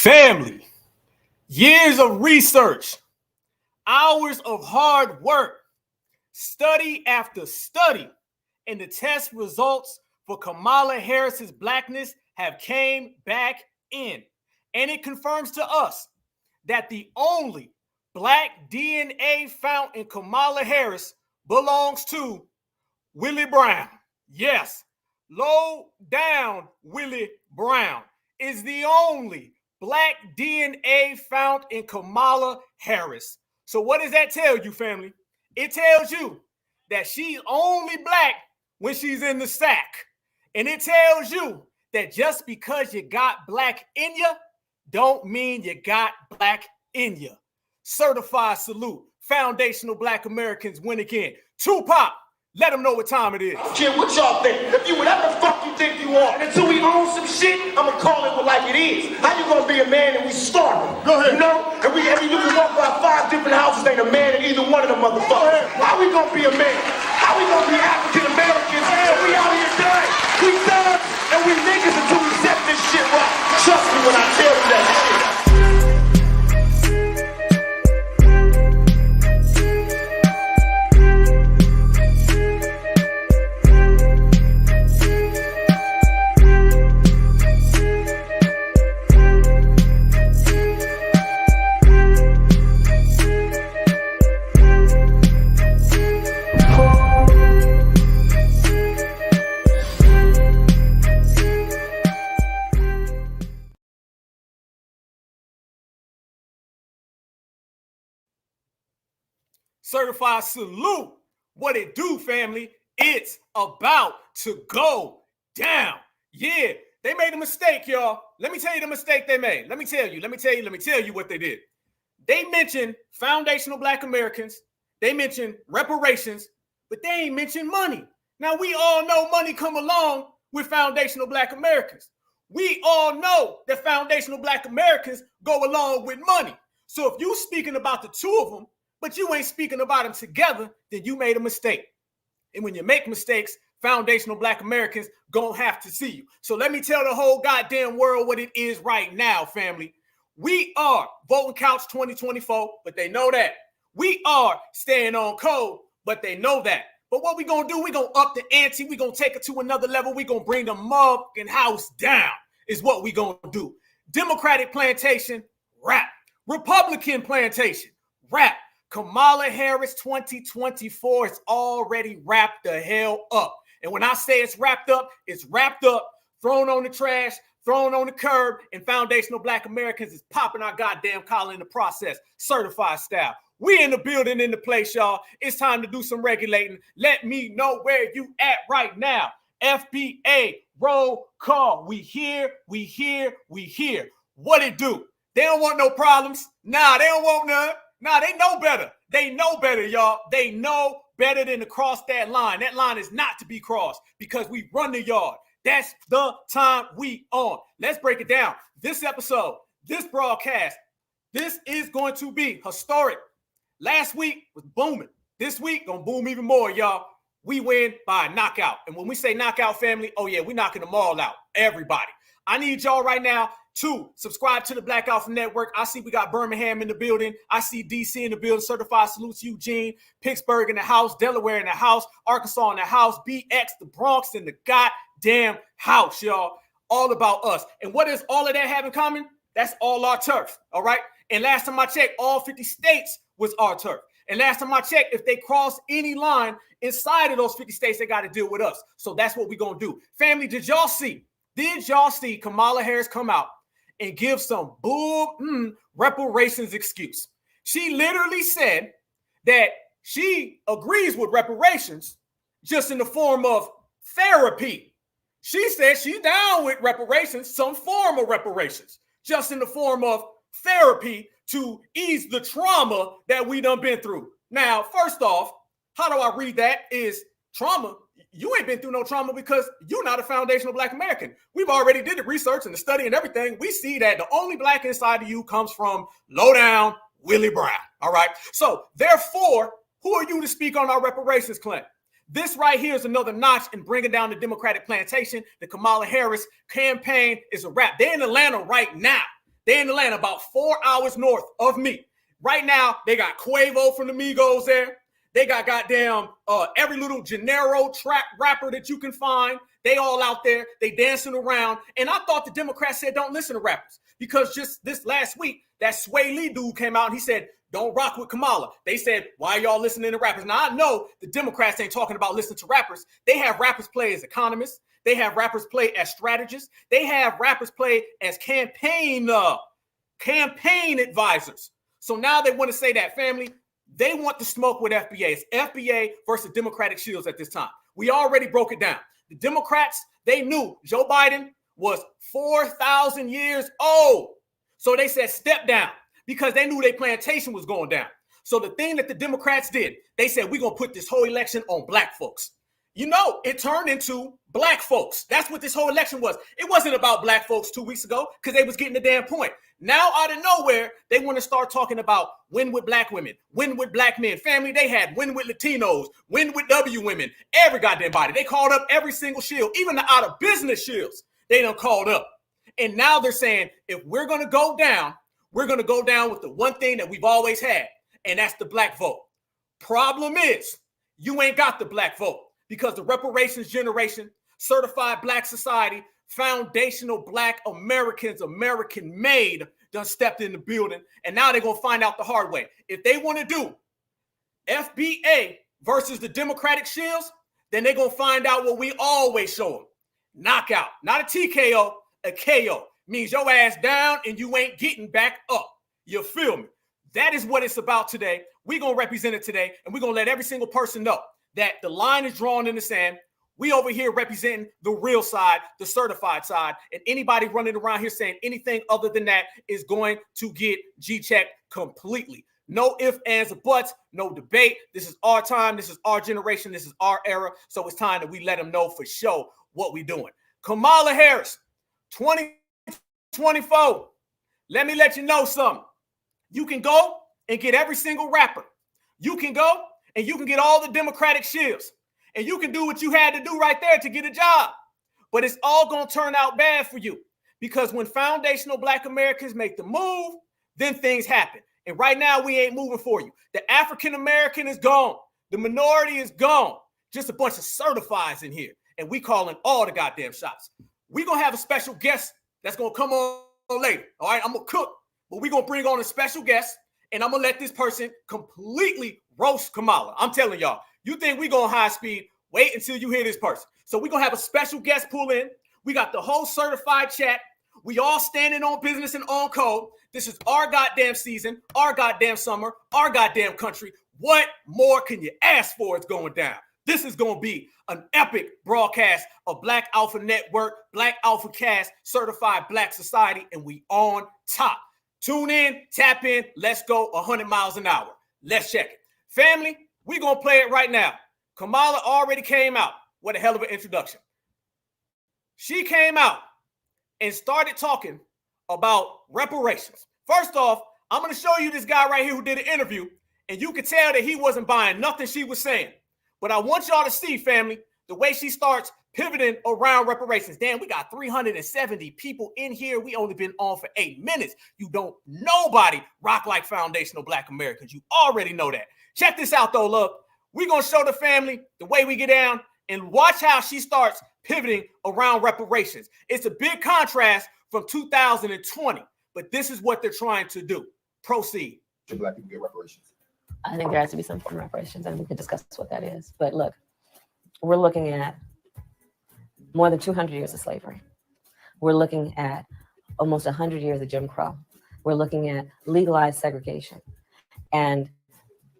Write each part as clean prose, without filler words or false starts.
Family, years of research, hours of hard work, study after study, and the test results for Kamala Harris's blackness have came back in. And it confirms to us that the only black DNA found in Kamala Harris belongs to Willie Brown. Yes, low down Willie Brown is the only black DNA found in Kamala Harris. So what does that tell you, family? It tells you that she's only black when she's in the sack. And it tells you that just because you got black in you, don't mean you got black in you. Certified salute. Foundational Black Americans win again. Tupac, let them know what time it is. I don't care what y'all think. If you whatever the fuck you think you are. And until we own some shit, I'ma call it like it is. How you gonna be a man and we starving? Go ahead. You know? And you can walk by 5 different houses, ain't a man in either one of them motherfuckers. How we gonna be a man? How we gonna be African Americans? And we out here dying. We thugs and we niggas until we set this shit right. Trust me when I tell you that shit. Certified salute. What it do, family? It's about to go down. Yeah, they made a mistake, y'all. Let me tell you the mistake they made. Let me tell you what they did. They mentioned foundational Black Americans. They mentioned reparations, but they ain't mentioned money. Now, we all know money come along with foundational Black Americans. We all know that foundational Black Americans go along with money. So if you speaking about the two of them, but you ain't speaking about them together, then you made a mistake. And when you make mistakes, foundational Black Americans gonna have to see you. So let me tell the whole goddamn world what it is right now, family. We are voting couch 2024, but they know that. We are staying on code, but they know that. But what we gonna do, we gonna up the ante, we gonna take it to another level, we gonna bring the motherfucking house down, is what we gonna do. Democratic plantation, rap. Republican plantation, rap. Kamala Harris 2024 is already wrapped the hell up. And when I say it's wrapped up, thrown on the trash, thrown on the curb, and foundational Black Americans is popping our goddamn collar in the process, certified style. We in the building, in the place, y'all. It's time to do some regulating. Let me know where you at right now. FBA, roll call. We here. What it do? They don't want no problems. Nah, they don't want none. Nah, they know better. They know better, y'all. They know better than to cross that line. That line is not to be crossed because we run the yard. That's the time we on. Let's break it down. This episode, this broadcast, this is going to be historic. Last week was booming. This week, gonna boom even more, y'all. We win by a knockout. And when we say knockout, family, oh yeah, we knocking them all out. Everybody. I need y'all right now to subscribe to the Black Alpha Network. I see we got Birmingham in the building. I see DC in the building. Certified salutes Eugene. Pittsburgh in the house. Delaware in the house. Arkansas in the house. BX, the Bronx in the goddamn house, y'all. All about us. And what does all of that have in common? That's all our turf, all right? And last time I checked, all 50 states was our turf. And last time I checked, if they cross any line inside of those 50 states, they got to deal with us. So that's what we're going to do. Family, did y'all see Kamala Harris come out and give some reparations excuse? She literally said that she agrees with reparations just in the form of therapy. She said she's down with reparations, some form of reparations, just in the form of therapy to ease the trauma that we done been through. Now, first off, how do I read that? Is trauma? You ain't been through no trauma because you're not a foundational Black American. We've already did the research and the study and everything. We see that the only Black inside of you comes from low down Willie Brown. All right. So therefore, who are you to speak on our reparations claim? This right here is another notch in bringing down the Democratic plantation. The Kamala Harris campaign is a wrap. They're in Atlanta right now. They're in Atlanta, about 4 hours north of me. Right now, they got Quavo from the Migos there. They got goddamn every little Gennaro trap rapper that you can find. They all out there. They dancing around. And I thought the Democrats said don't listen to rappers. Because just this last week, that Sway Lee dude came out and he said, don't rock with Kamala. They said, why are y'all listening to rappers? Now, I know the Democrats ain't talking about listening to rappers. They have rappers play as economists. They have rappers play as strategists. They have rappers play as campaign advisors. So now they want to say that, family, they want to smoke with FBA. It's FBA versus Democratic shields at this time. We already broke it down. The Democrats, they knew Joe Biden was 4,000 years old. So they said step down because they knew their plantation was going down. So the thing that the Democrats did, they said, we're going to put this whole election on black folks. You know, it turned into black folks. That's what this whole election was. It wasn't about black folks 2 weeks ago because they was getting the damn point. Now, out of nowhere, they want to start talking about win with black women, win with black men. Family, they had win with Latinos, win with W women, every goddamn body. They called up every single shield, even the out of business shields. They done called up. And now they're saying, if we're going to go down, we're going to go down with the one thing that we've always had, and that's the black vote. Problem is, you ain't got the black vote because the reparations generation, certified black society, foundational black Americans, American made, done stepped in the building. And now they're going to find out the hard way. If they want to do FBA versus the Democratic shields, then they're going to find out what we always show them. Knockout, not a TKO, a KO. Means your ass down and you ain't getting back up. You feel me? That is what it's about today. We're going to represent it today, and we're going to let every single person know that the line is drawn in the sand. We over here representing the real side, the certified side, and anybody running around here saying anything other than that is going to get G-checked completely. No ifs, ands, or buts, no debate. This is our time. This is our generation. This is our era. So it's time that we let them know for sure what we're doing. Kamala Harris, 2024. Let me let you know something. You can go and get every single rapper. You can go and you can get all the Democratic shields. And you can do what you had to do right there to get a job. But it's all going to turn out bad for you. Because when foundational black Americans make the move, then things happen. And right now, we ain't moving for you. The African American is gone. The minority is gone. Just a bunch of certifieds in here. And we calling all the goddamn shots. We're going to have a special guest that's going to come on later. All right, I'm going to cook. But we're going to bring on a special guest. And I'm going to let this person completely roast Kamala. I'm telling y'all. You think we going high speed? Wait until you hear this person. So we're going to have a special guest pull in. We got the whole certified chat. We all standing on business and on code. This is our goddamn season, our goddamn summer, our goddamn country. What more can you ask for? It's going down. This is going to be an epic broadcast of Black Alpha Network, Black Alpha Cast, Certified Black Society, and we on top. Tune in, tap in, let's go 100 miles an hour. Let's check it. Family, we're going to play it right now. Kamala already came out. What a hell of an introduction. She came out and started talking about reparations. First off, I'm going to show you this guy right here who did an interview, and you could tell that he wasn't buying nothing she was saying. But I want y'all to see, family, the way she starts pivoting around reparations. Damn, we got 370 people in here. We only been on for 8 minutes. You don't, nobody rock like foundational black Americans. You already know that. Check this out, though, look. We're going to show the family the way we get down and watch how she starts pivoting around reparations. It's a big contrast from 2020, but this is what they're trying to do. Proceed. Should black people get reparations? I think there has to be some form of reparations, and we can discuss what that is. But look, we're looking at more than 200 years of slavery. We're looking at almost 100 years of Jim Crow. We're looking at legalized segregation and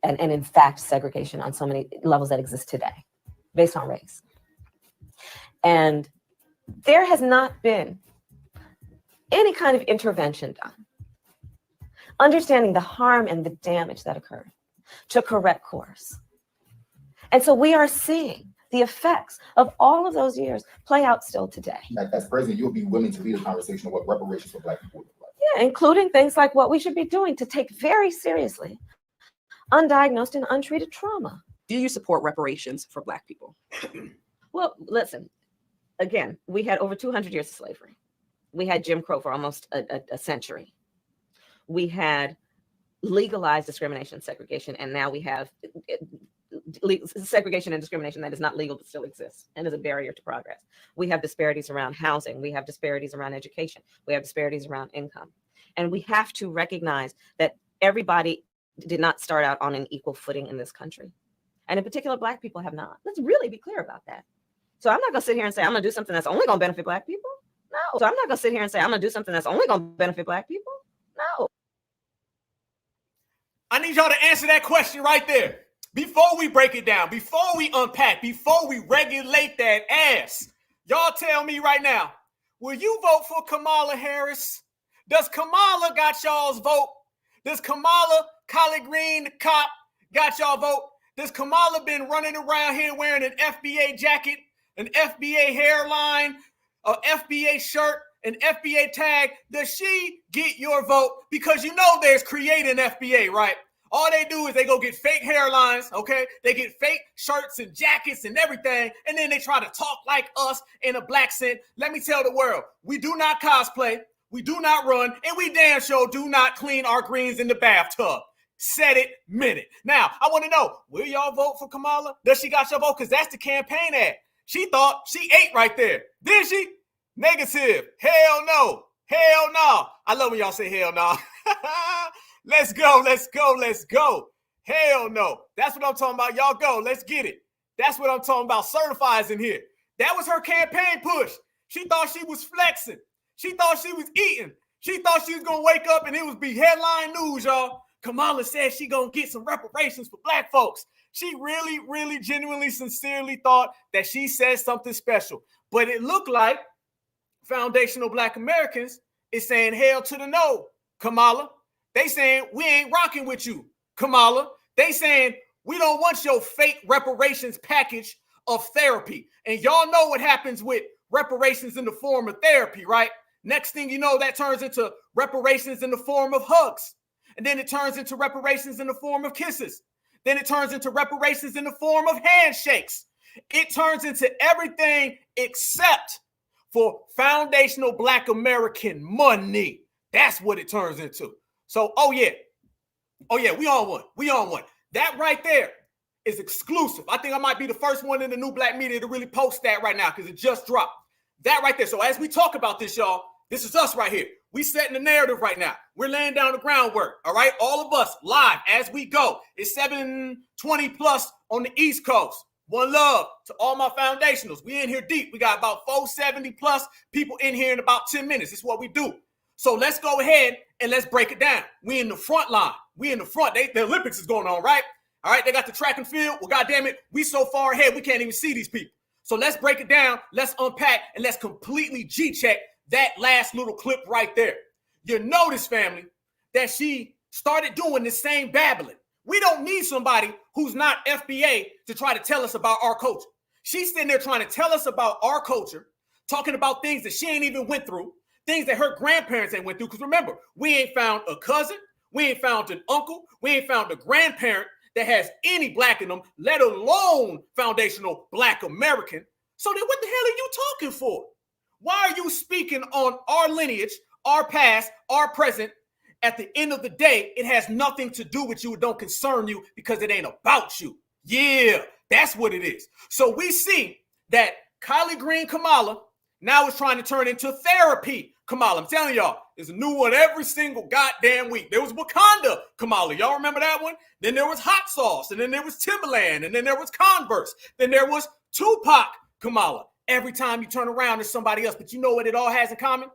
in fact, segregation on so many levels that exist today based on race. And there has not been any kind of intervention done, understanding the harm and the damage that occurred to correct course. And so we are seeing the effects of all of those years play out still today. As president, you'll be willing to lead a conversation on what reparations for black people look like. Yeah, including things like what we should be doing to take very seriously undiagnosed and untreated trauma. Do you support reparations for black people? Well, listen, again, we had over 200 years of slavery. We had Jim Crow for almost a century. we had legalized discrimination and segregation, and now we have segregation and discrimination that is not legal but still exists and is a barrier to progress. We have disparities around housing. We have disparities around education. We have disparities around income. And we have to recognize that everybody did not start out on an equal footing in this country. And in particular, Black people have not. Let's really be clear about that. So I'm not going to sit here and say, I'm going to do something that's only going to benefit Black people. No. So I'm not going to sit here and say, I'm going to do something that's only going to benefit Black people. No. I need y'all to answer that question right there. Before we break it down, before we unpack, before we regulate that ass, y'all tell me right now, will you vote for Kamala Harris? Does Kamala got y'all's vote? Does Kamala, collard green, the cop, got y'all vote? Does Kamala been running around here wearing an FBA jacket, an FBA hairline, an FBA shirt, an FBA tag? Does she get your vote? Because you know there's creating FBA, right? All they do is they go get fake hairlines, okay? They get fake shirts and jackets and everything, and then they try to talk like us in a black scent. Let me tell the world, we do not cosplay, we do not run, and we damn sure do not clean our greens in the bathtub. Said it, meant it. Now, I want to know, will y'all vote for Kamala? Does she got your vote? Because that's the campaign ad. She thought she ate right there. Did she? Negative. Hell no. Hell no. I love when y'all say hell no. Let's go, let's go, let's go. Hell no. That's what I'm talking about. Y'all go, let's get it. That's what I'm talking about. Certifies in here. That was her campaign push. She thought she was flexing. She thought she was eating. She thought she was going to wake up and it would be headline news, y'all. Kamala said she going to get some reparations for Black folks. She really, really, genuinely, sincerely thought that she said something special. But it looked like foundational Black Americans is saying hell to the no, Kamala. They saying we ain't rocking with you, Kamala. They saying we don't want your fake reparations package of therapy. And y'all know what happens with reparations in the form of therapy, right? Next thing you know, that turns into reparations in the form of hugs. And then it turns into reparations in the form of kisses. Then it turns into reparations in the form of handshakes. It turns into everything except for foundational Black American money. That's what it turns into. So, oh yeah, we on one. We on one. That right there is exclusive. I think I might be the first one in the new Black media to really post that right now because it just dropped. That right there. So as we talk about this, y'all, this is us right here. We setting the narrative right now. We're laying down the groundwork, all right? All of us live as we go. It's 7:20 plus on the East Coast. One love to all my foundationals. We in here deep. We got about 470 plus people in here in about 10 minutes. This is what we do. So let's go ahead and let's break it down. We in the front line. We in the front. The Olympics is going on, right? All right, they got the track and field. Well, goddamn it, we so far ahead, we can't even see these people. So let's break it down. Let's unpack and let's completely G-check that last little clip right there. You notice, family, that she started doing the same babbling. We don't need somebody who's not FBA to try to tell us about our culture. She's sitting there trying to tell us about our culture, talking about things that she ain't even went through, things that her grandparents ain't went through. Because remember, we ain't found a cousin, we ain't found an uncle, we ain't found a grandparent that has any Black in them, let alone foundational Black American. So then what the hell are you talking for? Why are you speaking on our lineage, our past, our present? At the end of the day, it has nothing to do with you. It don't concern you because it ain't about you. Yeah, that's what it is. So we see that Kylie Green Kamala now is trying to turn into therapy Kamala. I'm telling y'all, there's a new one every single goddamn week. There was Wakanda Kamala. Y'all remember that one? Then there was Hot Sauce. And then there was Timberland. And then there was Converse. Then there was Tupac Kamala. Every time you turn around, there's somebody else. But you know what it all has in common?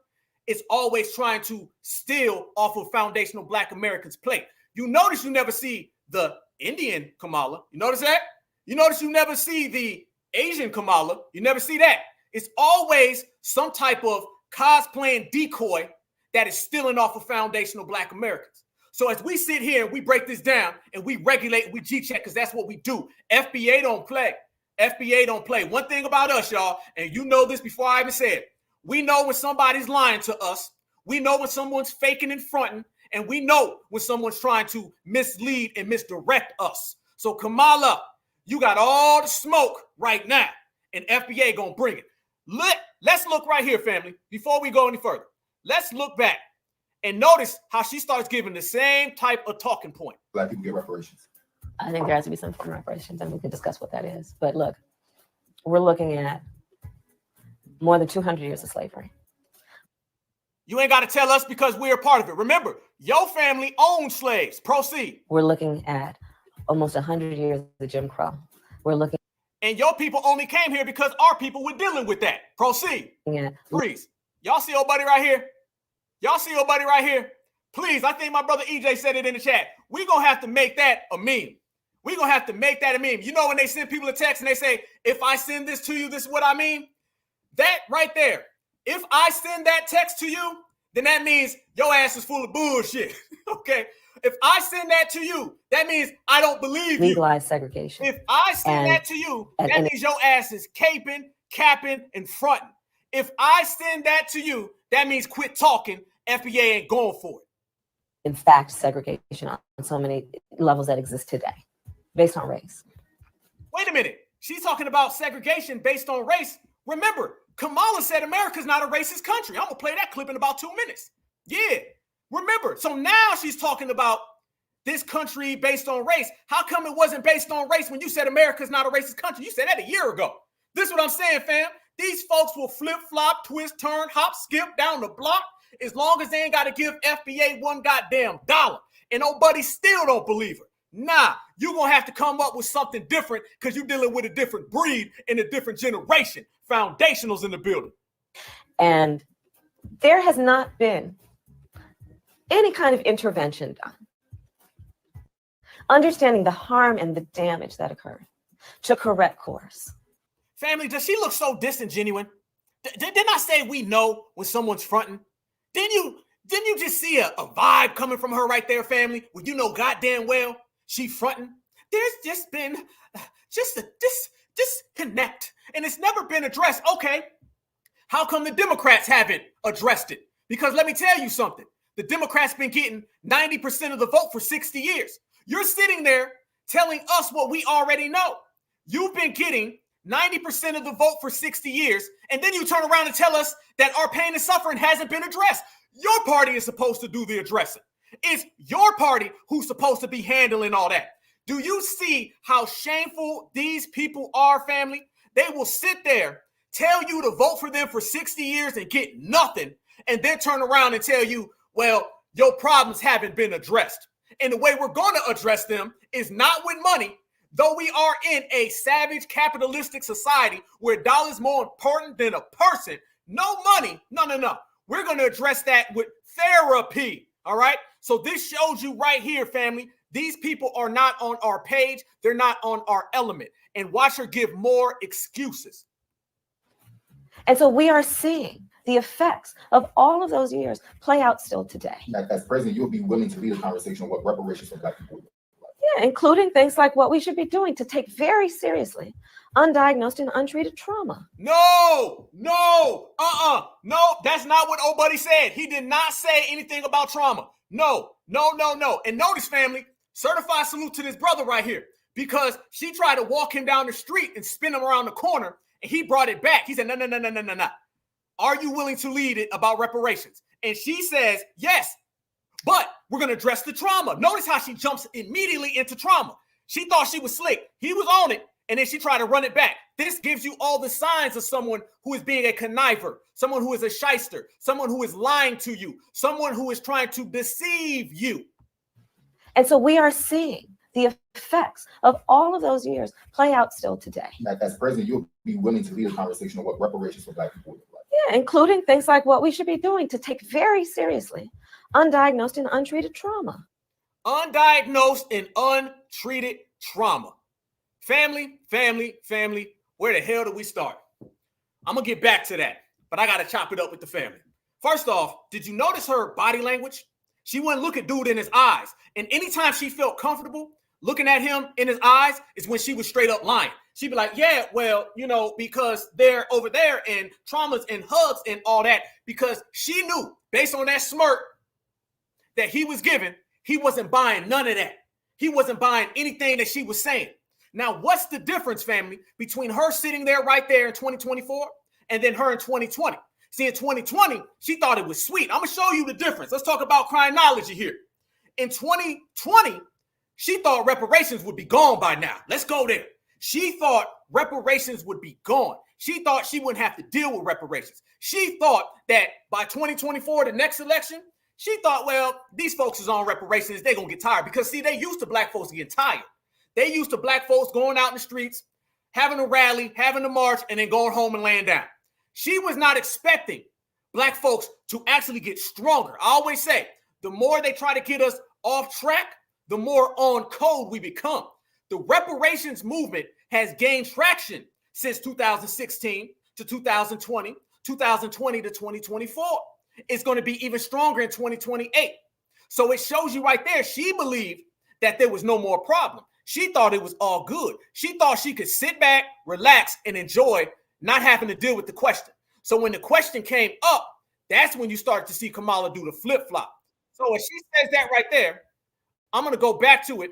It's always trying to steal off of foundational Black Americans' plate. You notice you never see the Indian Kamala. You notice that? You notice you never see the Asian Kamala. You never see that. It's always some type of cosplaying decoy that is stealing off of foundational Black Americans. So as we sit here and we break this down and we regulate, we G-check, because that's what we do. FBA don't play. FBA don't play. One thing about us, y'all, and you know this before I even said it, we know when somebody's lying to us. We know when someone's faking and fronting, and we know when someone's trying to mislead and misdirect us. So Kamala, you got all the smoke right now, and FBA gonna bring it. Let's look right here, family, before we go any further. Let's look back And notice how she starts giving the same type of talking point. Black people get reparations. I think there has to be some form of reparations, and we can discuss what that is. But look, we're looking at more than 200 years of slavery. You ain't got to tell us because we're a part of it. Remember, your family owned slaves. Proceed. We're looking at almost 100 years of Jim Crow. We're looking And your people only came here because our people were dealing with that. Proceed. at Please. Y'all see old buddy right here? Y'all see old buddy right here? Please, I think my brother EJ said it in the chat. We're going to have to make that a meme. We're going to have to make that a meme. You know when they send people a text and they say, if I send this to you, this is what I mean? That right there. If I send that text to you, then that means your ass is full of bullshit. Okay? If I send that to you, that means I don't believe you. legalized segregation. If I send that to you, that means your ass is caping, capping, and fronting. If I send that to you, that means quit talking. FBA ain't going for it. In fact, segregation on so many levels that exist today based on race. Wait a minute. She's talking about segregation based on race. Remember, Kamala said America's not a racist country. I'm going to play that clip in about 2 minutes. Yeah. Remember. So now she's talking about this country based on race. How come it wasn't based on race when you said America's not a racist country? You said that a year ago. This is what I'm saying, fam. These folks will flip-flop, twist, turn, hop, skip down the block as long as they ain't got to give FBA one goddamn dollar. And nobody still don't believe her. Nah, you're going to have to come up with something different because you're dealing with a different breed and a different generation. Foundationals in the building. And there has not been any kind of intervention done. Understanding the harm and the damage that occurred to correct course. Family, does she look so disingenuous? Didn't I say we know when someone's fronting? Didn't you just see a vibe coming from her right there, family? Well, you know goddamn well she fronting. There's just been just a disconnect, and it's never been addressed. Okay, how come the Democrats haven't addressed it? Because let me tell you something. The Democrats been getting 90% of the vote for 60 years. You're sitting there telling us what we already know. You've been getting 90% of the vote for 60 years, and then you turn around and tell us that our pain and suffering hasn't been addressed. Your party is supposed to do the addressing. It's your party who's supposed to be handling all that. Do you see how shameful these people are, family? They will sit there, tell you to vote for them for 60 years and get nothing, and then turn around and tell you, well, your problems haven't been addressed. And the way we're going to address them is not with money. Though we are in a savage capitalistic society where dollar is more important than a person, no money, no. We're going to address that with therapy, all right? So this shows you right here, family, these people are not on our page. They're not on our element. And watch her give more excuses. And so we are seeing the effects of all of those years play out still today. As president, you'll be willing to lead a conversation on what reparations for Black people. Yeah, including things like what we should be doing to take very seriously undiagnosed and untreated trauma. No, that's not what old buddy said. He did not say anything about trauma. No. And notice, family, certified salute to this brother right here, because she tried to walk him down the street and spin him around the corner, and he brought it back. He said, no. Are you willing to lead it about reparations? And she says, yes, but we're going to address the trauma. Notice how she jumps immediately into trauma. She thought she was slick. He was on it, and then she tried to run it back. This gives you all the signs of someone who is being a conniver, someone who is a shyster, someone who is lying to you, someone who is trying to deceive you. And so we are seeing the effects of all of those years play out still today. As president, you'll be willing to lead a conversation on what reparations for Black people look like. Yeah, including things like what we should be doing to take very seriously undiagnosed and untreated trauma. Undiagnosed and untreated trauma. Family, where the hell do we start? I'm going to get back to that, but I got to chop it up with the family. First off, did you notice her body language? She wouldn't look at dude in his eyes. And anytime she felt comfortable looking at him in his eyes is when she was straight up lying. She'd be like, yeah, well, because they're over there and traumas and hugs and all that, because she knew based on that smirk that he was giving, he wasn't buying none of that. He wasn't buying anything that she was saying. Now, what's the difference, family, between her sitting there right there in 2024 and then her in 2020? See, in 2020, she thought it was sweet. I'm going to show you the difference. Let's talk about chronology here. In 2020, she thought reparations would be gone by now. Let's go there. She thought reparations would be gone. She thought she wouldn't have to deal with reparations. She thought that by 2024, the next election, she thought, well, these folks is on reparations. They're going to get tired because, see, they used to black folks getting tired. They used to black folks going out in the streets, having a rally, having a march, and then going home and laying down. She was not expecting black folks to actually get stronger. I always say, the more they try to get us off track, the more on code we become. The reparations movement has gained traction since 2016 to 2020, 2020 to 2024. It's going to be even stronger in 2028. So it shows you right there, she believed that there was no more problem. She thought it was all good. She thought she could sit back, relax, and enjoy not having to deal with the question. So when the question came up, that's when you start to see Kamala do the flip-flop. So when she says that right there, I'm going to go back to it.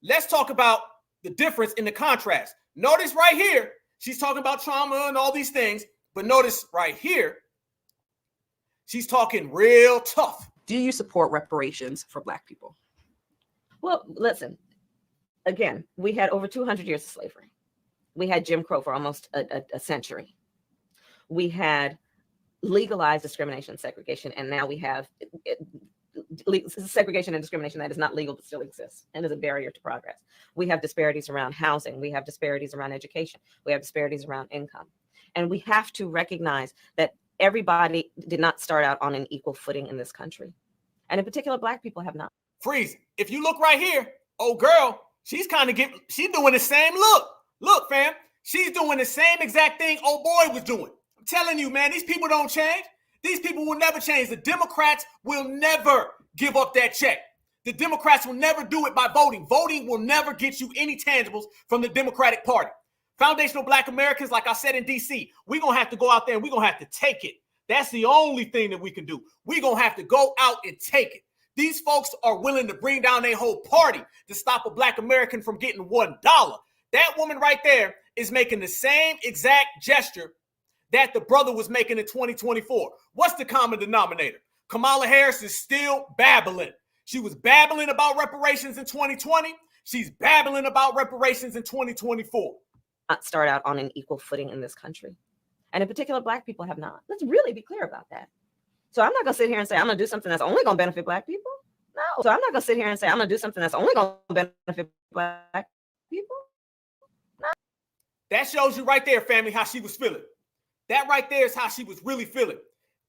Let's talk about the difference in the contrast. Notice right here, she's talking about trauma and all these things, but notice right here, she's talking real tough. Do you support reparations for Black people? Well, listen, again, we had over 200 years of slavery. We had Jim Crow for almost a century. We had legalized discrimination and segregation, and now we have segregation and discrimination that is not legal but still exists and is a barrier to progress. We have disparities around housing. We have disparities around education. We have disparities around income. And we have to recognize that everybody did not start out on an equal footing in this country. And in particular, Black people have not. Freeze. If you look right here, oh girl, she's doing the same look. Look, fam, she's doing the same exact thing old boy was doing. I'm telling you, man, these people don't change. These people will never change. The Democrats will never give up that check. The Democrats will never do it by voting. Voting will never get you any tangibles from the Democratic Party. Foundational Black Americans, like I said in DC, we're going to have to go out there and we're going to have to take it. That's the only thing that we can do. We're going to have to go out and take it. These folks are willing to bring down their whole party to stop a Black American from getting $1. That woman right there is making the same exact gesture that the brother was making in 2024. What's the common denominator? Kamala Harris is still babbling. She was babbling about reparations in 2020. She's babbling about reparations in 2024. Not start out on an equal footing in this country. And in particular, Black people have not. Let's really be clear about that. So I'm not going to sit here and say, I'm going to do something that's only going to benefit Black people. No. So I'm not going to sit here and say, I'm going to do something that's only going to benefit Black people. No. That shows you right there, family, how she was feeling. That right there is how she was really feeling.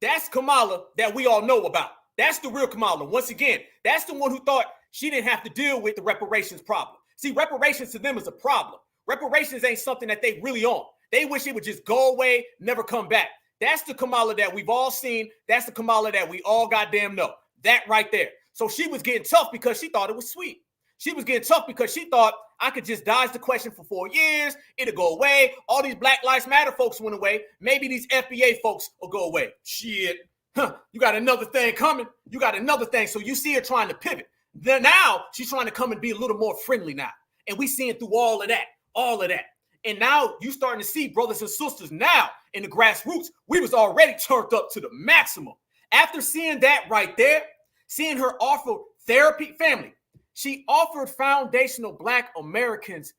That's Kamala that we all know about. That's the real Kamala. Once again, that's the one who thought she didn't have to deal with the reparations problem. See, reparations to them is a problem. Reparations ain't something that they really on. They wish it would just go away, never come back. That's the Kamala that we've all seen. That's the Kamala that we all goddamn know. That right there. So she was getting tough because she thought it was sweet. She was getting tough because she thought I could just dodge the question for 4 years. It'll go away. All these Black Lives Matter folks went away. Maybe these FBA folks will go away. Shit. You got another thing coming. You got another thing. So you see her trying to pivot. Then now she's trying to come and be a little more friendly now. And we seeing through all of that. And now you starting to see brothers and sisters now in the grassroots. We was already turned up to the maximum. After seeing that right there, seeing her offer therapy, family, she offered foundational Black Americans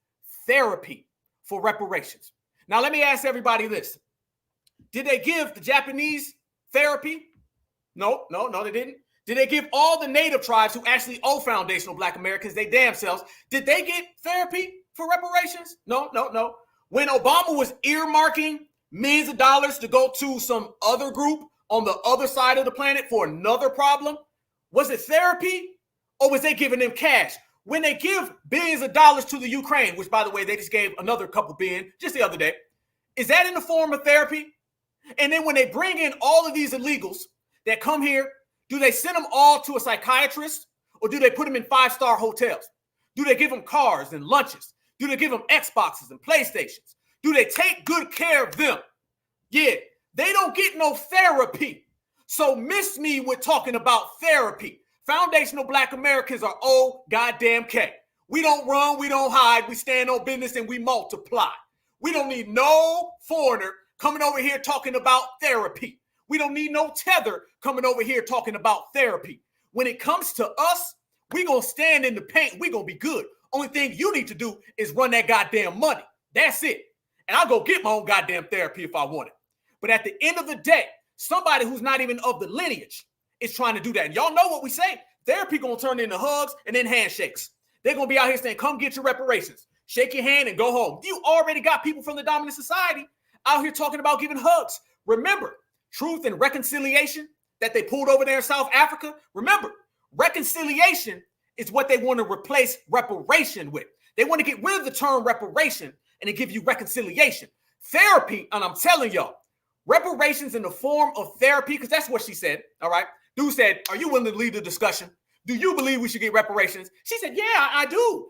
therapy for reparations. Now, let me ask everybody this. Did they give the Japanese therapy? No, they didn't. Did they give all the native tribes who actually owe foundational Black Americans they damn selves, did they get therapy for reparations? No. When Obama was earmarking millions of dollars to go to some other group on the other side of the planet for another problem, was it therapy or was they giving them cash? When they give billions of dollars to the Ukraine, which by the way, they just gave another couple billion just the other day, is that in the form of therapy? And then when they bring in all of these illegals that come here, do they send them all to a psychiatrist or do they put them in 5-star hotels? Do they give them cars and lunches? Do they give them Xboxes and PlayStations? Do they take good care of them? Yeah, they don't get no therapy. So miss me with talking about therapy. Foundational Black Americans are goddamn K. We don't run, we don't hide, we stand on business and we multiply. We don't need no foreigner coming over here talking about therapy. We don't need no tether coming over here talking about therapy. When it comes to us, we gonna stand in the paint. We gonna be good. Only thing you need to do is run that goddamn money. That's it. And I'll go get my own goddamn therapy if I want it. But at the end of the day, somebody who's not even of the lineage is trying to do that. And y'all know what we say. Therapy gonna turn into hugs and then handshakes. They're gonna be out here saying, come get your reparations. Shake your hand and go home. You already got people from the dominant society out here talking about giving hugs. Remember, truth and reconciliation that they pulled over there in South Africa. Remember, reconciliation is what they want to replace reparation with. They want to get rid of the term reparation and they give you reconciliation. Therapy, and I'm telling y'all, reparations in the form of therapy, because that's what she said, all right? Dude said, are you willing to lead the discussion? Do you believe we should get reparations? She said, yeah, I do.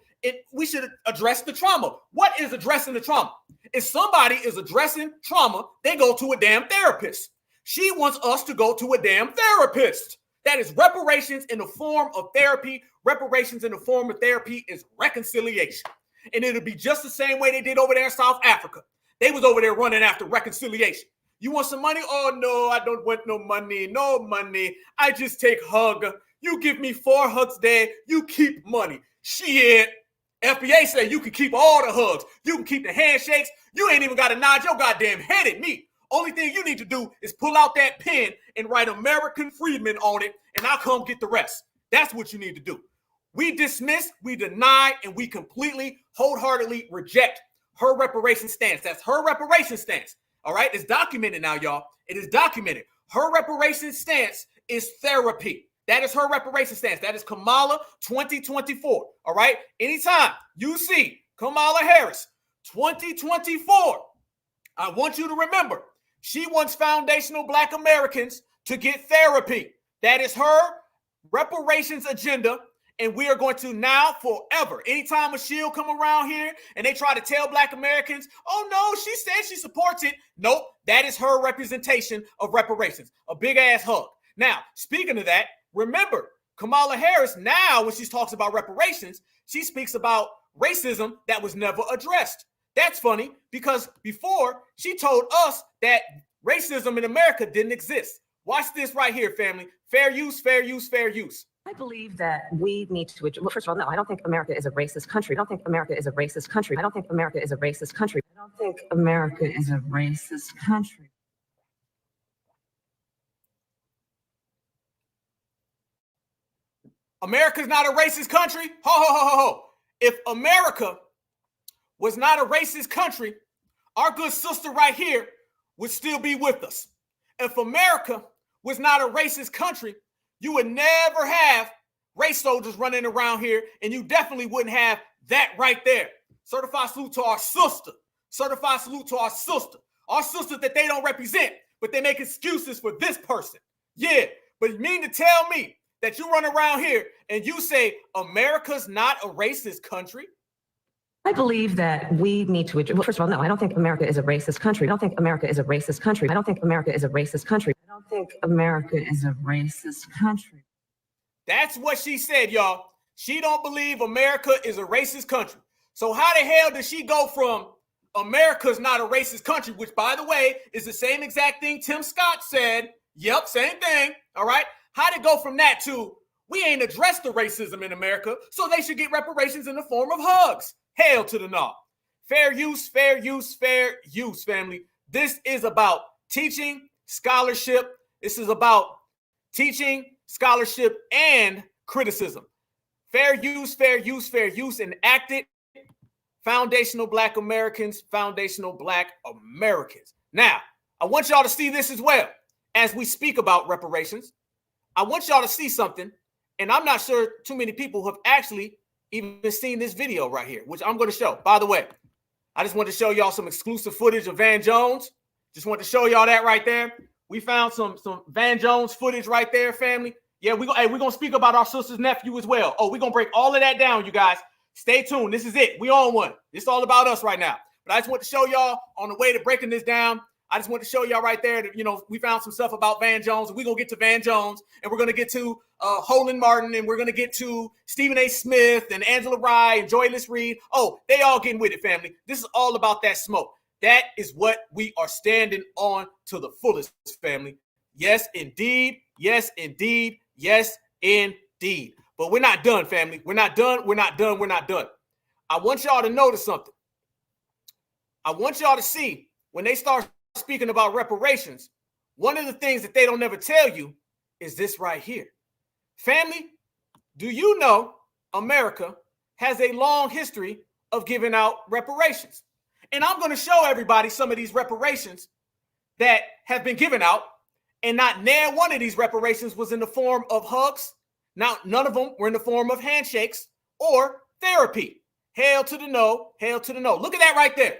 We should address the trauma. What is addressing the trauma? If somebody is addressing trauma, they go to a damn therapist. She wants us to go to a damn therapist. That is reparations in the form of therapy. Reparations in the form of therapy is reconciliation. And it'll be just the same way they did over there in South Africa. They was over there running after reconciliation. You want some money? Oh, no, I don't want no money. No money. I just take hug. You give me 4 hugs there. You keep money. Shit. FBA say you can keep all the hugs. You can keep the handshakes. You ain't even got to nod your goddamn head at me. Only thing you need to do is pull out that pen and write American freedmen on it, and I'll come get the rest. That's what you need to do. We dismiss, we deny, and we completely, wholeheartedly reject her reparation stance. That's her reparation stance. All right? It's documented now, y'all. It is documented. Her reparation stance is therapy. That is her reparation stance. That is Kamala 2024. All right? Anytime you see Kamala Harris 2024, I want you to remember, she wants foundational Black Americans to get therapy. That is her reparations agenda. And we are going to now forever. Anytime a shield come around here and they try to tell Black Americans, oh no, she said she supports it. Nope, that is her representation of reparations. A big ass hug. Now, speaking of that, remember, Kamala Harris now, when she talks about reparations, she speaks about racism that was never addressed. That's funny because before she told us that racism in America didn't exist. Watch this right here, family. Fair use, fair use, fair use. I believe that we need to, well, first of all, no, I don't think America is a racist country. I don't think America is a racist country. I don't think America is a racist country. I don't think America is a racist country. America's not a racist country? Ho, ho, ho, ho, ho. If America was not a racist country, our good sister right here would still be with us. If America was not a racist country, you would never have race soldiers running around here, and you definitely wouldn't have that right there. Certified salute to our sister. Certified salute to our sister. Our sister that they don't represent, but they make excuses for this person. Yeah, but you mean to tell me that you run around here and you say America's not a racist country? I believe that we need to, well, first of all, no, I don't think America is a racist country. I don't think America is a racist country. I don't think America is a racist country. I don't think America is a racist country. That's what she said, y'all. She don't believe America is a racist country. So how the hell does she go from America's not a racist country, which, by the way, is the same exact thing Tim Scott said. Yep, same thing. All right. How to go from that to we ain't addressed the racism in America, so they should get reparations in the form of hugs. Hell to the no. Fair use, fair use, fair use, family. This is about teaching, scholarship. This is about teaching, scholarship, and criticism. Fair use, fair use, fair use, enacted. Foundational Black Americans, foundational Black Americans. Now, I want y'all to see this as well as we speak about reparations. I want y'all to see something, and I'm not sure too many people have actually even seen this video right here, which I'm going to show. By the way, I just want to show y'all some exclusive footage of Van Jones. Just want to show y'all that right there. We found some Van Jones footage right there, family. Yeah, we're going to speak about our sister's nephew as well. Oh, we're going to break all of that down, you guys. Stay tuned. This is it. We on one. It's all about us right now. But I just want to show y'all on the way to breaking this down. I just want to show y'all right there that, we found some stuff about Van Jones. We're going to get to Van Jones, and we're going to get to Holland Martin, and we're going to get to Stephen A. Smith and Angela Rye and Joyless Reed. Oh, they all getting with it, family. This is all about that smoke. That is what we are standing on to the fullest, family. Yes, indeed. Yes, indeed. Yes, indeed. But we're not done, family. We're not done. We're not done. We're not done. I want y'all to notice something. I want y'all to see when they start speaking about reparations, one of the things that they don't never tell you is this right here. Family, do you know America has a long history of giving out reparations? And I'm going to show everybody some of these reparations that have been given out, and not near one of these reparations was in the form of hugs. Now, none of them were in the form of handshakes or therapy. Hail to the no, hail to the no. Look at that right there.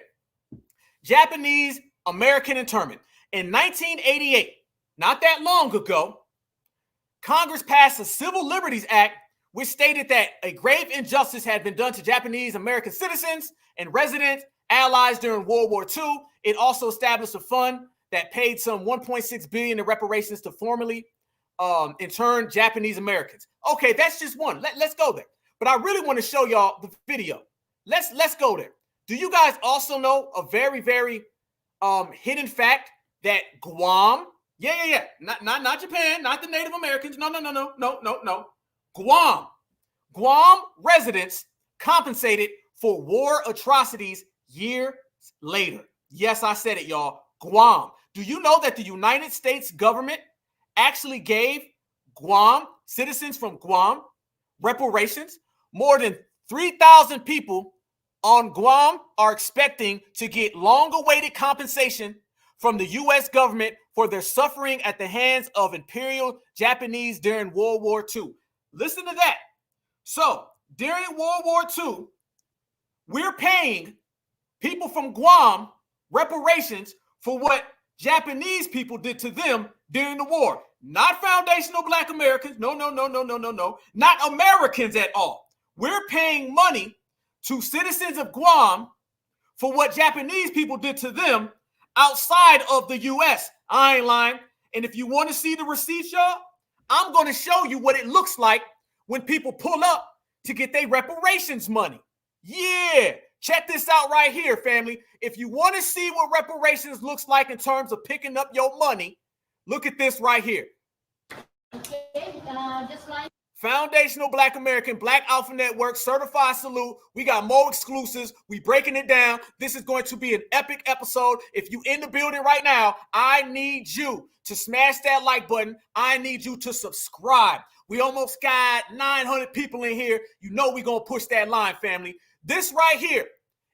Japanese American internment. In 1988, not that long ago, Congress passed the Civil Liberties Act, which stated that a grave injustice had been done to Japanese American citizens and resident allies during World War II. It also established a fund that paid some $1.6 billion in reparations to formerly interned Japanese Americans. Okay, that's just one. Let's go there. But I really want to show y'all the video. Let's go there. Do you guys also know a very, very hidden fact that Guam, not Japan, not the Native Americans, no. Guam residents compensated for war atrocities years later. Yes, I said it, y'all. Guam. Do you know that the United States government actually gave Guam, citizens from Guam, reparations? More than 3,000 people on Guam are expecting to get long-awaited compensation from the U.S. government for their suffering at the hands of Imperial Japanese during World War II. Listen to that. So, during World War II, we're paying people from Guam reparations for what Japanese people did to them during the war. Not foundational Black Americans. No. Not Americans at all. We're paying money to citizens of Guam for what Japanese people did to them outside of the U.S. I ain't lying. And if you want to see the receipts, y'all, I'm going to show you what it looks like when people pull up to get their reparations money. Yeah. Check this out right here, family. If you want to see what reparations looks like in terms of picking up your money, look at this right here. Okay, just like Foundational Black American, Black Alpha Network, certified salute. We got more exclusives. We breaking it down. This is going to be an epic episode. If you in the building right now, I need you to smash that like button. I need you to subscribe. We almost got 900 people in here. You know we're going to push that line, family. This right here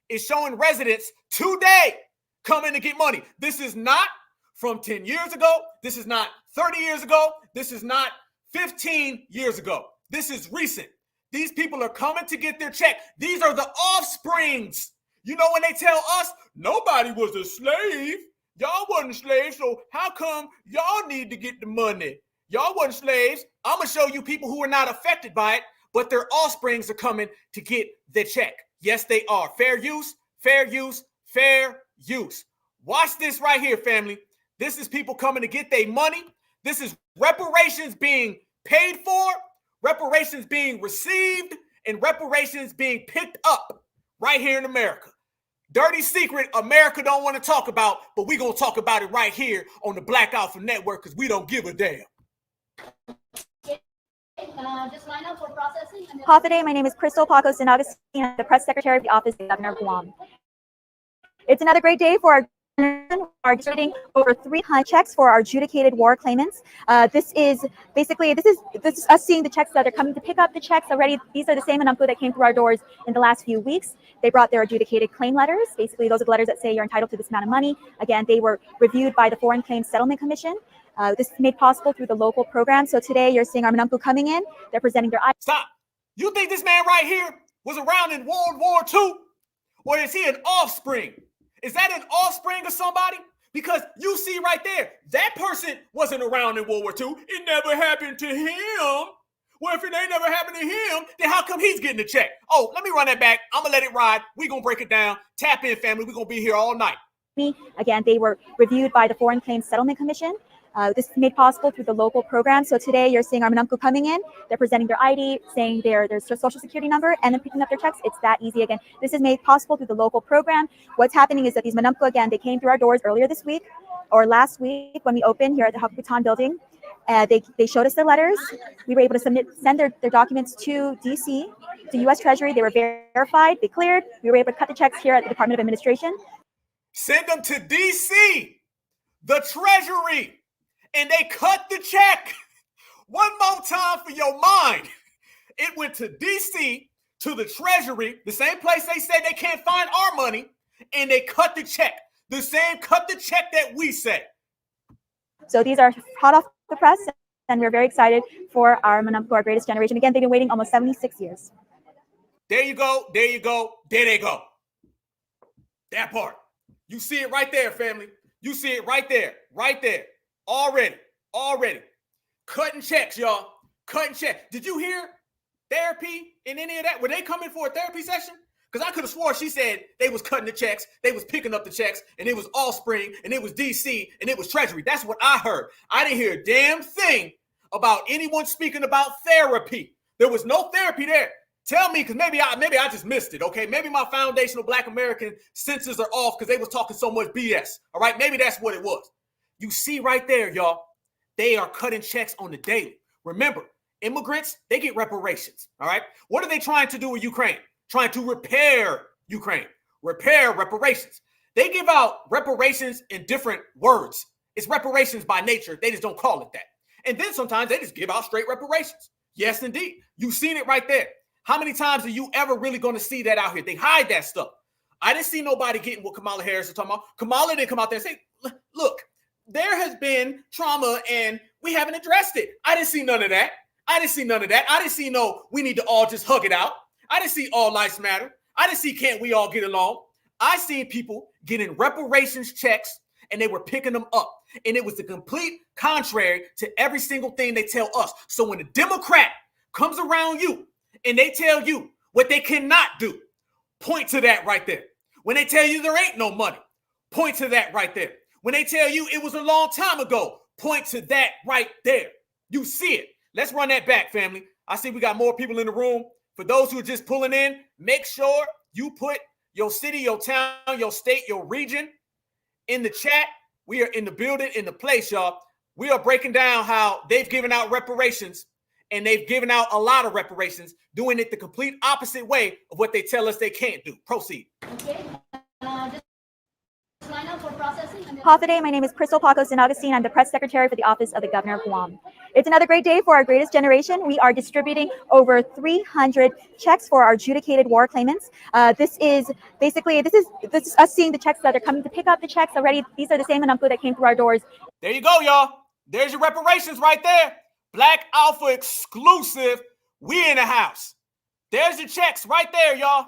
is showing residents today coming to get money. This is not from 10 years ago. This is not 30 years ago. This is not 15 years ago. This is recent. These people are coming to get their check. These are the offsprings. You know, when they tell us nobody was a slave, y'all wasn't slaves, so how come y'all need to get the money? Y'all wasn't slaves. I'm going to show you people who are not affected by it, but their offsprings are coming to get the check. Yes, they are. Fair use, fair use, fair use. Watch this right here, family. This is people coming to get their money. This is reparations being paid for, reparations being received, and reparations being picked up right here in America. Dirty secret America don't want to talk about, but we're going to talk about it right here on the Black Alpha Network because we don't give a damn. just line up for processing. Call today. My name is Crystal Pacos and Augustine, the press secretary of the Office of the Governor of Guam. It's another great day for our distributing over 300 checks for our adjudicated war claimants. This is us seeing the checks that are coming to pick up the checks already. These are the same Manhood that came through our doors in the last few weeks. They brought their adjudicated claim letters. Basically, those are the letters that say you're entitled to this amount of money. Again, they were reviewed by the Foreign Claims Settlement Commission. This is made possible through the local program. So today you're seeing our Manhood coming in. They're presenting their Stop. You think this man right here was around in World War II? Or is he an offspring? Is that an offspring of somebody? Because you see right there, that person wasn't around in World War II. It never happened to him. Well, if it ain't never happened to him, then how come he's getting a check? Oh, let me run that back. I'm going to let it ride. We're going to break it down. Tap in, family. We're going to be here all night. Again, they were reviewed by the Foreign Claims Settlement Commission. This is made possible through the local program. So today you're seeing our Manhood coming in. They're presenting their ID, saying their social security number, and then picking up their checks. It's that easy. Again, this is made possible through the local program. What's happening is that these Manhood, again, they came through our doors earlier this week. or last week when we opened here at the Huckabee building, they showed us the letters. We were able to send their documents to DC, to U.S. Treasury. They were verified, they cleared. We were able to cut the checks here at the Department of Administration. Send them to DC, the Treasury, and they cut the check. One more time for your mind. It went to DC, to the Treasury, the same place they said they can't find our money, and they cut the check. The same cut the check that we say. So these are hot off the press, and we're very excited for our greatest generation. Again, they've been waiting almost 76 years. There you go. There you go. There they go. That part. You see it right there, family. You see it right there. Right there. Already. Cutting checks, y'all. Cutting checks. Did you hear therapy in any of that? Were they coming for a therapy session? Because I could have swore she said they was cutting the checks, they was picking up the checks, and it was Offspring, and it was DC, and it was Treasury. That's what I heard. I didn't hear a damn thing about anyone speaking about therapy. There was no therapy there. Tell me, because maybe I just missed it, okay? Maybe my foundational Black American senses are off because they was talking so much BS, all right? Maybe that's what it was. You see right there, y'all, they are cutting checks on the daily. Remember, immigrants, they get reparations, all right? What are they trying to do with Ukraine? Trying to repair Ukraine, reparations. They give out reparations in different words. It's reparations by nature. They just don't call it that. And then sometimes they just give out straight reparations. Yes, indeed. You've seen it right there. How many times are you ever really going to see that out here? They hide that stuff. I didn't see nobody getting what Kamala Harris is talking about. Kamala didn't come out there and say, look, there has been trauma and we haven't addressed it. I didn't see none of that. I didn't see no, we need to all just hug it out. I didn't see all lives matter. I didn't see can't we all get along. I seen people getting reparations checks and they were picking them up. And it was the complete contrary to every single thing they tell us. So when a Democrat comes around you and they tell you what they cannot do, point to that right there. When they tell you there ain't no money, point to that right there. When they tell you it was a long time ago, point to that right there. You see it. Let's run that back, family. I see we got more people in the room. For those who are just pulling in, make sure you put your city, your town, your state, your region in the chat. We are in the building, in the place, y'all. We are breaking down how they've given out reparations, and they've given out a lot of reparations, doing it the complete opposite way of what they tell us they can't do. Proceed. Okay. Just line up for processing. Call today. My name is Crystal Pacos and Augustine. I'm the press secretary for the Office of the Governor of Guam. It's another great day for our greatest generation. We are distributing over 300 checks for our adjudicated war claimants. This is us seeing the checks that are coming to pick up the checks already. These are the same Manhood that came through our doors. There you go, y'all. There's your reparations right there. Black Alpha exclusive. We in the house. There's your checks right there, y'all.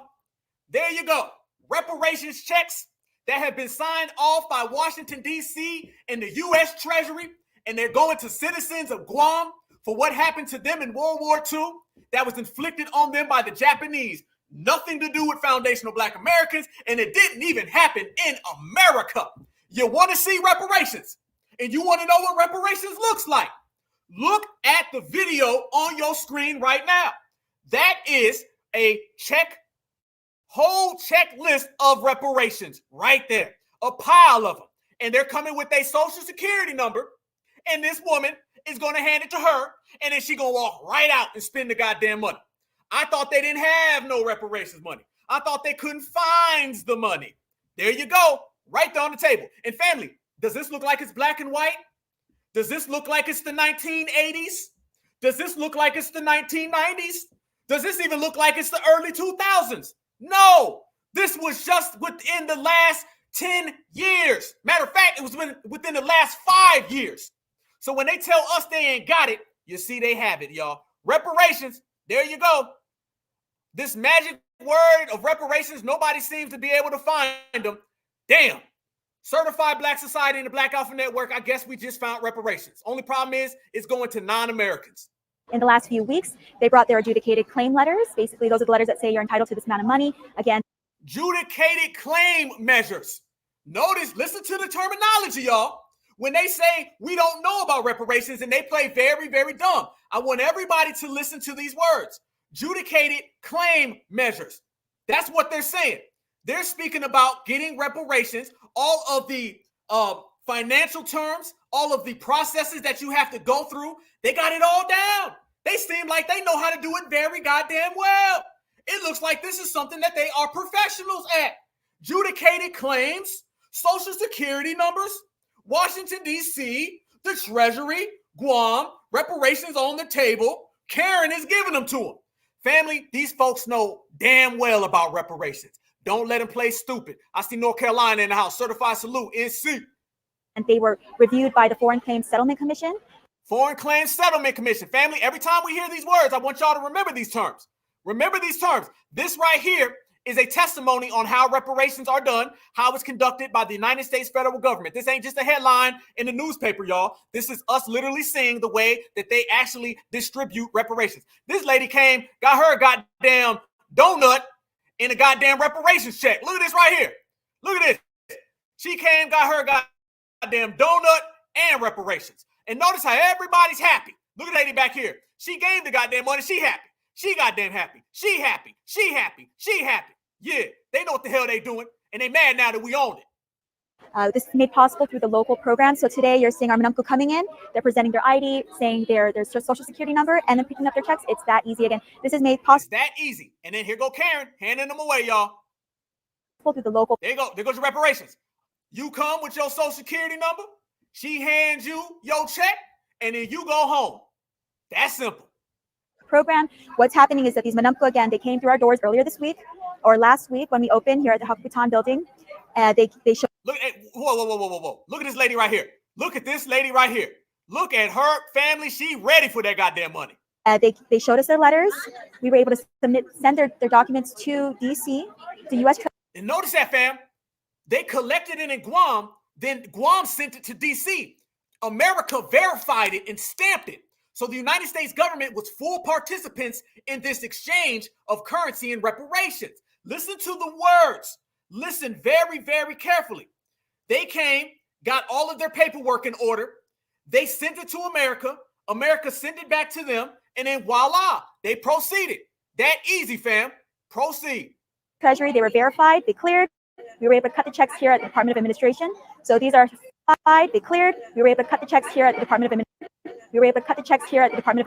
There you go. Reparations checks that have been signed off by Washington, D.C. and the U.S. Treasury, and they're going to citizens of Guam for what happened to them in World War II that was inflicted on them by the Japanese. Nothing to do with foundational Black Americans, and it didn't even happen in America. You want to see reparations, and you want to know what reparations looks like. Look at the video on your screen right now. That is a whole checklist of reparations right there, a pile of them. And they're coming with their social security number, and this woman is going to hand it to her, and then she going to walk right out and spend the goddamn money. I thought they didn't have no reparations money. I thought they couldn't find the money. There you go, right there on the table. And family, does this look like it's black and white? Does this look like it's the 1980s? Does this look like it's the 1990s? Does this even look like it's the early 2000s? No, this was just within the last 10 years. Matter of fact, it was within the last 5 years. So when they tell us they ain't got it, you see they have it, y'all. Reparations, there you go. This magic word of reparations, nobody seems to be able to find them. Damn. Certified Black Society and the Black Alpha Network, I guess we just found reparations. Only problem is it's going to non-Americans. In the last few weeks, they brought their adjudicated claim letters. Basically, those are the letters that say you're entitled to this amount of money. Again, adjudicated claim measures. Notice, listen to the terminology, y'all. When they say we don't know about reparations and they play very, very dumb, I want everybody to listen to these words. Adjudicated claim measures. That's what they're saying. They're speaking about getting reparations. All of the financial terms, all of the processes that you have to go through, they got it all down. They seem like they know how to do it very goddamn well. It looks like this is something that they are professionals at. Adjudicated claims, social security numbers, Washington, D.C., the Treasury, Guam, reparations on the table. Karen is giving them to them. Family, these folks know damn well about reparations. Don't let them play stupid. I see North Carolina in the house. Certified salute, NC. And they were reviewed by the Foreign Claims Settlement Commission. Foreign Claims Settlement Commission. Family, every time we hear these words, I want y'all to remember these terms. Remember these terms. This right here is a testimony on how reparations are done, how it's conducted by the United States federal government. This ain't just a headline in the newspaper, y'all. This is us literally seeing the way that they actually distribute reparations. This lady came, got her a goddamn donut in a goddamn reparations check. Look at this right here. Look at this. She came, got her a goddamn donut and reparations. And notice how everybody's happy. Look at the lady back here. She gave the goddamn money. She happy. She goddamn happy. She happy. She happy. She happy. Yeah, they know what the hell they doing, and they mad now that we own it. This is made possible through the local program. So today you're seeing our Manamco coming in. They're presenting their ID, saying their social security number, and then picking up their checks. It's that easy. Again, this is made It's possible that easy. And then here go Karen, handing them away, y'all. through the local. There you go. There goes your reparations. You come with your social security number. She hands you your check, and then you go home. That's simple. Program. What's happening is that these Manamco, again, they came through our doors earlier this week or last week when we opened here at the Hakputan building. They showed. Look at whoa. Look at this lady right here. Look at this lady right here. Look at her family. She ready for that goddamn money. They showed us their letters. We were able to send their documents to DC, to U.S. And notice that, fam. They collected it in Guam. Then Guam sent it to DC. America verified it and stamped it. So the United States government was full participants in this exchange of currency and reparations. Listen to the words. Listen very, very carefully. They came, got all of their paperwork in order. They sent it to America. America sent it back to them. And then voila, they proceeded. That easy, fam. Proceed. Treasury, they were verified, they cleared. We were able to cut the checks here at the Department of Administration. So these are verified, they cleared. We were able to cut the checks here at the Department of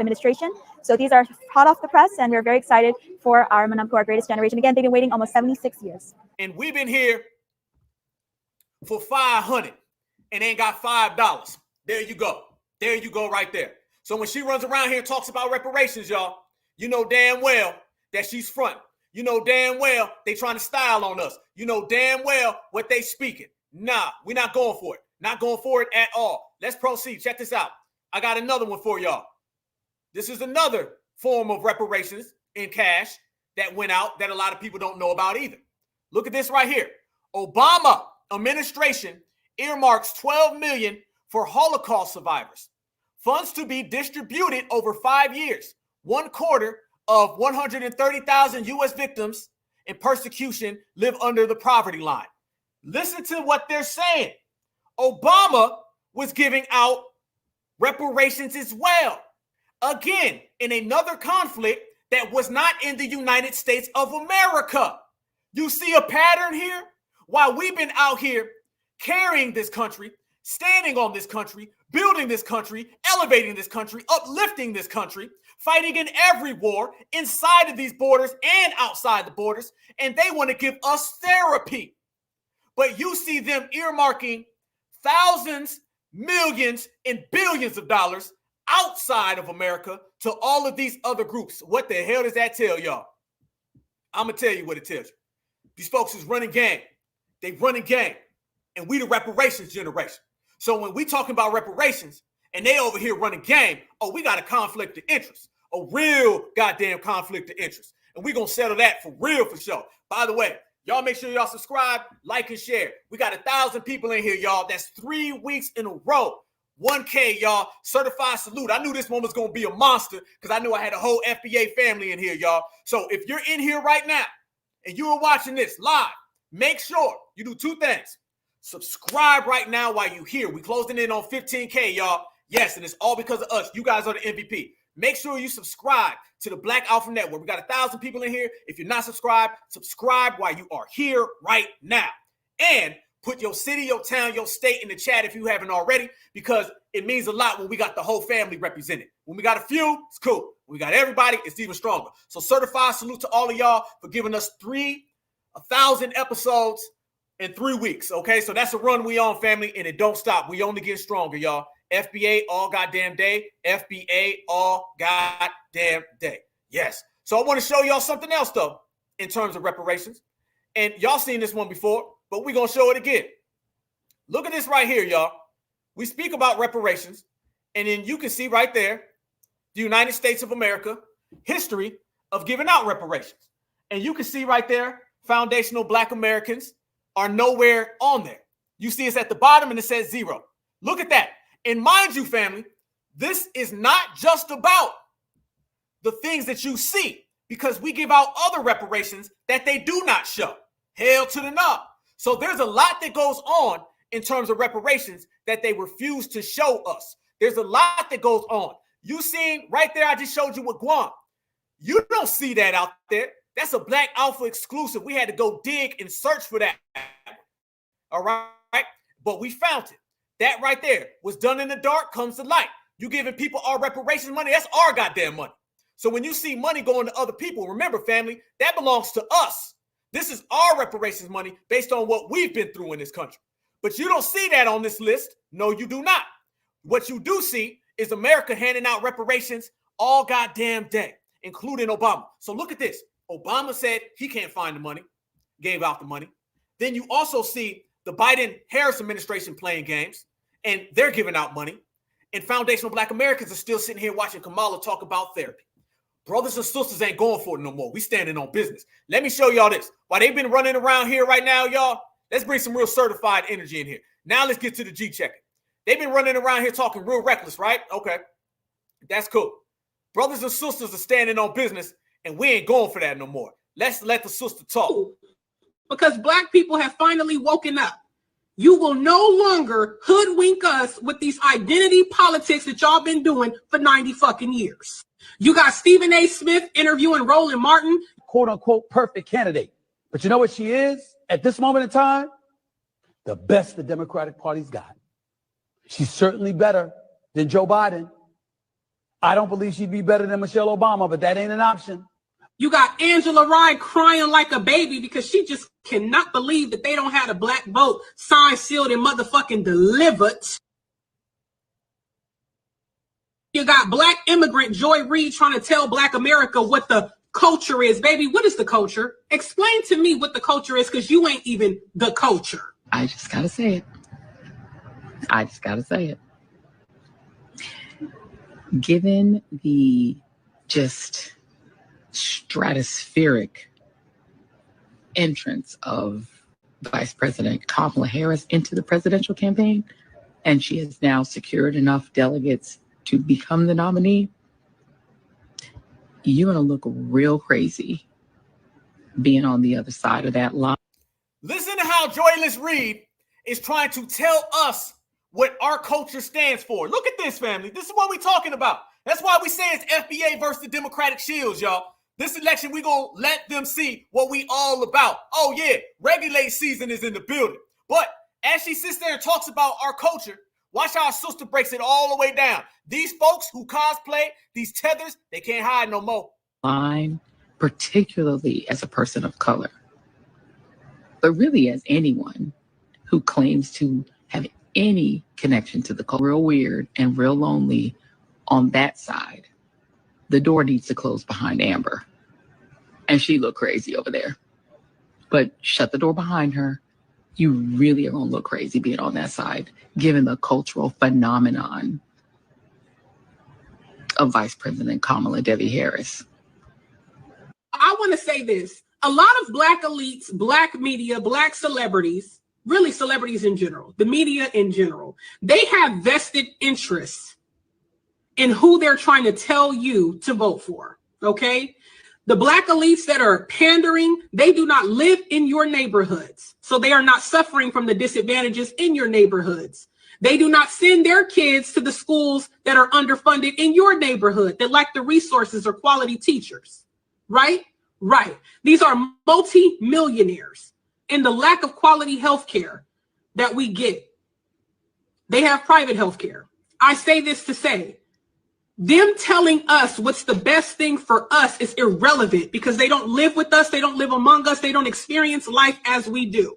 Administration. So these are hot off the press, and we're very excited for our Manamco, our greatest generation. Again, they've been waiting almost 76 years. And we've been here for 500 and ain't got $5. There you go. There you go right there. So when she runs around here and talks about reparations, y'all, you know damn well that she's front. You know damn well they trying to style on us. You know damn well what they speaking. Nah, we're not going for it. Not going for it at all. Let's proceed. Check this out. I got another one for y'all. This is another form of reparations in cash that went out that a lot of people don't know about either. Look at this right here. Obama administration earmarks $12 million for Holocaust survivors. Funds to be distributed over 5 years. 1/4 of 130,000 U.S. victims in persecution live under the poverty line. Listen to what they're saying. Obama was giving out reparations as well. Again, in another conflict that was not in the United States of America. You see a pattern here? While we've been out here carrying this country, standing on this country, building this country, elevating this country, uplifting this country, fighting in every war inside of these borders and outside the borders, and they want to give us therapy. But you see them earmarking thousands, millions, and billions of dollars outside of America to all of these other groups. What the hell does that tell y'all? I'm going to tell you what it tells you. These folks is running game. They running game. And we the reparations generation. So when we talking about reparations and they over here running game, oh, we got a conflict of interest. A real goddamn conflict of interest. And we going to settle that for real for sure. By the way, y'all make sure y'all subscribe, like, and share. We got 1,000 people in here, y'all. That's 3 weeks in a row. 1K, y'all. Certified salute. I knew this one was going to be a monster because I knew I had a whole FBA family in here, y'all. So if you're in here right now and you are watching this live, make sure you do 2 things. Subscribe right now while you're here. We closing in on 15K, y'all. Yes, and it's all because of us. You guys are the MVP. Make sure you subscribe to the Black Alpha Network. We got 1,000 people in here. If you're not subscribed, subscribe while you are here right now. And Put your city, your town, your state in the chat if you haven't already, because it means a lot when we got the whole family represented. When we got a few, it's cool. When we got everybody, it's even stronger. So certified salute to all of y'all for giving us 1,000 episodes in 3 weeks, okay? So that's a run we on, family, and it don't stop. We only get stronger, y'all. FBA all goddamn day. FBA all goddamn day. Yes. So I want to show y'all something else, though, in terms of reparations. And y'all seen this one before, but we're going to show it again. Look at this right here, y'all. We speak about reparations, and then you can see right there, the United States of America, history of giving out reparations. And you can see right there, foundational Black Americans are nowhere on there. You see it's at the bottom and it says 0. Look at that. And mind you, family, this is not just about the things that you see, because we give out other reparations that they do not show. Hell to the no. So there's a lot that goes on in terms of reparations that they refuse to show us. There's a lot that goes on. You seen right there, I just showed you with Guam. You don't see that out there. That's a Black Alpha exclusive. We had to go dig and search for that. All right? But we found it. That right there was done in the dark, comes to light. You giving people our reparations money, that's our goddamn money. So when you see money going to other people, remember, family, that belongs to us. This is our reparations money based on what we've been through in this country. But you don't see that on this list. No, you do not. What you do see is America handing out reparations all goddamn day, including Obama. So look at this. Obama said he can't find the money, gave out the money. Then you also see the Biden-Harris administration playing games, and they're giving out money. And foundational Black Americans are still sitting here watching Kamala talk about therapy. Brothers and sisters ain't going for it no more. We standing on business. Let me show y'all this. While they've been running around here right now, y'all, let's bring some real certified energy in here. Now let's get to the G-checking. They've been running around here talking real reckless, right? Okay, that's cool. Brothers and sisters are standing on business, and we ain't going for that no more. Let's let the sister talk. Because Black people have finally woken up. You will no longer hoodwink us with these identity politics that y'all been doing for 90 fucking years. You got Stephen A. Smith interviewing Roland Martin. Quote unquote perfect candidate. But you know what she is at this moment in time? The best the Democratic Party's got. She's certainly better than Joe Biden. I don't believe she'd be better than Michelle Obama, but that ain't an option. You got Angela Rye crying like a baby because she just cannot believe that they don't have a Black vote signed, sealed, and motherfucking delivered. You got Black immigrant Joy Reid trying to tell Black America what the culture is. Baby, what is the culture? Explain to me what the culture is, because you ain't even the culture. I just gotta say it. I just gotta say it. Given the just stratospheric entrance of Vice President Kamala Harris into the presidential campaign, and she has now secured enough delegates to become the nominee, you're gonna look real crazy being on the other side of that line. Listen to how Joyless Reed is trying to tell us what our culture stands for. Look at this, family. This is what we're talking about. That's why we say it's FBA versus the Democratic Shields, y'all. This election, we're going to let them see what we all about. Oh, yeah, regulate season is in the building. But as she sits there and talks about our culture, watch how our sister breaks it all the way down. These folks who cosplay, these tethers, they can't hide no more. Line, particularly as a person of color, but really as anyone who claims to have any connection to the culture, real weird and real lonely on that side. The door needs to close behind Amber. And she looked crazy over there. But shut the door behind her. You really are going to look crazy being on that side, given the cultural phenomenon of Vice President Kamala Devi Harris. I want to say this. A lot of Black elites, Black media, Black celebrities, really celebrities in general, the media in general, they have vested interests in who they're trying to tell you to vote for, okay? The Black elites that are pandering, they do not live in your neighborhoods. So they are not suffering from the disadvantages in your neighborhoods. They do not send their kids to the schools that are underfunded in your neighborhood that lack the resources or quality teachers, right? Right. These are multi-millionaires, and the lack of quality health care that we get. They have private health care. I say this to say, them telling us what's the best thing for us is irrelevant because they don't live with us. They don't live among us. They don't experience life as we do.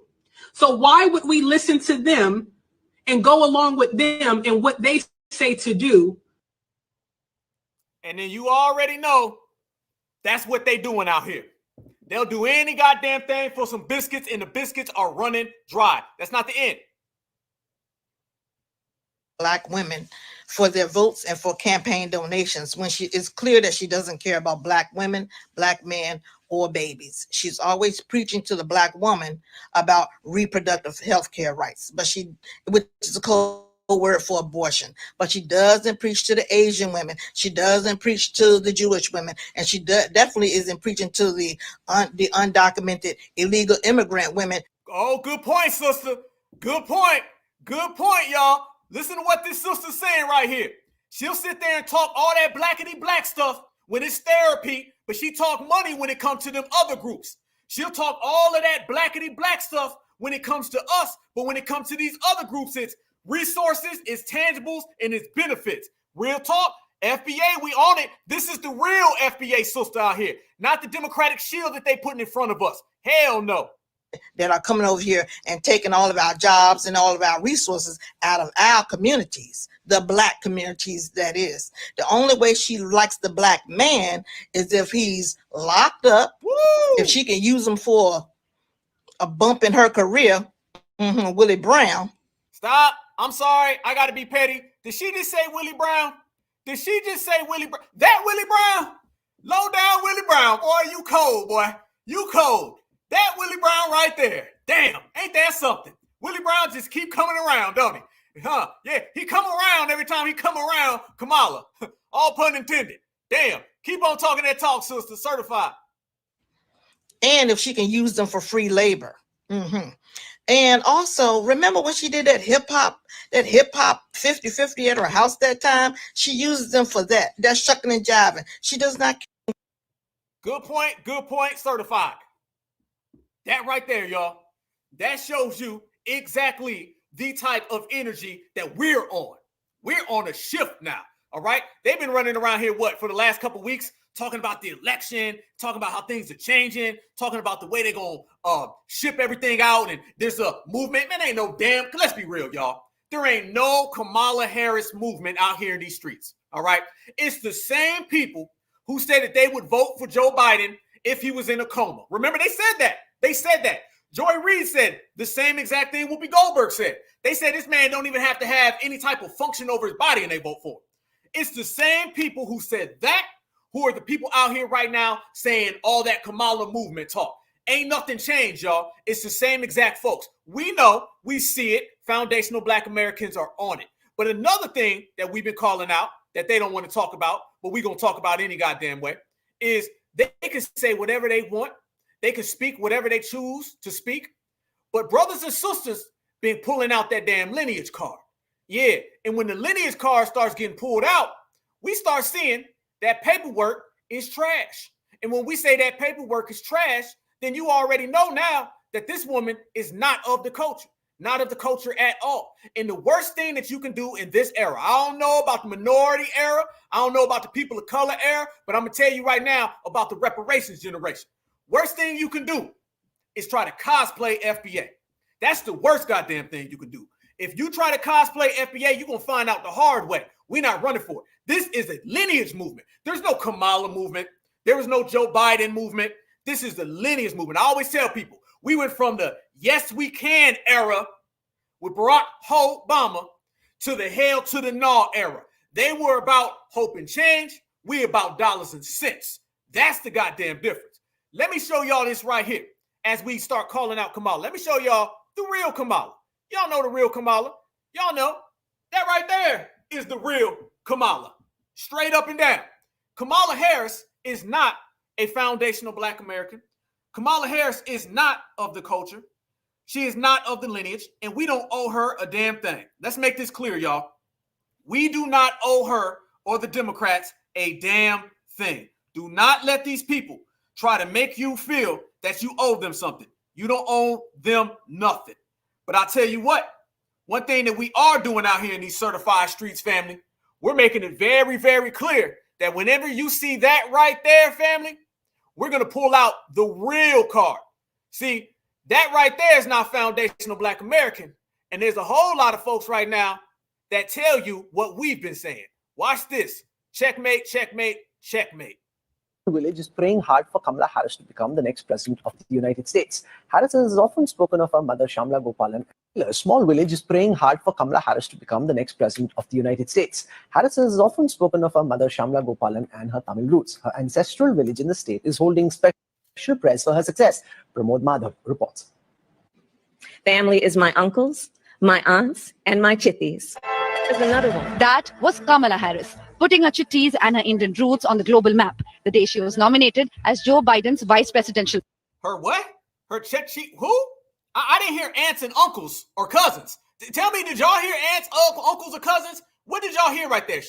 So why would we listen to them and go along with them and what they say to do? And then you already know that's what they doing out here. They'll do any goddamn thing for some biscuits, and the biscuits are running dry. That's not the end. Black women for their votes and for campaign donations when it's clear that she doesn't care about Black women, Black men, or babies. She's always preaching to the Black woman about reproductive health care rights, which is a code word for abortion. But she doesn't preach to the Asian women. She doesn't preach to the Jewish women, and she definitely isn't preaching to the undocumented illegal immigrant women. Oh, good point, sister. Good point. Good point, y'all. Listen to what this sister's saying right here. She'll sit there and talk all that blackity black stuff when it's therapy, but she talk money when it comes to them other groups. She'll talk all of that blackity black stuff when it comes to us, but when it comes to these other groups, it's resources, it's tangibles, and it's benefits. Real talk, FBA, we on it. This is the real FBA sister out here, not the Democratic shield that they putting in front of us. Hell no. That are coming over here and taking all of our jobs and all of our resources out of our communities, the Black communities, that is. The only way she likes the Black man is if he's locked up. Woo! If she can use him for a bump in her career. Willie Brown. Stop. I'm sorry. I got to be petty. Did she just say Willie Brown? Did she just say Willie Brown? That Willie Brown? Low down Willie Brown. Boy, you cold, boy. You cold. That Willie Brown right there. Damn, ain't that something? Willie Brown just keep coming around, don't he? Huh? Yeah, he come around every time he come around Kamala. All pun intended. Damn, keep on talking that talk, sister. Certified. And if she can use them for free labor. And also, remember when she did that hip hop 50-50 at her house that time? She uses them for that. That's shucking and jiving. She does not. Good point. Good point. Certified. That right there, y'all. That shows you exactly the type of energy that we're on. We're on a shift now, all right? They've been running around here, for the last couple of weeks, talking about the election, talking about how things are changing, talking about the way they're going to ship everything out, and there's a movement. Man, ain't no damn, let's be real, y'all. There ain't no Kamala Harris movement out here in these streets, all right? It's the same people who said that they would vote for Joe Biden if he was in a coma. Remember, they said that. They said that. Joy Reid said the same exact thing Whoopi Goldberg said. They said this man don't even have to have any type of function over his body and they vote for him. It's the same people who said that who are the people out here right now saying all that Kamala movement talk. Ain't nothing changed, y'all. It's the same exact folks. We know, we see it. Foundational Black Americans are on it. But another thing that we've been calling out that they don't want to talk about, but we're going to talk about any goddamn way, is they can say whatever they want. They can speak whatever they choose to speak. But brothers and sisters been pulling out that damn lineage card. Yeah. And when the lineage card starts getting pulled out, we start seeing that paperwork is trash. And when we say that paperwork is trash, then you already know now that this woman is not of the culture, not of the culture at all. And the worst thing that you can do in this era, I don't know about the minority era, I don't know about the people of color era, but I'm going to tell you right now about the reparations generation. Worst thing you can do is try to cosplay FBA. That's the worst goddamn thing you can do. If you try to cosplay FBA, you're going to find out the hard way. We're not running for it. This is a lineage movement. There's no Kamala movement. There was no Joe Biden movement. This is the lineage movement. I always tell people, we went from the yes, we can era with Barack Obama to the hell to the no era. They were about hope and change. We about dollars and cents. That's the goddamn difference. Let me show y'all this right here as we start calling out Kamala. Let me show y'all the real Kamala. Y'all know the real Kamala. Y'all know that right there is the real Kamala. Straight up and down. Kamala Harris is not a foundational Black American. Kamala Harris is not of the culture. She is not of the lineage, and we don't owe her a damn thing. Let's make this clear, y'all. We do not owe her or the Democrats a damn thing. Do not let these people try to make you feel that you owe them something. You don't owe them nothing. But I'll tell you what, one thing that we are doing out here in these certified streets, family, we're making it very, very clear that whenever you see that right there, family, we're going to pull out the real card. See, that right there is not foundational Black American. And there's a whole lot of folks right now that tell you what we've been saying. Watch this. Checkmate, checkmate, checkmate. Village is praying hard for Kamala Harris to become the next president of the United States. Harris has often spoken of her mother, Shamla Gopalan. A small village is praying hard for Kamala Harris to become the next president of the United States. Harris has often spoken of her mother, Shamla Gopalan, and her Tamil roots. Her ancestral village in the state is holding special prayers for her success. Pramod Madhav reports. Family is my uncles, my aunts, and my chitties. There's another one. That was Kamala Harris, putting her chitties and her Indian roots on the global map the day she was nominated as Joe Biden's vice presidential. Her what? Her who? I didn't hear aunts and uncles or cousins. Tell me, did y'all hear aunts, uncles, or cousins? What did y'all hear right there?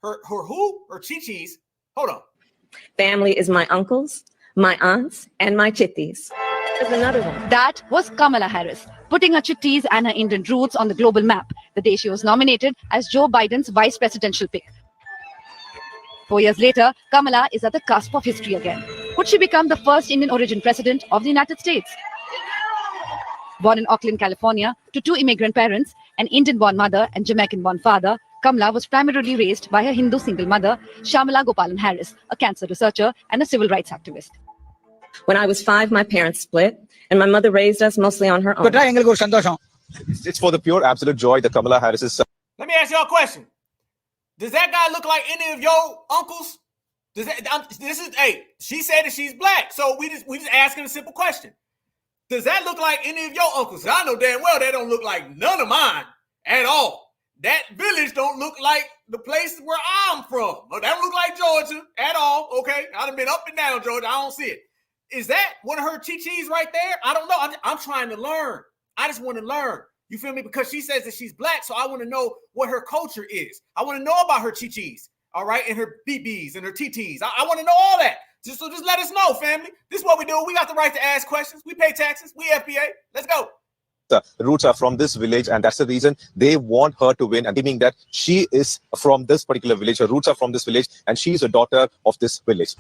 Her who? Her chi-chis? Hold on. Family is my uncles, my aunts, and my chitties. There's another one. That was Kamala Harris, putting her chitties and her Indian roots on the global map the day she was nominated as Joe Biden's vice presidential pick. 4 years later, Kamala is at the cusp of history again. Could she become the first Indian origin president of the United States? Born in Oakland, California, to two immigrant parents, an Indian-born mother and Jamaican-born father, Kamala was primarily raised by her Hindu single mother, Shamla Gopalan Harris, a cancer researcher and a civil rights activist. When I was 5, my parents split, and my mother raised us mostly on her own. It's for the pure absolute joy that Kamala Harris is. Let me ask y'all a question. Does that guy look like any of your uncles? Hey, she said that she's Black, so we just asking a simple question. Does that look like any of your uncles? I know damn well that don't look like none of mine at all. That village don't look like the place where I'm from. That don't look like Georgia at all, okay? I done been up and down Georgia. I don't see it. Is that one of her chi-chis right there? I don't know. I'm trying to learn. I just want to learn. You feel me? Because she says that she's Black, so I want to know what her culture is. I want to know about her chi-chis, all right, and her BBs and her TTs. I want to know all that. Just let us know, family. This is what we do. We got the right to ask questions. We pay taxes. We FBA. Let's go. The roots are from this village, and that's the reason they want her to win, and meaning that she is from this particular village. Her roots are from this village, and she is a daughter of this village.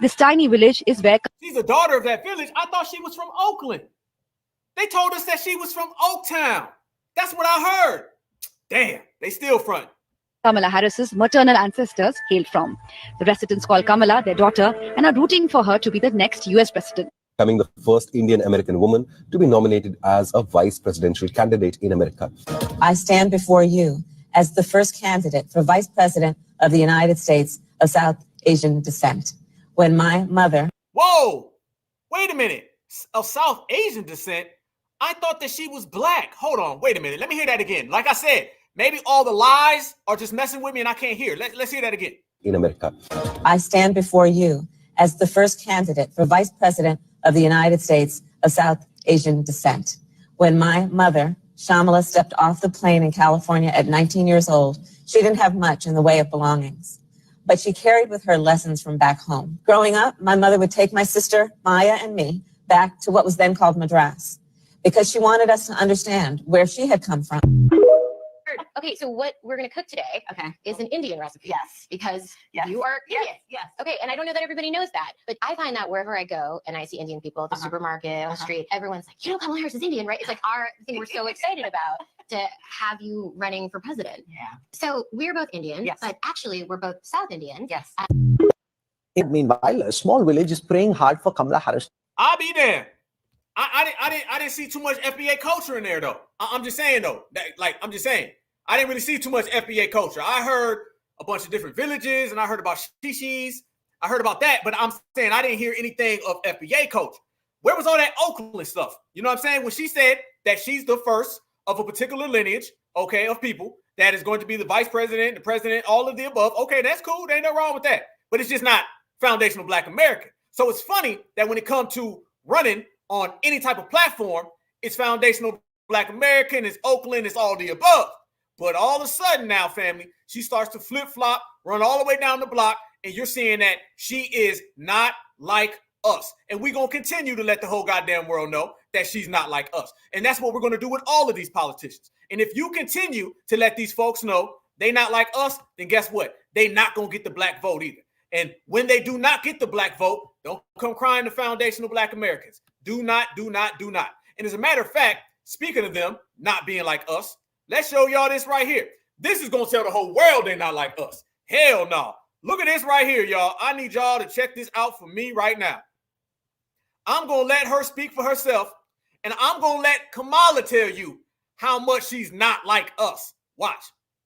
This tiny village is where she's a daughter of that village. I thought she was from Oakland. They told us that she was from Oaktown. That's what I heard. Damn, they still front. Kamala Harris's maternal ancestors hailed from. The residents call Kamala their daughter and are rooting for her to be the next US president. Becoming the first Indian American woman to be nominated as a vice presidential candidate in America. I stand before you as the first candidate for vice president of the United States of South Asian descent. When my mother... Whoa! Wait a minute. Of South Asian descent? I thought that she was Black. Hold on. Wait a minute. Let me hear that again. Like I said, maybe all the lies are just messing with me and I can't hear. Let's hear that again. In America. I stand before you as the first candidate for vice president of the United States of South Asian descent. When my mother, Shamala, stepped off the plane in California at 19 years old, she didn't have much in the way of belongings, but she carried with her lessons from back home. Growing up, my mother would take my sister, Maya, and me back to what was then called Madras, because she wanted us to understand where she had come from. Okay, so what we're going to cook today is an Indian recipe. Yes. Because you are Indian. Yes. Okay, and I don't know that everybody knows that, but I find that wherever I go and I see Indian people at the supermarket, on the street, everyone's like, you know, Kamala Harris is Indian, right? It's like our thing we're so excited about to have you running for president. Yeah. So we're both Indian, but actually we're both South Indian. Yes. Meanwhile, a small village is praying hard for Kamala Harris. I'll be there. I didn't see too much FBA culture in there though. I'm just saying though. I'm just saying. I didn't really see too much FBA culture. I heard a bunch of different villages and I heard about shishis. I heard about that, but I'm saying I didn't hear anything of FBA culture. Where was all that Oakland stuff? You know what I'm saying? When she said that she's the first of a particular lineage, okay, of people that is going to be the vice president, the president, all of the above. Okay, that's cool. There ain't no wrong with that. But it's just not foundational Black American. So it's funny that when it comes to running on any type of platform, it's foundational Black American, it's Oakland, it's all the above. But all of a sudden now, family, she starts to flip-flop, run all the way down the block, and you're seeing that she is not like us. And we're going to continue to let the whole goddamn world know that she's not like us. And that's what we're going to do with all of these politicians. And if you continue to let these folks know they not like us, then guess what? They not going to get the black vote either. And when they do not get the black vote, don't come crying to foundational black Americans. Do not. And as a matter of fact, speaking of them not being like us, let's show y'all this right here. This is going to tell the whole world they're not like us. Hell no. Look at this right here, y'all. I need y'all to check this out for me right now. I'm going to let her speak for herself, and I'm going to let Kamala tell you how much she's not like us. Watch.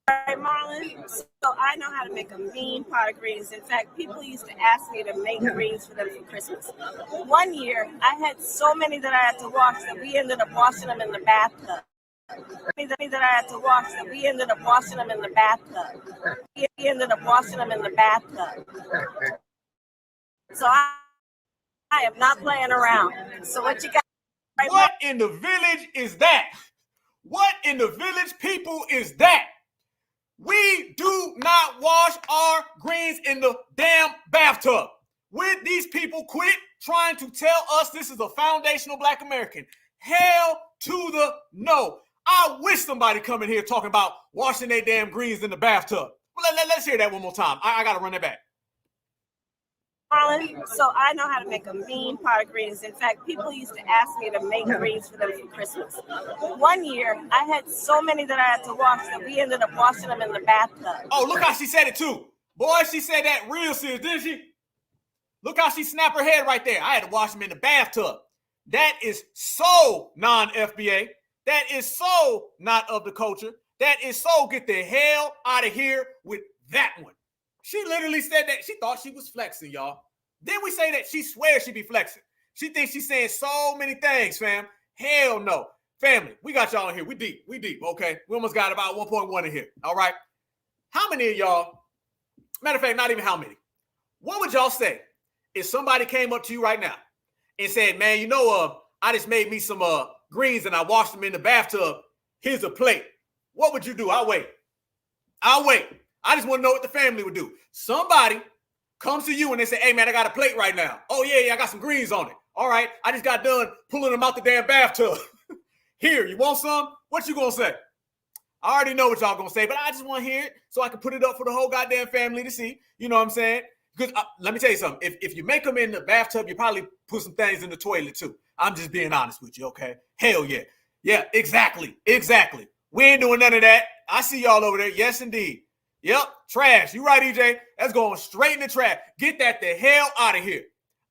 All right, Marlon. So I know how to make a mean pot of greens. In fact, people used to ask me to make greens for them for Christmas. One year, I had so many that I had to wash that we ended up washing them in the bathtub. We ended up washing them in the bathtub. So I am not playing around. So what you got? What in the village is that? What in the village people is that? We do not wash our greens in the damn bathtub. Would these people quit trying to tell us this is a foundational black American? Hell to the no. I wish somebody come in here talking about washing their damn greens in the bathtub. Well, let's hear that one more time. I got to run it back. Marlon, so I know how to make a mean pot of greens. In fact, people used to ask me to make greens for them for Christmas. One year, I had so many that I had to wash that we ended up washing them in the bathtub. Oh, look how she said it too. Boy, she said that real serious, didn't she? Look how she snapped her head right there. I had to wash them in the bathtub. That is so non-FBA. That is so not of the culture. That is so get the hell out of here with that one. She literally said that. She thought she was flexing, y'all. Then we say that she swears she be flexing. She thinks she's saying so many things, fam. Hell no. Family, we got y'all in here. We deep, okay? We almost got about 1.1 in here, all right? How many of y'all, matter of fact, not even how many, what would y'all say if somebody came up to you right now and said, man, you know, I just made me some greens and I washed them in the bathtub. Here's a plate. What would you do? I'll wait. I just want to know what the family would do. Somebody comes to you and they say, hey, man, I got a plate right now. Oh, yeah, I got some greens on it. All right, I just got done pulling them out the damn bathtub. Here, you want some? What you going to say? I already know what y'all going to say, but I just want to hear it so I can put it up for the whole goddamn family to see. You know what I'm saying? Because let me tell you something. If you make them in the bathtub, you probably put some things in the toilet too. I'm just being honest with you, okay? Hell yeah. Yeah, exactly. We ain't doing none of that. I see y'all over there. Yes, indeed. Yep, trash. You right, EJ. That's going straight in the trash. Get that the hell out of here.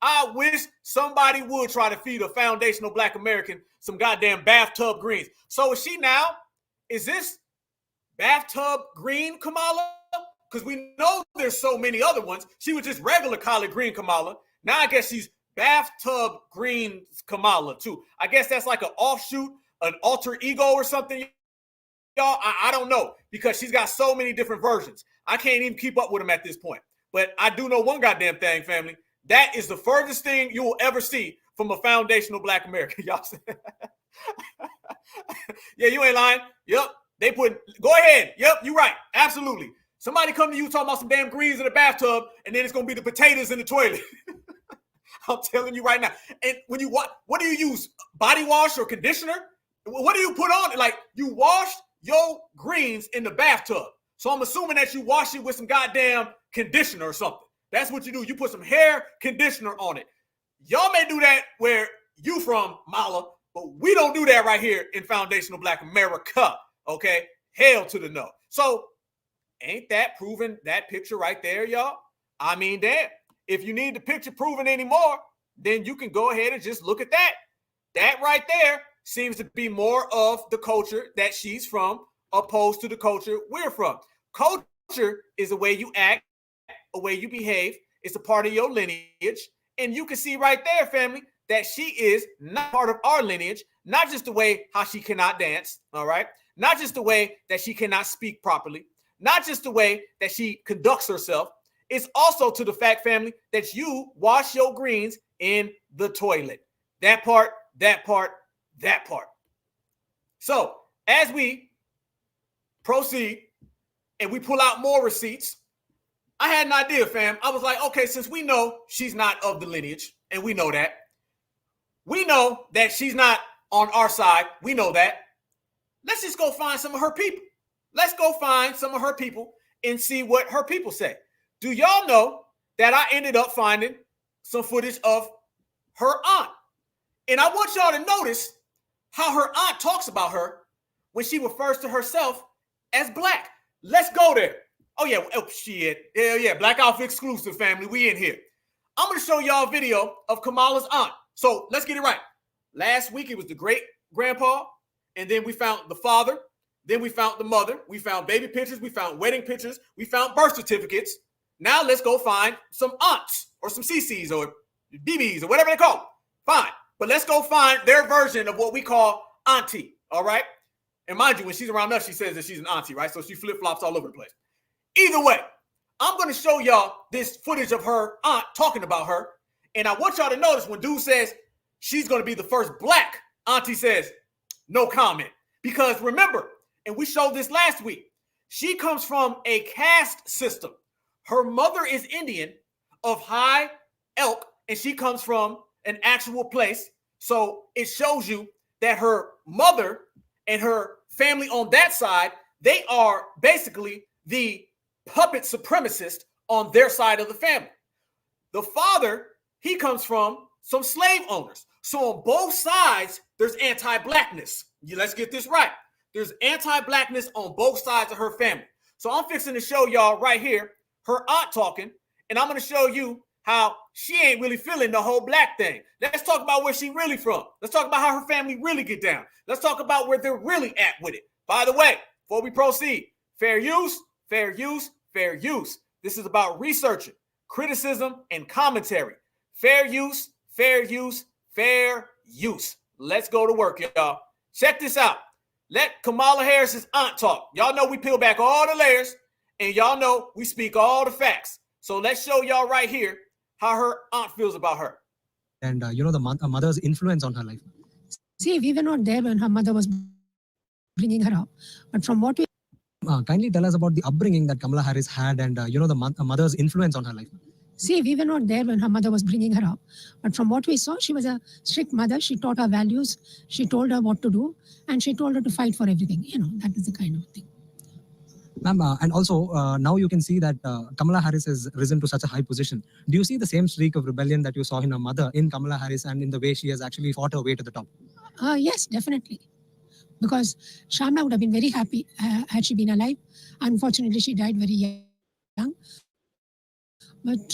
I wish somebody would try to feed a foundational black American some goddamn bathtub greens. So is this bathtub green Kamala? Because we know there's so many other ones. She was just regular collard green Kamala. Now I guess she's bathtub green Kamala too. I guess that's like an offshoot, an alter ego or something. Y'all, I don't know, because she's got so many different versions. I can't even keep up with them at this point. But I do know one goddamn thing, family. That is the furthest thing you will ever see from a foundational black American. Y'all say, yeah, you ain't lying. Yep. Go ahead. Yep, you're right. Absolutely. Somebody come to you talking about some damn greens in the bathtub, and then it's going to be the potatoes in the toilet. I'm telling you right now. And when you what do you use? Body wash or conditioner? What do you put on it? Like, you washed your greens in the bathtub. So I'm assuming that you wash it with some goddamn conditioner or something. That's what you do. You put some hair conditioner on it. Y'all may do that where you from, Mala, but we don't do that right here in foundational black America, okay? Hell to the no. So ain't that proving that picture right there, y'all? I mean, damn. If you need the picture proven anymore, then you can go ahead and just look at that. That right there seems to be more of the culture that she's from opposed to the culture we're from. Culture is the way you act, a way you behave. It's a part of your lineage. And you can see right there, family, that she is not part of our lineage, not just the way how she cannot dance, all right? Not just the way that she cannot speak properly, not just the way that she conducts herself. It's also to the fact, family, that you wash your greens in the toilet. That part. So as we proceed and we pull out more receipts, I had an idea, fam. I was like, okay, since we know she's not of the lineage, and we know that she's not on our side. We know that. Let's just go find some of her people. Let's go find some of her people and see what her people say. Do y'all know that I ended up finding some footage of her aunt? And I want y'all to notice how her aunt talks about her when she refers to herself as black. Let's go there. Oh, yeah. Oh, shit. Hell yeah. Black Outfit exclusive, family. We in here. I'm going to show y'all a video of Kamala's aunt. So let's get it right. Last week, it was the great grandpa. And then we found the father. Then we found the mother. We found baby pictures. We found wedding pictures. We found birth certificates. Now let's go find some aunts or some CCs or BBs or whatever they call them. Fine. But let's go find their version of what we call auntie. All right. And mind you, when she's around us, she says that she's an auntie, right? So she flip-flops all over the place. Either way, I'm going to show y'all this footage of her aunt talking about her. And I want y'all to notice when dude says she's going to be the first black, auntie says, no comment. Because remember, and we showed this last week, she comes from a caste system. Her mother is Indian of high elk, and she comes from an actual place. So it shows you that her mother and her family on that side, they are basically the puppet supremacist on their side of the family. The father, he comes from some slave owners. So on both sides, there's anti-blackness. Let's get this right. There's anti-blackness on both sides of her family. So I'm fixing to show y'all right here, her aunt talking, and I'm going to show you how she ain't really feeling the whole black thing. Let's talk about where she really from. Let's talk about how her family really get down. Let's talk about where they're really at with it. By the way, before we proceed, fair use, fair use, fair use. This is about researching, criticism, and commentary. Fair use, fair use, fair use. Let's go to work, y'all. Check this out. Let Kamala Harris's aunt talk. Y'all know we peel back all the layers, and y'all know we speak all the facts. So let's show y'all right here how her aunt feels about her. And, the mother's influence on her life. See, we were not there when her mother was bringing her up. But from what we... kindly tell us about the upbringing that Kamala Harris had and, the mother's influence on her life. See, we were not there when her mother was bringing her up. But from what we saw, she was a strict mother. She taught her values. She told her what to do. And she told her to fight for everything. That is the kind of thing. Ma'am, and also, now you can see that Kamala Harris has risen to such a high position. Do you see the same streak of rebellion that you saw in her mother, in Kamala Harris, and in the way she has actually fought her way to the top? Yes, definitely. Because Shamla would have been very happy had she been alive. Unfortunately, she died very young. But,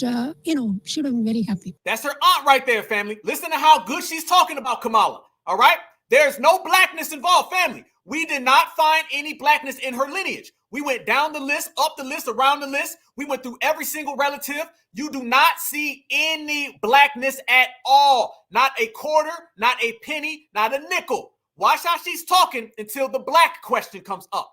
she would have been very happy. That's her aunt right there, family. Listen to how good she's talking about Kamala, all right? There's no blackness involved, family. We did not find any blackness in her lineage. We went down the list, up the list, around the list. We went through every single relative. You do not see any blackness at all. Not a quarter, not a penny, not a nickel. Watch how she's talking until the black question comes up.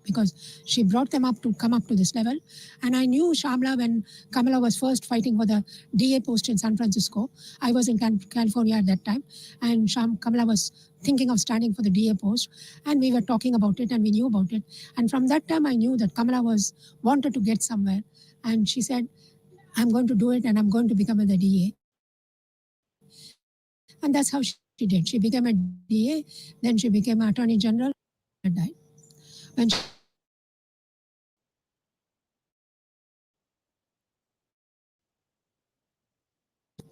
Because she brought them up to come up to this level. And I knew Shamla when Kamala was first fighting for the DA post in San Francisco. I was in California at that time. And Kamala was thinking of standing for the DA post. And we were talking about it and we knew about it. And from that time, I knew that Kamala wanted to get somewhere. And she said, I'm going to do it and I'm going to become the DA. And that's how she did. She became a DA. Then she became an Attorney General and died. When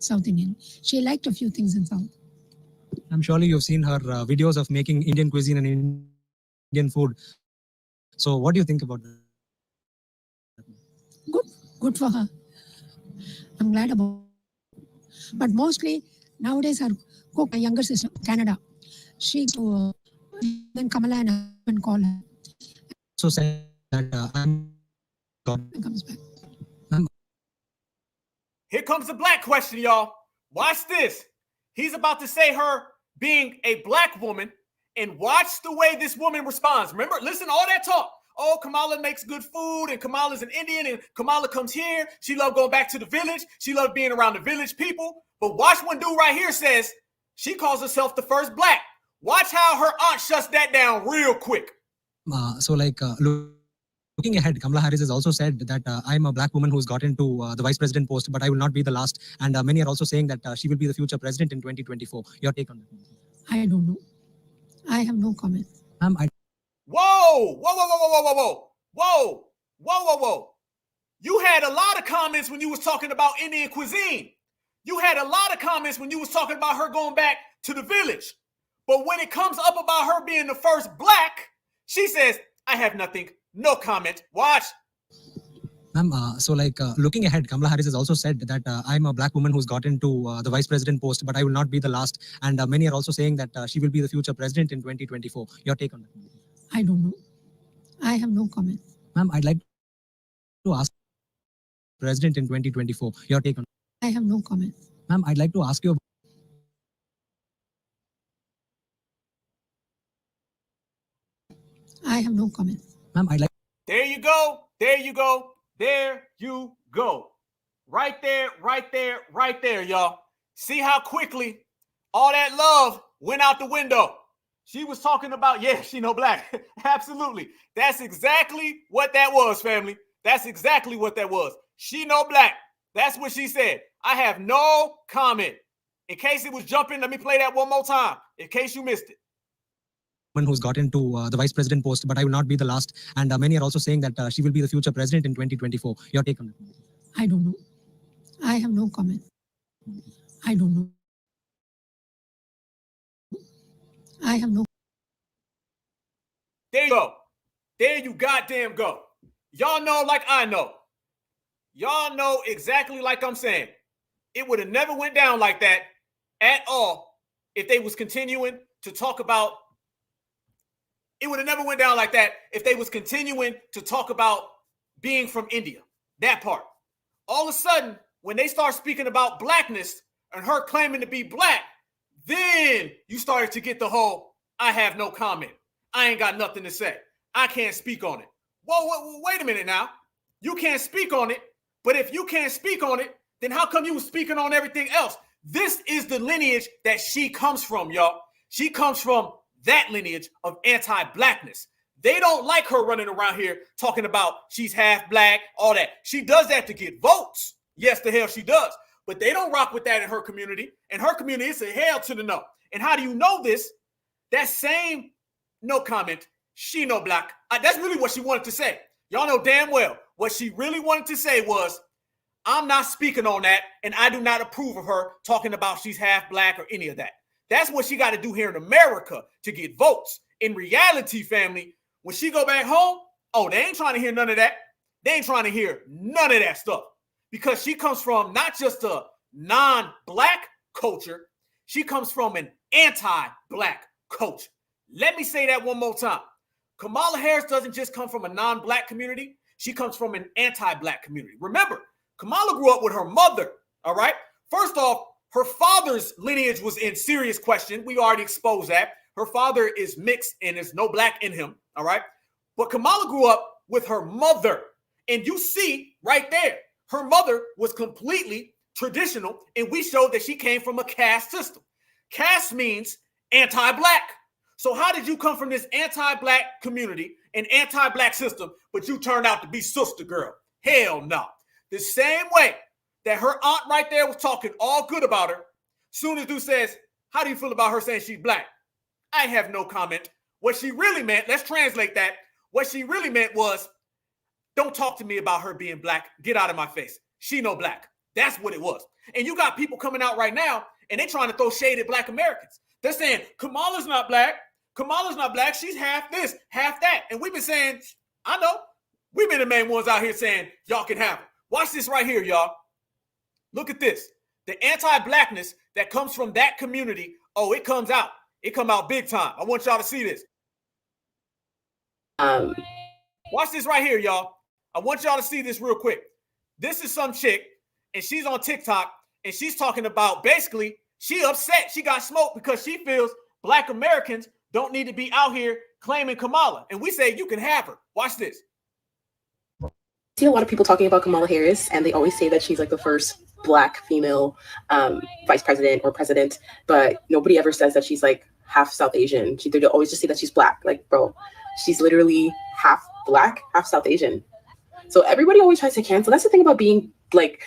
South Indian. She liked a few things in South. I'm surely you've seen her videos of making Indian cuisine and Indian food. So what do you think about that? Good for her. I'm glad about it. But mostly nowadays her cook, my younger sister, Canada, she then Kamala and I husband call her. So said that I'm gone. Comes back. Here comes the black question, y'all. Watch this. He's about to say her being a black woman, and watch the way this woman responds. Remember, listen to all that talk. Oh, Kamala makes good food, and Kamala's an Indian, and Kamala comes here. She loved going back to the village. She loved being around the village people. But watch one dude right here says she calls herself the first black. Watch how her aunt shuts that down real quick. Look Looking ahead, Kamala Harris has also said that I'm a black woman who's got into the vice president post, but I will not be the last. And many are also saying that she will be the future president in 2024. Your take on that? I don't know. I have no comment. Whoa, whoa, whoa, whoa, whoa, whoa, whoa, whoa, whoa, whoa, whoa. You had a lot of comments when you was talking about Indian cuisine. You had a lot of comments when you was talking about her going back to the village. But when it comes up about her being the first black, she says, I have nothing, no comment. Watch. Ma'am, looking ahead, Kamala Harris has also said that I'm a black woman who's got into the vice president post, but I will not be the last. And many are also saying that she will be the future president in 2024. Your take on that? I don't know. I have no comment. Ma'am, I'd like to ask president in 2024. Your take on? I have no comment. Ma'am, I'd like to ask you. I have no comment. Ma'am, I'd like. There you go. There you go. There you go. Right there, right there, right there, y'all. See how quickly all that love went out the window. She was talking about, yeah, she no black. Absolutely. That's exactly what that was, family. That's exactly what that was. She no black. That's what she said. I have no comment. In case it was jumping, let me play that one more time, in case you missed it. Who's got into the vice president post, but I will not be the last. And many are also saying that she will be the future president in 2024. Your take on that? I don't know. I have no comment. I don't know. I have no. There you go. There you goddamn go. Y'all know like I know. Y'all know exactly like I'm saying. It would have never went down like that at all if they was continuing to talk about. It would have never went down like that if they was continuing to talk about being from India. That part. All of a sudden, when they start speaking about blackness and her claiming to be black, then you started to get the whole, I have no comment. I ain't got nothing to say. I can't speak on it. Whoa, wait a minute now. You can't speak on it, but if you can't speak on it, then how come you was speaking on everything else? This is the lineage that she comes from, y'all. She comes from that lineage of anti-blackness. They don't like her running around here talking about she's half black, all that. She does that to get votes. Yes, the hell she does. But they don't rock with that in her community. In her community, it's a hell to the no. And how do you know this? That same no comment, she no black. That's really what she wanted to say. Y'all know damn well what she really wanted to say was, I'm not speaking on that, and I do not approve of her talking about she's half black or any of that. That's what she got to do here in America to get votes. In reality, family, when she go back home, oh, they ain't trying to hear none of that. They ain't trying to hear none of that stuff because she comes from not just a non-black culture. She comes from an anti-black culture. Let me say that one more time. Kamala Harris doesn't just come from a non-black community. She comes from an anti-black community. Remember, Kamala grew up with her mother, all right? First off, her father's lineage was in serious question. We already exposed that. Her father is mixed and there's no black in him, all right? But Kamala grew up with her mother. And you see right there, her mother was completely traditional, and we showed that she came from a caste system. Caste means anti-black. So how did you come from this anti-black community, an anti-black system, but you turned out to be sister girl? Hell no. The same way that her aunt right there was talking all good about her. Soon as dude says, how do you feel about her saying she's black? I have no comment. What she really meant, let's translate that. What she really meant was, don't talk to me about her being black. Get out of my face. She no black. That's what it was. And you got people coming out right now and they trying to throw shade at black Americans. They're saying, Kamala's not black. Kamala's not black. She's half this, half that. And we've been saying, I know. We've been the main ones out here saying, y'all can have it. Watch this right here, y'all. Look at this. The anti-blackness that comes from that community, oh, it comes out. It come out big time. I want y'all to see this. Watch this right here, y'all. I want y'all to see this real quick. This is some chick, and she's on TikTok, and she's talking about basically she upset. She got smoked because she feels black Americans don't need to be out here claiming Kamala. And we say you can have her. Watch this. I see a lot of people talking about Kamala Harris, and they always say that she's like the first black female vice president or president, but nobody ever says that she's like half South Asian. They always just say that she's black. Like, bro, she's literally half Black, half South Asian. So everybody always tries to cancel. That's the thing about being like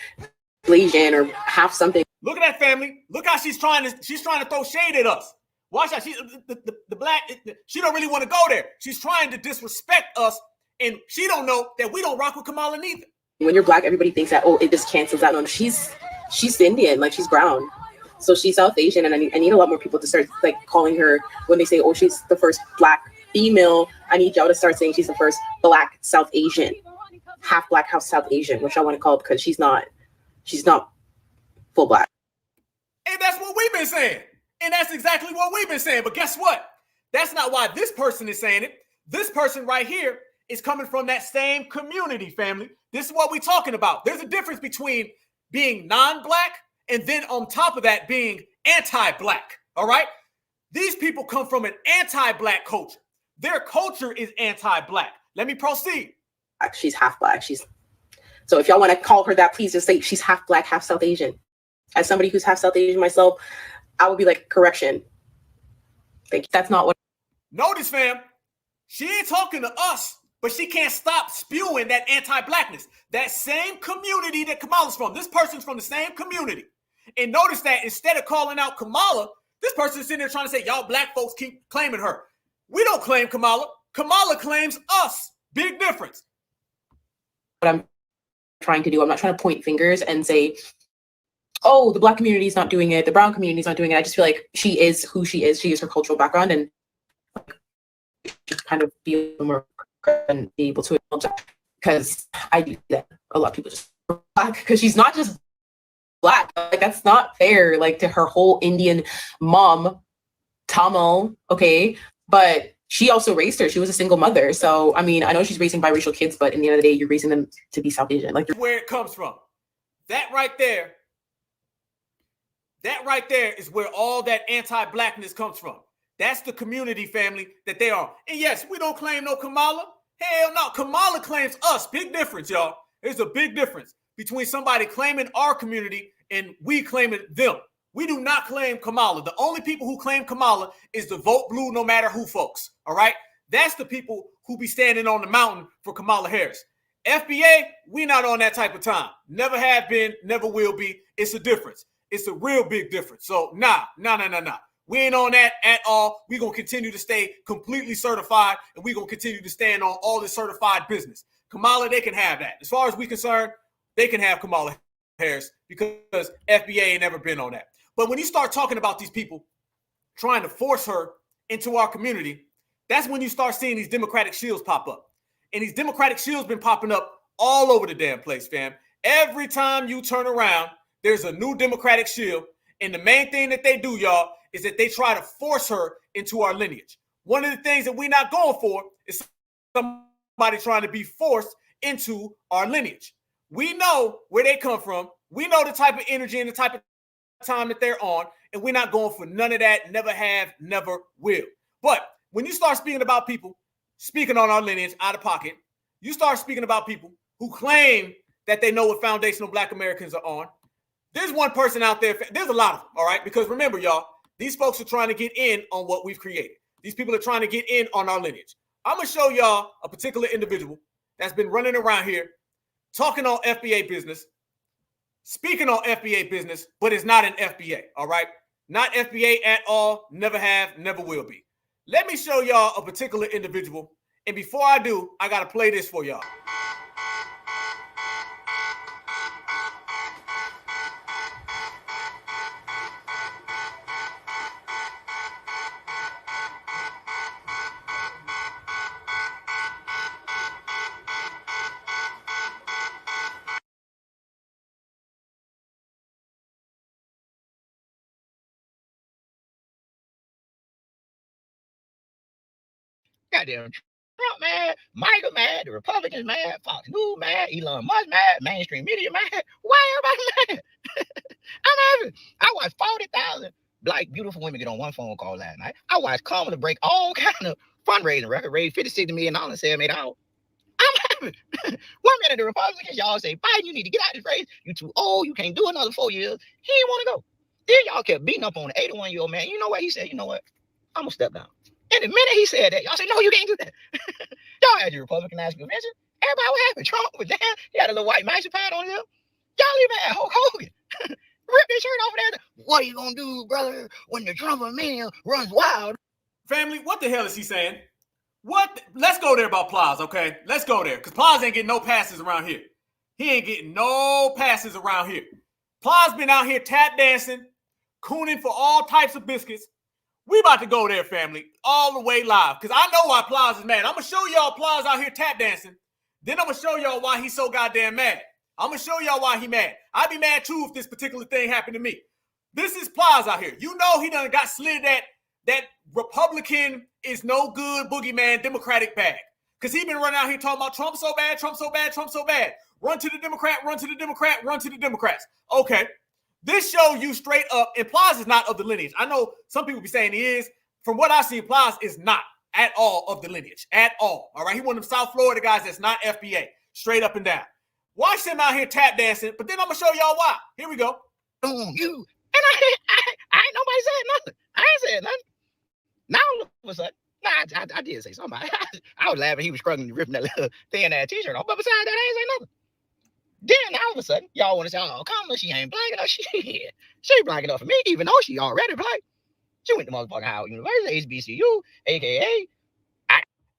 Blasian or half something. Look at that, family. Look how she's trying to throw shade at us. Watch out. The black, she don't really want to go there. She's trying to disrespect us, and she don't know that we don't rock with Kamala neither. When you're Black, everybody thinks that, oh, it just cancels out. No, she's Indian, like she's brown. So she's South Asian, and I need a lot more people to start like calling her when they say, oh, she's the first Black female. I need y'all to start saying she's the first Black South Asian, half Black, half South Asian, which I want to call it because she's not full Black. And that's what we've been saying. And that's exactly what we've been saying. But guess what? That's not why this person is saying it. This person right here is coming from that same community, family. This is what we're talking about. There's a difference between being non-Black and then on top of that being anti-Black, all right? These people come from an anti-Black culture. Their culture is anti-Black. Let me proceed. She's half Black. So if y'all want to call her that, please just say she's half Black, half South Asian. As somebody who's half South Asian myself, I would be like, correction. Thank you. That's not what. Notice, fam, she ain't talking to us, but she can't stop spewing that anti-Blackness. That same community that Kamala's from. This person's from the same community. And notice that instead of calling out Kamala, this person's sitting there trying to say, y'all Black folks keep claiming her. We don't claim Kamala. Kamala claims us. Big difference. What I'm trying to do, I'm not trying to point fingers and say, oh, the Black community is not doing it, the brown community is not doing it. I just feel like she is who she is. She is her cultural background, and just kind of be more and be able to acknowledge that, because I do that. A lot of people just Black because she's not just Black. Like that's not fair. Like to her whole Indian mom, Tamil, okay, but she also raised her. She was a single mother. So I mean, I know she's raising biracial kids, but in the end of the day, you're raising them to be South Asian. Like where it comes from. That right there is where all that anti-Blackness comes from. That's the community, family, that they are. And yes, we don't claim no Kamala. Hell no, Kamala claims us. Big difference, y'all. There's a big difference between somebody claiming our community and we claiming them. We do not claim Kamala. The only people who claim Kamala is the vote blue no matter who folks, all right? That's the people who be standing on the mountain for Kamala Harris. FBA, we not on that type of time. Never have been, never will be. It's a difference. It's a real big difference. So nah. We ain't on that at all. We're going to continue to stay completely certified, and we're going to continue to stand on all this certified business. Kamala, they can have that. As far as we're concerned, they can have Kamala Harris because FBA ain't never been on that. But when you start talking about these people trying to force her into our community, that's when you start seeing these Democratic shields pop up. And these Democratic shields been popping up all over the damn place, fam. Every time you turn around, there's a new Democratic shield. And the main thing that they do, y'all, is that they try to force her into our lineage. One of the things that we're not going for is somebody trying to be forced into our lineage. We know where they come from. We know the type of energy and the type of time that they're on, and we're not going for none of that. Never have, never will. But when you start speaking about people speaking on our lineage out of pocket, you start speaking about people who claim that they know what foundational Black Americans are on. There's one person out there. There's a lot of them, all right? Because remember, y'all, these folks are trying to get in on what we've created. These people are trying to get in on our lineage. I'm going to show y'all a particular individual that's been running around here talking on FBA business, speaking on FBA business, but it's not an FBA, all right? Not FBA at all, never have, never will be. Let me show y'all a particular individual. And before I do, I got to play this for y'all. Goddamn Trump mad, Michael mad, the Republicans mad, Fox News mad, Elon Musk mad, mainstream media mad. Why everybody mad? I'm happy. I watched 40,000 Black beautiful women get on one phone call last night. I watched Kamala break all kind of fundraising record, raised $56 million and said made out. I'm happy. 1 minute the Republicans, y'all say, Biden, you need to get out of this race. You too old, you can't do another 4 years. He didn't want to go. Then y'all kept beating up on an 81-year-old man. You know what? He said, you know what? I'm gonna step down. And the minute he said that, y'all say, no, you can't do that. Y'all had your Republican National Convention. Everybody, what happened? Trump was down. He had a little white maxi pad on him. Y'all even had Hulk Hogan. Rip his shirt over there. What are you gonna do, brother, when the drummer man runs wild? Family, what the hell is he saying? Let's go there about Plies, okay? Let's go there, because Plies ain't getting no passes around here. He ain't getting no passes around here. Plies been out here tap dancing, cooning for all types of biscuits. We about to go there, family, all the way live, because I know why Plies is mad. I'm going to show y'all Plies out here tap dancing. Then I'm going to show y'all why he's so goddamn mad. I'm going to show y'all why he mad. I'd be mad, too, if this particular thing happened to me. This is Plies out here. You know he done got slid that Republican is no good boogeyman Democratic bag. Because he been running out here talking about Trump so bad, Trump so bad, Trump so bad. Run to the Democrat, run to the Democrat, run to the Democrats. Okay. This show you straight up, and Plies is not of the lineage. I know some people be saying he is. From what I see, Plies is not at all of the lineage. At all. All right. He one of them South Florida guys that's not FBA. Straight up and down. Watch him out here tap dancing, but then I'm going to show y'all why. Here we go. You. And I ain't nobody said nothing. I ain't said nothing. Now all of a sudden, I did say something. I was laughing. He was struggling ripping that little thin-ass t-shirt off. But besides that, I ain't say nothing. Then all of a sudden, y'all want to say, oh, Kamala, she ain't black enough. She black enough for me, even though she already black. She went to motherfucking Howard University, HBCU, a.k.a.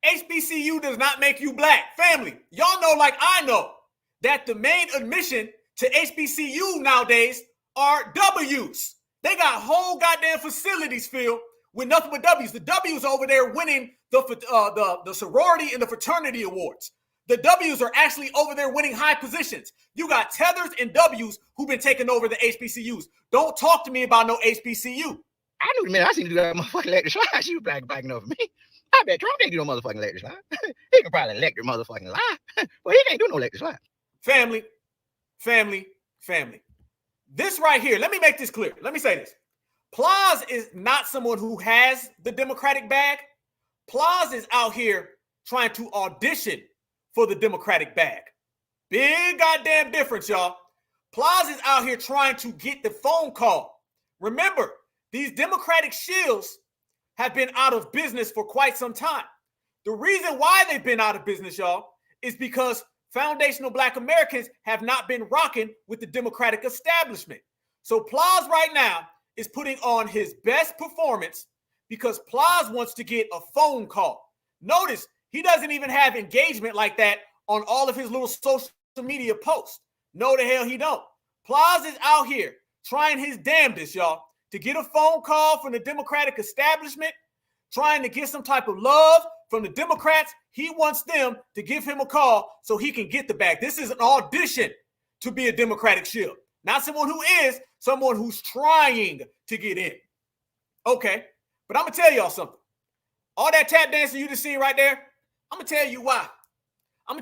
HBCU does not make you black. Family, y'all know like I know that the main admission to HBCU nowadays are W's. They got whole goddamn facilities filled with nothing but W's. The W's over there winning the sorority and the fraternity awards. The W's are actually over there winning high positions. You got tethers and W's who've been taking over the HBCUs. Don't talk to me about no HBCU. I knew the minute I seen you do that motherfucking electric slide, she was black enough for me. I bet Trump can't do no motherfucking electric slide. He can probably electric motherfucking lie, but he can't do no electric slide. Family. This right here, let me make this clear. Let me say this. Plies is not someone who has the Democratic bag. Plies is out here trying to audition for the Democratic bag. Big goddamn difference, y'all. Plies is out here trying to get the phone call. Remember, these Democratic shills have been out of business for quite some time. The reason why they've been out of business, y'all, is because foundational Black Americans have not been rocking with the Democratic establishment. So Plies right now is putting on his best performance because Plies wants to get a phone call. Notice he doesn't even have engagement like that on all of his little social media posts. No, the hell he don't. Plies is out here trying his damnedest, y'all, to get a phone call from the Democratic establishment, trying to get some type of love from the Democrats. He wants them to give him a call so he can get the bag. This is an audition to be a Democratic shield. Not someone who is, someone who's trying to get in. Okay, but I'm going to tell y'all something. All that tap dancing you just seen right there, I'm going to tell you why. All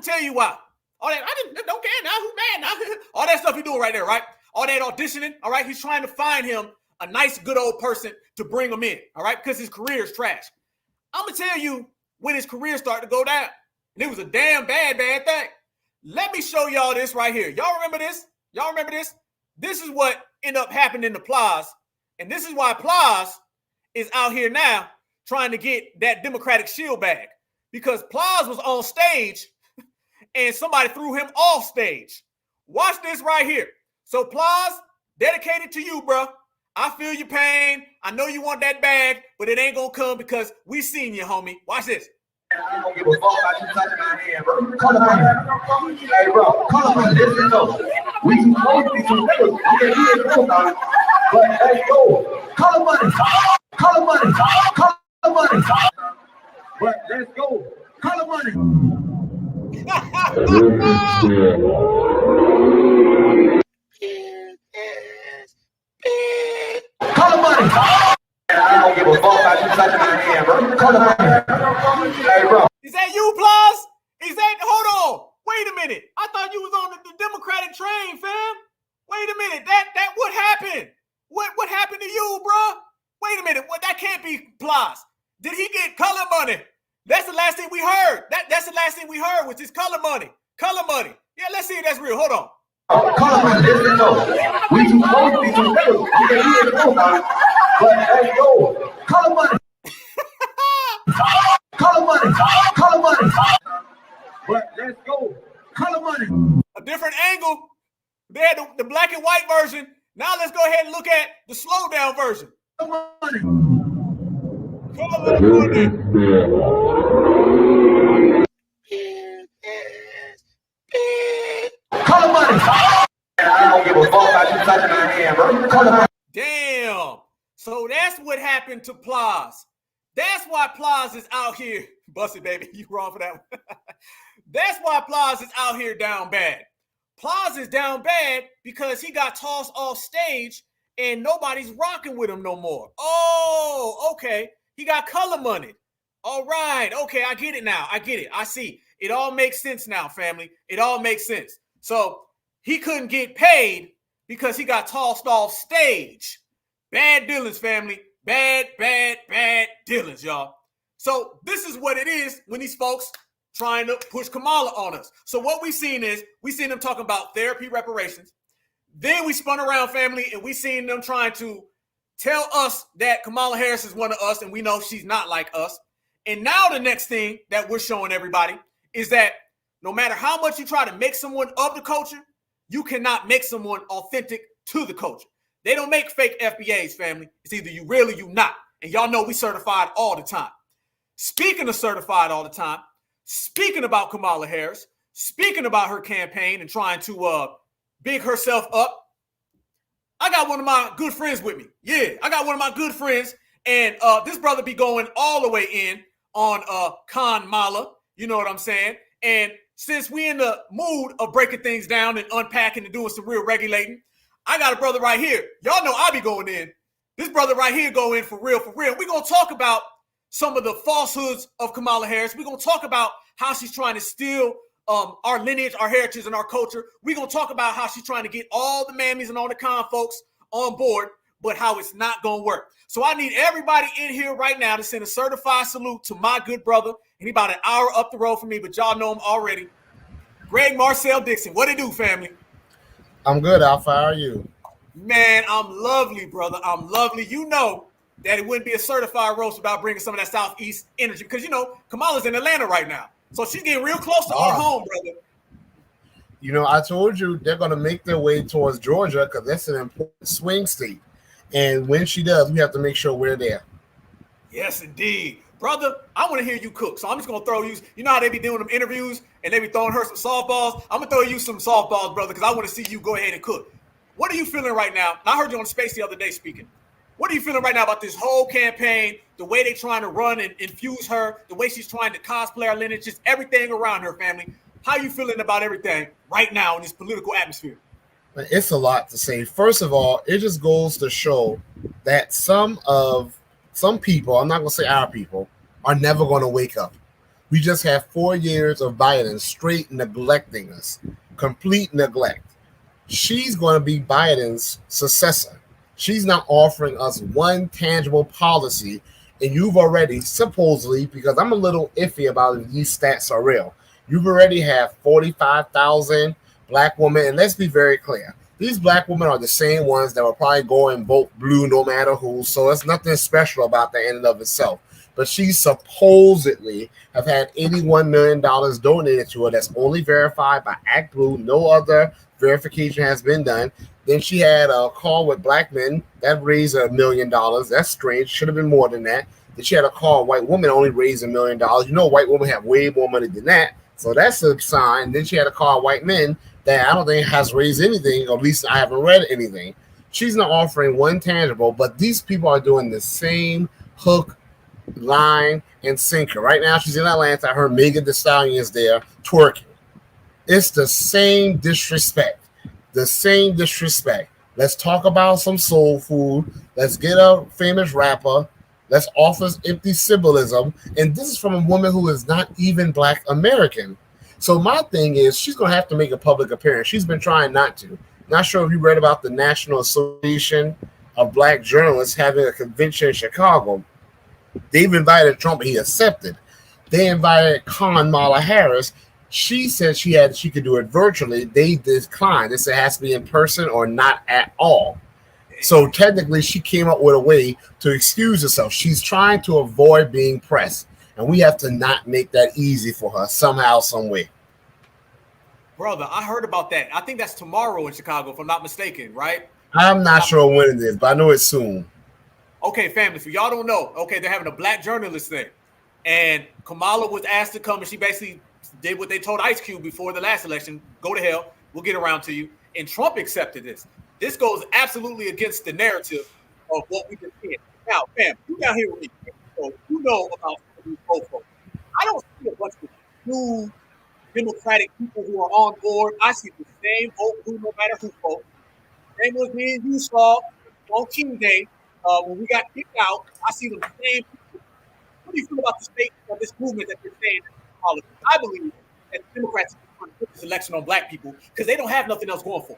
that, don't care now, who's mad now? All that stuff he doing right there, right? All that auditioning, all right? He's trying to find him a nice, good old person to bring him in, all right? Because his career is trash. I'm going to tell you when his career started to go down. And it was a damn bad thing. Let me show y'all this right here. Y'all remember this? This is what ended up happening to Plies. And this is why Plies is out here now trying to get that Democratic shield bag. Because Plies was on stage and somebody threw him off stage. Watch this right here. So Plies, dedicated to you, bro. I feel your pain. I know you want that bag, but it ain't gonna come because we seen you, homie. Watch this. I don't give a fuck about you touching my hand, bro. Call him on. Hey, bro, call him on. Listen, though. We supposed to be some niggas. Okay, he ain't know about it. But let's go. Call him on. Call him on. Call him on. But let's go. Call him on. Call him on. I don't give a fuck about you touching my hand, bro. Call him on. Hey, bro. Is that you, Plies? Hold on. Wait a minute. I thought you was on the Democratic train, fam. Wait a minute. That what happened? What happened to you, bro? Wait a minute. That can't be Plies. Did he get color money? That's the last thing we heard. That's the last thing we heard was his color money. Color money. Yeah, let's see if that's real. Hold on. Call him on. Listen, though. We supposed to be some niggas. Okay, he ain't know about it. But let's go. Call him on. Call him on. Call him on. A different angle. They had the black and white version. Now let's go ahead and look at the slow down version. Color money. I don't give a fuck about you touching my hand, bro. Color money. Damn. So that's what happened to Plaz. That's why Plaz is out here. Bust it, baby. You wrong for that one. That's why Plaz is out here down bad. Plaz is down bad because he got tossed off stage and nobody's rocking with him no more. Oh, okay. He got color money. All right. Okay, I get it now. I get it. I see. It all makes sense now, family. It all makes sense. So he couldn't get paid because he got tossed off stage. Bad dealings, family. Bad dealings, y'all. So this is what it is when these folks trying to push Kamala on us. So what we seen them talking about therapy reparations. Then we spun around, family, and we seen them trying to tell us that Kamala Harris is one of us, and we know she's not like us. And now the next thing that we're showing everybody is that no matter how much you try to make someone of the culture, you cannot make someone authentic to the culture. They don't make fake FBAs, family. It's either you real or you not. And y'all know we certified all the time. Speaking of certified all the time, speaking about Kamala Harris, speaking about her campaign and trying to big herself up, I got one of my good friends with me. Yeah, I got one of my good friends. And this brother be going all the way in on Kamala. You know what I'm saying? And since we in the mood of breaking things down and unpacking and doing some real regulating, I got a brother right here. Y'all know I be going in. This brother right here go in for real, for real. We're going to talk about some of the falsehoods of Kamala Harris. We're going to talk about how she's trying to steal our lineage, our heritage, and our culture. We're going to talk about how she's trying to get all the mammies and all the con folks on board, but how it's not going to work. So I need everybody in here right now to send a certified salute to my good brother. And he about an hour up the road from me, but y'all know him already. Greg Marcel Dixon. What it do, family? I'm good, Alpha. How are you? Man, I'm lovely, brother. I'm lovely. You know that it wouldn't be a certified roast without bringing some of that Southeast energy because, you know, Kamala's in Atlanta right now. So she's getting real close to our home, brother. You know, I told you they're going to make their way towards Georgia because that's an important swing state. And when she does, we have to make sure we're there. Yes, indeed. Brother, I want to hear you cook. So I'm just going to throw you. You know how they be doing them interviews and they be throwing her some softballs? I'm going to throw you some softballs, brother, because I want to see you go ahead and cook. What are you feeling right now? I heard you on Space the other day speaking. What are you feeling right now about this whole campaign, the way they're trying to run and infuse her, the way she's trying to cosplay our lineage, just everything around her, family? How are you feeling about everything right now in this political atmosphere? It's a lot to say. First of all, it just goes to show that some people, I'm not going to say our people, are never going to wake up. We just have 4 years of Biden straight neglecting us, complete neglect. She's going to be Biden's successor. She's not offering us one tangible policy, and you've already, supposedly, because I'm a little iffy about if these stats are real, you've already have 45,000 black women, and let's be very clear. These black women are the same ones that will probably go and vote blue no matter who, so it's nothing special about that in and of itself. But she supposedly have had $81 million donated to her that's only verified by Act Blue. No other verification has been done. Then she had a call with black men that raised $1 million. That's strange. Should have been more than that. Then she had a call with white women only raised $1 million. You know, white women have way more money than that. So that's a sign. Then she had a call with white men that I don't think has raised anything, or at least I haven't read anything. She's not offering one tangible, but these people are doing the same hook, line, and sinker. Right now, she's in Atlanta. Her Megan Thee Stallion is there twerking. It's the same disrespect. The same disrespect. Let's talk about some soul food. Let's get a famous rapper. Let's offer empty symbolism. And this is from a woman who is not even Black American. So my thing is, she's going to have to make a public appearance. She's been trying not to. Not sure if you read about the National Association of Black Journalists having a convention in Chicago. They've invited Trump, and he accepted. They invited Kamala Harris. She said she could do it virtually. They declined. They said it has to be in person or not at all. So technically, she came up with a way to excuse herself. She's trying to avoid being pressed, and we have to not make that easy for her somehow, some way. Brother, I heard about that. I think that's tomorrow in Chicago, if I'm not mistaken, right? I'm not sure when it is, but I know it's soon. Okay, family, for y'all don't know, okay, they're having a black journalist thing. And Kamala was asked to come, and she basically did what they told Ice Cube before the last election, go to hell, we'll get around to you. And Trump accepted this. This goes absolutely against the narrative of what we've been seeing. Now, fam, you down here with me, so you know about these folks. I don't see a bunch of new Democratic people who are on board. I see the same old blue, no matter who folks. Same was me and you saw on King Day when we got kicked out. I see the same people. What do you feel about the state of this movement that they're saying? I believe that the Democrats are trying to put this election on black people because they don't have nothing else going for them.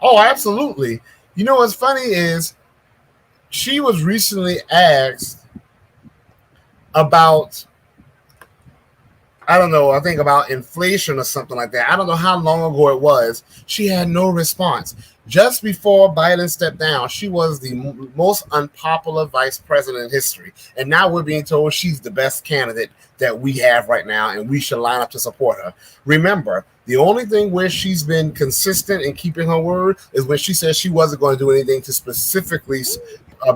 Oh, absolutely. You know what's funny is she was recently asked about, I don't know, I think about inflation or something like that. I don't know how long ago it was. She had no response. Just before Biden stepped down, she was the most unpopular vice president in history. And now we're being told she's the best candidate that we have right now, and we should line up to support her. Remember, the only thing where she's been consistent in keeping her word is when she said she wasn't going to do anything to specifically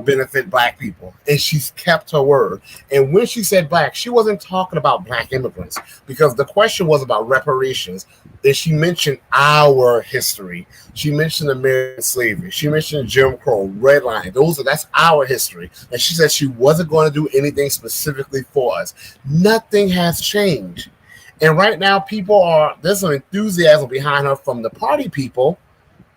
benefit black people, and she's kept her word. And when she said black, she wasn't talking about black immigrants, because the question was about reparations. And she mentioned our history. She mentioned American slavery. She mentioned Jim Crow, redlining. That's our history. And she said she wasn't going to do anything specifically for us. Nothing has changed. And right now, there's some enthusiasm behind her from the party people.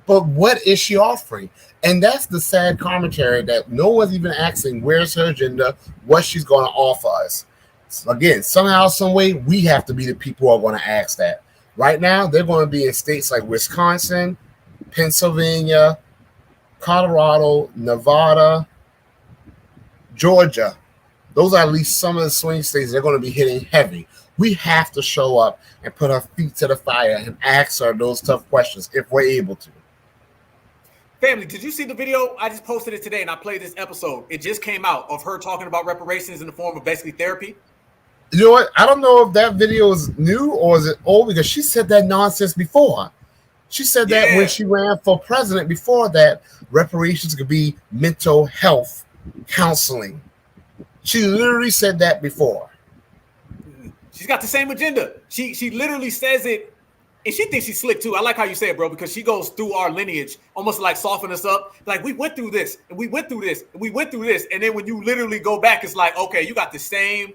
But what is she offering? And that's the sad commentary, that no one's even asking where's her agenda, what she's going to offer us. So again, somehow, some way, we have to be the people who are going to ask that. Right now, they're going to be in states like Wisconsin, Pennsylvania, Colorado, Nevada, Georgia. Those are at least some of the swing states they're going to be hitting heavy. We have to show up and put our feet to the fire and ask her those tough questions if we're able to. Family, did you see the video? I just posted it today and I played this episode. It just came out of her talking about reparations in the form of basically therapy. You know what? I don't know if that video is new or is it old, because she said that nonsense before. She said that when she ran for president before that, reparations could be mental health counseling. She literally said that before. She's got the same agenda. She literally says it. And she thinks she's slick too. I like how you say it, bro, because she goes through our lineage, almost like soften us up. Like, we went through this, and we went through this, and we went through this. And then when you literally go back, it's like, okay, you got the same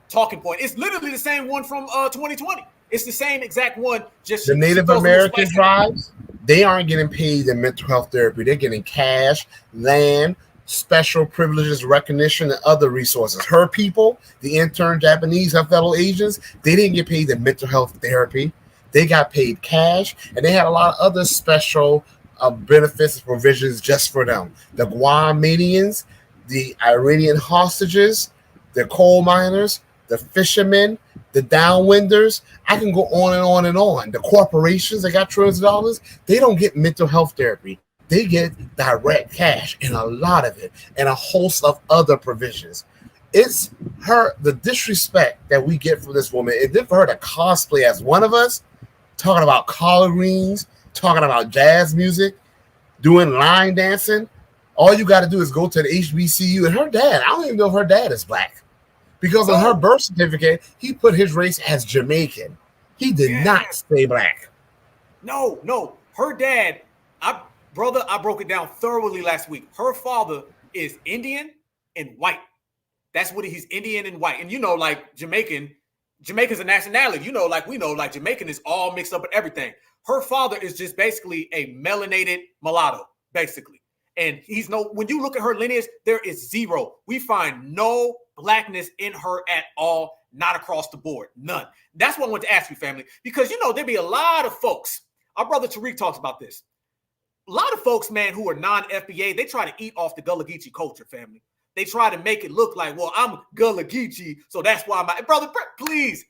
talking point. It's literally the same one from 2020. It's the same exact one. Just the Native American tribes, they aren't getting paid in mental health therapy. They're getting cash, land, special privileges, recognition, and other resources. Her people, the intern Japanese, her fellow Asians, they didn't get paid in mental health therapy. They got paid cash, and they had a lot of other special benefits and provisions just for them. The Guamanians, the Iranian hostages, the coal miners, the fishermen, the downwinders. I can go on and on and on. The corporations that got trillions of dollars, they don't get mental health therapy. They get direct cash, and a lot of it, and a host of other provisions. It's the disrespect that we get from this woman. And then for her to cosplay as one of us, talking about collard greens, talking about jazz music, doing line dancing. All you got to do is go to the HBCU. And her dad, I don't even know if her dad is black, because on her birth certificate, he put his race as Jamaican. He did not say black. No. Her dad, I broke it down thoroughly last week. Her father is Indian and white. That's what he's Indian and white. And like Jamaican's a nationality. Like we know, like Jamaican is all mixed up with everything. Her father is just basically a melanated mulatto, basically. And when you look at her lineage, there is zero. We find no blackness in her at all, not across the board, none. That's what I want to ask you, family, because there'd be a lot of folks. Our brother Tariq talks about this. A lot of folks, man, who are non-FBA, they try to eat off the Gullah Geechee culture, family. They try to make it look like, well, I'm Gullah Geechee, so that's why brother, please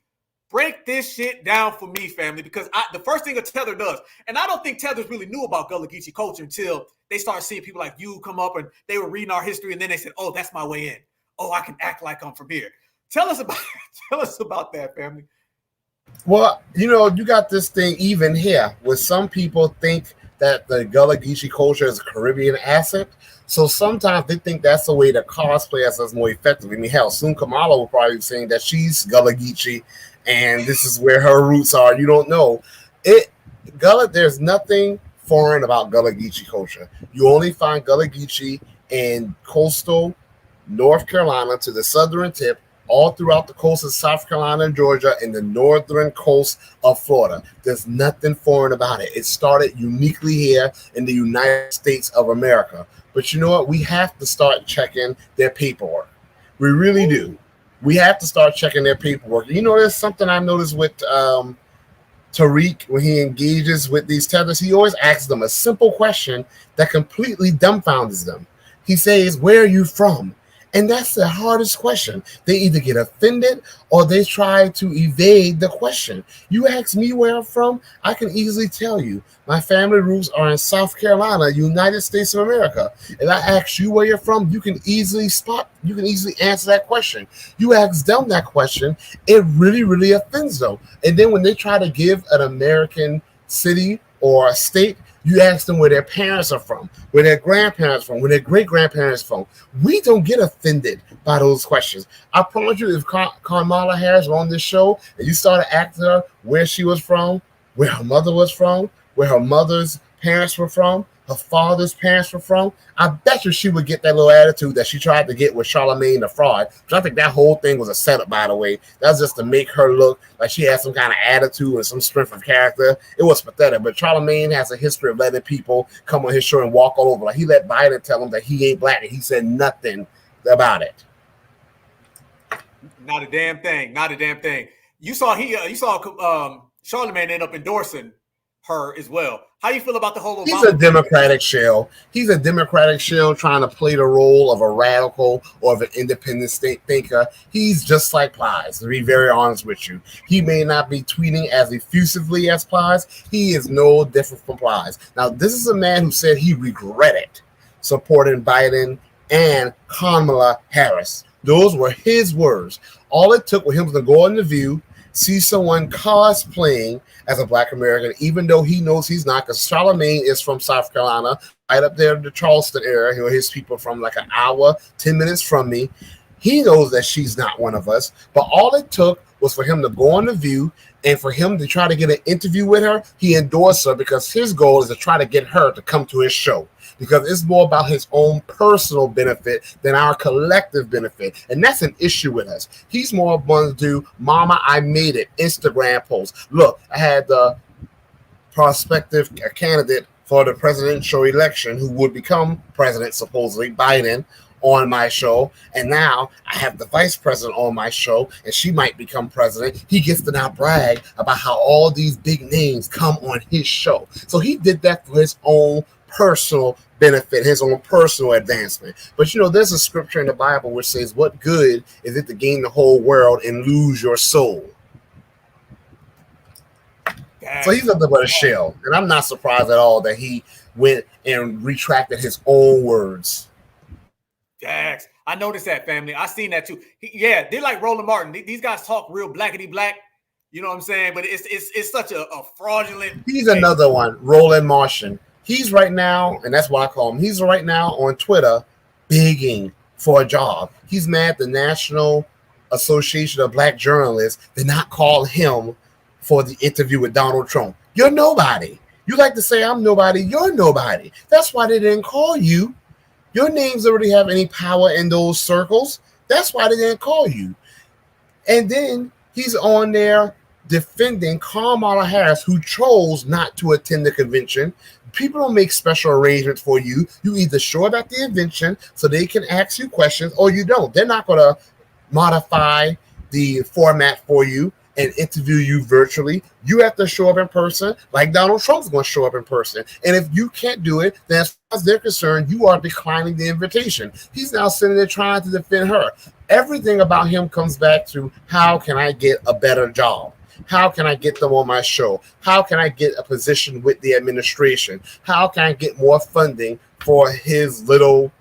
break this shit down for me, family, because the first thing a tether does, and I don't think tethers really knew about Gullah Geechee culture until they started seeing people like you come up and they were reading our history, and then they said, oh, that's my way in. Oh, I can act like I'm from here. Tell us about that, family. Well, you know, you got this thing even here where some people think that the Gullah Geechee culture is a Caribbean asset. So sometimes they think that's the way to cosplay us more effectively. I mean, hell, soon Kamala will probably be saying that she's Gullah Geechee and this is where her roots are. You don't know. There's nothing foreign about Gullah Geechee culture. You only find Gullah Geechee in coastal North Carolina to the southern tip, all throughout the coast of South Carolina and Georgia, and the northern coast of Florida. There's nothing foreign about it. It started uniquely here in the United States of America. But you know what? We have to start checking their paperwork. We really do. We have to start checking their paperwork. You know, there's something I noticed with Tariq when he engages with these tethers. He always asks them a simple question that completely dumbfounds them. He says, "Where are you from?" And that's the hardest question. They either get offended or they try to evade the question. You ask me where I'm from, I can easily tell you. My family roots are in South Carolina, United States of America. If I ask you where you're from, you can easily answer that question. You ask them that question, it really, really offends them. And then when they try to give an American city or a state, you ask them where their parents are from, where their grandparents are from, where their great-grandparents are from. We don't get offended by those questions. I promise you, if Kamala Harris were on this show and you started asking her where she was from, where her mother was from, where her mother's parents were from, her father's parents were from, I bet you she would get that little attitude that she tried to get with Charlemagne the fraud. Which I think that whole thing was a setup, by the way. That's just to make her look like she had some kind of attitude and some strength of character. It was pathetic. But Charlemagne has a history of letting people come on his show and walk all over. Like he let Biden tell him that he ain't black, and he said nothing about it. Not a damn thing. Not a damn thing. You saw Charlemagne end up endorsing her as well. How you feel about the whole Obama? He's a Democratic shell. He's a Democratic shell trying to play the role of a radical or of an independent state thinker. He's just like Plies, to be very honest with you. He may not be tweeting as effusively as Plies. He is no different from Plies. Now, this is a man who said he regretted supporting Biden and Kamala Harris. Those were his words. All it took was him to go on The View, see someone cosplaying as a black American, even though he knows he's not, because Charlemagne is from South Carolina, right up there in the Charleston area. His people from like an hour, 10 minutes from me. He knows that she's not one of us, but all it took was for him to go on The View and for him to try to get an interview with her. He endorsed her because his goal is to try to get her to come to his show, because it's more about his own personal benefit than our collective benefit. And that's an issue with us. He's more going to do "Mama, I made it" Instagram posts. Look, I had the prospective candidate for the presidential election who would become president, supposedly, Biden, on my show, and now I have the vice president on my show, and she might become president. He gets to now brag about how all these big names come on his show. So he did that for his own personal benefit, his own personal advancement. But you know, there's a scripture in the Bible which says, "What good is it to gain the whole world and lose your soul?" So he's nothing but a shell, and I'm not surprised at all that he went and retracted his own words. Jax, I noticed that, family. I seen that too. They're like Roland Martin. These guys talk real blackety black. You know what I'm saying? But it's such a fraudulent. He's another one, Roland Martian. He's right now, and that's what I call him. He's right now on Twitter begging for a job. He's mad the National Association of Black Journalists did not call him for the interview with Donald Trump. You're nobody. You like to say I'm nobody. You're nobody. That's why they didn't call you. Your names already have any power in those circles. That's why they didn't call you. And then he's on there defending Kamala Harris, who chose not to attend the convention. People don't make special arrangements for you. You either show up at the convention so they can ask you questions, or you don't. They're not going to modify the format for you and interview you virtually. You have to show up in person, like Donald Trump's going to show up in person. And if you can't do it, then as far as they're concerned, you are declining the invitation. He's now sitting there trying to defend her. Everything about him comes back to, how can I get a better job? How can I get them on my show? How can I get a position with the administration? How can I get more funding for his little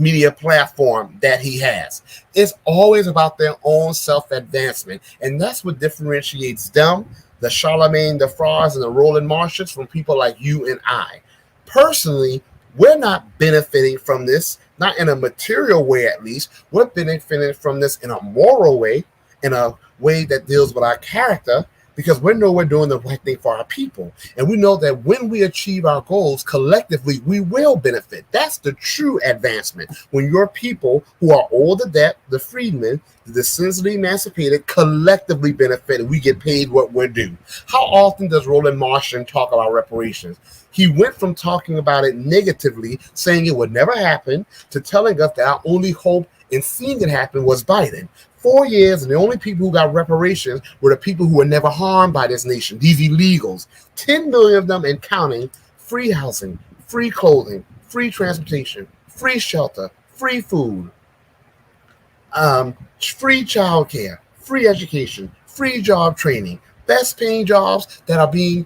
media platform that he has. It's always about their own self-advancement. And that's what differentiates them, the Charlemagne, the Frauds, and the Roland Marshes from people like you and I. Personally, we're not benefiting from this, not in a material way at least. We're benefiting from this in a moral way, in a way that deals with our character, because we know we're doing the right thing for our people. And we know that when we achieve our goals collectively, we will benefit. That's the true advancement. When your people who are all the freedmen, the descendants of the emancipated, collectively benefit and we get paid what we're due. How often does Roland Martian talk about reparations? He went from talking about it negatively, saying it would never happen, to telling us that our only hope in seeing it happen was Biden. 4 years, and the only people who got reparations were the people who were never harmed by this nation, these illegals. 10 million of them and counting, free housing, free clothing, free transportation, free shelter, free food, free childcare, free education, free job training, best paying jobs that are being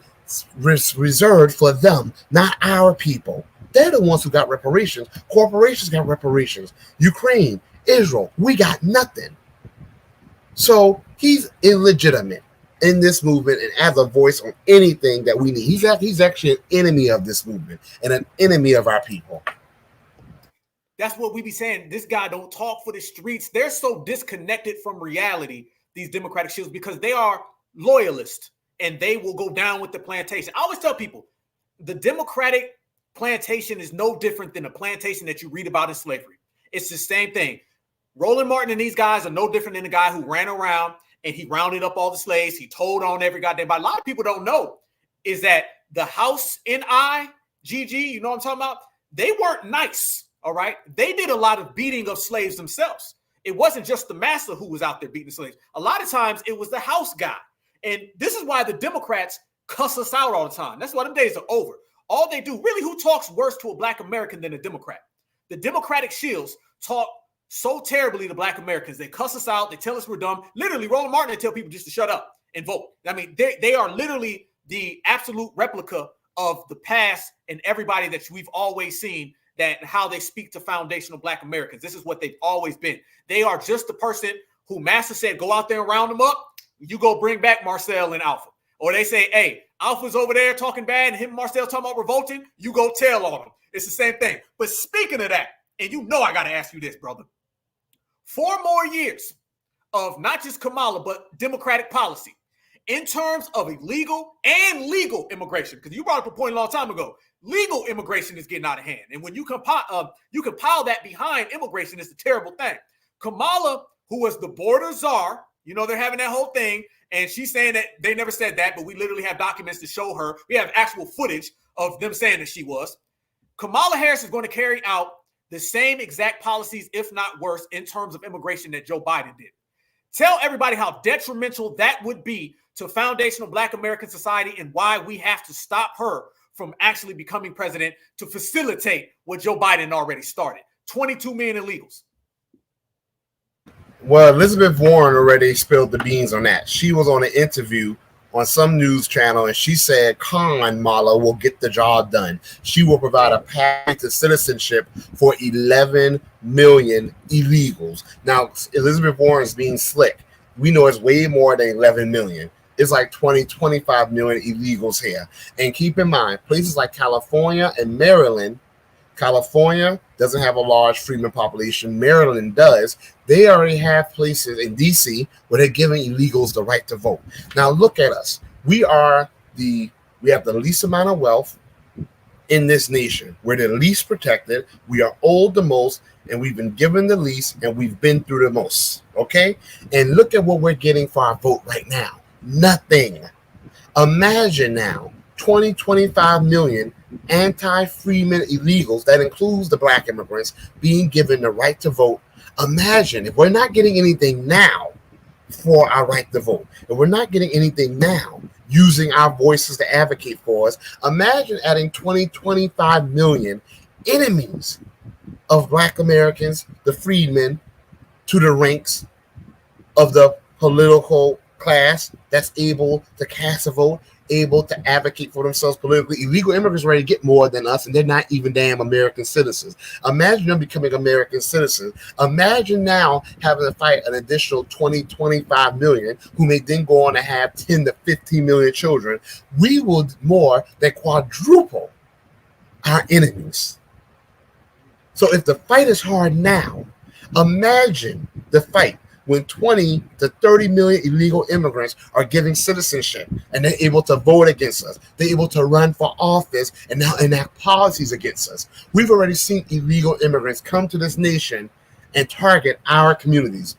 reserved for them, not our people. They're the ones who got reparations. Corporations got reparations. Ukraine, Israel, we got nothing. So he's illegitimate in this movement and as a voice on anything that we need. He's actually an enemy of this movement and an enemy of our people. That's what we be saying. This guy don't talk for the streets. They're so disconnected from reality, these Democratic shields, because they are loyalists and they will go down with the plantation. I always tell people the Democratic plantation is no different than a plantation that you read about in slavery. It's the same thing. Roland Martin and these guys are no different than the guy who ran around and he rounded up all the slaves. He told on every goddamn body. A lot of people don't know is that the House NIGG, you know what I'm talking about? They weren't nice, all right? They did a lot of beating of slaves themselves. It wasn't just the master who was out there beating the slaves. A lot of times it was the house guy. And this is why the Democrats cuss us out all the time. That's why them days are over. All they do, really, who talks worse to a Black American than a Democrat? The Democratic shields talk so terribly to Black Americans. They cuss us out. They tell us we're dumb. Literally, Roland Martin, they tell people just to shut up and vote. I mean, they are literally the absolute replica of the past and everybody that we've always seen, that how they speak to foundational Black Americans. This is what they've always been. They are just the person who Master said, go out there and round them up. You go bring back Marcel and Alpha. Or they say, hey, Alpha's over there talking bad and him and Marcel talking about revolting. You go tell on them. It's the same thing. But speaking of that, and you know I got to ask you this, brother. 4 more years of not just Kamala, but Democratic policy in terms of illegal and legal immigration. Because you brought up a point a long time ago. Legal immigration is getting out of hand. And when you compile that behind immigration, it's a terrible thing. Kamala, who was the border czar, you know, they're having that whole thing. And she's saying that they never said that, but we literally have documents to show her. We have actual footage of them saying that she was. Kamala Harris is going to carry out the same exact policies, if not worse, in terms of immigration that Joe Biden did. Tell everybody how detrimental that would be to foundational Black American society and why we have to stop her from actually becoming president to facilitate what Joe Biden already started. 22 million illegals. Well, Elizabeth Warren already spilled the beans on that. She was on an interview on some news channel, and she said Kamala will get the job done. She will provide a path to citizenship for 11 million illegals. Now, Elizabeth Warren's being slick. We know it's way more than 11 million. It's like 20, 25 million illegals here. And keep in mind, places like California and Maryland, California doesn't have a large freedman population. Maryland does. They already have places in D.C. where they're giving illegals the right to vote. Now look at us. We have the least amount of wealth in this nation. We're the least protected. We are old the most, and we've been given the least, and we've been through the most. Okay? And look at what we're getting for our vote right now. Nothing. Imagine now 20, 25 million anti-freeman illegals, that includes the Black immigrants, being given the right to vote. Imagine if we're not getting anything now for our right to vote, if we're not getting anything now using our voices to advocate for us, imagine adding 20, 25 million enemies of Black Americans, the freedmen, to the ranks of the political class that's able to cast a vote. able to advocate for themselves politically. Illegal immigrants are ready to get more than us, and they're not even damn American citizens. Imagine them becoming American citizens. Imagine now having to fight an additional 20, 25 million who may then go on to have 10 to 15 million children. We will more than quadruple our enemies. So if the fight is hard now, imagine the fight when 20 to 30 million illegal immigrants are given citizenship and they're able to vote against us. They're able to run for office and now enact policies against us. We've already seen illegal immigrants come to this nation and target our communities.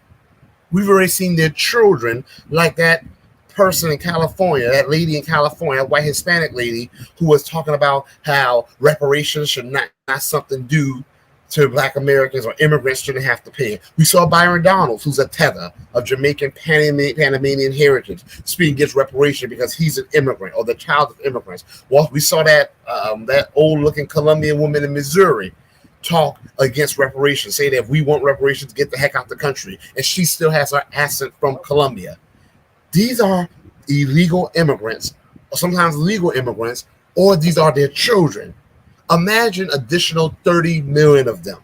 We've already seen their children, like that person in California, that lady in California, that white Hispanic lady who was talking about how reparations should not something due to Black Americans or immigrants shouldn't have to pay. We saw Byron Donalds, who's a tether of Jamaican Panamanian heritage, speaking against reparation because he's an immigrant or the child of immigrants. Well, we saw that that old-looking Colombian woman in Missouri talk against reparations, say that if we want reparations, get the heck out the country, and she still has her accent from Colombia. These are illegal immigrants, or sometimes legal immigrants, or these are their children. Imagine additional 30 million of them.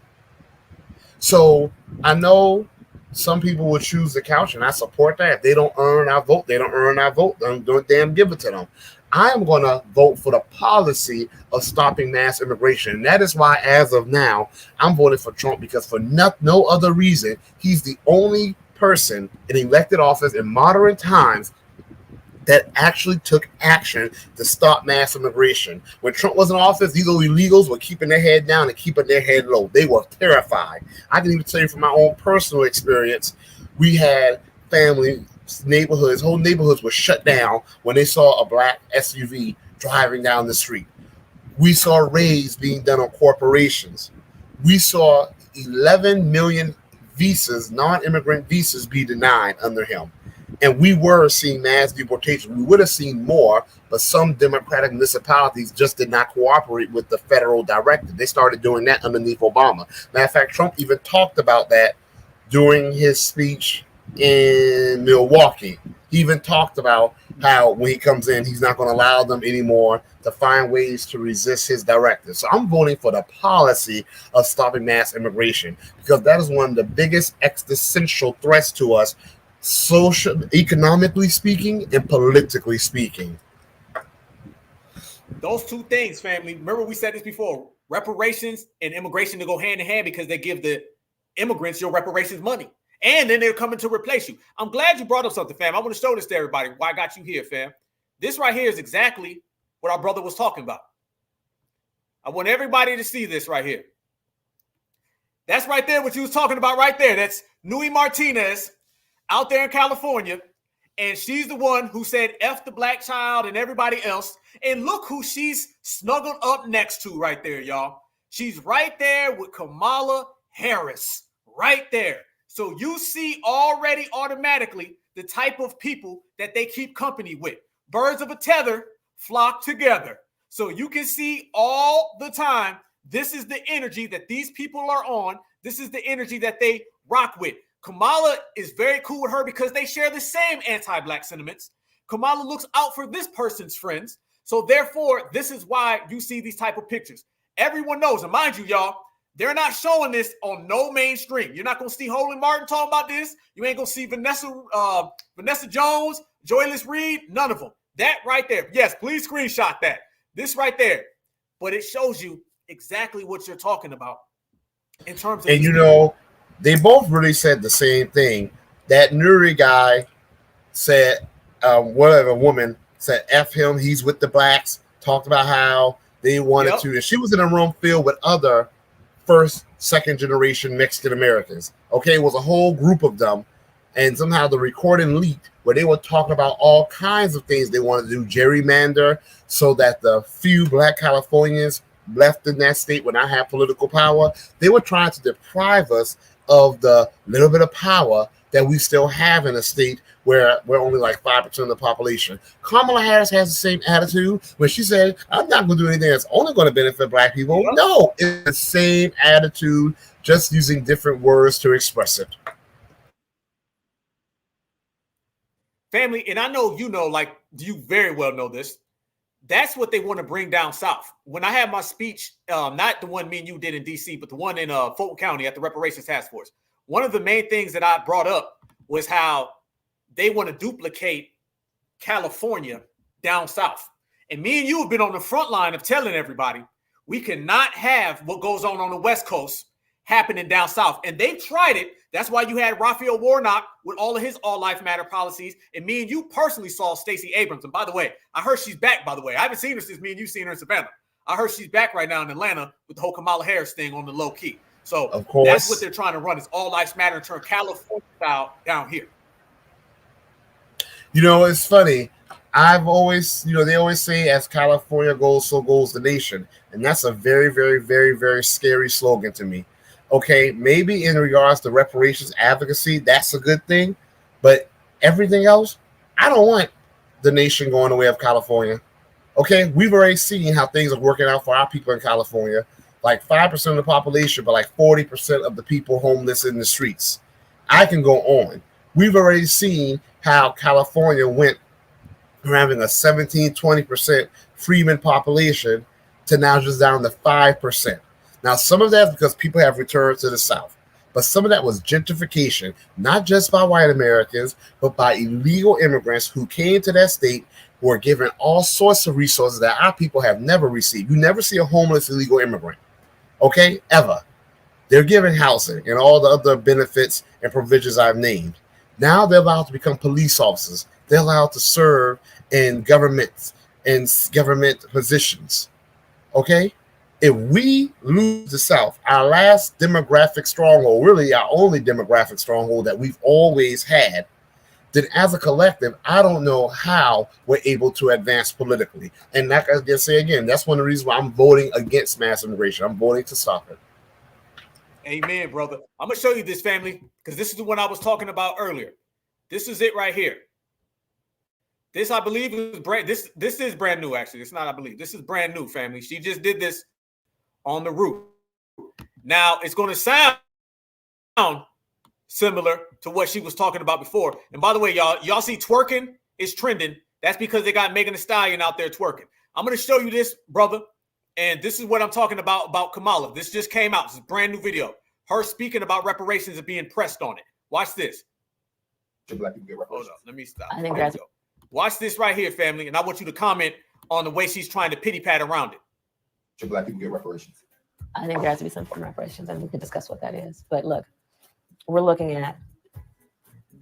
So I know some people will choose the couch, and I support that. If they don't earn our vote, they don't earn our vote. Don't damn give it to them. I am going to vote for the policy of stopping mass immigration. And that is why, as of now, I'm voting for Trump, because for no other reason, he's the only person in elected office in modern times that actually took action to stop mass immigration. When Trump was in office, these illegals were keeping their head down and keeping their head low. They were terrified. I can even tell you from my own personal experience, we had family neighborhoods, whole neighborhoods were shut down when they saw a Black SUV driving down the street. We saw raids being done on corporations. We saw 11 million visas, non-immigrant visas, be denied under him. And we were seeing mass deportation. We would have seen more, but some Democratic municipalities just did not cooperate with the federal directive. They started doing that underneath Obama. Matter of fact, Trump even talked about that during his speech in Milwaukee. He even talked about how when he comes in, he's not going to allow them anymore to find ways to resist his directive. So I'm voting for the policy of stopping mass immigration, because that is one of the biggest existential threats to us, social, economically speaking, and politically speaking. Those two things, family. Remember, we said this before: reparations and immigration to go hand in hand, because they give the immigrants your reparations money, and then they're coming to replace you. I'm glad you brought up something, fam. I want to show this to everybody. Why I got you here, fam? This right here is exactly what our brother was talking about. I want everybody to see this right here. That's right there what you was talking about right there. That's Nui Martinez out there in California, and she's the one who said F the Black child and everybody else. And look who she's snuggled up next to right there, y'all. She's right there with Kamala Harris right there. So you see already automatically the type of people that they keep company with. Birds of a tether flock together. So you can see all the time, this is the energy that these people are on. This is the energy that they rock with. Kamala is very cool with her because they share the same anti-Black sentiments. Kamala looks out for this person's friends. So therefore, this is why you see these type of pictures. Everyone knows, and mind you, y'all, they're not showing this on no mainstream. You're not going to see Holly Martin talking about this. You ain't going to see Vanessa Jones, Joyless Reed, none of them. That right there. Yes, please screenshot that. This right there. But it shows you exactly what you're talking about in terms of. And you know, they both really said the same thing. That Nuri guy said, whatever woman said, F him, he's with the blacks, talked about how they wanted to. And she was in a room filled with other first, second generation Mexican Americans. Okay, it was a whole group of them. And somehow the recording leaked where they were talking about all kinds of things they wanted to do, gerrymander, so that the few Black Californians left in that state would not have political power. They were trying to deprive us of the little bit of power that we still have in a state where we're only like 5% of the population. Kamala Harris has the same attitude when she said, I'm not going to do anything that's only going to benefit Black people. No, it's the same attitude, just using different words to express it. family, and I know you know, like you very well know this. That's what they want to bring down south. When I had my speech, not the one me and you did in DC, but the one in Fulton County at the Reparations Task Force, one of the main things that I brought up was how they want to duplicate California down south. And me and you have been on the front line of telling everybody we cannot have what goes on the West Coast happening down south. And they've tried it. That's why you had Raphael Warnock with all of his all life matter policies. And me and you personally saw Stacey Abrams. And by the way, I heard she's back, by the way. I haven't seen her since me and you seen her in Savannah. I heard she's back right now in Atlanta with the whole Kamala Harris thing on the low key. So of course, that's what they're trying to run is all lives matter and turn California style down here. You know, it's funny. I've always, you know, they always say as California goes, so goes the nation. And that's a very, very, very, very scary slogan to me. Okay, maybe in regards to reparations advocacy, that's a good thing. But everything else, I don't want the nation going the way of California. Okay, we've already seen how things are working out for our people in California. Like 5% of the population, but like 40% of the people homeless in the streets. I can go on. We've already seen how California went from having a 17-20% freeman population to now just down to 5%. Now, some of that is because people have returned to the South, but some of that was gentrification, not just by white Americans, but by illegal immigrants who came to that state, who were given all sorts of resources that our people have never received. You never see a homeless illegal immigrant, okay, ever. They're given housing and all the other benefits and provisions I've named. Now they're allowed to become police officers. They're allowed to serve in government positions, okay? If we lose the South, our last demographic stronghold, really our only demographic stronghold that we've always had, then as a collective, I don't know how we're able to advance politically. And like I just say again, that's one of the reasons why I'm voting against mass immigration. I'm voting to stop it. Amen, brother. I'm going to show you this, family, because this is the one I was talking about earlier. This is it right here. This, I believe, is brand. This is brand new, actually. It's not, I believe. This is brand new, family. She just did this on the roof. Now, it's going to sound similar to what she was talking about before. And by the way, y'all see twerking is trending. That's because they got Megan Thee Stallion out there twerking. I'm going to show you this, brother. And this is what I'm talking about Kamala. This just came out. This is a brand new video. Her speaking about reparations and being pressed on it. Watch this. Black people get reparations. Hold up. Let me stop. I think that's... Watch this right here, family. And I want you to comment on the way she's trying to pity pat around it. Should black people get reparations? I think there has to be some form of reparations, and we can discuss what that is. But look, we're looking at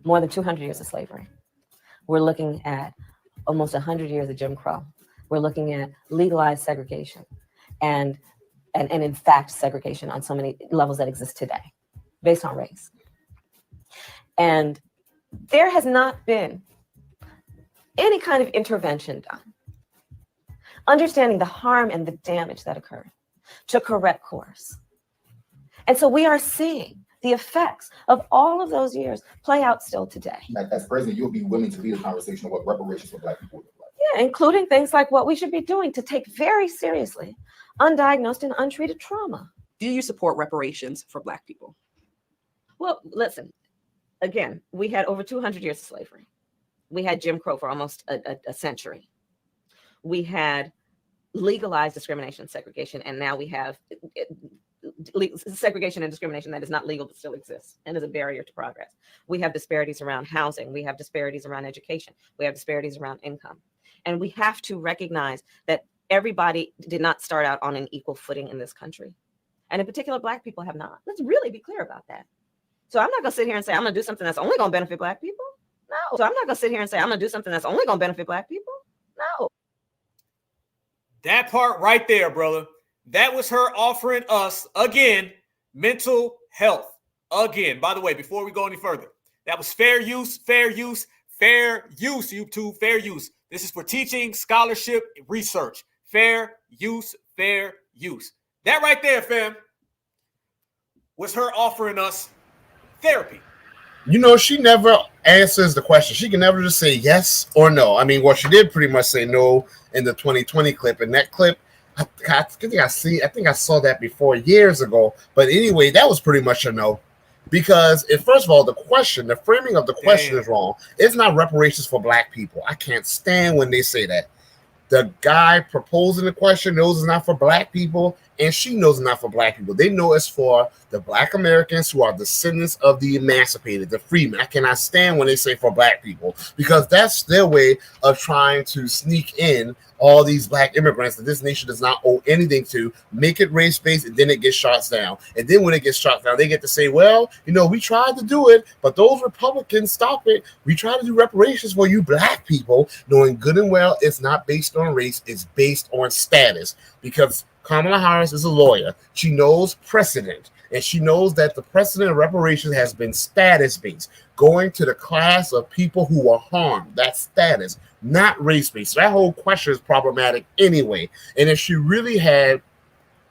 more than 200 years of slavery. We're looking at almost 100 years of Jim Crow. We're looking at legalized segregation and in fact, segregation on so many levels that exist today based on race. And there has not been any kind of intervention done, understanding the harm and the damage that occurred to correct course. And so we are seeing the effects of all of those years play out still today. As president, you'll be willing to lead a conversation on what reparations for black people look like. Yeah, including things like what we should be doing to take very seriously undiagnosed and untreated trauma. Do you support reparations for Black people? Well, listen, again, we had over 200 years of slavery. We had Jim Crow for almost a century. We had legalized discrimination, segregation, and now we have segregation and discrimination that is not legal but still exists and is a barrier to progress. We have disparities around housing. We have disparities around education. We have disparities around income. And we have to recognize that everybody did not start out on an equal footing in this country. And in particular, Black people have not. Let's really be clear about that. So I'm not going to sit here and say, I'm going to do something that's only going to benefit Black people. No. So I'm not going to sit here and say, I'm going to do something that's only going to benefit Black people. No. That part right there, brother. That was her offering us, again, mental health. Again, by the way, before we go any further, that was fair use, YouTube, fair use. This is for teaching, scholarship, research. Fair use. That right there, fam, was her offering us therapy. You know, she never answers the question. She can never just say yes or no. I mean, well, she did pretty much say no in the 2020 clip. In that clip, I think I saw that before years ago. But anyway, that was pretty much a no. Because if first of all, the framing of the question is wrong. It's not reparations for black people. I can't stand when they say that. The guy proposing the question knows it's not for black people, and she knows it's not for black people. They know it's for the black Americans who are descendants of the emancipated, the freemen. I cannot stand when they say for black people, because that's their way of trying to sneak in all these black immigrants that this nation does not owe anything to, make it race-based, and then it gets shot down. And then when it gets shot down, they get to say, well, you know, we tried to do it, but those Republicans stop it. We try to do reparations for you black people, knowing good and well it's not based on race, it's based on status. Because Kamala Harris is a lawyer. She knows precedent, and she knows that the precedent of reparations has been status-based, going to the class of people who were harmed. That's status, not race-based. So that whole question is problematic anyway. And if she really had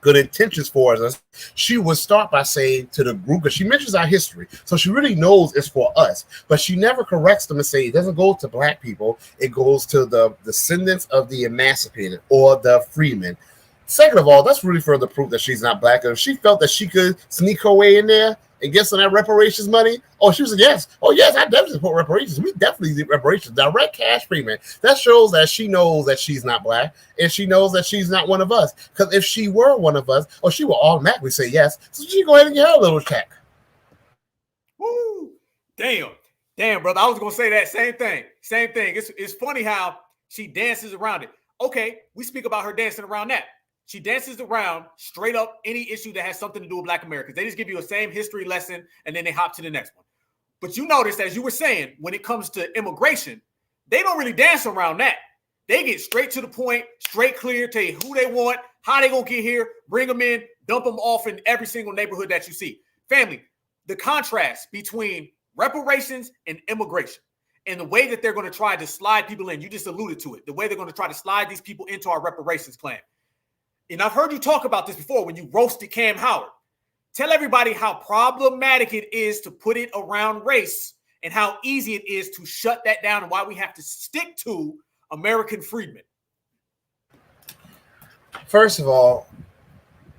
good intentions for us, she would start by saying to the group, because she mentions our history, so she really knows it's for us, but she never corrects them and say it doesn't go to black people, it goes to the descendants of the emancipated or the freemen. Second of all, that's really further proof that she's not black. If she felt that she could sneak her way in there and get some of that reparations money, oh, she was like, yes. Oh, yes, I definitely support reparations. We definitely do reparations. Direct cash payment. That shows that she knows that she's not black, and she knows that she's not one of us. Because if she were one of us, oh, she will automatically say yes. So she go ahead and get her a little check. Woo! Damn, brother. I was gonna say that same thing. It's funny how she dances around it. Okay, we speak about her dancing around that. She dances around straight up any issue that has something to do with black Americans. They just give you a same history lesson and then they hop to the next one. But you notice, as you were saying, when it comes to immigration, they don't really dance around that. They get straight to the point, straight clear, tell you who they want, how they gonna get here, bring them in, dump them off in every single neighborhood that you see. Family, the contrast between reparations and immigration and the way that they're going to try to slide people in, you just alluded to it, the way they're going to try to slide these people into our reparations plan. And I've heard you talk about this before when you roasted Cam Howard. Tell everybody how problematic it is to put it around race and how easy it is to shut that down and why we have to stick to American freedmen. First of all,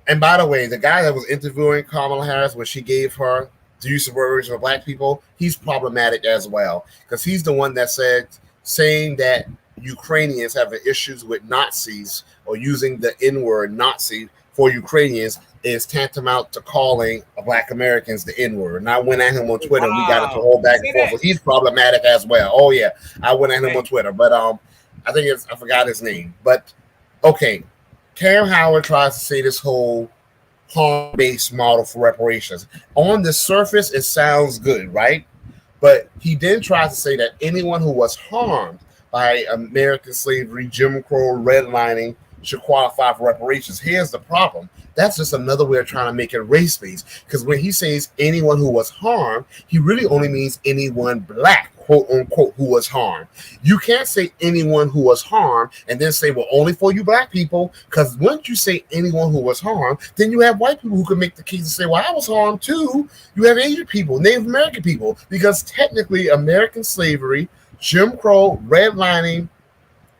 and by the way, the guy that was interviewing Kamala Harris when she gave her the use of words for black people, he's problematic as well, because he's the one that saying that Ukrainians have issues with Nazis or using the N-word Nazi for Ukrainians is tantamount to calling Black Americans the N-word. And I went at him on Twitter and we got into a whole back and forth. So he's problematic as well. Oh yeah, I went at him on Twitter, but I think I forgot his name. But okay, Cam Howard tries to say this whole harm-based model for reparations. On the surface, it sounds good, right? But he then tries to say that anyone who was harmed by American slavery, Jim Crow, redlining should qualify for reparations. Here's the problem. That's just another way of trying to make it race-based. Because when he says anyone who was harmed, he really only means anyone black, quote unquote, who was harmed. You can't say anyone who was harmed and then say, well, only for you black people. Because once you say anyone who was harmed, then you have white people who can make the case and say, well, I was harmed too. You have Asian people, Native American people, because technically American slavery, Jim Crow, redlining,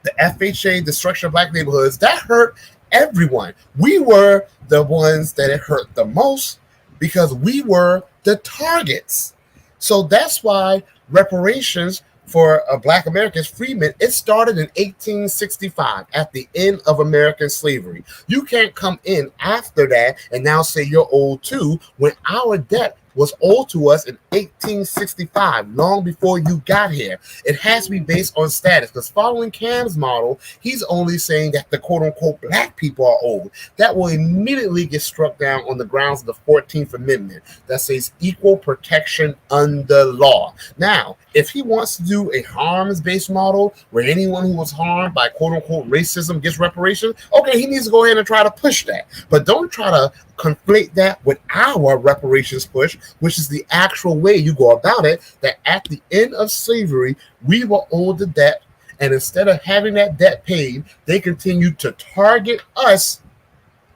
the FHA, destruction of black neighborhoods, that hurt everyone. We were the ones that it hurt the most because we were the targets. So that's why reparations for black Americans, freemen, it started in 1865 at the end of American slavery. You can't come in after that and now say you're old too when our debt was owed to us in 1865, long before you got here. It has to be based on status, because following Cam's model, he's only saying that the quote-unquote black people are old. That will immediately get struck down on the grounds of the 14th Amendment that says equal protection under law. Now, if he wants to do a harms-based model where anyone who was harmed by quote-unquote racism gets reparations, okay, he needs to go ahead and try to push that. But don't try to conflate that with our reparations push, which is the actual way you go about it, that at the end of slavery, we were owed the debt, and instead of having that debt paid, they continued to target us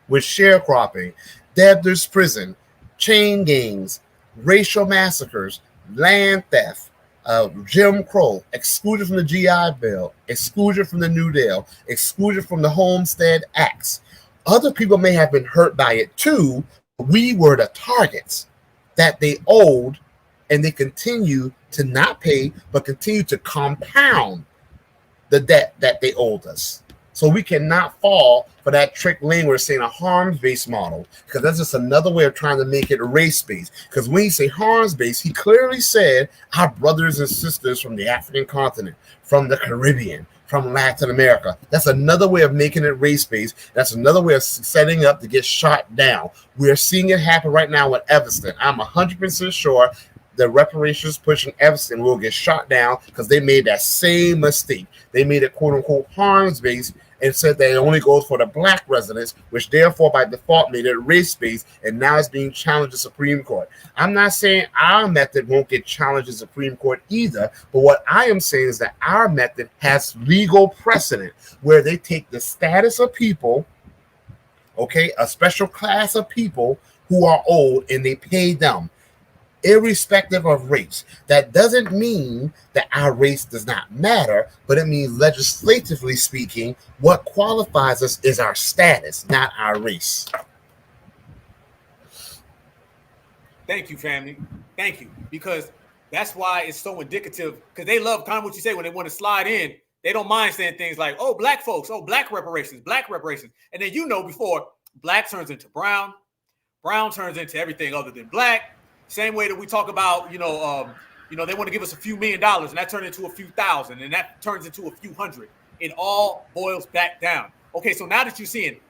with sharecropping, debtors' prison, chain gangs, racial massacres, land theft, Jim Crow, exclusion from the GI Bill, exclusion from the New Deal, exclusion from the Homestead Acts. Other people may have been hurt by it too. We were the targets. that they owed, and they continue to not pay, but continue to compound the debt that they owed us. So we cannot fall for that trick lane where saying a harms-based model, because that's just another way of trying to make it race-based. Because when you say harms-based, he clearly said our brothers and sisters from the African continent, from the Caribbean, from Latin America. That's another way of making it race-based. That's another way of setting up to get shot down. We're seeing it happen right now with Evanston. I'm 100% sure the reparations pushing Evanston will get shot down because they made that same mistake. They made it quote-unquote harms-based and said that it only goes for the black residents, which therefore by default made it race-based, and now it's being challenged to Supreme Court. I'm not saying our method won't get challenged to Supreme Court either, but what I am saying is that our method has legal precedent where they take the status of people, okay, a special class of people who are old, and they pay them, irrespective of race. That doesn't mean that our race does not matter, but it means legislatively speaking, what qualifies us is our status, not our race. Thank you, family. Thank you. Because that's why it's so indicative, because they love kind of what you say when they want to slide in. They don't mind saying things like, oh, black folks, oh, black reparations. And then before black turns into brown, brown turns into everything other than black. Same way that we talk about, they want to give us a few $1 million, and that turns into a few thousand, and that turns into a few hundred. It all boils back down. Okay, so now that you're seeing,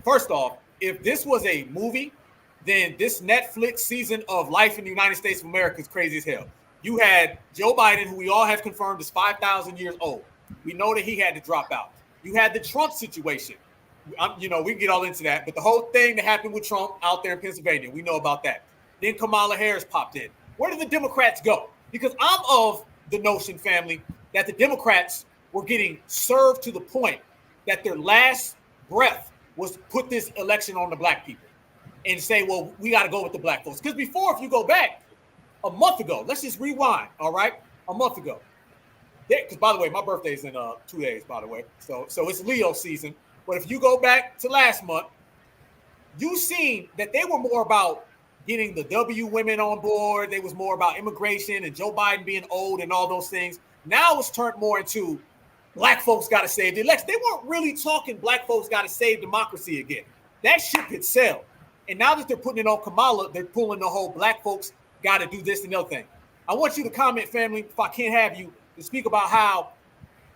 first off, if this was a movie, then this Netflix season of Life in the United States of America is crazy as hell. You had Joe Biden, who we all have confirmed is 5,000 years old. We know that he had to drop out. You had the Trump situation. We can get all into that, but the whole thing that happened with Trump out there in Pennsylvania, we know about that. Then Kamala Harris popped in. Where did the Democrats go? Because I'm of the notion, family, that the Democrats were getting served to the point that their last breath was to put this election on the black people and say, well, we got to go with the black folks. Because before, if you go back a month ago, let's just rewind, all right? A month ago. Because, by the way, my birthday is in 2 days, by the way. So it's Leo season. But if you go back to last month, you seen that they were more about getting the W women on board. They was more about immigration and Joe Biden being old and all those things. Now it's turned more into black folks got to save the election. They weren't really talking black folks got to save democracy again. That ship had sailed. And now that they're putting it on Kamala, they're pulling the whole black folks got to do this and the other thing. I want you to comment, family, if I can't have you, to speak about how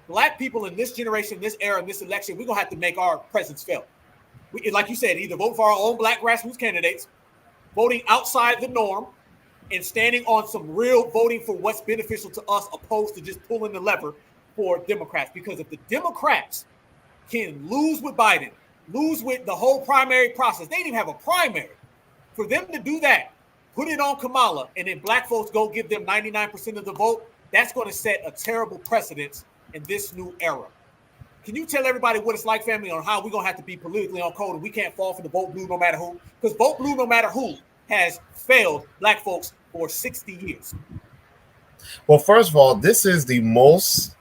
black people in this generation, this era, in this election, we're going to have to make our presence felt. Like you said, either vote for our own black grassroots candidates, voting outside the norm, and standing on some real voting for what's beneficial to us, opposed to just pulling the lever for Democrats. Because if the Democrats can lose with Biden, lose with the whole primary process, they didn't even have a primary. For them to do that, put it on Kamala, and then black folks go give them 99% of the vote, that's going to set a terrible precedence in this new era. Can you tell everybody what it's like, family, on how we're going to have to be politically on code and we can't fall for the vote blue no matter who? Because vote blue no matter who has failed black folks for 60 years. Well, first of all, this is the most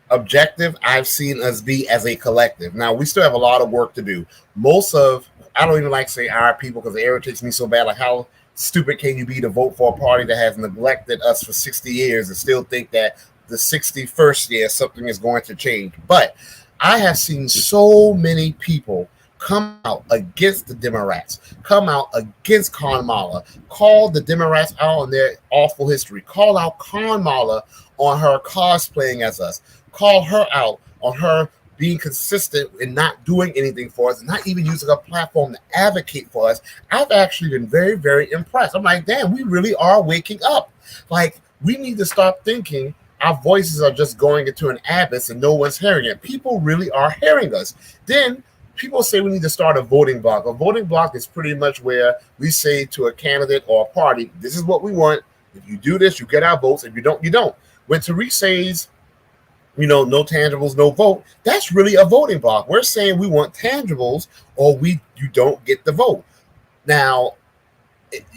objective I've seen us be as a collective. Now, we still have a lot of work to do. I don't even like to say our people because it irritates me so bad. Like, how stupid can you be to vote for a party that has neglected us for 60 years and still think that the 61st year something is going to change? But I have seen so many people come out against the Democrats, come out against Kamala, call the Democrats out on their awful history, call out Kamala on her cosplaying as us, call her out on her being consistent and not doing anything for us, and not even using a platform to advocate for us. I've actually been very, very impressed. I'm like, damn, we really are waking up. Like, we need to stop thinking our voices are just going into an abyss and no one's hearing it. People really are hearing us. Then people say we need to start a voting block. A voting block is pretty much where we say to a candidate or a party, this is what we want. If you do this, you get our votes. If you don't, you don't. When Tariq says, no tangibles, no vote, that's really a voting block. We're saying we want tangibles or you don't get the vote. Now,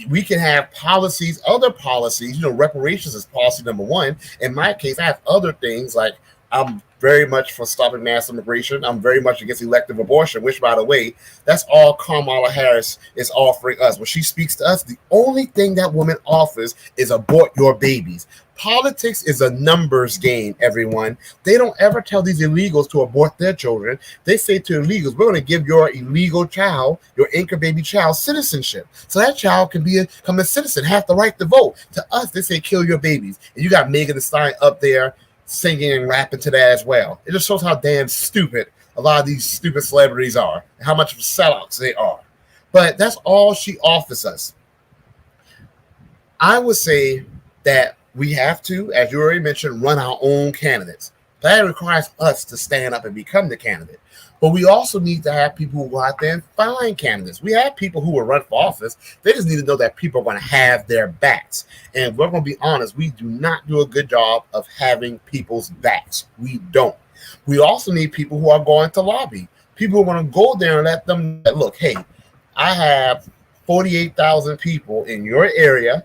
we can have policies, other policies, reparations is policy number one. In my case, I have other things like I'm very much for stopping mass immigration. I'm very much against elective abortion, which, by the way, that's all Kamala Harris is offering us. When she speaks to us, the only thing that woman offers is abort your babies. Politics is a numbers game, everyone. They don't ever tell these illegals to abort their children. They say to illegals, we're going to give your illegal child, your anchor baby child, citizenship. So that child can become a citizen, have the right to vote. To us, they say kill your babies. And you got Megan Thee Stallion up there singing and rapping to that as well. It just shows how damn stupid a lot of these stupid celebrities are, and how much of sellouts they are. But that's all she offers us. I would say that we have to, as you already mentioned, run our own candidates. That requires us to stand up and become the candidate. But we also need to have people who go out there and find candidates. We have people who will run for office. They just need to know that people are going to have their backs. And we're going to be honest, we do not do a good job of having people's backs. We don't. We also need people who are going to lobby. People who are going to go there and let them look, hey, I have 48,000 people in your area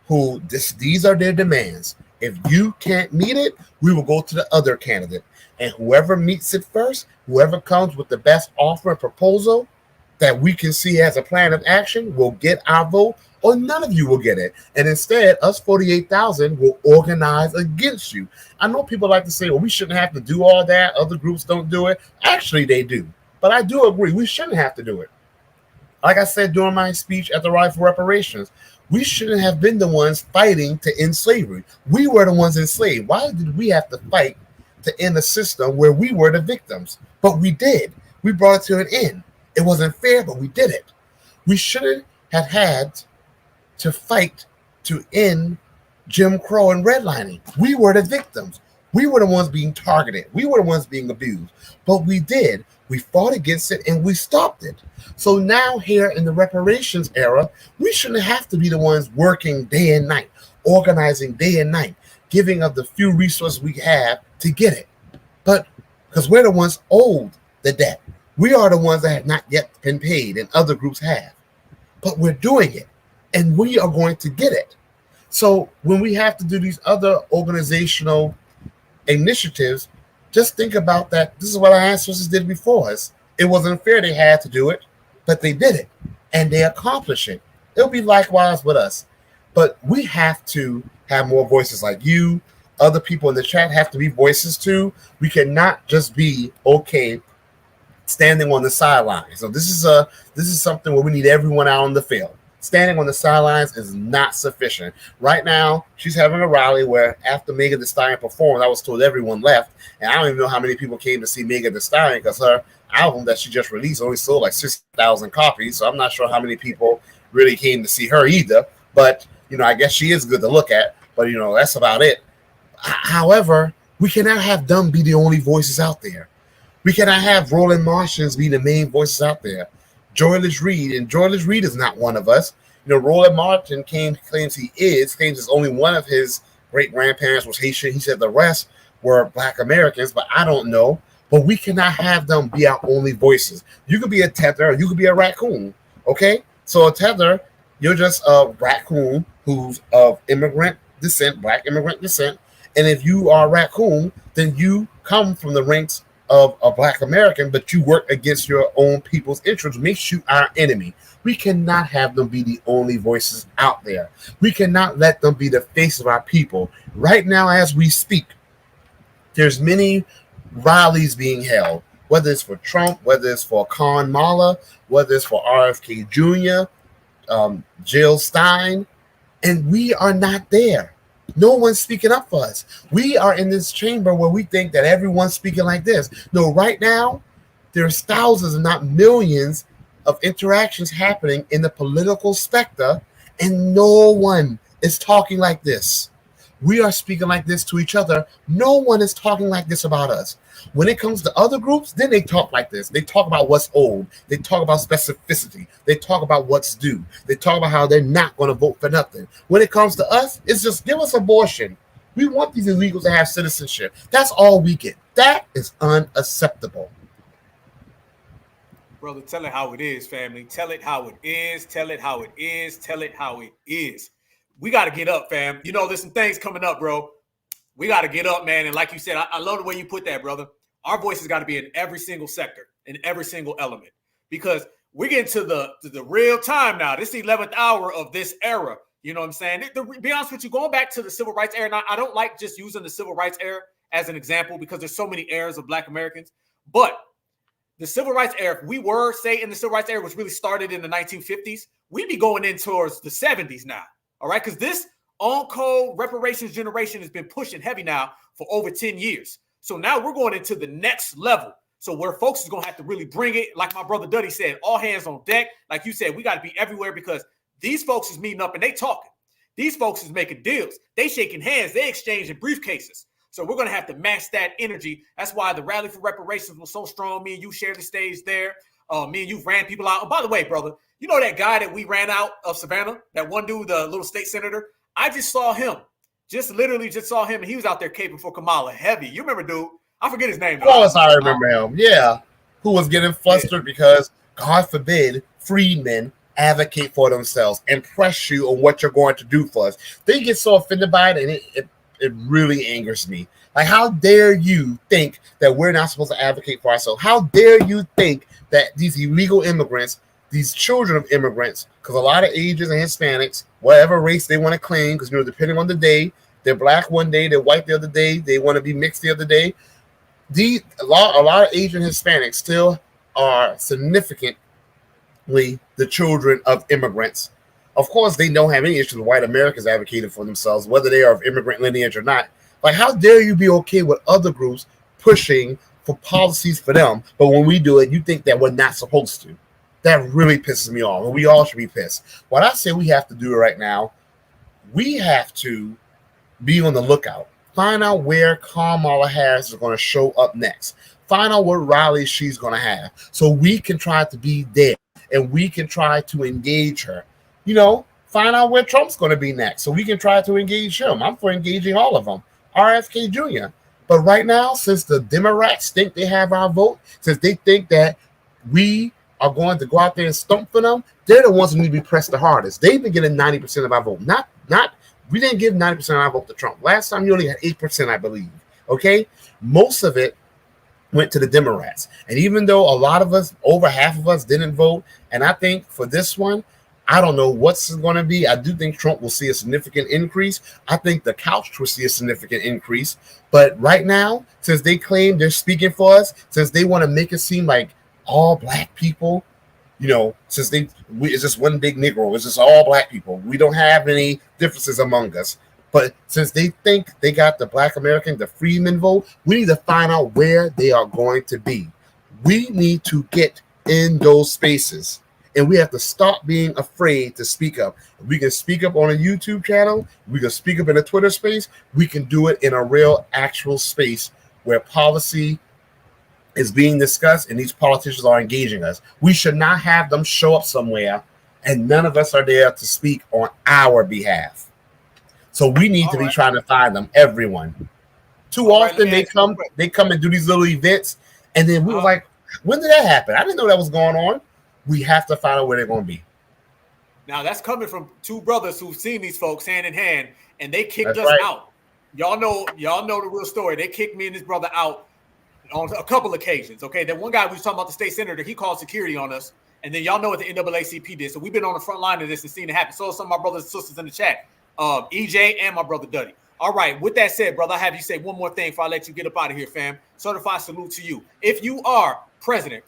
who these are their demands. If you can't meet it, we will go to the other candidate. And whoever meets it first, whoever comes with the best offer and proposal that we can see as a plan of action will get our vote, or none of you will get it. And instead, us 48,000 will organize against you. I know people like to say, well, we shouldn't have to do all that. Other groups don't do it. Actually, they do. But I do agree, we shouldn't have to do it. Like I said during my speech at the Right for Reparations, we shouldn't have been the ones fighting to end slavery. We were the ones enslaved. Why did we have to fight to end a system where we were the victims? But we did. We brought it to an end. It wasn't fair, but we did it. We shouldn't have had to fight to end Jim Crow and redlining. We were the victims. We were the ones being targeted. We were the ones being abused. But we did. We fought against it and we stopped it. So now here in the reparations era, we shouldn't have to be the ones working day and night, organizing day and night, giving of the few resources we have to get it. But because we're the ones owed the debt. We are the ones that have not yet been paid and other groups have. But we're doing it and we are going to get it. So when we have to do these other organizational initiatives, just think about that. This is what our ancestors did before us. It wasn't fair they had to do it, but they did it and they accomplished it. It'll be likewise with us. But we have to have more voices like you. Other people in the chat have to be voices too. We cannot just be standing on the sidelines. So this is something where we need everyone out on the field. Standing on the sidelines is not sufficient. Right now, she's having a rally where after Megan Thee Stallion performed, I was told everyone left. And I don't even know how many people came to see Megan Thee Stallion because her album that she just released only sold like 6,000 copies. So I'm not sure how many people really came to see her either. But, I guess she is good to look at. But, that's about it. However, we cannot have them be the only voices out there. We cannot have Roland Martians be the main voices out there. Joyless Reed, and Joyless Reed is not one of us. Roland Martin claims is only one of his great-grandparents was Haitian. He said the rest were Black Americans, but I don't know. But we cannot have them be our only voices. You could be a tether, or you could be a raccoon, okay? So a tether, you're just a raccoon who's of immigrant descent, Black immigrant descent, and if you are a raccoon, then you come from the ranks of a Black American, but you work against your own people's interests, makes you our enemy. We cannot have them be the only voices out there. We cannot let them be the face of our people. Right now, as we speak, there's many rallies being held, whether it's for Trump, whether it's for Kamala, whether it's for RFK Jr., Jill Stein, and we are not there. No one's speaking up for us. We are in this chamber where we think that everyone's speaking like this. No, right now, there's thousands, if not millions, of interactions happening in the political spectrum, and no one is talking like this. We are speaking like this to each other. No one is talking like this about us. When it comes to other groups, then they talk like this. They talk about what's old. They talk about specificity. They talk about what's due. They talk about how they're not going to vote for nothing. When it comes to us, it's just give us abortion. We want these illegals to have citizenship. That's all we get. That is unacceptable. Brother, tell it how it is, family. Tell it how it is. Tell it how it is. Tell it how it is. We got to get up, fam. There's some things coming up, bro. We got to get up, man. And like you said, I love the way you put that, brother. Our voices got to be in every single sector, in every single element, because we're getting to the real time now. This is the 11th hour of this era. You know what I'm saying? To be honest with you, going back to the civil rights era, and I don't like just using the civil rights era as an example because there's so many eras of Black Americans. But the civil rights era, if we were, say, in the civil rights era, which really started in the 1950s, we'd be going in towards the 70s now. All right? Because this on-code reparations generation has been pushing heavy now for over 10 years. So now we're going into the next level. So where folks is going to have to really bring it, like my brother Duddy said, all hands on deck. Like you said, we got to be everywhere because these folks is meeting up and they talking. These folks is making deals. They shaking hands. They exchanging briefcases. So we're going to have to match that energy. That's why the rally for reparations was so strong. Me and you shared the stage there. Me and you ran people out. And by the way, brother, you know that guy that we ran out of Savannah, that one dude, the little state senator? I just saw him. Literally just saw him, and he was out there caping for Kamala heavy. You remember, dude? I forget his name. Of course, I remember him. Yeah, who was getting flustered because, God forbid, freedmen advocate for themselves and press you on what you're going to do for us. They get so offended by it, and it really angers me. Like, how dare you think that we're not supposed to advocate for ourselves? How dare you think that these illegal immigrants, these children of immigrants, because a lot of Asians and Hispanics, whatever race they want to claim, because, depending on the day, they're Black one day, they're white the other day, they want to be mixed the other day. A lot of Asian Hispanics still are significantly the children of immigrants. Of course, they don't have any issues with white Americans advocating for themselves, whether they are of immigrant lineage or not. Like, how dare you be okay with other groups pushing for policies for them, but when we do it, you think that we're not supposed to? That really pisses me off, and we all should be pissed. What I say we have to do right now, we have to be on the lookout. Find out where Kamala Harris is going to show up next. Find out what rallies she's going to have so we can try to be there and we can try to engage her. Find out where Trump's going to be next so we can try to engage him. I'm for engaging all of them. RFK Jr. But right now, since the Democrats think they have our vote, since they think that we are going to go out there and stump for them, they're the ones who need to be pressed the hardest. They've been getting 90% of our vote. We didn't give 90% of our vote to Trump. Last time you only had 8%, I believe. Okay? Most of it went to the Democrats. And even though a lot of us, over half of us, didn't vote, and I think for this one, I don't know what's going to be. I do think Trump will see a significant increase. I think the couch will see a significant increase. But right now, since they claim they're speaking for us, since they want to make it seem like all Black people, since it's just one big Negro, it's just all Black people. We don't have any differences among us. But since they think they got the Black American, the freedmen vote, we need to find out where they are going to be. We need to get in those spaces. And we have to stop being afraid to speak up. We can speak up on a YouTube channel. We can speak up in a Twitter space. We can do it in a real, actual space where policy is being discussed and these politicians are engaging us. We should not have them show up somewhere and none of us are there to speak on our behalf. So we need to be trying to find them, everyone. Too often they come and do these little events, and then we were like, when did that happen? I didn't know that was going on. We have to find out where they're going to be. Now that's coming from two brothers who've seen these folks hand in hand, and they kicked us out. Y'all know the real story. They kicked me and this brother out on a couple occasions. Okay, that one guy we was talking about, the state senator, he called security on us, and then y'all know what the NAACP did. So we've been on the front line of this and seen it happen. So some of my brothers and sisters in the chat, EJ and my brother Duddy. All right, with that said, brother, I have you say one more thing before I let you get up out of here, fam. Certified salute to you. If you are President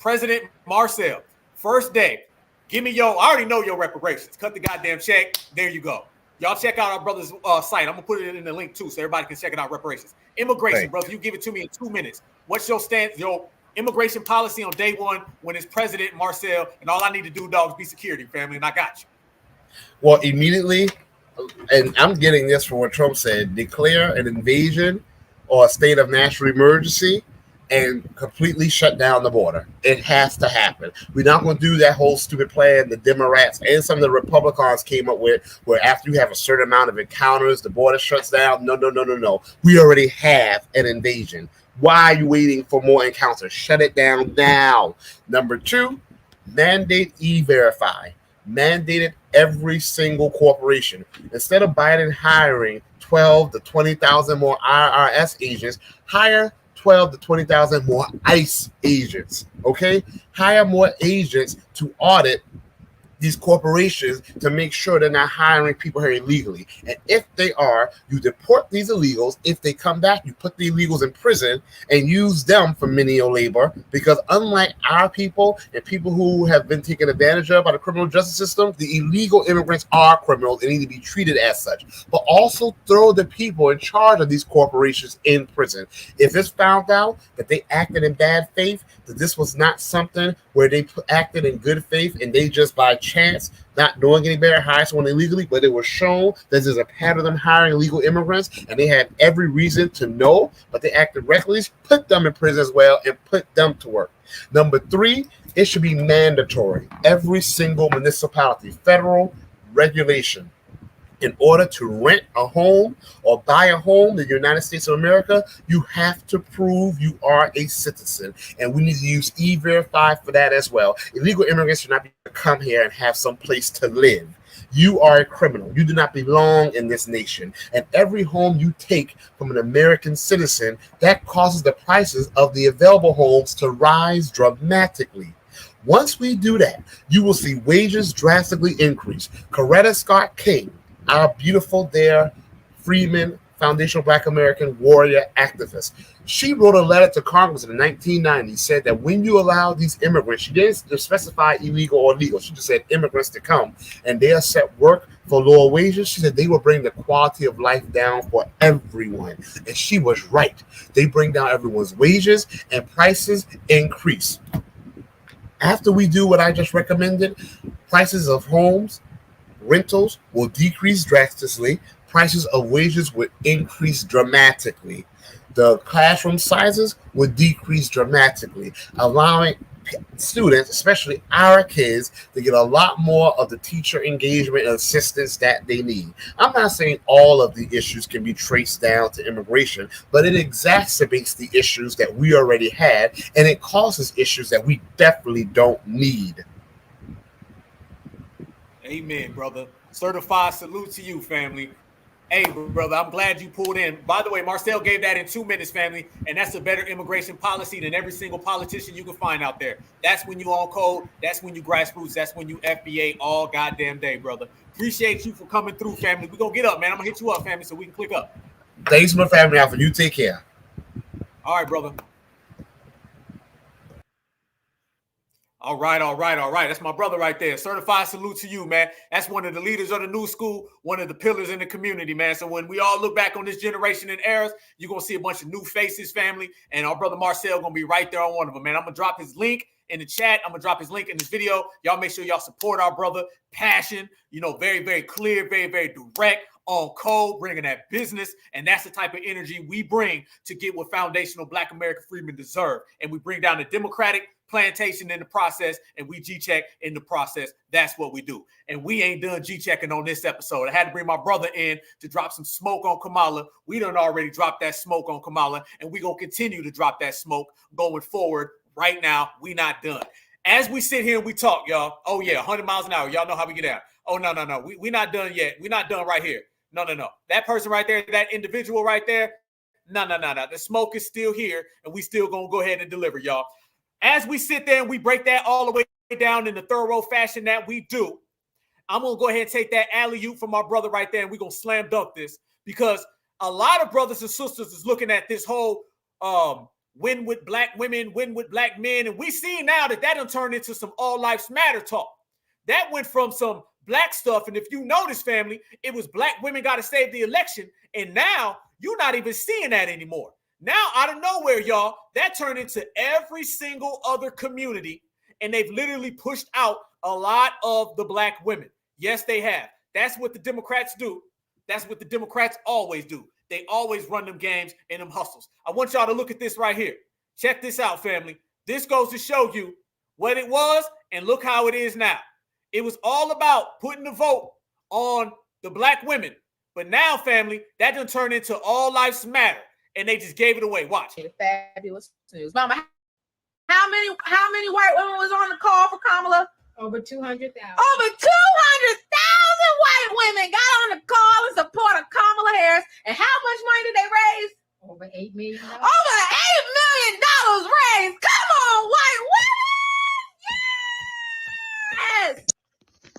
Marcel, first day, give me I already know your reparations. Cut the goddamn check. There you go. Y'all check out our brother's site. I'm going to put it in the link too so everybody can check it out, reparations. Immigration, brother, you give it to me in 2 minutes. What's your stance, your immigration policy on day one when it's President Marcel, and all I need to do, dog, is be security, family, and I got you. Well, immediately, and I'm getting this from what Trump said, declare an invasion or a state of national emergency and completely shut down the border. It has to happen. We're not going to do that whole stupid plan the Democrats and some of the Republicans came up with, where after you have a certain amount of encounters, the border shuts down. No. We already have an invasion. Why are you waiting for more encounters? Shut it down now. Number 2, mandate E-Verify. Mandated every single corporation. Instead of Biden hiring 12 to 20,000 more IRS agents. Hire 12 to 20,000 more ICE agents. Okay, hire more agents to audit these corporations to make sure they're not hiring people here illegally. And if they are, you deport these illegals. If they come back, you put the illegals in prison and use them for menial labor, because unlike our people and people who have been taken advantage of by the criminal justice system, the illegal immigrants are criminals and need to be treated as such. But also throw the people in charge of these corporations in prison. If it's found out that they acted in bad faith, that this was not something where they acted in good faith and they just by chance, not doing any better, hire someone illegally, but it was shown that there's a pattern of them hiring illegal immigrants and they had every reason to know, but they acted recklessly, put them in prison as well and put them to work. Number 3, it should be mandatory. Every single municipality, federal regulation, in order to rent a home or buy a home in the United States of America, you have to prove you are a citizen. And we need to use E-Verify for that as well. Illegal immigrants should not be able to come here and have some place to live. You are a criminal. You do not belong in this nation. And every home you take from an American citizen, that causes the prices of the available homes to rise dramatically. Once we do that, you will see wages drastically increase. Coretta Scott King, our beautiful there, Freeman, foundational Black American warrior activist. She wrote a letter to Congress in the 1990s, said that when you allow these immigrants, she didn't specify illegal or legal, she just said immigrants to come, and they accept work for lower wages, she said they will bring the quality of life down for everyone. And she was right. They bring down everyone's wages and prices increase. After we do what I just recommended, prices of homes, rentals will decrease drastically. Prices of wages would increase dramatically. The classroom sizes would decrease dramatically, allowing students, especially our kids, to get a lot more of the teacher engagement and assistance that they need. I'm not saying all of the issues can be traced down to immigration, but it exacerbates the issues that we already had, and it causes issues that we definitely don't need. Amen, brother. Certified salute to you, family. Hey, brother, I'm glad you pulled in. By the way, Marcel gave that in 2 minutes, family, and that's a better immigration policy than every single politician you can find out there. That's when you on code. That's when you grassroots. That's when you FBA all goddamn day, brother. Appreciate you for coming through, family. We're going to get up, man. I'm going to hit you up, family, so we can click up. Thanks, my family, Alpha. You take care. All right, brother. All right. That's my brother right there. Certified salute to you, man. That's one of the leaders of the new school, one of the pillars in the community, man. So when we all look back on this generation and eras, you're going to see a bunch of new faces, family. And our brother Marcel going to be right there on one of them, man. I'm going to drop his link in the chat. I'm going to drop his link in this video. Y'all make sure y'all support our brother. Passion, very, very clear, very, very direct, on code, bringing that business. And that's the type of energy we bring to get what foundational Black American freedmen deserve. And we bring down the Democratic plantation in the process, and we G-check in the process. That's what we do. And we ain't done G-checking on this episode. I had to bring my brother in to drop some smoke on Kamala. We done already dropped that smoke on Kamala, and we gonna continue to drop that smoke going forward. Right now, we not done. As we sit here and we talk, y'all, oh yeah, 100 miles an hour. Y'all know how we get out. Oh, no. We not done yet. We not done right here. No. That person right there, that individual right there, no. The smoke is still here, and we still gonna go ahead and deliver, y'all. As we sit there and we break that all the way down in the thorough fashion that we do, I'm going to go ahead and take that alley-oop from our brother right there, and we're going to slam dunk this, because a lot of brothers and sisters is looking at this whole win with Black women, win with Black men, and we see now that done turned into some all lives matter talk. That went from some Black stuff, and if you notice, family, it was Black women got to save the election, and now you're not even seeing that anymore. Now, out of nowhere, y'all, that turned into every single other community, and they've literally pushed out a lot of the Black women. Yes, they have. That's what the Democrats do. That's what the Democrats always do. They always run them games and them hustles. I want y'all to look at this right here. Check this out, family. This goes to show you what it was, and look how it is now. It was all about putting the vote on the Black women. But now, family, that done turned into all lives matter. And they just gave it away. Watch. Fabulous news. Mama, how many white women was on the call for Kamala? Over 200,000. Over 200,000 white women got on the call in support of Kamala Kamala Harris. And how much money did they raise? Over $8 million. Over $8 million raised. Come on, white women. Yes.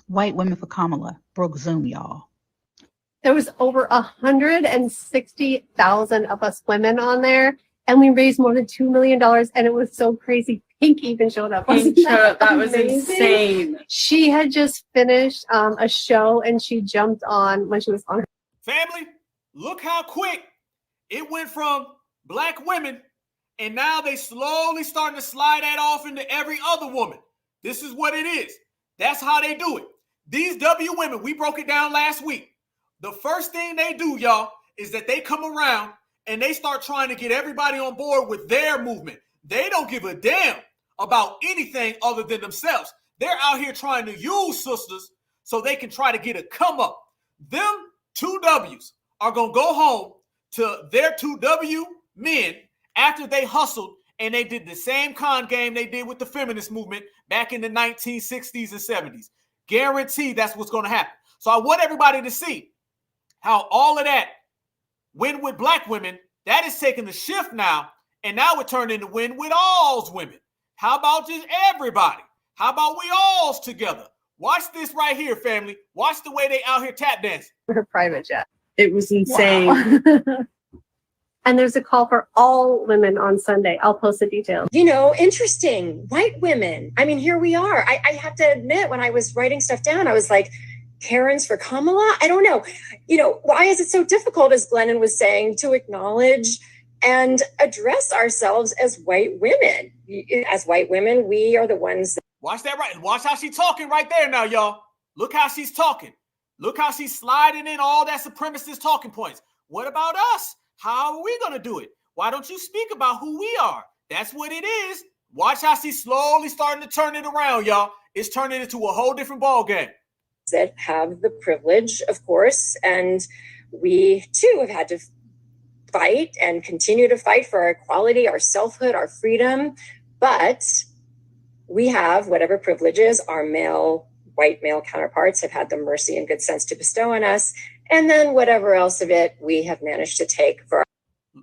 White Women for Kamala broke Zoom, y'all. There was over 160,000 of us women on there, and we raised more than $2 million, and it was so crazy. Pink even showed up. Pink showed up. That was amazing? insane. She had just finished a show, and she jumped on when she was on her. Family, look how quick it went from black women, and now they slowly starting to slide that off into every other woman. This is what it is. That's how they do it. These W women, we broke it down last week. The first thing they do, y'all, is that they come around and they start trying to get everybody on board with their movement. They don't give a damn about anything other than themselves. They're out here trying to use sisters so they can try to get a come up. Them two W's are going to go home to their two W men after they hustled and they did the same con game they did with the feminist movement back in the 1960s and 70s. Guarantee that's what's going to happen. So I want everybody to see how all of that win with black women, that is taking the shift now, and now it turned into win with all's women. How about just everybody? How about we all's together? Watch this right here, family. Watch the way they out here tap dancing. Her private jet. It was insane. Wow. And there's a call for all women on Sunday. I'll post the details. You know, interesting. White women. I mean, here we are. I have to admit, when I was writing stuff down, I was like, Karens for Kamala? I don't know. You know, why is it so difficult, as Glennon was saying, to acknowledge and address ourselves as white women? As white women, we are the ones that... Watch that right. Watch how she's talking right there now, y'all. Look how she's talking. Look how she's sliding in all that supremacist talking points. What about us? How are we going to do it? Why don't you speak about who we are? That's what it is. Watch how she's slowly starting to turn it around, y'all. It's turning into a whole different ball game. That have the privilege, of course, and we too have had to fight and continue to fight for our equality, our selfhood, our freedom. But we have whatever privileges our white male counterparts have had the mercy and good sense to bestow on us. And then whatever else of it we have managed to take for our...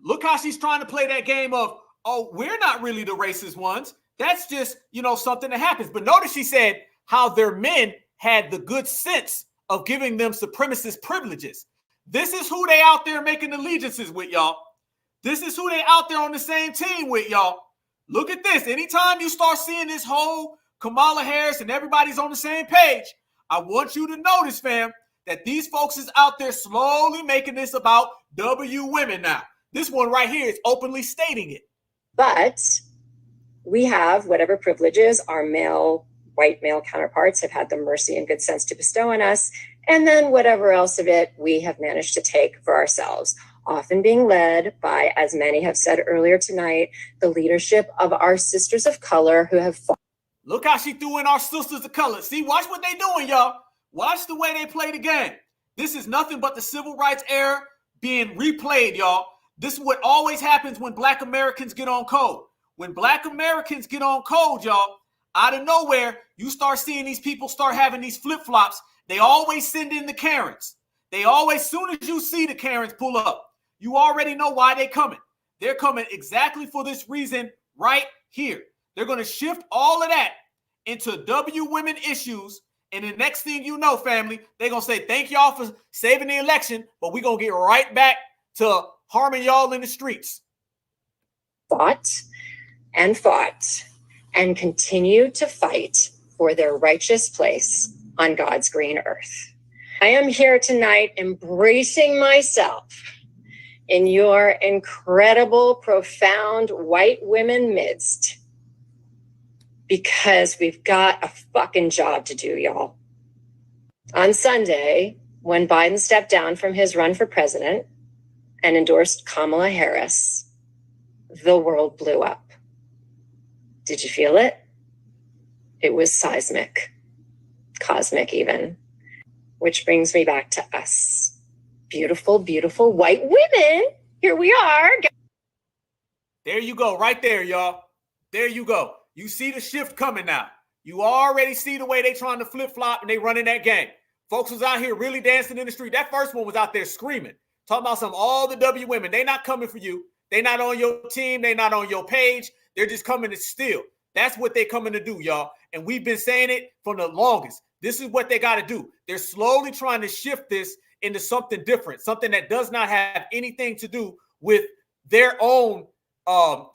Look how she's trying to play that game of, oh, we're not really the racist ones. That's just, something that happens. But notice she said how their men had the good sense of giving them supremacist privileges. This is who they out there making allegiances with, y'all. This is who they out there on the same team with, y'all. Look at this. Anytime you start seeing this whole Kamala Harris and everybody's on the same page, I want you to notice, fam, that these folks is out there slowly making this about W women now. This one right here is openly stating it. But we have whatever privileges our white male counterparts have had the mercy and good sense to bestow on us. And then whatever else of it we have managed to take for ourselves, often being led by, as many have said earlier tonight, the leadership of our sisters of color who have fought. Look how she threw in our sisters of color. See, watch what they doing, y'all. Watch the way they play the game. This is nothing but the civil rights era being replayed, y'all. This is what always happens when black Americans get on code. When black Americans get on code, y'all, out of nowhere, you start seeing these people start having these flip-flops. They always send in the Karens. They always, soon as you see the Karens pull up, you already know why they're coming. They're coming exactly for this reason right here. They're going to shift all of that into W women issues. And the next thing you know, family, they're going to say, thank y'all for saving the election, but we're going to get right back to harming y'all in the streets. Fought and continue to fight for their righteous place on God's green earth. I am here tonight embracing myself in your incredible, profound white women midst, because we've got a fucking job to do, y'all. On Sunday, when Biden stepped down from his run for president and endorsed Kamala Harris, the world blew up. Did you feel it? It was seismic, cosmic even, which brings me back to us. Beautiful, beautiful white women. Here we are. There you go, right there, y'all. There you go. You see the shift coming now. You already see the way they trying to flip-flop and they running that game. Folks was out here really dancing in the street. That first one was out there screaming. Talking about all the W women. They not coming for you. They not on your team. They not on your page. They're just coming to steal. That's what they're coming to do, y'all. And we've been saying it for the longest. This is what they got to do. They're slowly trying to shift this into something different, something that does not have anything to do with their own,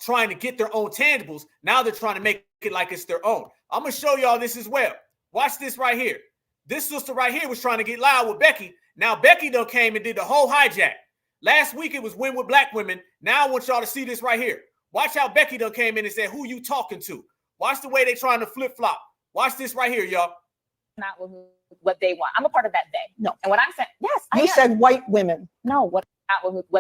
trying to get their own tangibles. Now they're trying to make it like it's their own. I'm going to show y'all this as well. Watch this right here. This sister right here was trying to get loud with Becky. Now Becky done came and did the whole hijack. Last week it was win with black women. Now I want y'all to see this right here. Watch how Becky done came in and said, who you talking to? Watch the way they trying to flip-flop. Watch this right here, y'all. Not what they want. I'm a part of that they. No. And what I'm saying, yes. You said white women. No, what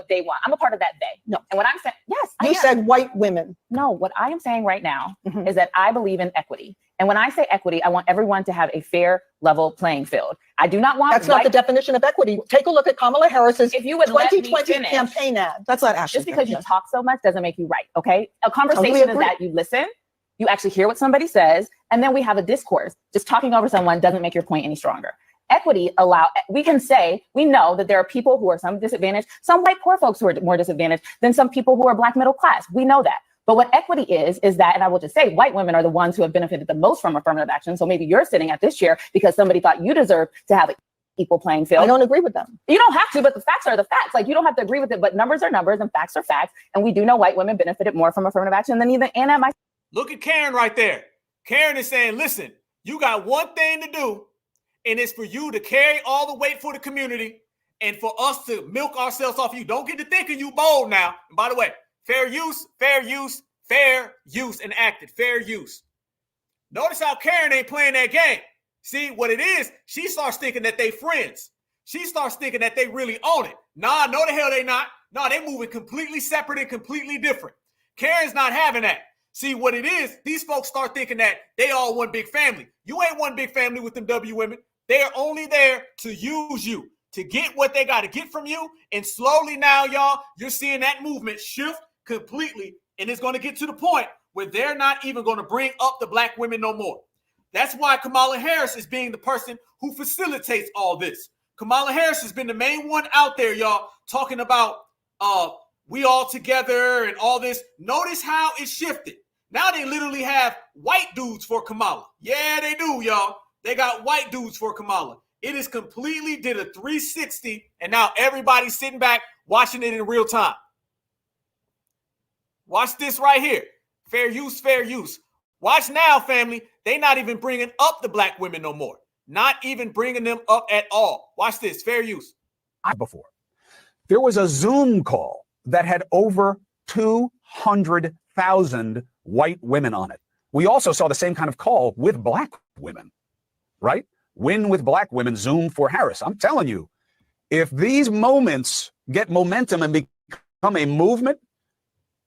they want. I'm a part of that they. No. And what I'm saying, yes. You said white women. No, what I am saying right now is that I believe in equity. And when I say equity, I want everyone to have a fair, level playing field. I do not want That's not the definition of equity. Take a look at Kamala Harris's if you would let me 2020 finish, campaign ad. That's not actually. Just because you talk so much doesn't make you right, okay? A conversation is that you listen, you actually hear what somebody says, and then we have a discourse. Just talking over someone doesn't make your point any stronger. Equity we can say, we know that there are people who are some disadvantaged, some white poor folks who are more disadvantaged than some people who are black middle class. We know that. But what equity is that, and I will just say, white women are the ones who have benefited the most from affirmative action. So maybe you're sitting at this chair because somebody thought you deserve to have an equal playing field. I don't agree with them. You don't have to, but the facts are the facts. Like, you don't have to agree with it, but numbers are numbers and facts are facts. And we do know white women benefited more from affirmative action than even Anna and myself. Look at Karen right there. Karen is saying, listen, you got one thing to do, and it's for you to carry all the weight for the community and for us to milk ourselves off you. Don't get to thinking you bold now. And by the way, fair use, and acted. Fair use. Notice how Karen ain't playing that game. See what it is? She starts thinking that they friends. She starts thinking that they really own it. Nah, no the hell they not. No, they moving completely separate and completely different. Karen's not having that. See what it is? These folks start thinking that they all one big family. You ain't one big family with them W women. They are only there to use you, to get what they got to get from you. And slowly now, y'all, you're seeing that movement shift completely. And it's going to get to the point where they're not even going to bring up the black women no more. That's why Kamala Harris is being the person who facilitates all this. Kamala Harris has been the main one out there, y'all, talking about we all together and all this. Notice how it shifted. Now they literally have white dudes for Kamala. Yeah, they do, y'all. They got white dudes for Kamala. It is completely did a 360, and now everybody's sitting back watching it in real time. Watch this right here. Fair use, fair use. Watch now, family. They not even bringing up the black women no more. Not even bringing them up at all. Watch this. Fair use. Before, there was a Zoom call that had over 200,000 white women on it. We also saw the same kind of call with black women, right? Win with black women, Zoom for Harris. I'm telling you, if these moments get momentum and become a movement,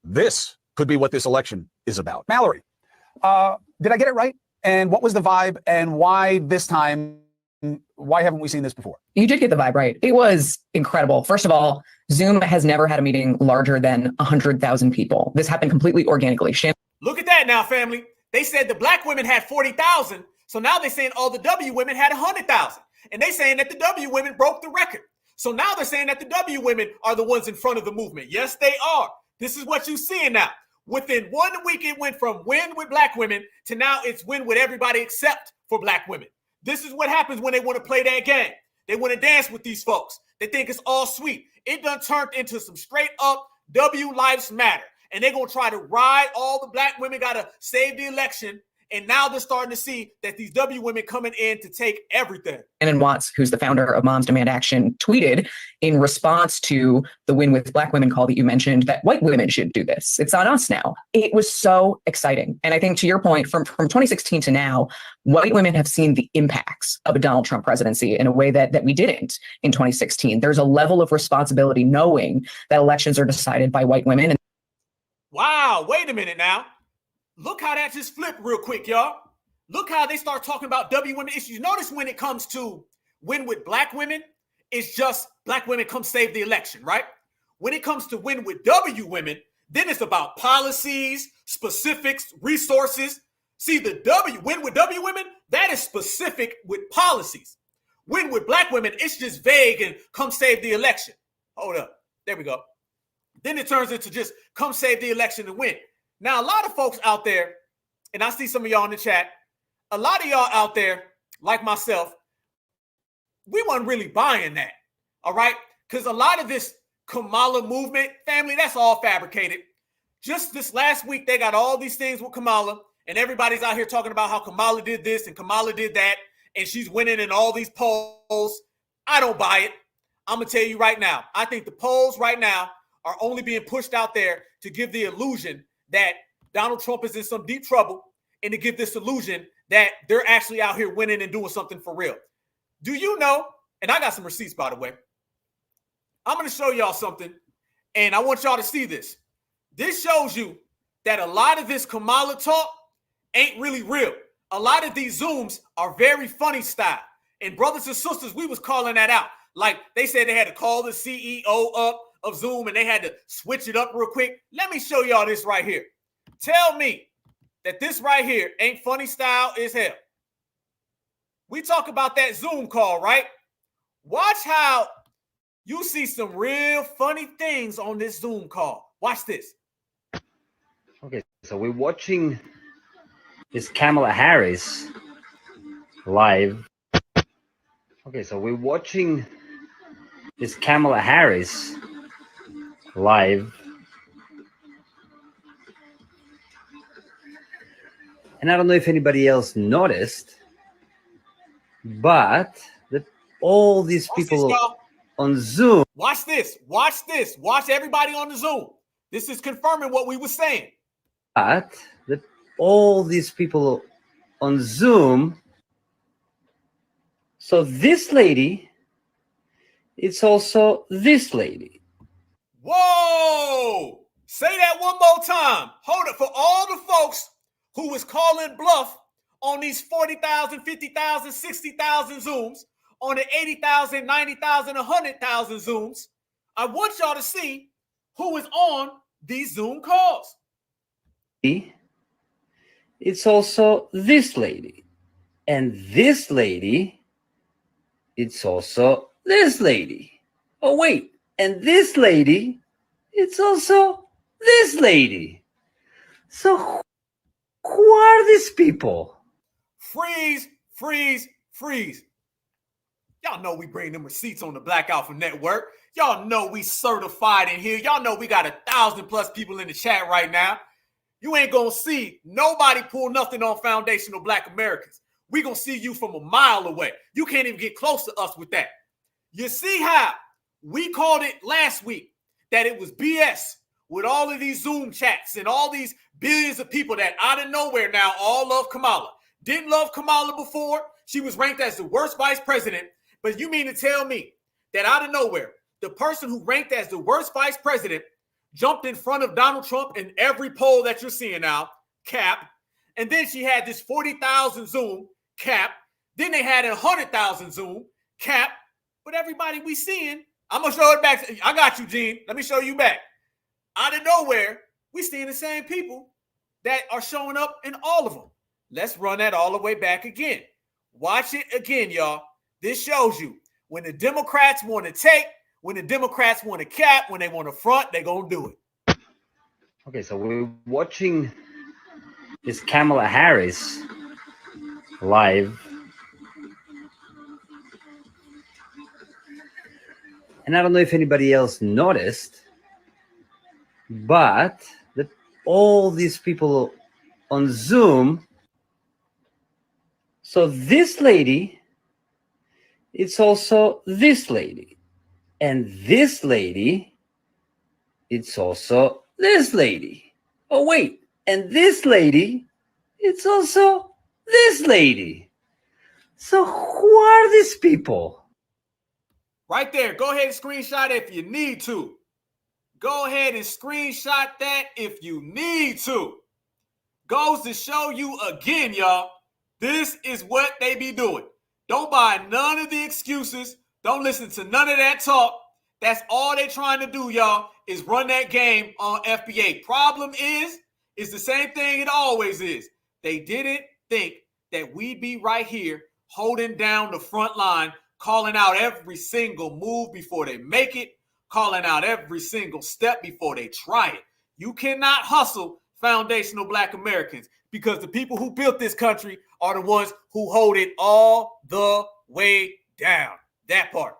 this could be what this election is about. Mallory, did I get it right? And what was the vibe? And why this time? Why haven't we seen this before? You did get the vibe right. It was incredible. First of all, Zoom has never had a meeting larger than 100,000 people. This happened completely organically. Look at that now, family. They said the black women had 40,000. So now they're saying all the W women had 100,000. And they're saying that the W women broke the record. So now they're saying that the W women are the ones in front of the movement. Yes, they are. This is what you're seeing now. Within 1 week, it went from win with black women to now it's win with everybody except for black women. This is what happens when they want to play that game. They want to dance with these folks. They think it's all sweet. It done turned into some straight up W lives matter. And they're going to try to ride all the black women, got to save the election. And now they're starting to see that these W women coming in to take everything. Shannon Watts, who's the founder of Moms Demand Action, tweeted in response to the Win with Black Women call that you mentioned that white women should do this. It's on us now. It was so exciting. And I think to your point, from 2016 to now, white women have seen the impacts of a Donald Trump presidency in a way that we didn't in 2016. There's a level of responsibility knowing that elections are decided by white women. Wow, wait a minute now. Look how that just flipped real quick, y'all. Look how they start talking about W women issues. Notice when it comes to win with black women, it's just black women come save the election, right? When it comes to win with W women, then it's about policies, specifics, resources. See, the win with W women, that is specific with policies. Win with black women, it's just vague and come save the election. Hold up. There we go. Then it turns into just come save the election and win. Now, a lot of folks out there, and I see some of y'all in the chat, a lot of y'all out there, like myself, we weren't really buying that, all right? Because a lot of this Kamala movement, family, that's all fabricated. Just this last week, they got all these things with Kamala, and everybody's out here talking about how Kamala did this and Kamala did that, and she's winning in all these polls. I don't buy it. I'm going to tell you right now, I think the polls right now are only being pushed out there to give the illusion that Donald Trump is in some deep trouble and to give this illusion that they're actually out here winning and doing something for real. Do you know, and I got some receipts, by the way. I'm going to show y'all something, and I want y'all to see this. This shows you that a lot of this Kamala talk ain't really real. A lot of these Zooms are very funny style. And brothers and sisters, we was calling that out. Like they said they had to call the CEO up of Zoom and they had to switch it up real quick. Let me show y'all this right here. Tell me that this right here ain't funny style as hell. We talk about that Zoom call, right? Watch how you see some real funny things on this Zoom call. Watch this. Okay, so we're watching this Kamala Harris live. Okay, so we're watching this Kamala Harris live. And I don't know if anybody else noticed, but that all these people on Zoom. Watch this. Watch this. Watch everybody on the Zoom. This is confirming what we were saying. But that all these people on Zoom. So this lady, it's also this lady. Whoa! Say that one more time. Hold it for all the folks who was calling bluff on these 40,000, 50,000, 60,000 Zooms, on the 80,000, 90,000, 100,000 Zooms. I want y'all to see who is on these Zoom calls. It's also this lady. And this lady, it's also this lady. Oh, wait. And this lady, it's also this lady. So who are these people? Freeze, freeze, freeze. Y'all know we bring them receipts on the Black Alpha Network. Y'all know we certified in here. Y'all know we got 1,000+ people in the chat right now. You ain't gonna see nobody pull nothing on foundational Black Americans. We gonna see you from a mile away. You can't even get close to us with that. You see how we called it last week that it was BS with all of these Zoom chats and all these billions of people that out of nowhere now all love Kamala. Didn't love Kamala before. She was ranked as the worst vice president. But you mean to tell me that out of nowhere, the person who ranked as the worst vice president jumped in front of Donald Trump in every poll that you're seeing now, cap. And then she had this 40,000 Zoom, cap. Then they had 100,000 Zoom, cap. But everybody we seeing, I'm going to show it back. I got you, Gene. Let me show you back. Out of nowhere, we seeing the same people that are showing up in all of them. Let's run that all the way back again. Watch it again, y'all. This shows you when the Democrats want to take, when the Democrats want to cap, when they want to front, they're going to do it. Okay, so we're watching this Kamala Harris live. And I don't know if anybody else noticed, but that all these people on Zoom. So this lady, it's also this lady. And this lady, it's also this lady. Oh, wait. And this lady, it's also this lady. So who are these people? Right there. Go ahead and screenshot if you need to. Go ahead and screenshot that if you need to. Goes to show you again, y'all. This is what they be doing. Don't buy none of the excuses. Don't listen to none of that talk. That's all they trying to do, y'all, is run that game on FBA. Problem is the same thing it always is. They didn't think that we'd be right here holding down the front line, calling out every single move before they make it, calling out every single step before they try it. You cannot hustle foundational Black Americans because the people who built this country are the ones who hold it all the way down. That part.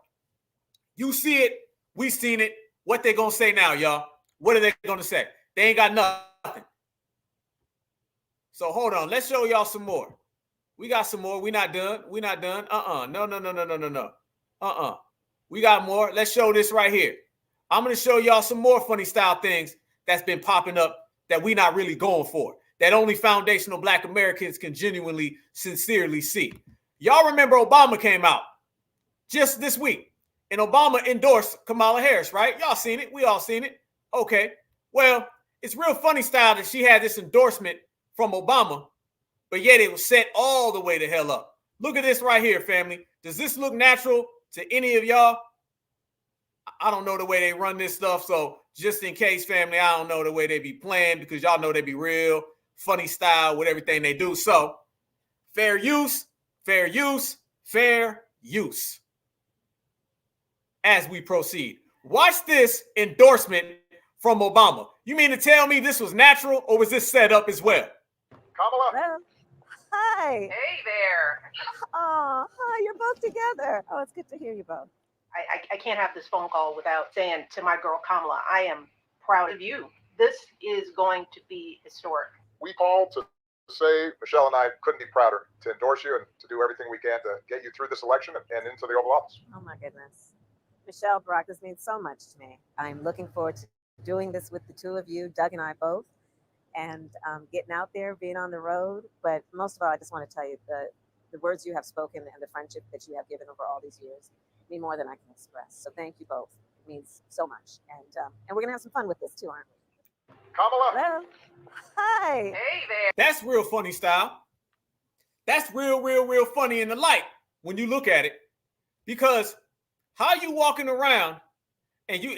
You see it. We seen it. What they gonna say now, y'all? What are they gonna say? They ain't got nothing. So hold on. Let's show y'all some more. We got some more. We not done. We not done. No. We got more. Let's show this right here. I'm going to show y'all some more funny style things that's been popping up that we not really going for, that only foundational Black Americans can genuinely, sincerely see. Y'all remember Obama came out just this week, and Obama endorsed Kamala Harris, right? Y'all seen it. We all seen it. Okay. Well, it's real funny style that she had this endorsement from Obama, but yet it was set all the way the hell up. Look at this right here, family. Does this look natural to any of y'all? I don't know the way they run this stuff, so just in case, family, I don't know the way they be playing because y'all know they be real funny style with everything they do. So fair use, fair use, fair use. As we proceed, watch this endorsement from Obama. You mean to tell me this was natural or was this set up as well? Kamala. Hello. Hi. Hey there. Oh, hi. You're both together. Oh, it's good to hear you both. I can't have this phone call without saying to my girl Kamala, I am proud of you. This is going to be historic. We called to say Michelle and I couldn't be prouder to endorse you and to do everything we can to get you through this election and into the Oval Office. Oh, my goodness. Michelle, Brock, this means so much to me. I'm looking forward to doing this with the two of you, Doug and I both, and getting out there, being on the road. But most of all, I just want to tell you the words you have spoken and the friendship that you have given over all these years mean more than I can express. So thank you both. It means so much. And we're going to have some fun with this too, aren't we? Kamala. Hello. Hi. Hey there. That's real funny style. That's real funny in the light when you look at it. Because how you walking around and you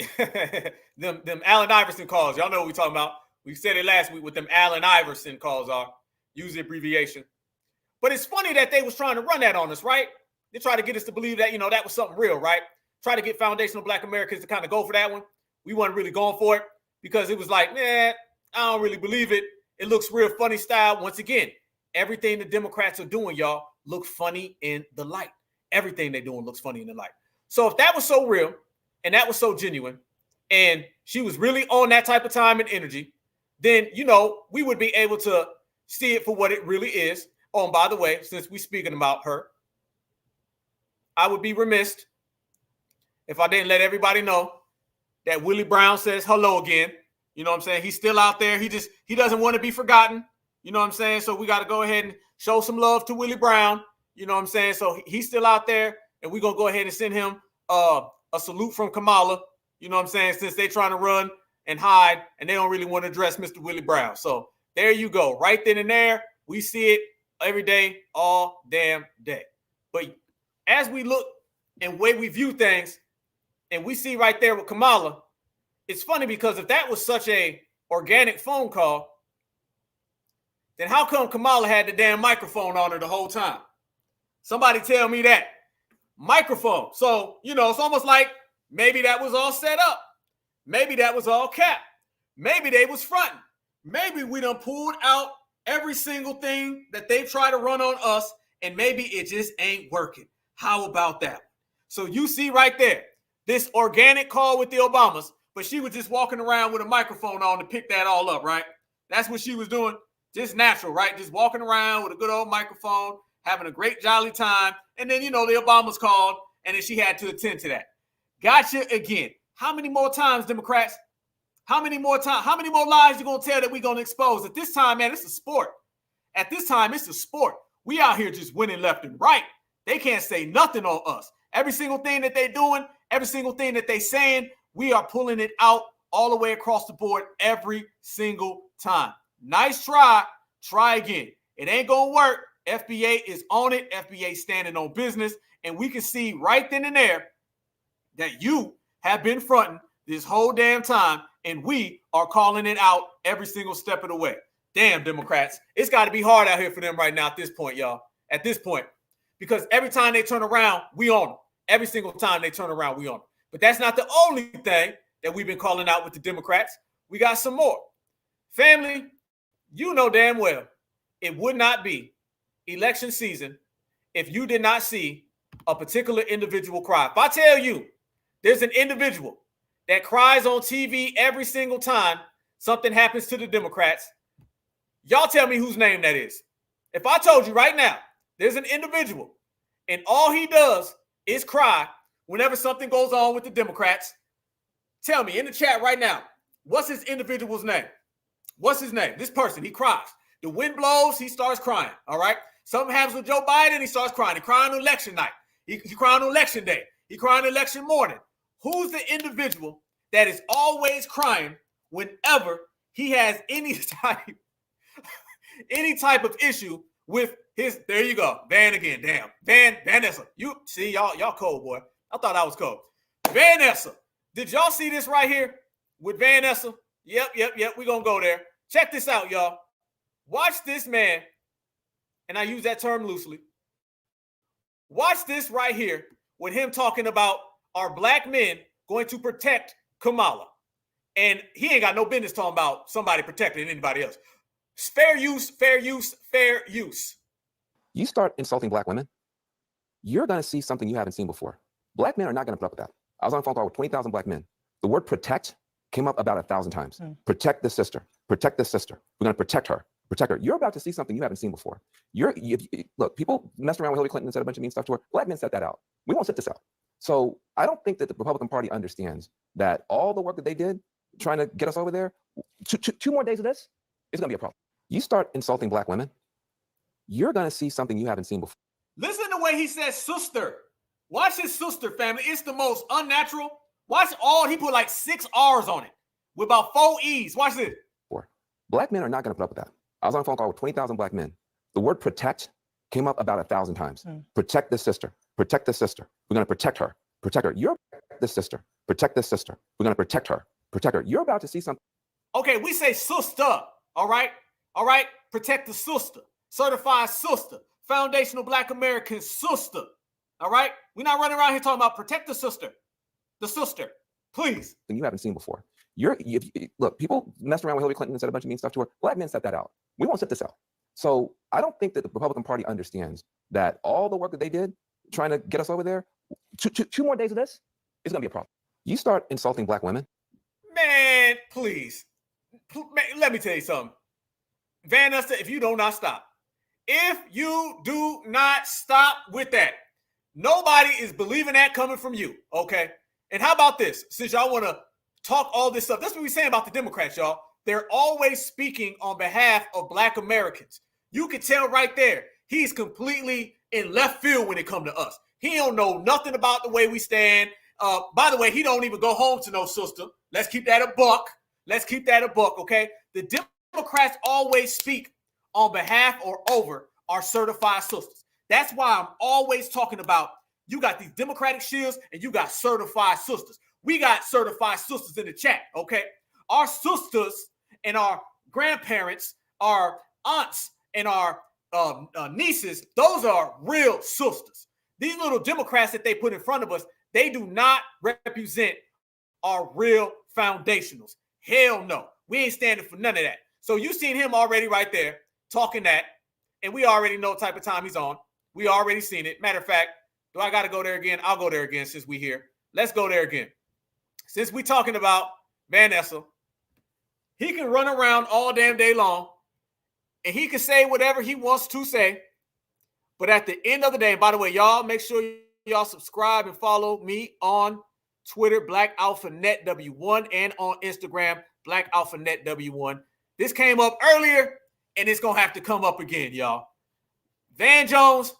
them Allen Iverson calls, y'all know what we talking about. We said it last week what them Allen Iverson calls are. Use the abbreviation. But it's funny that they was trying to run that on us, right? They try to get us to believe that, that was something real, right? Try to get foundational Black Americans to kind of go for that one. We weren't really going for it because it was like, I don't really believe it. It looks real funny style. Once again, everything the Democrats are doing, y'all, look funny in the light. Everything they're doing looks funny in the light. So if that was so real and that was so genuine and she was really on that type of time and energy, then, we would be able to see it for what it really is. Oh, and by the way, since we're speaking about her, I would be remiss if I didn't let everybody know that Willie Brown says hello again. You know what I'm saying? He's still out there. He doesn't want to be forgotten. You know what I'm saying? So we got to go ahead and show some love to Willie Brown. You know what I'm saying? So he's still out there, and we're going to go ahead and send him a salute from Kamala. You know what I'm saying? Since they're trying to run and hide, and they don't really want to address Mr. Willie Brown. So there you go. Right then and there, we see it every day, all damn day. But as we look and way we view things, and we see right there with Kamala, it's funny because if that was such a organic phone call, then how come Kamala had the damn microphone on her the whole time? Somebody tell me that. Microphone. So, it's almost like maybe that was all set up. Maybe that was all capped. Maybe they was fronting. Maybe we done pulled out every single thing that they try to run on us, and maybe it just ain't working. How about that? So you see right there, this organic call with the Obamas, but she was just walking around with a microphone on to pick that all up, right? That's what she was doing. Just natural, right? Just walking around with a good old microphone, having a great jolly time. And then, the Obamas called, and then she had to attend to that. Gotcha again. How many more times, Democrats? How many more times? How many more lies you going to tell that we're going to expose? At this time, man, it's a sport. At this time, it's a sport. We out here just winning left and right. They can't say nothing on us. Every single thing that they're doing, every single thing that they're saying, we are pulling it out all the way across the board every single time. Nice try. Try again. It ain't going to work. FBA is on it. FBA standing on business. And we can see right then and there that you have been fronting this whole damn time, and we are calling it out every single step of the way. Damn, Democrats. It's got to be hard out here for them right now at this point, y'all. At this point. Because every time they turn around, we on them. Every single time they turn around, we on them. But that's not the only thing that we've been calling out with the Democrats. We got some more. Family, you know damn well it would not be election season if you did not see a particular individual cry. If I tell you there's an individual that cries on TV every single time something happens to the Democrats, y'all tell me whose name that is. If I told you right now, there's an individual and all he does is cry whenever something goes on with the Democrats, tell me in the chat right now, what's this individual's name? What's his name? This person, he cries. The wind blows, he starts crying, all right? Something happens with Joe Biden, he starts crying. He crying on election night. He crying on election day. He crying on election morning. Who's the individual that is always crying whenever he has any type of issue with his, there you go, Van again, damn. Van Nessa. You see, y'all cold, boy. I thought I was cold. Van Nessa. Did y'all see this right here with Van Nessa? Yep. We're going to go there. Check this out, y'all. Watch this man, and I use that term loosely. Watch this right here with him talking about our black men going to protect Kamala. And he ain't got no business talking about somebody protecting anybody else. Fair use, fair use, fair use. You start insulting black women, you're going to see something you haven't seen before. Black men are not going to put up with that. I was on a phone call with 20,000 black men. The word protect came up about 1,000 times. Protect the sister. Protect the sister. We're going to protect her. Protect her. You're about to see something you haven't seen before. Look, people messed around with Hillary Clinton and said a bunch of mean stuff to her. Black men set that out. We won't sit this out. So I don't think that the Republican Party understands that all the work that they did trying to get us over there, two more days of this, it's going to be a problem. You start insulting black women, you're going to see something you haven't seen before. Listen to the way he says sister. Watch his sister, family. It's the most unnatural. Watch he put like 6 R's on it with about 4 E's. Watch this. Black men are not going to put up with that. I was on a phone call with 20,000 black men. The word protect came up about 1,000 times. Protect the sister. Protect the sister. We're going to protect her. Protect her. You're the sister. Protect the sister. We're going to protect her. Protect her. You're about to see something. Okay, we say sister. All right. All right. Protect the sister. Certified sister. Foundational Black American sister. All right. We're not running around here talking about protect the sister. The sister. Please. You haven't seen before. Look, people messed around with Hillary Clinton and said a bunch of mean stuff to her. Black men set that out. We won't sit this out. So I don't think that the Republican Party understands that all the work that they did trying to get us over there, two more days of this, it's going to be a problem. You start insulting black women. Man, please. Man, let me tell you something. Van Nessa, if you do not stop, with that, nobody is believing that coming from you, okay? And how about this? Since y'all want to talk all this stuff, that's what we're saying about the Democrats, y'all. They're always speaking on behalf of black Americans. You can tell right there, he's completely in left field when it comes to us. He don't know nothing about the way we stand. By the way, he don't even go home to no sister. Let's keep that a buck. Okay? The Democrats always speak on behalf or over our certified sisters. That's why I'm always talking about you got these Democratic shields and you got certified sisters. We got certified sisters in the chat, okay? Our sisters and our grandparents, our aunts and our nieces, those are real sisters. These little Democrats that they put in front of us, they do not represent our real foundationals. Hell no. We ain't standing for none of that. So you seen him already right there talking that, and we already know what type of time he's on. We already seen it. Matter of fact, do I got to go there again? I'll go there again since we here. Let's go there again. Since we talking about Van Nessa, he can run around all damn day long, and he can say whatever he wants to say. But at the end of the day, and by the way, y'all make sure y'all subscribe and follow me on Twitter, Black Alpha Net W1, and on Instagram, Black Alpha Net W1. This came up earlier, and it's going to have to come up again, y'all. Van Jones,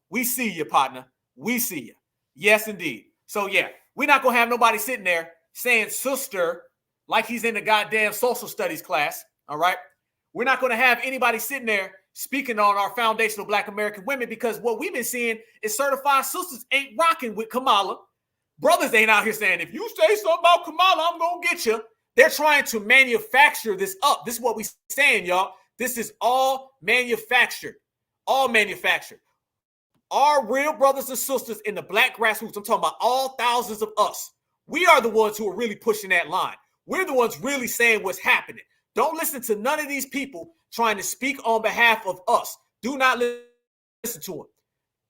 we see you, partner. We see you. Yes, indeed. So, yeah, we're not going to have nobody sitting there saying sister like he's in the goddamn social studies class, all right? We're not going to have anybody sitting there speaking on our foundational Black American women, because what we've been seeing is certified sisters ain't rocking with Kamala. Brothers ain't out here saying, if you say something about Kamala, I'm going to get you. They're trying to manufacture this up. This is what we're saying, y'all. This is all manufactured. All manufactured. our real brothers and sisters in the black grassroots, I'm talking about all thousands of us, we are the ones who are really pushing that line. We're the ones really saying what's happening. Don't listen to none of these people trying to speak on behalf of us. Do not listen to them.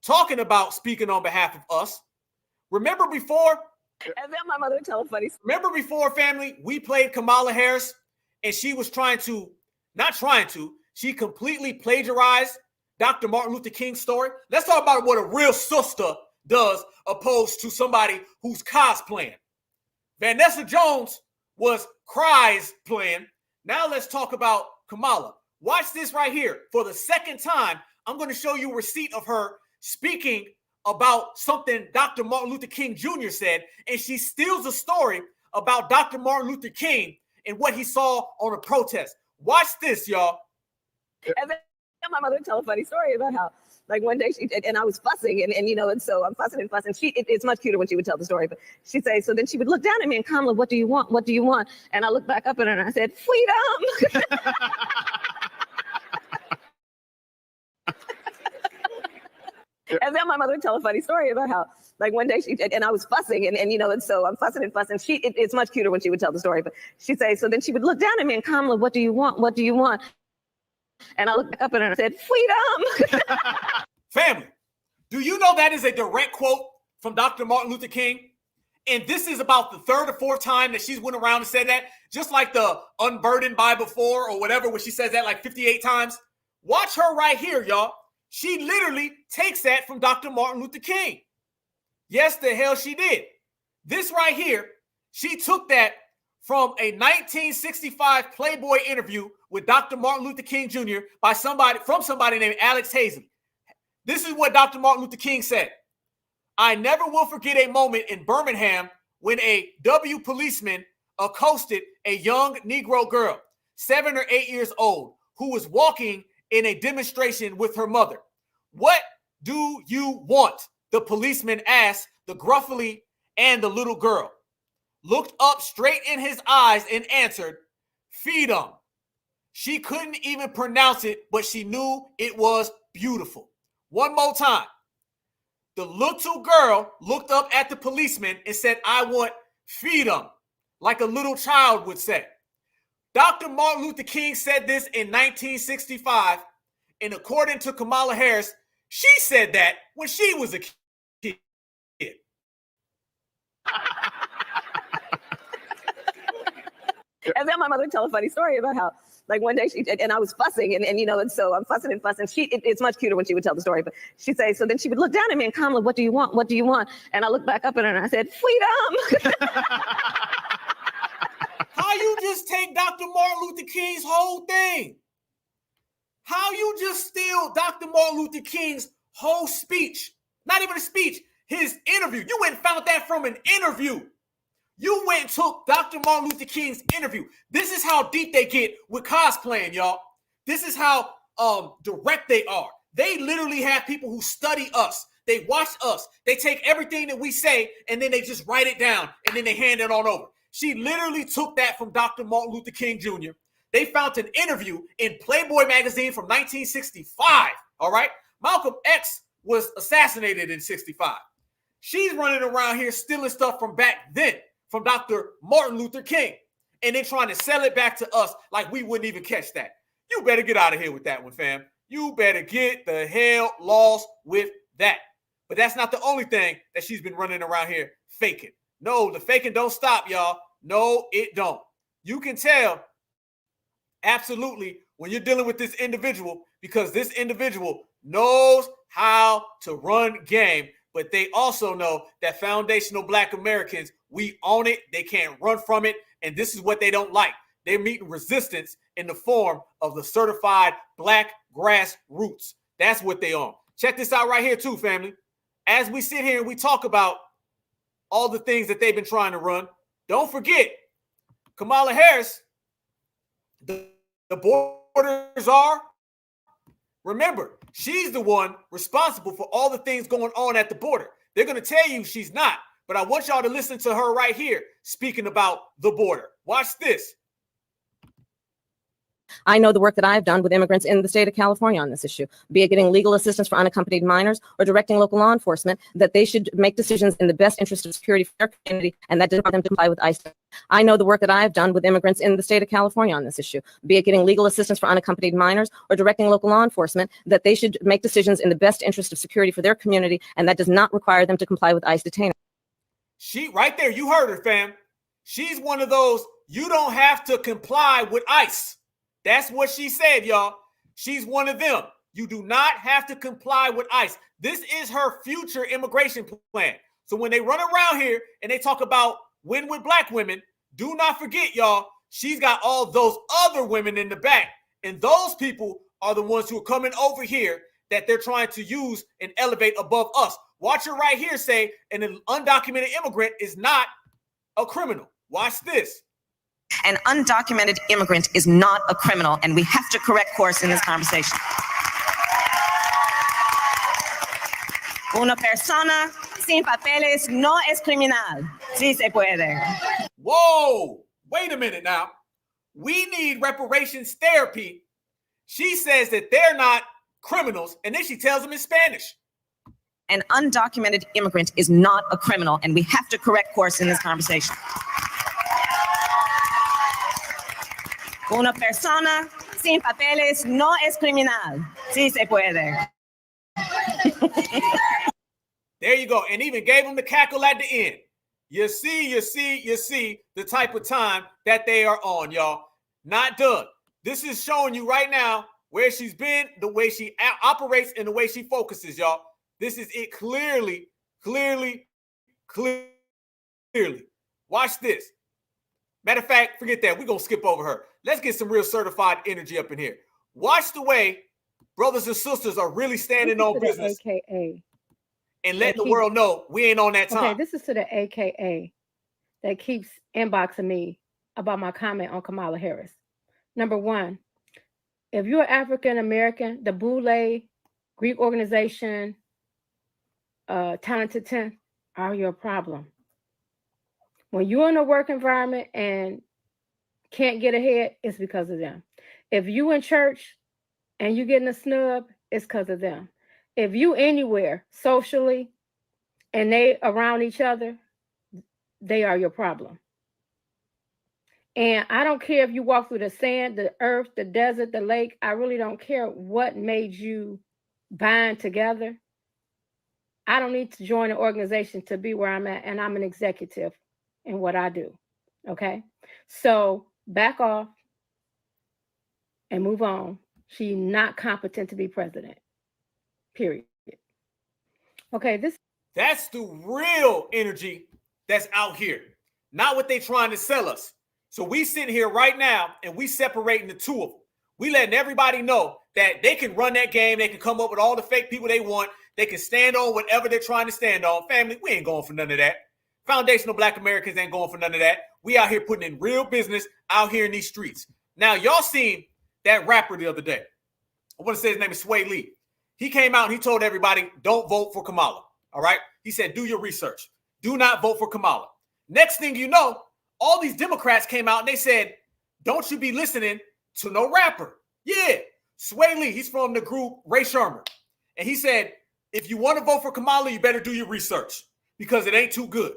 Talking about speaking on behalf of us. Remember before? And then my mother would tell a funny story. Remember before, family, we played Kamala Harris and she was she completely plagiarized Dr. Martin Luther King's story. Let's talk about what a real sister does opposed to somebody who's cosplaying. Vanessa Jones was Cry's playing. Now let's talk about Kamala. Watch this right here. For the second time, I'm going to show you a receipt of her speaking about something Dr. Martin Luther King Jr. said, and she steals a story about Dr. Martin Luther King and what he saw on a protest. Watch this, y'all. And then my mother would tell a funny story about how, like, one day and I was fussing, and so I'm fussing and fussing. It's much cuter when she would tell the story, but she'd say, so then she would look down at me and, Kamala, what do you want? What do you want? And I looked back up at her and I said, freedom. And then my mother would tell a funny story about how, like, one day and I was fussing, and so I'm fussing and fussing. It's much cuter when she would tell the story, but she'd say, so then she would look down at me and, Kamala, what do you want? What do you want? And I looked back up at her and I said, freedom. Family, do you know that is a direct quote from Dr. Martin Luther King? And this is about the third or fourth time that she's went around and said that, just like the unburdened by before or whatever, where she says that like 58 times. Watch her right here, y'all. She literally takes that from Dr. Martin Luther King. Yes, the hell she did. This right here, she took that from a 1965 Playboy interview with Dr. Martin Luther King Jr. from somebody named Alex Hazley. This is what Dr. Martin Luther King said. I never will forget a moment in Birmingham when a W policeman accosted a young Negro girl, 7 or 8 years old, who was walking in a demonstration with her mother. What do you want? The policeman asked the gruffly and the little girl looked up straight in his eyes and answered, freedom. She couldn't even pronounce it, but she knew it was beautiful. One more time. The little girl looked up at the policeman and said, I want freedom, like a little child would say. Dr. Martin Luther King said this in 1965, and according to Kamala Harris, she said that when she was a kid. And then my mother would tell a funny story about how, like, one day and I was fussing, and so I'm fussing and fussing. It's much cuter when she would tell the story, but she'd say, so then she would look down at me and, Kamala, what do you want? What do you want? And I looked back up at her and I said, freedom. How you just take Dr. Martin Luther King's whole thing? How you just steal Dr. Martin Luther King's whole speech? Not even a speech, his interview. You went and found that from an interview. You went and took Dr. Martin Luther King's interview. This is how deep they get with cosplaying, y'all. This is how direct they are. They literally have people who study us. They watch us. They take everything that we say and then they just write it down and then they hand it on over. She literally took that from Dr. Martin Luther King Jr. They found an interview in Playboy magazine from 1965, all right? Malcolm X was assassinated in 65. She's running around here stealing stuff from back then, from Dr. Martin Luther King, and then trying to sell it back to us like we wouldn't even catch that. You better get out of here with that one, fam. You better get the hell lost with that. But that's not the only thing that she's been running around here faking. No, the faking don't stop, y'all. No, it don't. You can tell absolutely when you're dealing with this individual because this individual knows how to run game, but they also know that foundational Black Americans, we own it. They can't run from it. And this is what they don't like. They're meeting resistance in the form of the certified Black grassroots. That's what they own. Check this out right here too, family. As we sit here and we talk about all the things that they've been trying to run, don't forget Kamala Harris, the borders are, remember, she's the one responsible for all the things going on at the border. They're going to tell you she's not, but I want y'all to listen to her right here speaking about the border. Watch this. I know the work that I've done with immigrants in the state of California on this issue, be it getting legal assistance for unaccompanied minors or directing local law enforcement that they should make decisions in the best interest of security for their community, and that does not them to comply with ICE. I know the work that I've done with immigrants in the state of California on this issue, be it getting legal assistance for unaccompanied minors or directing local law enforcement that they should make decisions in the best interest of security for their community, and that does not require them to comply with ICE detainment. She right there, you heard her, fam. She's one of those, you don't have to comply with ICE. That's what she said, y'all. She's one of them. You do not have to comply with ICE. This is her future immigration plan. So when they run around here and they talk about win with black women, do not forget, y'all, she's got all those other women in the back. And those people are the ones who are coming over here that they're trying to use and elevate above us. Watch her right here say an undocumented immigrant is not a criminal. Watch this. An undocumented immigrant is not a criminal, and we have to correct course in this conversation. Una persona sin papeles no es criminal. Sí se puede. Whoa, wait a minute now. We need reparations therapy. She says that they're not criminals, and then she tells them in Spanish. An undocumented immigrant is not a criminal, and we have to correct course in this conversation. Una persona sin papeles no es criminal. Sí se puede. There you go. And even gave them the cackle at the end. You see the type of time that they are on, y'all. Not done. This is showing you right now where she's been, the way she operates, and the way she focuses, y'all. This is it clearly. Watch this. Matter of fact, forget that. We're going to skip over her. Let's get some real certified energy up in here. Watch the way brothers and sisters are really standing on business. AKA. And letting the world know we ain't on that time. Okay, this is to the AKA that keeps inboxing me about my comment on Kamala Harris. Number one, if you're African American, the Boule, Greek organization, Talented 10 are your problem. When you're in a work environment and can't get ahead, it's because of them. If you in church and you getting a snub, it's because of them. If you anywhere socially and they around each other, they are your problem. And I don't care if you walk through the sand, the earth, the desert, the lake. I really don't care what made you bind together. I don't need to join an organization to be where I'm at, and I'm an executive in what I do. Okay? So back off and move on. She's not competent to be president. Period. Okay, that's the real energy that's out here, not what they trying to sell us. So we sitting here right now and we separating the two of them. We letting everybody know that they can run that game. They can come up with all the fake people they want. They can stand on whatever they're trying to stand on. Family, we ain't going for none of that. Foundational Black Americans ain't going for none of that. We out here putting in real business out here in these streets. Now, y'all seen that rapper the other day. I want to say his name is Sway Lee. He came out and he told everybody, don't vote for Kamala. All right? He said, do your research. Do not vote for Kamala. Next thing you know, all these Democrats came out and they said, don't you be listening to no rapper. Yeah. Sway Lee, he's from the group Ray Sherman. And he said, if you want to vote for Kamala, you better do your research because it ain't too good.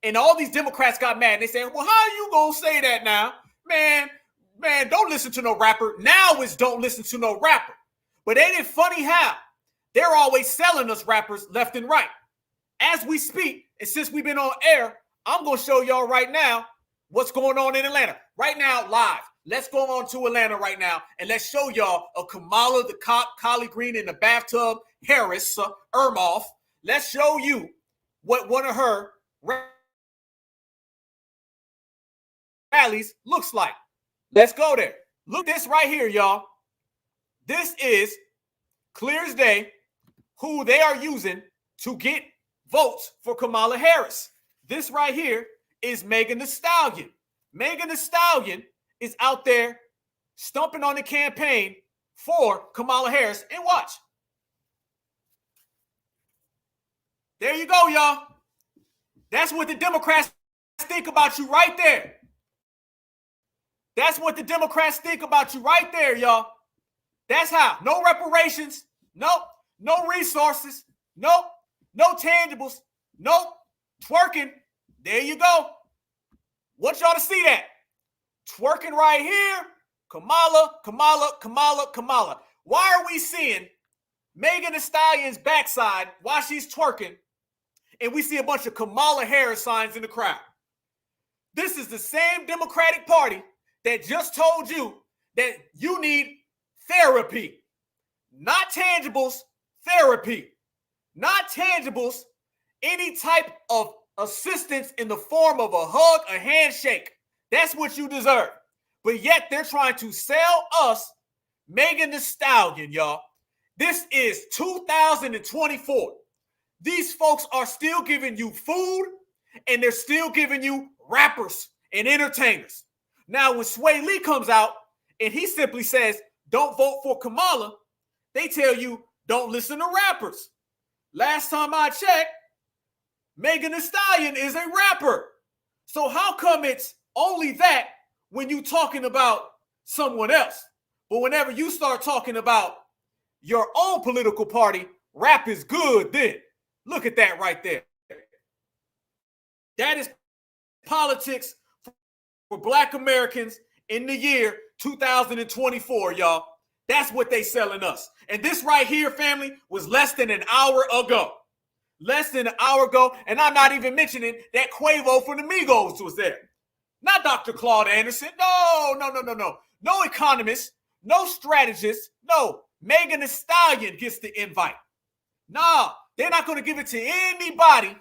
And all these Democrats got mad. And they said, well, how are you going to say that now? Man, don't listen to no rapper. Now it's don't listen to no rapper. But ain't it funny how they're always selling us rappers left and right? As we speak, and since we've been on air, I'm going to show y'all right now what's going on in Atlanta. Right now, live. Let's go on to Atlanta right now, and let's show y'all a Kamala, the cop, Collie Green in the bathtub, Harris, Ermoff. Let's show you what one of her rallies looks like. Let's go there. Look this right here, y'all. This is clear as day who they are using to get votes for Kamala Harris. This right here is Megan Thee Stallion. Megan Thee Stallion is out there stumping on the campaign for Kamala Harris. And watch. There you go, y'all. That's what the Democrats think about you right there. That's what the Democrats think about you right there, y'all. That's how. No reparations. Nope. No resources. Nope. No tangibles. Nope. Twerking. There you go. Want y'all to see that. Twerking right here. Kamala, Kamala, Kamala, Kamala. Why are we seeing Megan Thee Stallion's backside while she's twerking, and we see a bunch of Kamala Harris signs in the crowd? This is the same Democratic Party that just told you that you need therapy. Not tangibles, therapy. Not tangibles, any type of assistance in the form of a hug, a handshake. That's what you deserve. But yet they're trying to sell us Megan Thee Stallion, y'all. This is 2024. These folks are still giving you food, and they're still giving you rappers and entertainers. Now, when Sway Lee comes out and he simply says, don't vote for Kamala, they tell you, don't listen to rappers. Last time I checked, Megan Thee Stallion is a rapper. So how come it's only that when you talking about someone else? But whenever you start talking about your own political party, rap is good then. Look at that right there. That is politics for Black Americans in the year 2024, y'all. That's what they selling us. And this right here, family, was less than an hour ago. Less than an hour ago. And I'm not even mentioning that Quavo from the Migos was there. Not Dr. Claude Anderson. No. No economist. No strategist. No. Megan Thee Stallion gets the invite. Nah, they're not going to give it to anybody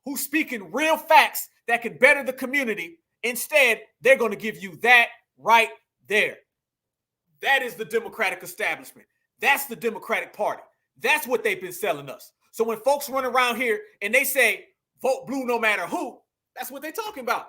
who's speaking real facts that can better the community. Instead, they're going to give you that right there. That is the Democratic establishment. That's the Democratic Party. That's what they've been selling us. So when folks run around here and they say, vote blue no matter who, that's what they're talking about.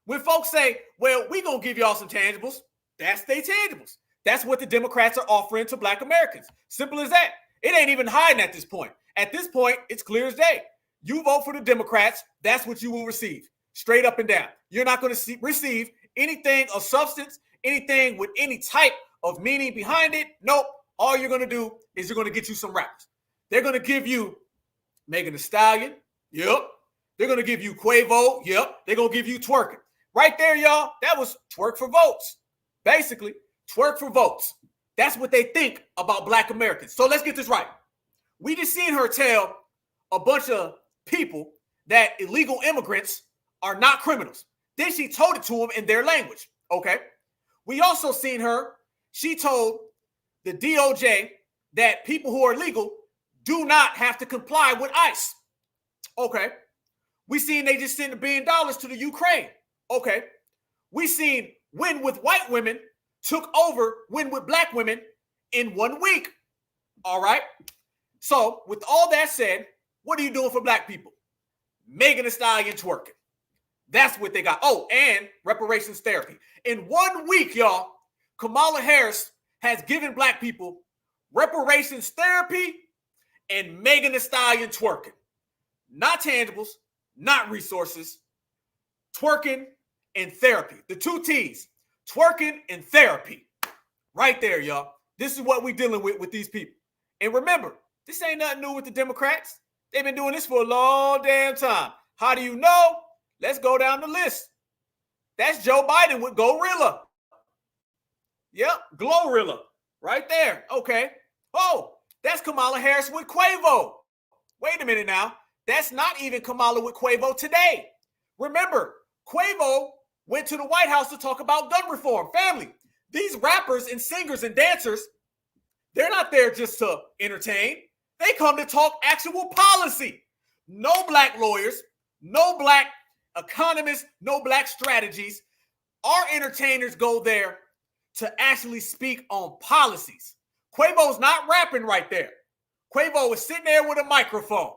When folks say, well, we're going to give y'all some tangibles, that's their tangibles. That's what the Democrats are offering to Black Americans. Simple as that. It ain't even hiding at this point. At this point, it's clear as day. You vote for the Democrats, that's what you will receive. Straight up and down. You're not going to receive anything of substance, anything with any type of meaning behind it. Nope. All you're going to do is you're going to get you some rappers. They're going to give you Megan Thee Stallion. Yep. They're going to give you Quavo. Yep. They're going to give you twerking. Right there, y'all. That was twerk for votes. Basically, twerk for votes. That's what they think about Black Americans. So let's get this right. We just seen her tell a bunch of people that illegal immigrants are not criminals. Then she told it to them in their language. Okay. We also seen her. She told the DOJ that people who are legal do not have to comply with ICE. Okay. We seen they just sent $1 billion to the Ukraine. Okay. We seen Win with white women took over Win with Black women in 1 week. All right. So with all that said, what are you doing for Black people? Megan Thee Stallion twerking. That's what they got. Oh, and reparations therapy. In 1 week, y'all, Kamala Harris has given Black people reparations therapy and Megan Thee Stallion twerking. Not tangibles, not resources. Twerking and therapy. The 2 T's. Twerking and therapy. Right there, y'all. This is what we're dealing with these people. And remember, this ain't nothing new with the Democrats. They've been doing this for a long damn time. How do you know? Let's go down the list. That's Joe Biden with Gorilla. Yep, Glorilla. Right there. Okay. Oh, that's Kamala Harris with Quavo. Wait a minute now. That's not even Kamala with Quavo today. Remember, Quavo went to the White House to talk about gun reform. Family, these rappers and singers and dancers, they're not there just to entertain. They come to talk actual policy. No Black lawyers, no Black economists, no Black strategies. Our entertainers go there to actually speak on policies. Quavo's not rapping right there. Quavo is sitting there with a microphone.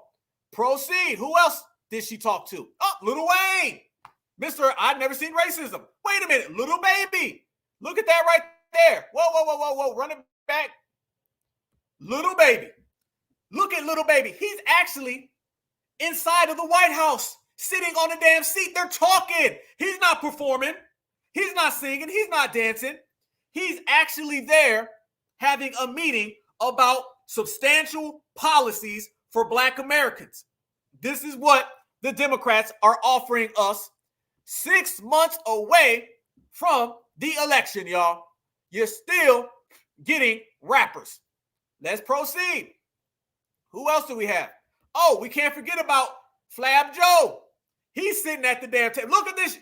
Proceed. Who else did she talk to? Oh, Lil Wayne. Mr. I've never seen racism. Wait a minute. Little Baby. Look at that right there. Whoa. Run it back. Little Baby. Look at Little Baby. He's actually inside of the White House, sitting on a damn seat. They're talking. He's not performing. He's not singing. He's not dancing. He's actually there having a meeting about substantial policies for Black Americans. This is what the Democrats are offering us 6 months away from the election, y'all. You're still getting rappers. Let's proceed. Who else do we have? Oh, we can't forget about Flab Joe. He's sitting at the damn table. Look at this,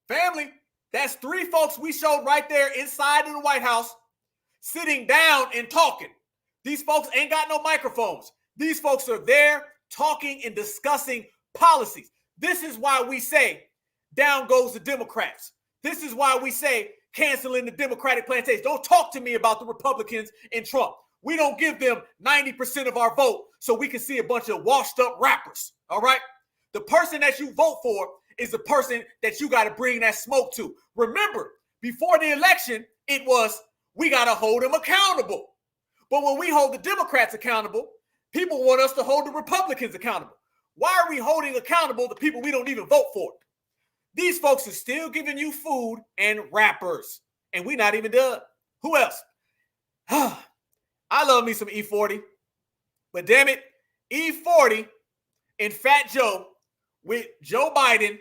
family. That's 3 folks we showed right there inside of the White House sitting down and talking. These folks ain't got no microphones. These folks are there talking and discussing policies. This is why we say down goes the Democrats. This is why we say canceling the Democratic plantation. Don't talk to me about the Republicans and Trump. We don't give them 90% of our vote so we can see a bunch of washed up rappers. All right? The person that you vote for is the person that you got to bring that smoke to. Remember, before the election, it was we got to hold them accountable. But when we hold the Democrats accountable, people want us to hold the Republicans accountable. Why are we holding accountable the people we don't even vote for? These folks are still giving you food and rappers, and we're not even done. Who else? I love me some E40, but damn it, E40 and Fat Joe with Joe Biden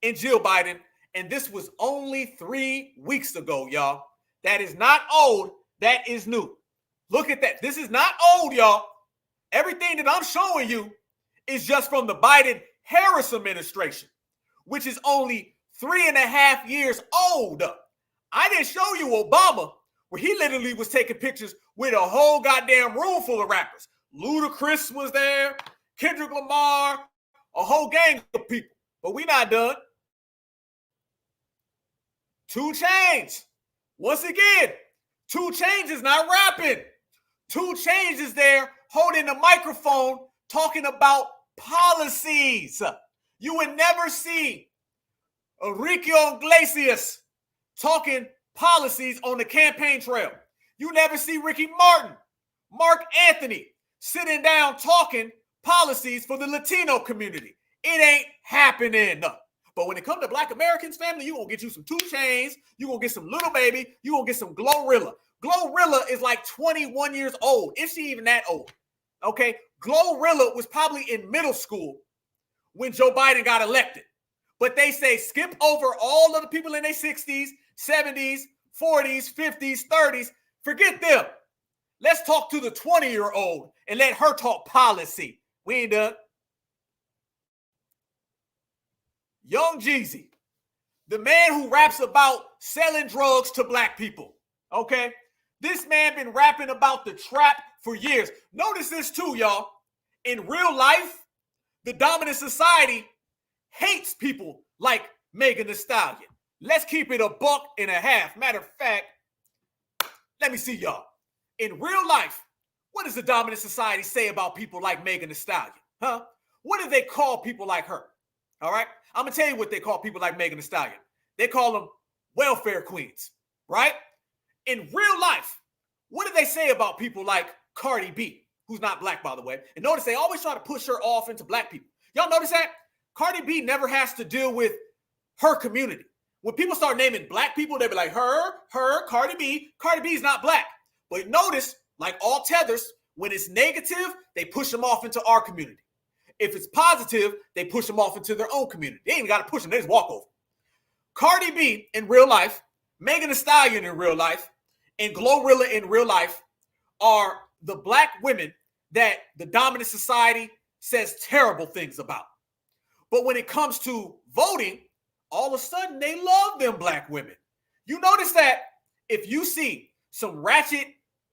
and Jill Biden, and this was only 3 weeks ago, y'all. That is not old. That is new. Look at that. This is not old, y'all. Everything that I'm showing you is just from the Biden-Harris administration, which is only 3.5 years old. I didn't show you Obama, where he literally was taking pictures with a whole goddamn room full of rappers. Ludacris was there, Kendrick Lamar, a whole gang of people. But we not done. 2 Chainz. Once again, 2 Chainz is not rapping. 2 Chainz is there holding the microphone talking about policies. You would never see Enrique Iglesias talking policies on the campaign trail. You never see Ricky Martin, Mark Anthony sitting down talking policies for the Latino community. It ain't happening. But when it comes to Black Americans, family, you're going to get you some 2 Chainz. You're going to get some Little Baby. You're going to get some Glorilla. Glorilla is like 21 years old. Is she even that old? Okay. Glorilla was probably in middle school when Joe Biden got elected. But they say skip over all of the people in their 60s, 70s, 40s, 50s, 30s. Forget them. Let's talk to the 20-year-old and let her talk policy. We ain't done. Young Jeezy, the man who raps about selling drugs to Black people. Okay? This man been rapping about the trap for years. Notice this too, y'all. In real life, the dominant society hates people like Megan Thee Stallion. Let's keep it $1.50. Matter of fact, let me see y'all. In real life, what does the dominant society say about people like Megan Thee Stallion? Huh? What do they call people like her? All right? I'm going to tell you what they call people like Megan Thee Stallion. They call them welfare queens, right? In real life, what do they say about people like Cardi B, who's not Black, by the way? And notice they always try to push her off into Black people. Y'all notice that? Cardi B never has to deal with her community. When people start naming Black people, they be like, her, Cardi B. Cardi B is not Black. But notice, like all tethers, when it's negative, they push them off into our community. If it's positive, they push them off into their own community. They ain't even got to push them. They just walk over. Cardi B in real life, Megan Thee Stallion in real life, and Glorilla in real life are the Black women that the dominant society says terrible things about. But when it comes to voting, all of a sudden they love them Black women. You notice that if you see some ratchet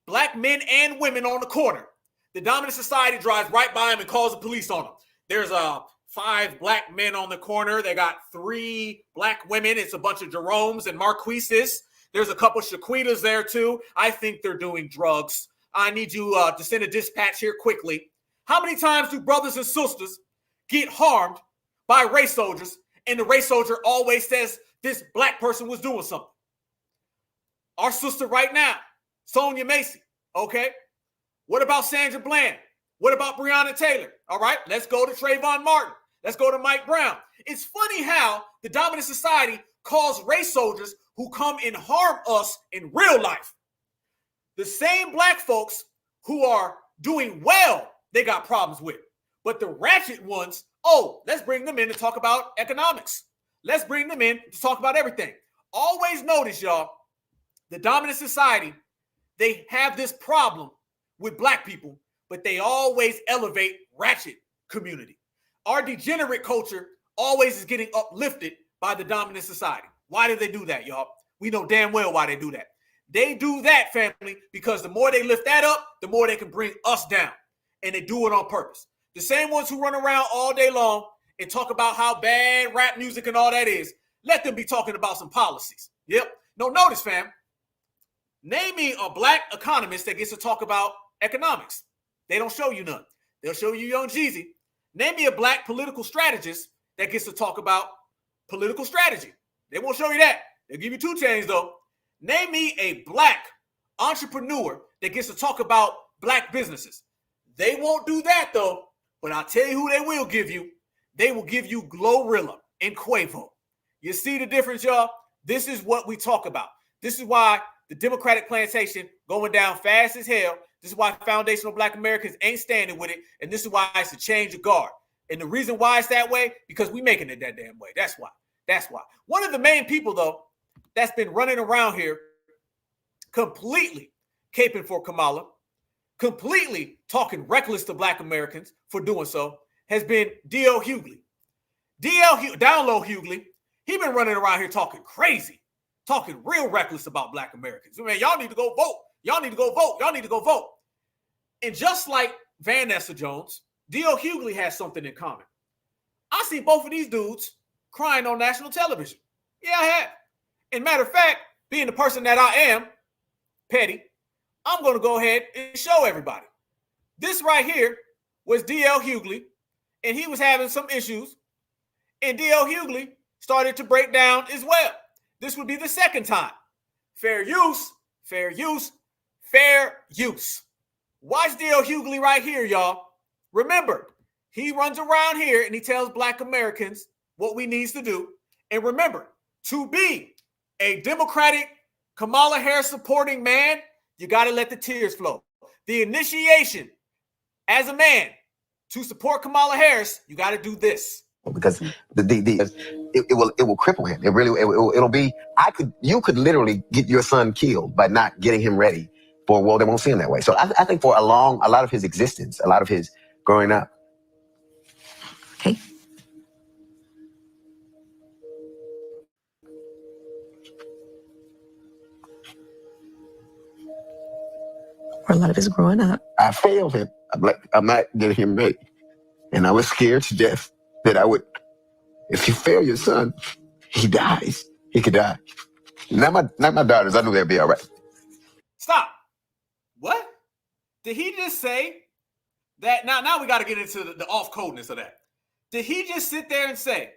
Black men and women on the corner, the dominant society drives right by them and calls the police on them. There's 5 Black men on the corner. They got 3 Black women. It's a bunch of Jeromes and Marquises. There's a couple Shaquitas there too. I think they're doing drugs. I need you to send a dispatch here quickly. How many times do brothers and sisters get harmed by race soldiers and the race soldier always says this Black person was doing something? Our sister right now, Sonia Macy, okay? What about Sandra Bland? What about Breonna Taylor? All right, let's go to Trayvon Martin. Let's go to Mike Brown. It's funny how the dominant society cause race soldiers who come and harm us in real life. The same black folks who are doing well, they got problems with. But the ratchet ones, oh, let's bring them in to talk about economics. Let's bring them in to talk about everything. Always notice, y'all, the dominant society, they have this problem with black people, but they always elevate ratchet community. Our degenerate culture always is getting uplifted by the dominant society. Why do they do that, y'all? We know damn well why they do that. They do that, family, because the more they lift that up, the more they can bring us down. And they do it on purpose. The same ones who run around all day long and talk about how bad rap music and all that is, let them be talking about some policies. Yep. No, notice, fam. Name me a black economist that gets to talk about economics. They don't show you none. They'll show you Young Jeezy. Name me a black political strategist that gets to talk about political strategy. They won't show you that. They'll give you 2 Chainz, though. Name me a black entrepreneur that gets to talk about black businesses. They won't do that, though. But I'll tell you who they will give you. They will give you Glorilla and Quavo. You see the difference, y'all? This is what we talk about. This is why the Democratic plantation going down fast as hell. This is why foundational black Americans ain't standing with it. And this is why it's a change of guard. And the reason why it's that way, because we making it that damn way. That's why. That's why. One of the main people, though, that's been running around here completely caping for Kamala, completely talking reckless to black Americans for doing so, has been D.L. Hughley. Down low Hughley, he been running around here talking crazy, talking real reckless about black Americans. Man, y'all need to go vote. Y'all need to go vote. Y'all need to go vote. And just like Vanessa Jones, D.L. Hughley has something in common. I see both of these dudes crying on national television. Yeah, I have. And matter of fact, being the person that I am, petty, I'm going to go ahead and show everybody. This right here was D.L. Hughley, and he was having some issues. And D.L. Hughley started to break down as well. This would be the second time. Fair use, fair use, fair use. Watch D.L. Hughley right here, y'all. Remember, he runs around here and he tells black Americans what we need to do. And remember, to be a Democratic Kamala Harris supporting man, you got to let the tears flow. The initiation as a man to support Kamala Harris, you got to do this. Because it will cripple him. It'll be, you could literally get your son killed by not getting him ready for a world that won't see him that way. So I think for a lot of his existence, a lot of his growing up. Okay. For a lot of his growing up, I failed him. I'm not getting him ready. And I was scared to death that I would, if you fail your son, he dies. He could die. Not my daughters. I knew they'd be all right. Stop. What? Did he just say that? Now we got to get into the off-codeness of that. Did he just sit there and say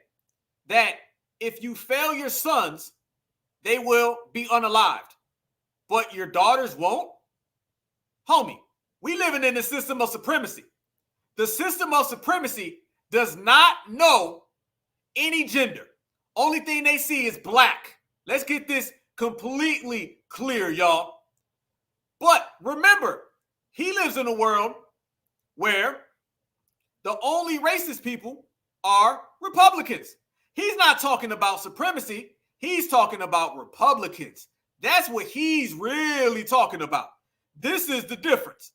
that if you fail your sons, they will be unalived, but your daughters won't? Homie, we living in the system of supremacy. The system of supremacy does not know any gender. Only thing they see is black. Let's get this completely clear, y'all. But remember, he lives in a world where the only racist people are Republicans. He's not talking about supremacy. He's talking about Republicans. That's what he's really talking about. This is the difference.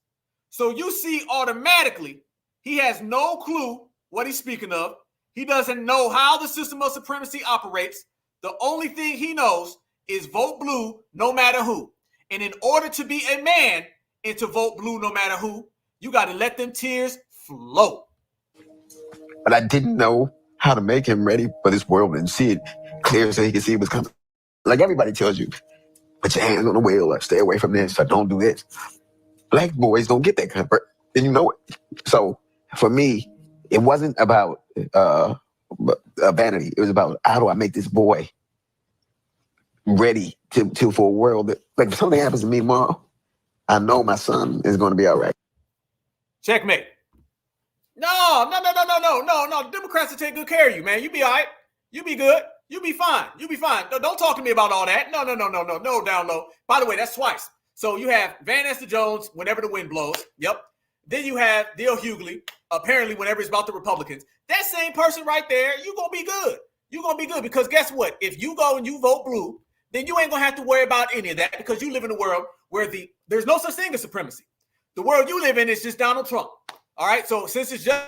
So you see automatically, he has no clue what he's speaking of. He doesn't know how the system of supremacy operates. The only thing he knows is vote blue no matter who. And in order to be a man and to vote blue no matter who, you got to let them tears flow. But I didn't know how to make him ready for this world and see it clear so he could see it was coming. Like everybody tells you, put your hands on the wheel or stay away from this or don't do this. Black boys don't get that comfort, and you know it. So for me, it wasn't about vanity. It was about how do I make this boy ready for a world that, like, if something happens to me tomorrow, I know my son is going to be all right. Checkmate. No. The Democrats will take good care of you, man. You be all right. You be good. You'll be fine. You'll be fine. Don't talk to me about all that. No, down low. By the way, that's twice. So you have Van Esther Jones whenever the wind blows. Yep. Then you have Dale Hughley, apparently whenever it's about the Republicans. That same person right there, you're going to be good. You're going to be good because guess what? If you go and you vote blue, then you ain't going to have to worry about any of that because you live in a world where there's no such thing as supremacy. The world you live in is just Donald Trump. All right? So since it's just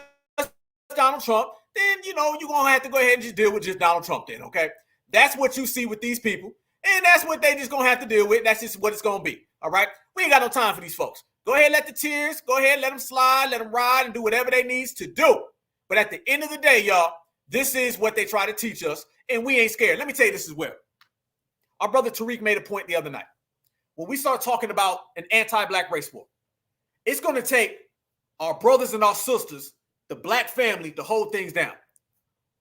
Donald Trump, then, you're going to have to go ahead and just deal with just Donald Trump then, okay? That's what you see with these people, and that's what they just going to have to deal with. That's just what it's going to be, all right? We ain't got no time for these folks. Go ahead, let the tears, go ahead, let them slide, let them ride, and do whatever they needs to do. But at the end of the day, y'all, this is what they try to teach us, and we ain't scared. Let me tell you this as well. Our brother Tariq made a point the other night. When we start talking about an anti-black race war, it's going to take our brothers and our sisters, the black family, to hold things down.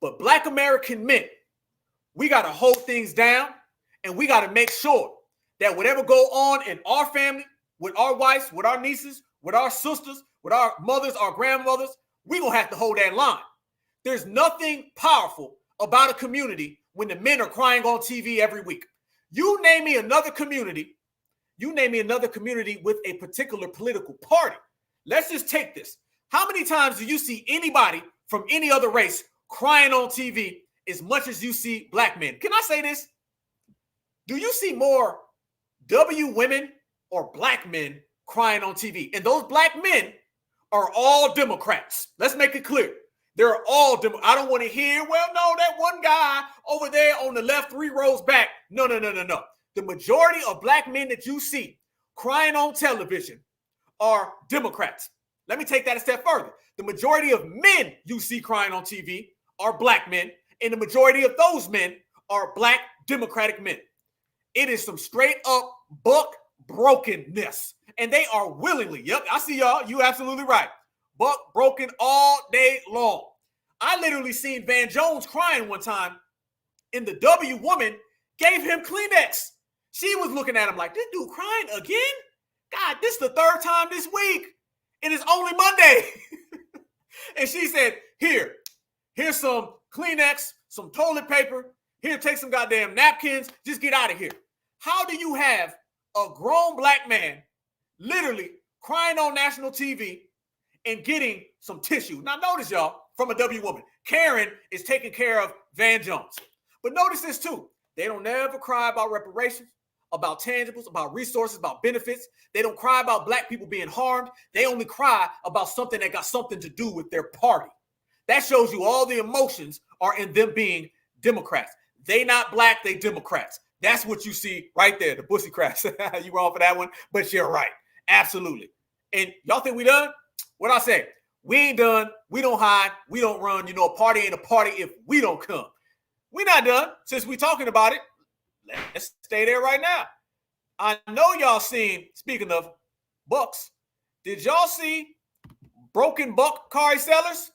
But black American men, we got to hold things down, and we got to make sure that whatever go on in our family, with our wives, with our nieces, with our sisters, with our mothers, our grandmothers, we're going to have to hold that line. There's nothing powerful about a community when the men are crying on TV every week. You name me another community with a particular political party. Let's just take this. How many times do you see anybody from any other race crying on TV as much as you see black men? Can I say this? Do you see more W women or black men crying on TV? And those black men are all Democrats. Let's make it clear. They're all I don't want to hear, well, no, that one guy over there on the left 3 rows back. No. The majority of black men that you see crying on television are Democrats. Let me take that a step further. The majority of men you see crying on TV are black men, and the majority of those men are black Democratic men. It is some straight up buck brokenness, and they are willingly, yep, I see y'all, you absolutely right, buck broken all day long. I literally seen Van Jones crying one time, and the W woman gave him Kleenex. She was looking at him like, this dude crying again? God, this is the 3rd time this week. It is only Monday. And she said, here's some Kleenex, some toilet paper. Here, take some goddamn napkins. Just get out of here. How do you have a grown black man literally crying on national TV and getting some tissue? Now, notice, y'all, from a W woman, Karen is taking care of Van Jones. But notice this, too. They don't never cry about reparations, about tangibles, about resources, about benefits. They don't cry about black people being harmed. They only cry about something that got something to do with their party. That shows you all the emotions are in them being Democrats. They not black, they Democrats. That's what you see right there, the Pussycrats. You wrong for that one, but you're right. Absolutely. And y'all think we done? What I say? We ain't done. We don't hide. We don't run. You know, a party ain't a party if we don't come. We not done. Since we talking about it, let's stay there right now. I know y'all seen, speaking of Bucks, did y'all see Broken Buck Kari Sellers?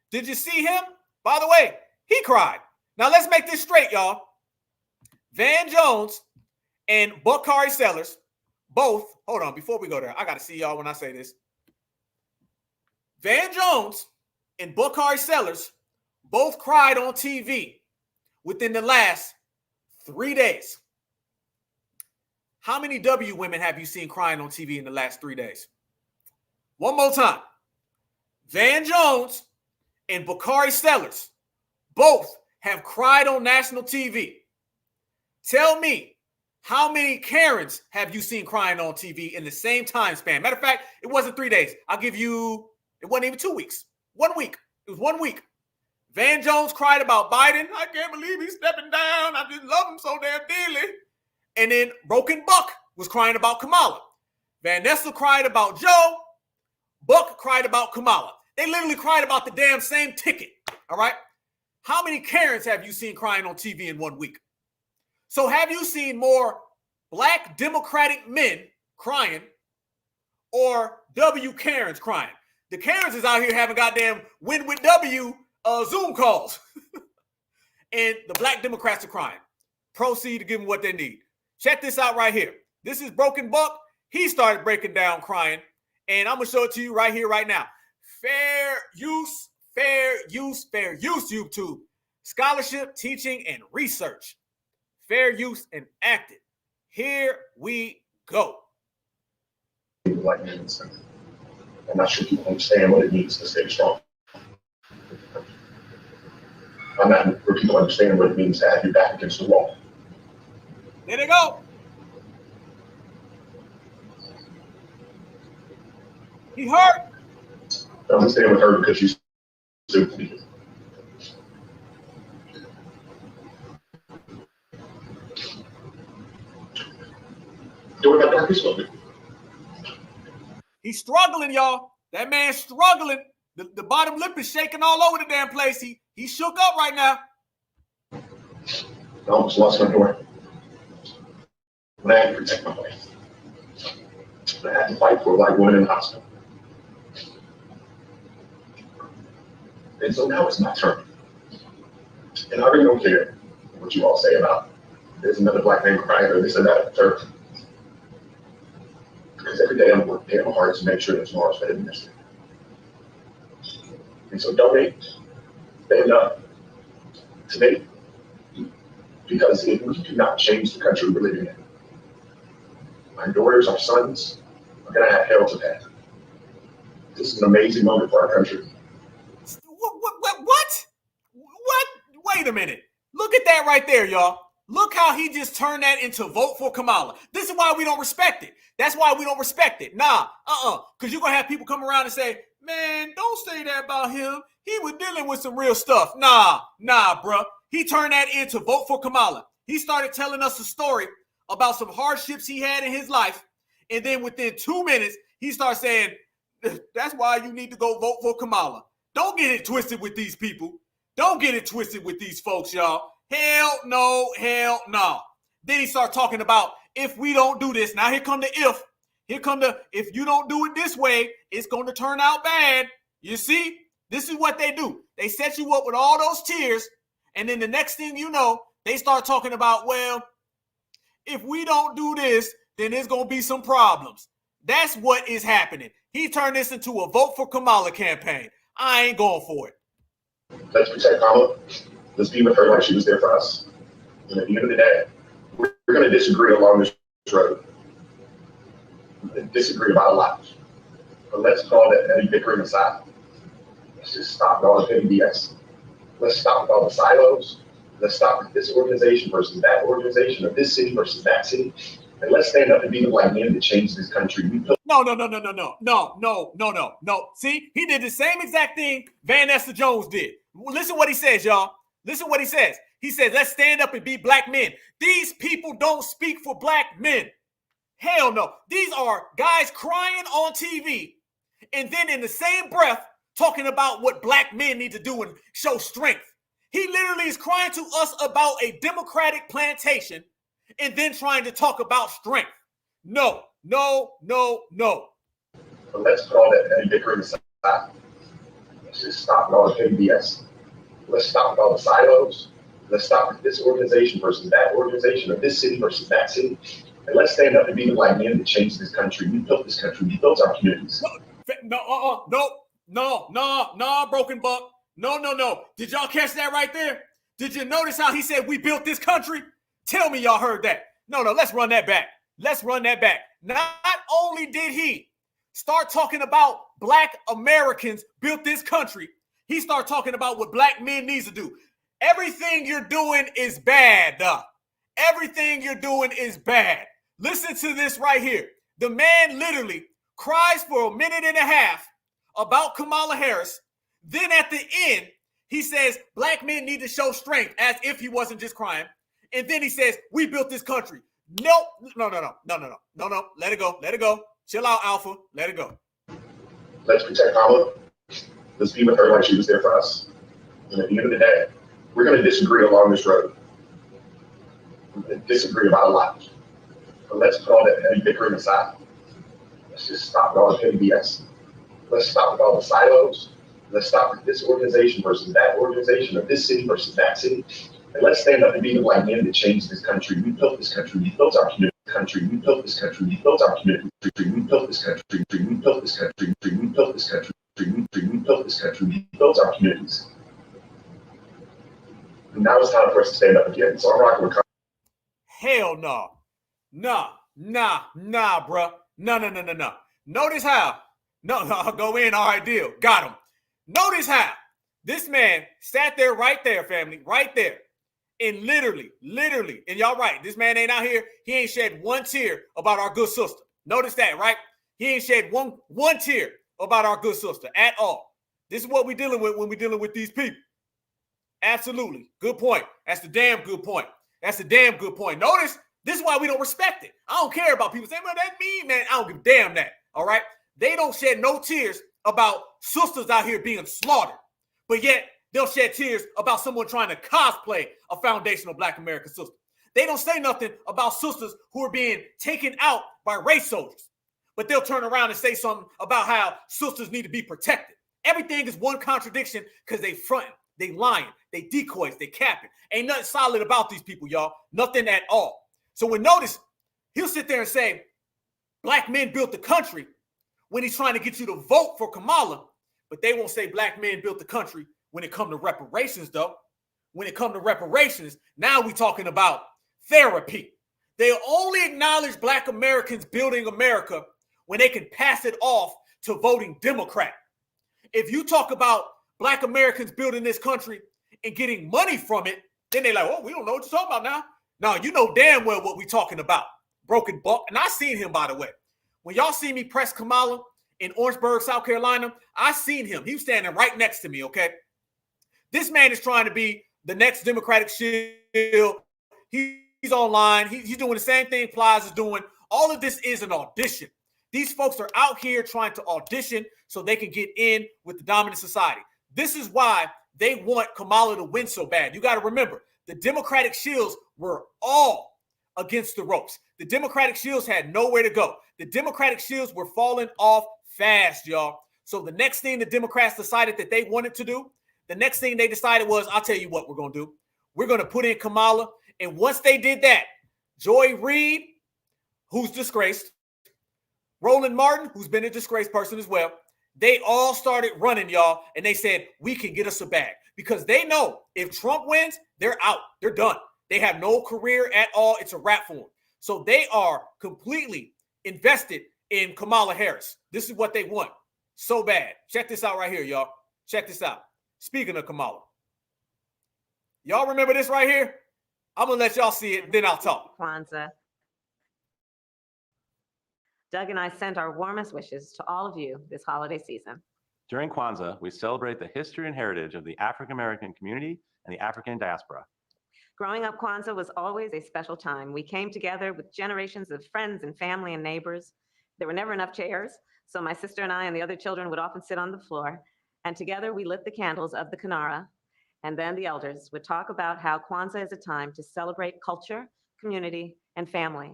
Did you see him? By the way, he cried. Now let's make this straight, y'all. Van Jones and Bakari Sellers, both, hold on, before we go there, I got to see y'all when I say this. Van Jones and Bakari Sellers both cried on TV within the last 3 days. How many W women have you seen crying on TV in the last 3 days? One more time. Van Jones and Bakari Sellers both have cried on national TV. Tell me, how many Karens have you seen crying on TV in the same time span? Matter of fact, it wasn't 3 days. I'll give you, it wasn't even 2 weeks. 1 week. It was 1 week. Van Jones cried about Biden. I can't believe he's stepping down. I just love him so damn dearly. And then Broken Buck was crying about Kamala. Van Nessel cried about Joe. Buck cried about Kamala. They literally cried about the damn same ticket. All right? How many Karens have you seen crying on TV in 1 week? So have you seen more black Democratic men crying or W Karens crying? The Karens is out here having goddamn win with W Zoom calls. And the black Democrats are crying. Proceed to give them what they need. Check this out right here. This is Broken Buck. He started breaking down crying. And I'm going to show it to you right here, right now. Fair use, YouTube. scholarship, teaching, and research. Fair use and acted. Here we go. Like me, I'm not sure people understand what it means to stay strong. I'm not sure people understand what it means to have your back against the wall. There they go. He hurt. I understand with her because she's stupid. Doing my darkest moment. He's struggling, y'all. That man's struggling. The bottom lip is shaking all over the damn place. He shook up right now. I almost lost my door. But I had to protect my wife. I had to fight for a black woman in the hospital. And so now it's my turn. And I really don't care what you all say about there's another black man crying or this and that third. Because every day I'm working damn hard to make sure that tomorrow's better than yesterday. And so donate, stand up to me. Because if we do not change the country we're living in, my daughters, our sons, are going to have hell to pay. This is an amazing moment for our country. What? Wait a minute. Look at that right there, y'all. Look how he just turned that into vote for Kamala. This is why we don't respect it. That's why we don't respect it. Nah, because you're going to have people come around and say, man, don't say that about him. He was dealing with some real stuff. Nah, bruh. He turned that into vote for Kamala. He started telling us a story about some hardships he had in his life. And then within 2 minutes, he starts saying, that's why you need to go vote for Kamala. Don't get it twisted with these people. Don't get it twisted with these folks, y'all. Hell no, hell no. Then he starts talking about if we don't do this. Now here come the if. Here come the if you don't do it this way, it's going to turn out bad. You see, this is what they do. They set you up with all those tears. And then the next thing you know, they start talking about, well, if we don't do this, then there's going to be some problems. That's what is happening. He turned this into a vote for Kamala campaign. I ain't going for it. Let's protect Kamala. Let's be with her like she was there for us. And at the end of the day, we're going to disagree along this road. Disagree about a lot. But let's call that petty bickering aside. Let's just stop all the petty BS. Let's stop all the silos. Let's stop with this organization versus that organization, or this city versus that city. And let's stand up and be the black men that change this country. No. See, he did the same exact thing Vanessa Jones did. Listen what he says, y'all. Listen what he says. He says, let's stand up and be black men. These people don't speak for black men. Hell no. These are guys crying on TV and then in the same breath talking about what black men need to do and show strength. He literally is crying to us about a democratic plantation and then trying to talk about strength. No. But let's call that petty bickering aside. Let's just stop all the petty BS. Let's stop all the silos. Let's stop with this organization versus that organization, or this city versus that city. And let's stand up and be the black men that change this country. We built this country. We built our communities. No, Broken Buck. No. Did y'all catch that right there? Did you notice how he said we built this country? Tell me y'all heard that. No, let's run that back. Not only did he start talking about black Americans built this country, he started talking about what black men needs to do. Everything you're doing is bad. Everything you're doing is bad. Listen to this right here. The man literally cries for a minute and a half about Kamala Harris. Then at the end, he says black men need to show strength, as if he wasn't just crying. And then he says, we built this country. No. Let it go. Chill out, Alpha. Let it go. Let's protect Kamala. Let's be with her like she was there for us. And at the end of the day, we're going to disagree along this road. We're going to disagree about a lot. But let's call that petty bickering aside. Let's just stop all the petty BS. Let's stop with all the silos. Let's stop with this organization versus that organization, or this city versus that city. And let's stand up and be the black men that change this country. We built this country. We built our community. We built this country. We built our community. We built this country. We built this country. We built this country. We built this country. We built our communities. Now it's time for us to stand up again. So I'm rocking with Hell no. Nah, bruh. No. Notice how. No, go in. All right, deal. Got him. Notice how this man sat there right there, family, right there. And literally, and y'all right, this man ain't out here. He ain't shed one tear about our good sister. Notice that, right? He ain't shed one tear about our good sister at all. This is what we're dealing with when we're dealing with these people. Absolutely. Good point. That's the damn good point. Notice, this is why we don't respect it. I don't care about people saying, well, that's me, man. I don't give a damn that. All right? They don't shed no tears about sisters out here being slaughtered. But yet, they'll shed tears about someone trying to cosplay a foundational Black American sister. They don't say nothing about sisters who are being taken out by race soldiers. But they'll turn around and say something about how sisters need to be protected. Everything is one contradiction because they fronting, they lying, they decoys, they capping. Ain't nothing solid about these people, y'all. Nothing at all. So when notice, he'll sit there and say, Black men built the country when he's trying to get you to vote for Kamala, but they won't say Black men built the country when it comes to reparations, though. When it comes to reparations, now we're talking about therapy. They only acknowledge Black Americans building America when they can pass it off to voting Democrat. If you talk about Black Americans building this country and getting money from it, then they're like, oh, we don't know what you're talking about now. No, you know damn well what we're talking about. Broken buck. And I seen him, by the way. When y'all see me press Kamala in Orangeburg, South Carolina, I seen him. He was standing right next to me, okay? This man is trying to be the next Democratic shield. He's online. He's doing the same thing Plaza's doing. All of this is an audition. These folks are out here trying to audition so they can get in with the dominant society. This is why they want Kamala to win so bad. You got to remember, the Democratic shields were all against the ropes. The Democratic shields had nowhere to go. The Democratic shields were falling off fast, y'all. So the next thing the Democrats decided that they wanted to do, the next thing they decided was, I'll tell you what we're going to do. We're going to put in Kamala. And once they did that, Joy Reid, who's disgraced, Roland Martin, who's been a disgraced person as well, they all started running, y'all. And they said, we can get us a bag. Because they know if Trump wins, they're out. They're done. They have no career at all. It's a wrap for them. So they are completely invested in Kamala Harris. This is what they want so bad. Check this out right here, y'all. Check this out. Speaking of Kamala, y'all remember this right here? I'm going to let y'all see it, then I'll talk. Kwanzaa. Doug and I send our warmest wishes to all of you this holiday season. During Kwanzaa, we celebrate the history and heritage of the African American community and the African diaspora. Growing up, Kwanzaa was always a special time. We came together with generations of friends and family and neighbors. There were never enough chairs, so my sister and I and the other children would often sit on the floor, and together we lit the candles of the Kinara, and then the elders would talk about how Kwanzaa is a time to celebrate culture, community, and family.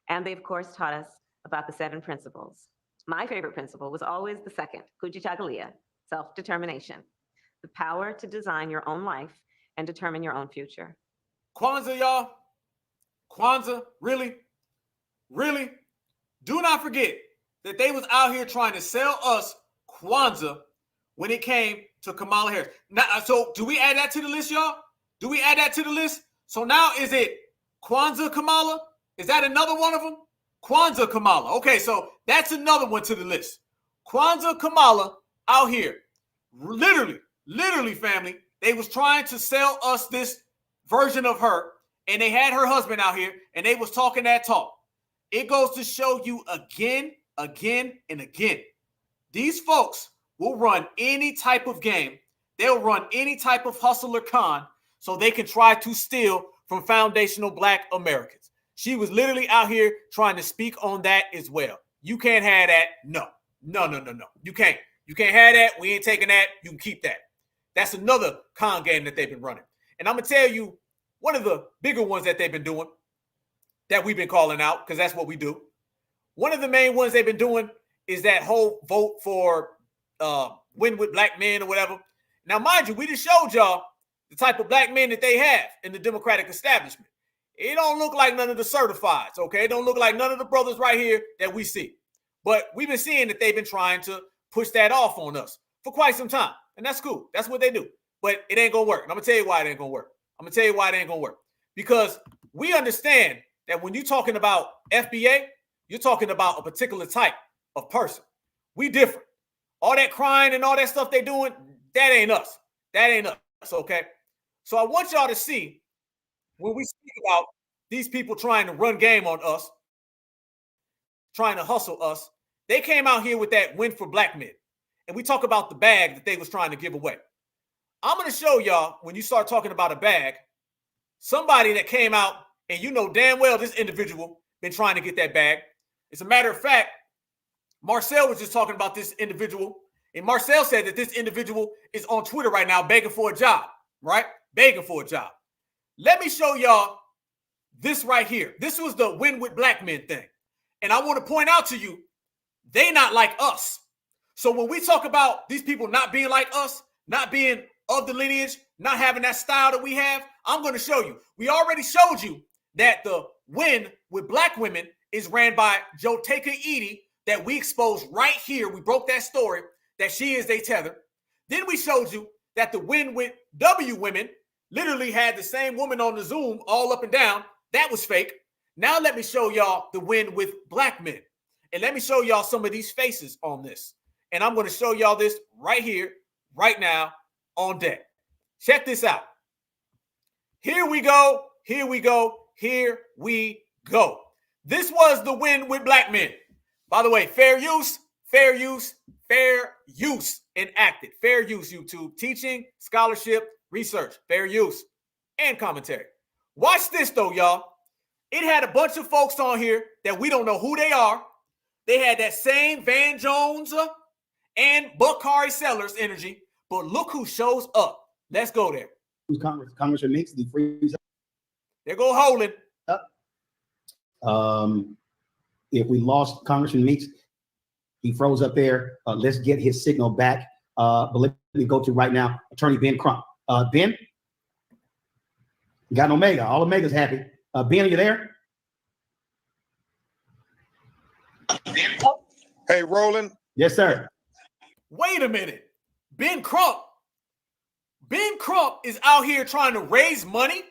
And they, of course, taught us about the 7 principles. My favorite principle was always the second, Kujitagulia, self-determination, the power to design your own life and determine your own future. Kwanzaa, y'all. Kwanzaa, really? Really? Do not forget that they was out here trying to sell us Kwanzaa when it came to Kamala Harris. Now, so do we add that to the list, y'all? Do we add that to the list? So now is it Kwanzaa Kamala? Is that another one of them? Kwanzaa Kamala. Okay, so that's another one to the list. Kwanzaa Kamala out here. Literally, family, they was trying to sell us this version of her, and they had her husband out here, and they was talking that talk. It goes to show you again, and again. These folks will run any type of game. They'll run any type of hustle or con so they can try to steal from foundational Black Americans. She was literally out here trying to speak on that as well. You can't have that. No. You can't. You can't have that. We ain't taking that. You can keep that. That's another con game that they've been running. And I'm going to tell you one of the bigger ones that they've been doing that we've been calling out, because that's what we do. One of the main ones they've been doing is that whole vote for win with Black men or whatever. Now, mind you, we just showed y'all the type of Black men that they have in the Democratic establishment. It don't look like none of the certifieds, okay? It don't look like none of the brothers right here that we see. But we've been seeing that they've been trying to push that off on us for quite some time. And that's cool. That's what they do. But it ain't going to work. And I'm going to tell you why it ain't going to work. I'm gonna tell you why it ain't gonna work. Because we understand that when you're talking about FBA, you're talking about a particular type of person. We different. All that crying and all that stuff they doing, that ain't us. That ain't us, okay? So I want y'all to see when we speak about these people trying to run game on us, trying to hustle us, they came out here with that win for black men. And we talk about the bag that they was trying to give away. I'm going to show y'all, when you start talking about a bag, somebody that came out, and you know damn well this individual been trying to get that bag. As a matter of fact, Marcel was just talking about this individual, and Marcel said that this individual is on Twitter right now begging for a job, right? Begging for a job. Let me show y'all this right here. This was the win with black men thing. And I want to point out to you, they not like us. So when we talk about these people not being like us, not being of the lineage, not having that style that we have, I'm going to show you. We already showed you that the win with black women is ran by Joteka Edie that we exposed right here. We broke that story that she is a tether. Then we showed you that the win with W women literally had the same woman on the Zoom all up and down. That was fake. Now let me show y'all the win with black men. And let me show y'all some of these faces on this. And I'm going to show y'all this right here, right now, on deck. Check this out. Here we go. Here we go. Here we go. This was the win with black men. By the way, fair use, fair use, fair use enacted. Fair use, YouTube. Teaching, scholarship, research, fair use, and commentary. Watch this, though, y'all. It had a bunch of folks on here that we don't know who they are. They had that same Van Jones and Bakari Sellers energy, but look who shows up. Let's go there. Congressman Meeks, the freeze. There go Holland. If we lost Congressman Meeks, he froze up there. Let's get his signal back. But let me go to right now, Attorney Ben Crump. Ben, got an Omega. All Omega's happy. Ben, are you there? Hey, Roland. Yes, sir. Wait a minute. Ben Crump is out here trying to raise money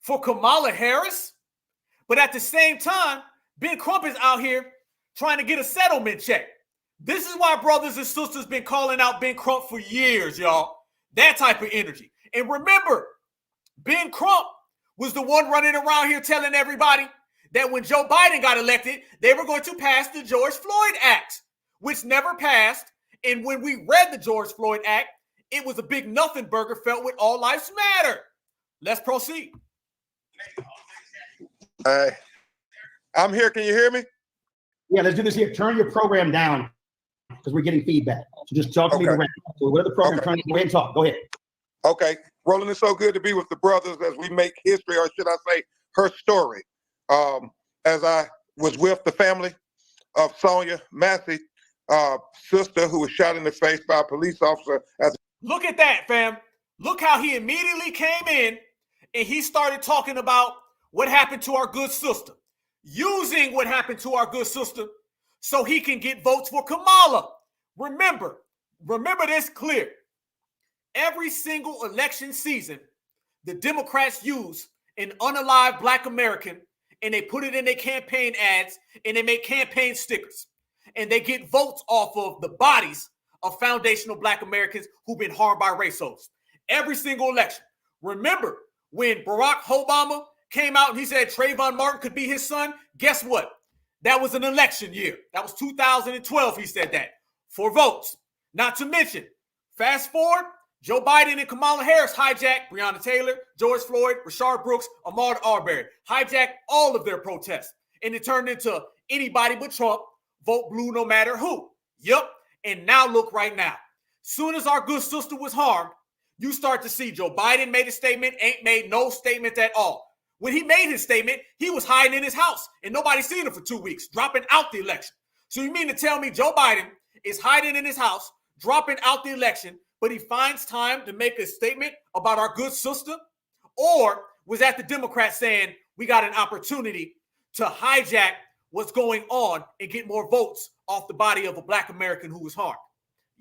for Kamala Harris, but at the same time, Ben Crump is out here trying to get a settlement check. This is why brothers and sisters been calling out Ben Crump for years, y'all. That type of energy. And remember, Ben Crump was the one running around here telling everybody that when Joe Biden got elected, they were going to pass the George Floyd Act, which never passed. And when we read the George Floyd Act, it was a big nothing burger felt with all lives matter. Let's proceed. I'm here. Can you hear me? Yeah, let's do this here. Turn your program down because we're getting feedback. So just talk to me directly. So whatever the program, turn it, go ahead and talk. Go ahead. Okay. Roland, it's so good to be with the brothers as we make history, or should I say her story. As I was with the family of Sonia Massey, sister who was shot in the face by a police officer. Look at that, fam. Look how he immediately came in and he started talking about what happened to our good sister, using what happened to our good sister so he can get votes for Kamala. Remember this clear. Every single election season, the Democrats use an unalive Black American and they put it in their campaign ads and they make campaign stickers. And they get votes off of the bodies of foundational Black Americans who've been harmed by racists. Every single election. Remember when Barack Obama came out and he said Trayvon Martin could be his son? Guess what? That was an election year. That was 2012. He said that for votes. Not to mention, fast forward, Joe Biden and Kamala Harris hijacked Breonna Taylor, George Floyd, Rashard Brooks, Ahmaud Arbery, hijacked all of their protests. And it turned into anybody but Trump, vote blue no matter who. Yep. And now look right now. Soon as our good sister was harmed, you start to see Joe Biden made a statement, ain't made no statement at all. When he made his statement, he was hiding in his house and nobody seen him for 2 weeks, dropping out the election. So you mean to tell me Joe Biden is hiding in his house, dropping out the election, but he finds time to make a statement about our good sister? Or was that the Democrats saying we got an opportunity to hijack what's going on and get more votes off the body of a Black American who was harmed?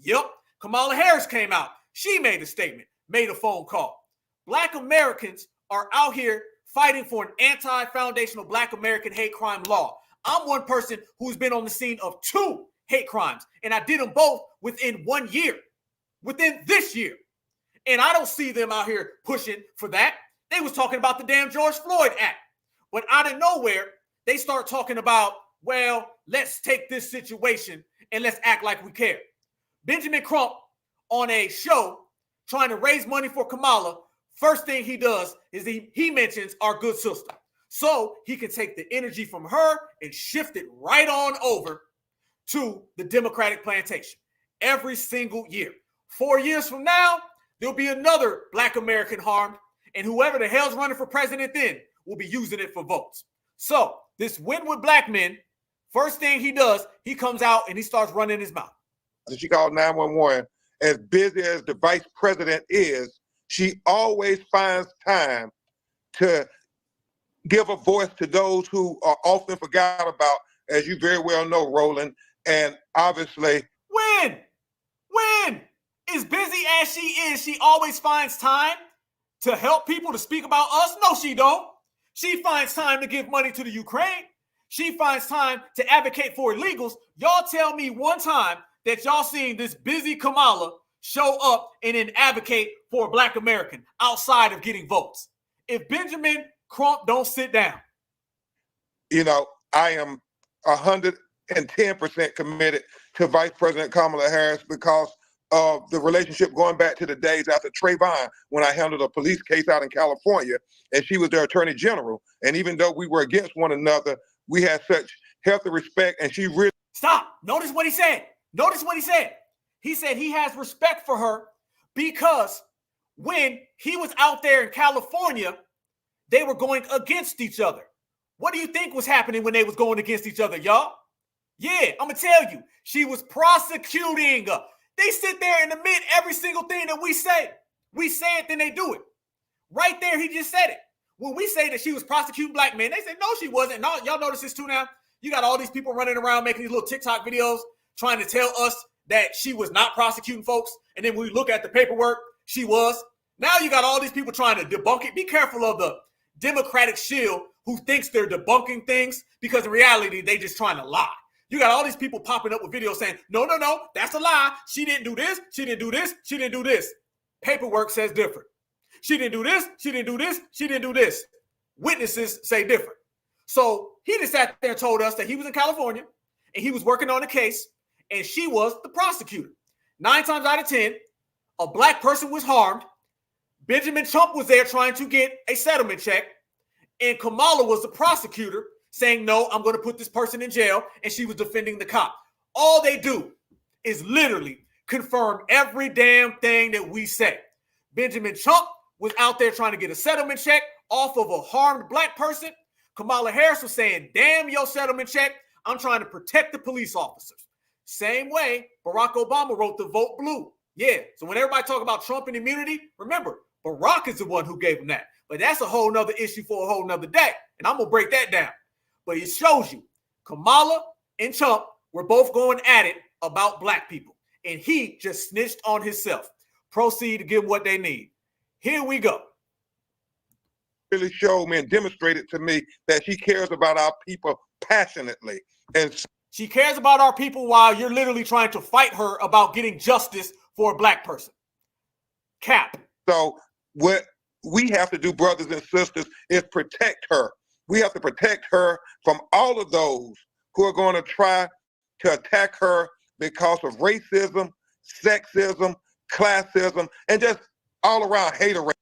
Yep. Kamala Harris came out. She made a statement, made a phone call. Black Americans are out here fighting for an anti-foundational Black American hate crime law. I'm one person who's been on the scene of 2 hate crimes, and I did them both within 1 year, within this year. And I don't see them out here pushing for that. They was talking about the damn George Floyd Act. But out of nowhere, they start talking about, well, let's take this situation and let's act like we care. Benjamin Crump on a show trying to raise money for Kamala, first thing he does is he mentions our good sister. So he can take the energy from her and shift it right on over to the Democratic plantation every single year. 4 years from now, there'll be another Black American harmed, and whoever the hell's running for president then will be using it for votes. So this win with Black men, first thing he does, he comes out and he starts running his mouth. She called 911. As busy as the vice president is, she always finds time to give a voice to those who are often forgot about, as you very well know, Roland. And obviously, when as busy as she is, she always finds time to help people, to speak about us. No, she don't. She finds time to give money to the Ukraine. She finds time to advocate for illegals. Y'all tell me one time that y'all seen this busy Kamala show up and then advocate for a Black American outside of getting votes. If Benjamin Crump don't sit down. You know, I am 110% committed to Vice President Kamala Harris because of the relationship going back to the days after Trayvon, when I handled a police case out in California, and she was their attorney general. And even though we were against one another, we had such healthy respect, and she really— Stop. Notice what he said. Notice what he said. He said he has respect for her because when he was out there in California, they were going against each other. What do you think was happening when they was going against each other, y'all? Yeah, I'm going to tell you. She was prosecuting. They sit there and admit every single thing that we say. We say it, then they do it. Right there, he just said it. When we say that she was prosecuting Black men, they say, no, she wasn't. No, y'all notice this too now? You got all these people running around making these little TikTok videos trying to tell us that she was not prosecuting folks. And then when we look at the paperwork, she was. Now you got all these people trying to debunk it. Be careful of the Democratic shield who thinks they're debunking things, because in reality, they just trying to lie. You got all these people popping up with videos saying, no, that's a lie. She didn't do this. She didn't do this. She didn't do this. Paperwork says different. She didn't do this. She didn't do this. She didn't do this. Witnesses say different. So he just sat there and told us that he was in California and he was working on a case and she was the prosecutor. 9 times out of 10, a Black person was harmed. Benjamin Trump was there trying to get a settlement check, and Kamala was the prosecutor saying, no, I'm going to put this person in jail, and she was defending the cop. All they do is literally confirm every damn thing that we say. Benjamin Trump was out there trying to get a settlement check off of a harmed Black person. Kamala Harris was saying, damn your settlement check. I'm trying to protect the police officers. Same way Barack Obama wrote the Vote Blue. Yeah, so when everybody talk about Trump and immunity, remember, Barack is the one who gave him that. But that's a whole nother issue for a whole nother day, and I'm going to break that down. But it shows you Kamala and Trump were both going at it about Black people, and he just snitched on himself. Proceed to give them what they need. Here we go. really showed me and demonstrated to me that she cares about our people passionately. And she cares about our people while you're literally trying to fight her about getting justice for a Black person. Cap. So what we have to do, brothers and sisters, is protect her. We have to protect her from all of those who are going to try to attack her because of racism, sexism, classism, and just all around haterade.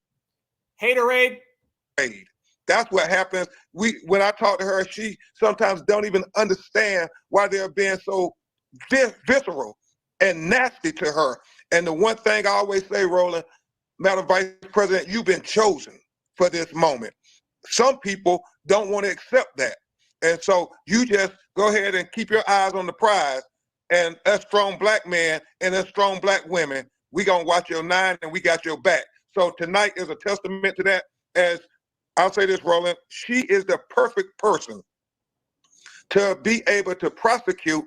Haterade? That's what happens. When I talk to her, she sometimes don't even understand why they're being so visceral and nasty to her. And the one thing I always say, Roland, Madam Vice President, you've been chosen for this moment. Some people don't want to accept that. And so you just go ahead and keep your eyes on the prize. And us strong Black men and us strong Black women, we gonna watch your 9 and we got your back. So tonight is a testament to that. As I'll say this, Roland, she is the perfect person to be able to prosecute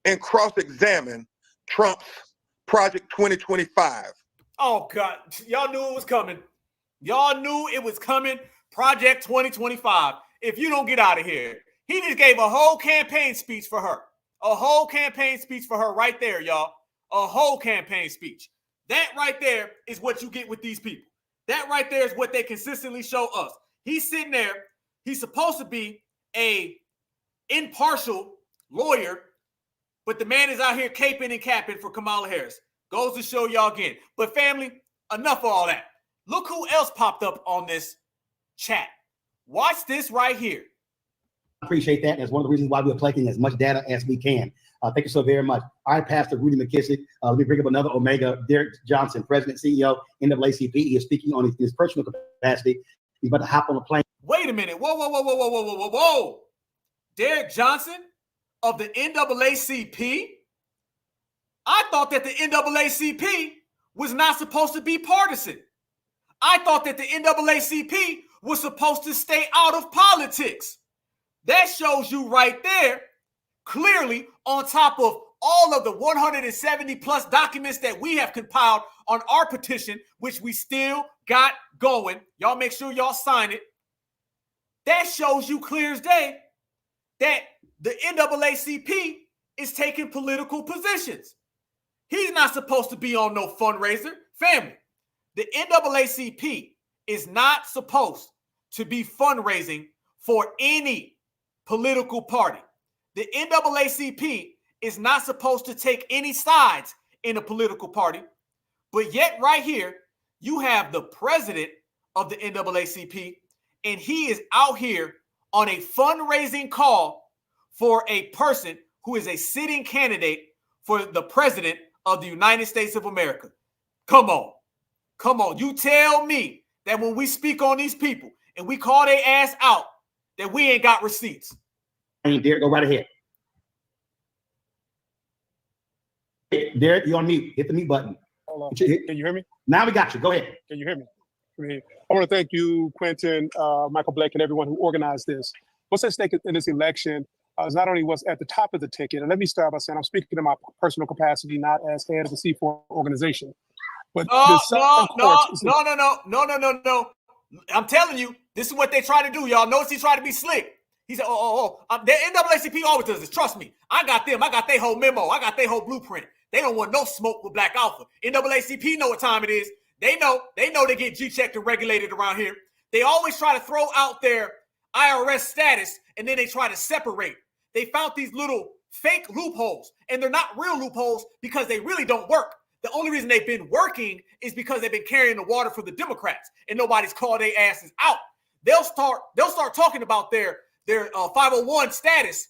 and cross-examine Trump's Project 2025. Oh, God. Y'all knew it was coming. Y'all knew it was coming. Project 2025. If you don't get out of here. He just gave a whole campaign speech for her. A whole campaign speech for her right there, y'all. A whole campaign speech. That right there is what you get with these people. That right there is what they consistently show us. He's sitting there. He's supposed to be a impartial lawyer, but the man is out here caping and capping for Kamala Harris. Goes to show y'all again. But family, enough of all that. Look who else popped up on this chat. Watch this right here. I appreciate that. That's one of the reasons why we're collecting as much data as we can. Thank you so very much. All right, Pastor Rudy McKissick. Let me bring up another Omega. Derek Johnson, President, CEO, NAACP. He is speaking on his personal capacity. He's about to hop on a plane. Wait a minute. Whoa. Derek Johnson of the NAACP? I thought that the NAACP was not supposed to be partisan. I thought that the NAACP was supposed to stay out of politics. That shows you right there, clearly, on top of all of the 170 plus documents that we have compiled on our petition, which we still got going. Y'all make sure y'all sign it. That shows you clear as day that the NAACP is taking political positions. He's not supposed to be on no fundraiser. Family, the NAACP is not supposed to be fundraising for any political party. The NAACP is not supposed to take any sides in a political party. But yet right here, you have the president of the NAACP, and he is out here on a fundraising call for a person who is a sitting candidate for the president of the United States of America. Come on. You tell me that when we speak on these people and we call their ass out, that we ain't got receipts. Hey, Derek, go right ahead. Derek, you're on mute. Hit the mute button. Hold on. Can you hear me? Now we got you. Go ahead. Can you hear me? I want to thank you, Quentin, Michael Blake, and everyone who organized this. What's at stake in this election is not only what's at the top of the ticket, and let me start by saying I'm speaking in my personal capacity, not as head of the C4 organization. But No. I'm telling you, this is what they try to do. Y'all notice he tried to be slick. He said, the NAACP always does this. Trust me. I got them. I got their whole memo. I got their whole blueprint. They don't want no smoke with Black Alpha. NAACP know what time it is. They know they get G-checked and regulated around here. They always try to throw out their IRS status, and then they try to separate. They found these little fake loopholes, and they're not real loopholes because they really don't work. The only reason they've been working is because they've been carrying the water for the Democrats, and nobody's called their asses out. They'll start talking about their 501 status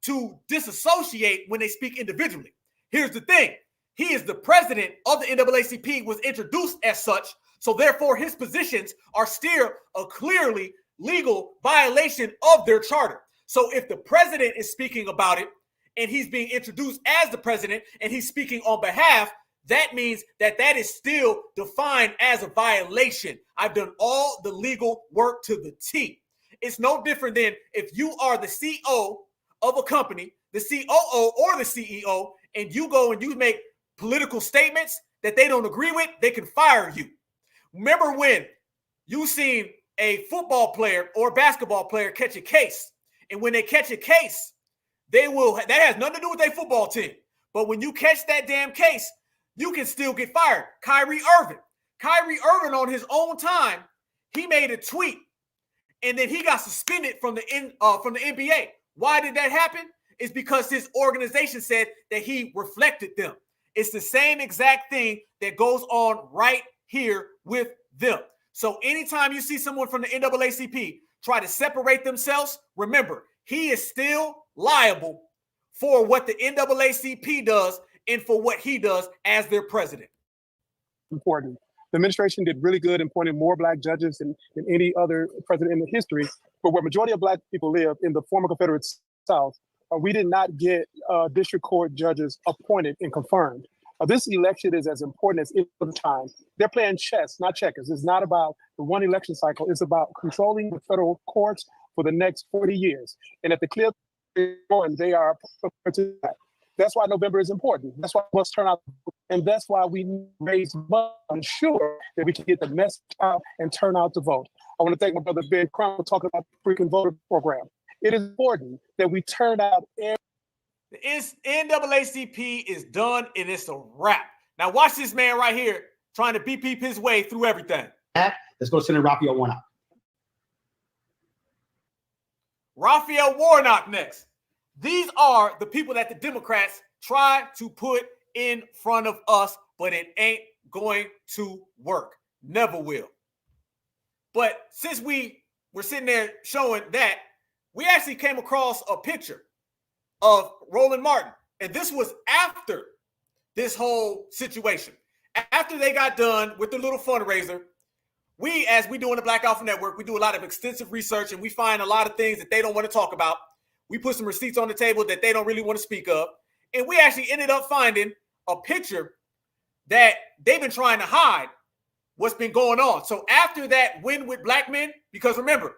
to disassociate when they speak individually. Here's the thing. He is the president of the NAACP, was introduced as such, so therefore his positions are still a clearly legal violation of their charter. So if the president is speaking about it and he's being introduced as the president and he's speaking on behalf, that means that is still defined as a violation. I've done all the legal work to the T. It's no different than if you are the CEO of a company, the COO or the CEO, and you go and you make political statements that they don't agree with, they can fire you. Remember when you seen a football player or basketball player catch a case, and when they catch a case, that has nothing to do with their football team. But when you catch that damn case, you can still get fired. Kyrie Irving on his own time, he made a tweet, and then he got suspended from the NBA. Why did that happen? It's because his organization said that he reflected them. It's the same exact thing that goes on right here with them. So anytime you see someone from the NAACP try to separate themselves, remember, he is still liable for what the NAACP does and for what he does as their president. Important. The administration did really good in appointing more Black judges than any other president in the history. But where majority of Black people live in the former Confederate South, we did not get district court judges appointed and confirmed. This election is as important as any other time. They're playing chess, not checkers. It's not about the one election cycle. It's about controlling the federal courts for the next 40 years. And at the clear point, they are prepared to that. That's why November is important. That's why let's turn out, and that's why we raise money to ensure that we can get the message out and turn out to vote. I want to thank my brother Ben Crump for talking about the freaking voter program. It is important that we turn out. The NAACP is done and it's a wrap. Now watch this man right here trying to beep his way through everything. Let's go to Senator Raphael Warnock. Raphael Warnock next. These are the people that the Democrats try to put in front of us, but it ain't going to work. Never will. But since we were sitting there showing that, we actually came across a picture of Roland Martin. And this was after this whole situation. After they got done with the little fundraiser, we, as we do in the Black Alpha Network, we do a lot of extensive research and we find a lot of things that they don't want to talk about. We put some receipts on the table that they don't really want to speak of. And we actually ended up finding a picture that they've been trying to hide what's been going on. So after that win with black men, because remember,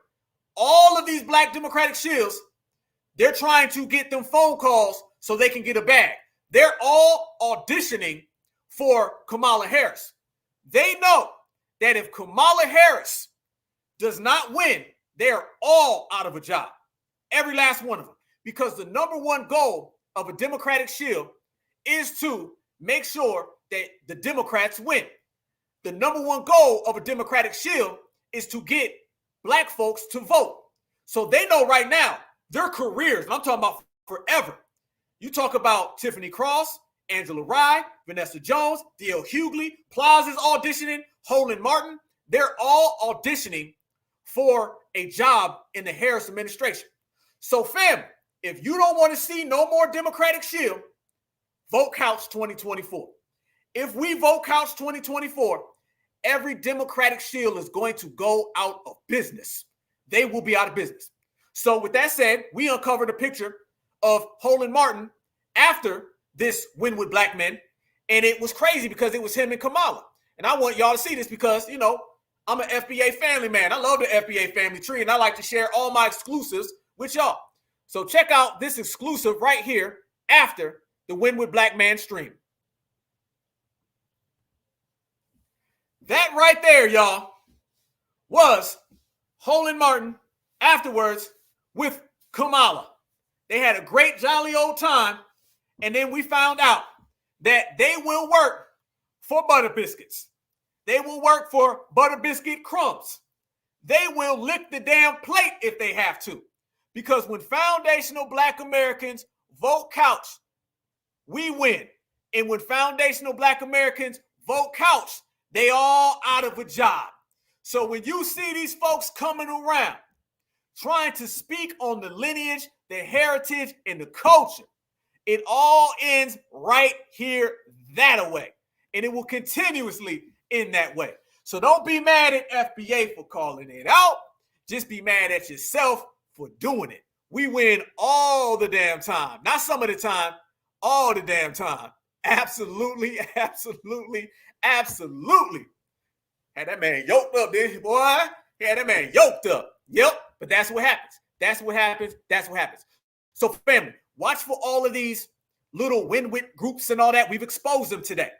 all of these black Democratic shills, they're trying to get them phone calls so they can get a bag. They're all auditioning for Kamala Harris. They know that if Kamala Harris does not win, they're all out of a job. Every last one of them. Because the number one goal of a Democratic shield is to make sure that the Democrats win. The number one goal of a Democratic shield is to get black folks to vote. So they know right now their careers, and I'm talking about forever. You talk about Tiffany Cross, Angela Rye, Vanessa Jones, D.L. Hughley, Plaza's auditioning, Roland Martin. They're all auditioning for a job in the Harris administration. So fam, if you don't want to see no more Democratic shield, vote Couch 2024. If we vote Couch 2024, every Democratic shield is going to go out of business. They will be out of business. So with that said, we uncovered a picture of Roland Martin after this win with black men. And it was crazy because it was him and Kamala. And I want y'all to see this because, you know, I'm an FBA family man. I love the FBA family tree and I like to share all my exclusives with y'all. So check out this exclusive right here after the win with black man stream. That right there, y'all, was Roland Martin afterwards with Kamala. They had a great jolly old time. And then we found out that they will work for butter biscuits. They will work for butter biscuit crumbs. They will lick the damn plate if they have to. Because when foundational black Americans vote Couch, we win. And when foundational black Americans vote Couch, they all out of a job. So when you see these folks coming around trying to speak on the lineage, the heritage, and the culture, it all ends right here that way. And it will continuously end that way. So don't be mad at FBA for calling it out. Just be mad at yourself for doing it. We win all the damn time. Not some of the time, all the damn time. Absolutely, absolutely, absolutely. Had that man yoked up, didn't he, boy? Had that man yoked up. Yep, but that's what happens. That's what happens. That's what happens. So family, watch for all of these little win-win groups and all that. We've exposed them today.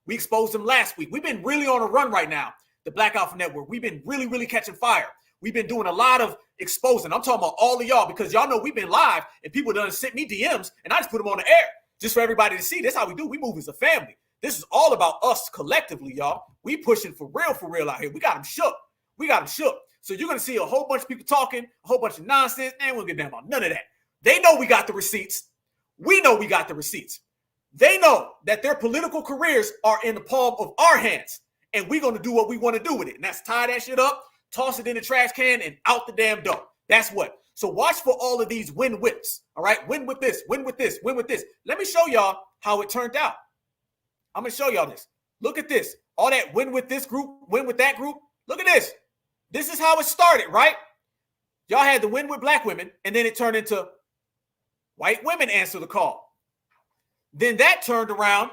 We exposed them last week. We've been really on a run right now, the Black Alpha Network. We've been really, really catching fire. We've been doing a lot of exposing. I'm talking about all of y'all because y'all know we've been live and people done sent me DMs and I just put them on the air just for everybody to see. That's how we do. We move as a family. This is all about us collectively, y'all. We pushing for real out here. We got them shook. We got them shook. So you're going to see a whole bunch of people talking, a whole bunch of nonsense, and we don't give a damn about none of that. They know we got the receipts. We know we got the receipts. They know that their political careers are in the palm of our hands, and we're going to do what we want to do with it. And that's tie that shit up, toss it in the trash can, and out the damn door. That's what. So watch for all of these win whips, all right? Win with this, win with this, win with this. Let me show y'all how it turned out. I'm going to show y'all this. Look at this. All that win with this group, win with that group. Look at this. This is how it started, right? Y'all had the win with black women, and then it turned into white women answer the call. Then that turned around,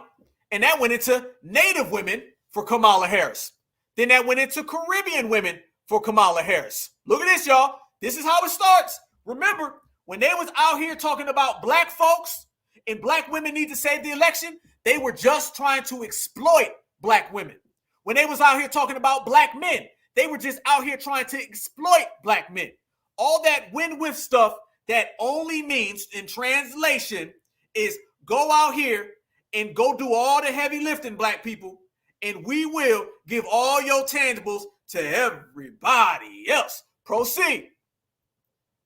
and that went into Native women for Kamala Harris. Then that went into Caribbean women for Kamala Harris. Look at this, y'all. This is how it starts. Remember, when they was out here talking about black folks and black women need to save the election, they were just trying to exploit black women. When they was out here talking about black men, they were just out here trying to exploit black men. All that win-with stuff that only means, in translation, is go out here and go do all the heavy lifting, black people, and we will give all your tangibles to everybody else. Proceed.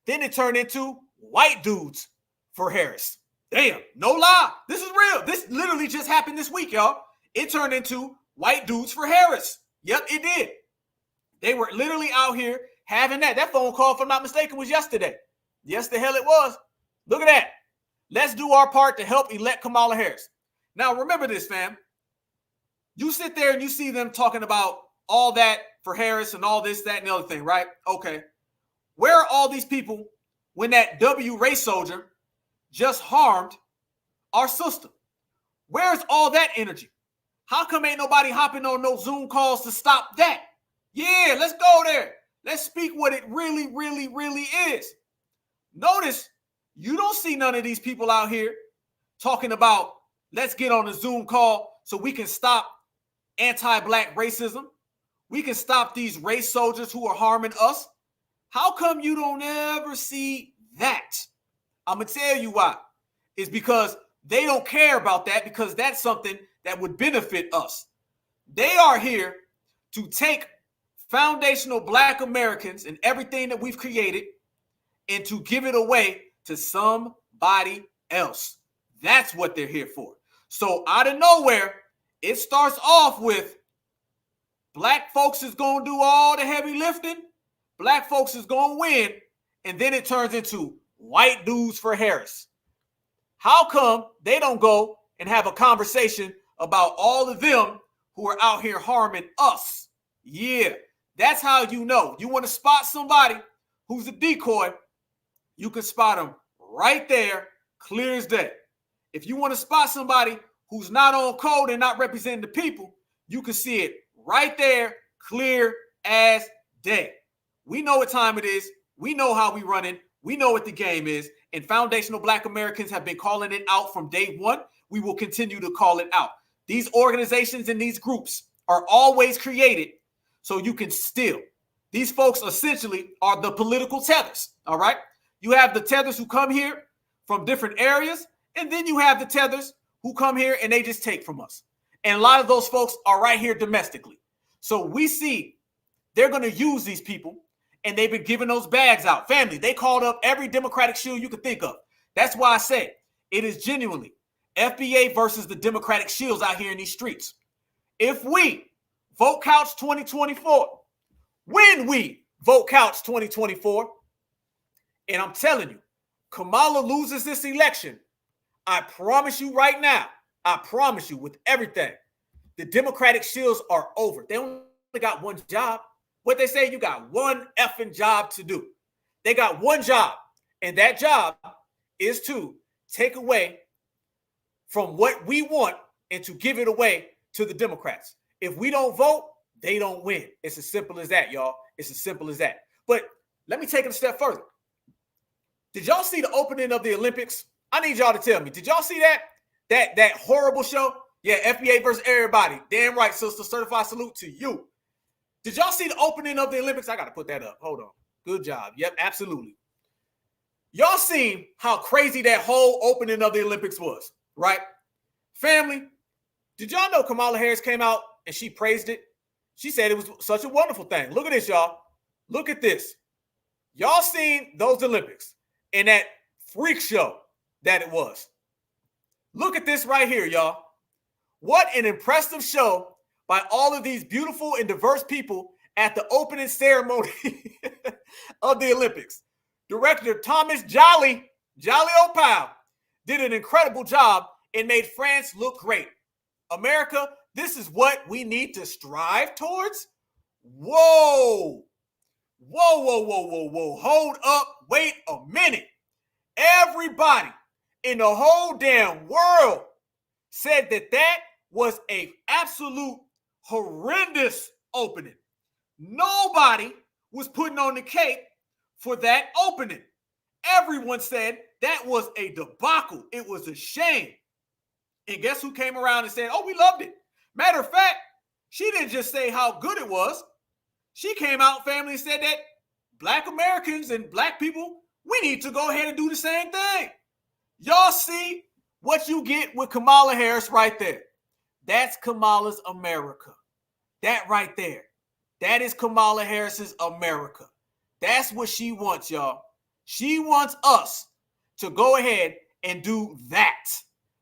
Then it turned into white dudes for Harris. Damn, no lie. This is real. This literally just happened this week, y'all. It turned into white dudes for Harris. Yep, it did. They were literally out here having that. That phone call, if I'm not mistaken, was yesterday. Yes, the hell it was. Look at that. Let's do our part to help elect Kamala Harris. Now, remember this, fam. You sit there and you see them talking about all that for Harris and all this, that, and the other thing, right? Okay. Where are all these people when that W race soldier just harmed our sister? Where's all that energy? How come ain't nobody hopping on no Zoom calls to stop that? Yeah, let's go there. Let's speak what it really, really, really is. Notice you don't see none of these people out here talking about let's get on a Zoom call so we can stop anti-black racism. We can stop these race soldiers who are harming us. How come you don't ever see that? I'm going to tell you why. It's because they don't care about that, because that's something that would benefit us. They are here to take foundational black Americans and everything that we've created and to give it away to somebody else. That's what they're here for. So out of nowhere, it starts off with black folks is going to do all the heavy lifting. Black folks is going to win. And then it turns into white dudes for Harris. How come they don't go and have a conversation about all of them who are out here harming us? Yeah, that's how you know. You want to spot somebody who's a decoy, you can spot them right there, clear as day. If you want to spot somebody who's not on code and not representing the people, you can see it right there, clear as day. We know what time it is. We know how we run it. We know what the game is. And foundational black Americans have been calling it out from day one. We will continue to call it out. These organizations and these groups are always created so you can steal. These folks essentially are the political tethers, all right? You have the tethers who come here from different areas, and then you have the tethers who come here and they just take from us. And a lot of those folks are right here domestically. So we see they're going to use these people, and they've been giving those bags out. Family, they called up every Democratic shield you could think of. That's why I say it is genuinely FBA versus the Democratic shields out here in these streets. If we vote couch 2024, when we vote couch 2024, and I'm telling you, Kamala loses this election, I promise you right now, I promise you with everything, the Democratic shields are over. They only got one job. What they say, you got one effing job to do. They got one job, and that job is to take away from what we want and to give it away to the Democrats. If we don't vote, they don't win. It's as simple as that, y'all. It's as simple as that. But let me take it a step further. Did y'all see the opening of the Olympics? I need y'all to tell me. Did y'all see that? That horrible show? Yeah, FBA versus everybody. Damn right, sister. Certified salute to you. Did y'all see the opening of the Olympics? I got to put that up. Hold on. Good job. Yep, absolutely. Y'all seen how crazy that whole opening of the Olympics was, right? Family, did y'all know Kamala Harris came out and she praised it? She said it was such a wonderful thing. Look at this, y'all. Look at this. Y'all seen those Olympics and that freak show that it was. Look at this right here, y'all. What an impressive show by all of these beautiful and diverse people at the opening ceremony of the Olympics. Director Thomas Jolly O'Powell did an incredible job and made France look great. America, this is what we need to strive towards? Whoa. Whoa, whoa, whoa, whoa, whoa. Hold up. Wait a minute. Everybody in the whole damn world said that that was an absolute horrendous opening. Nobody was putting on the cape for that opening. Everyone said that was a debacle. It was a shame. And guess who came around and said, oh, we loved it. Matter of fact, she didn't just say how good it was. She came out, family, and said that Black Americans and Black people, we need to go ahead and do the same thing. Y'all see what you get with Kamala Harris right there. That's Kamala's America. That right there. That is Kamala Harris's America. That's what she wants, y'all. She wants us to go ahead and do that.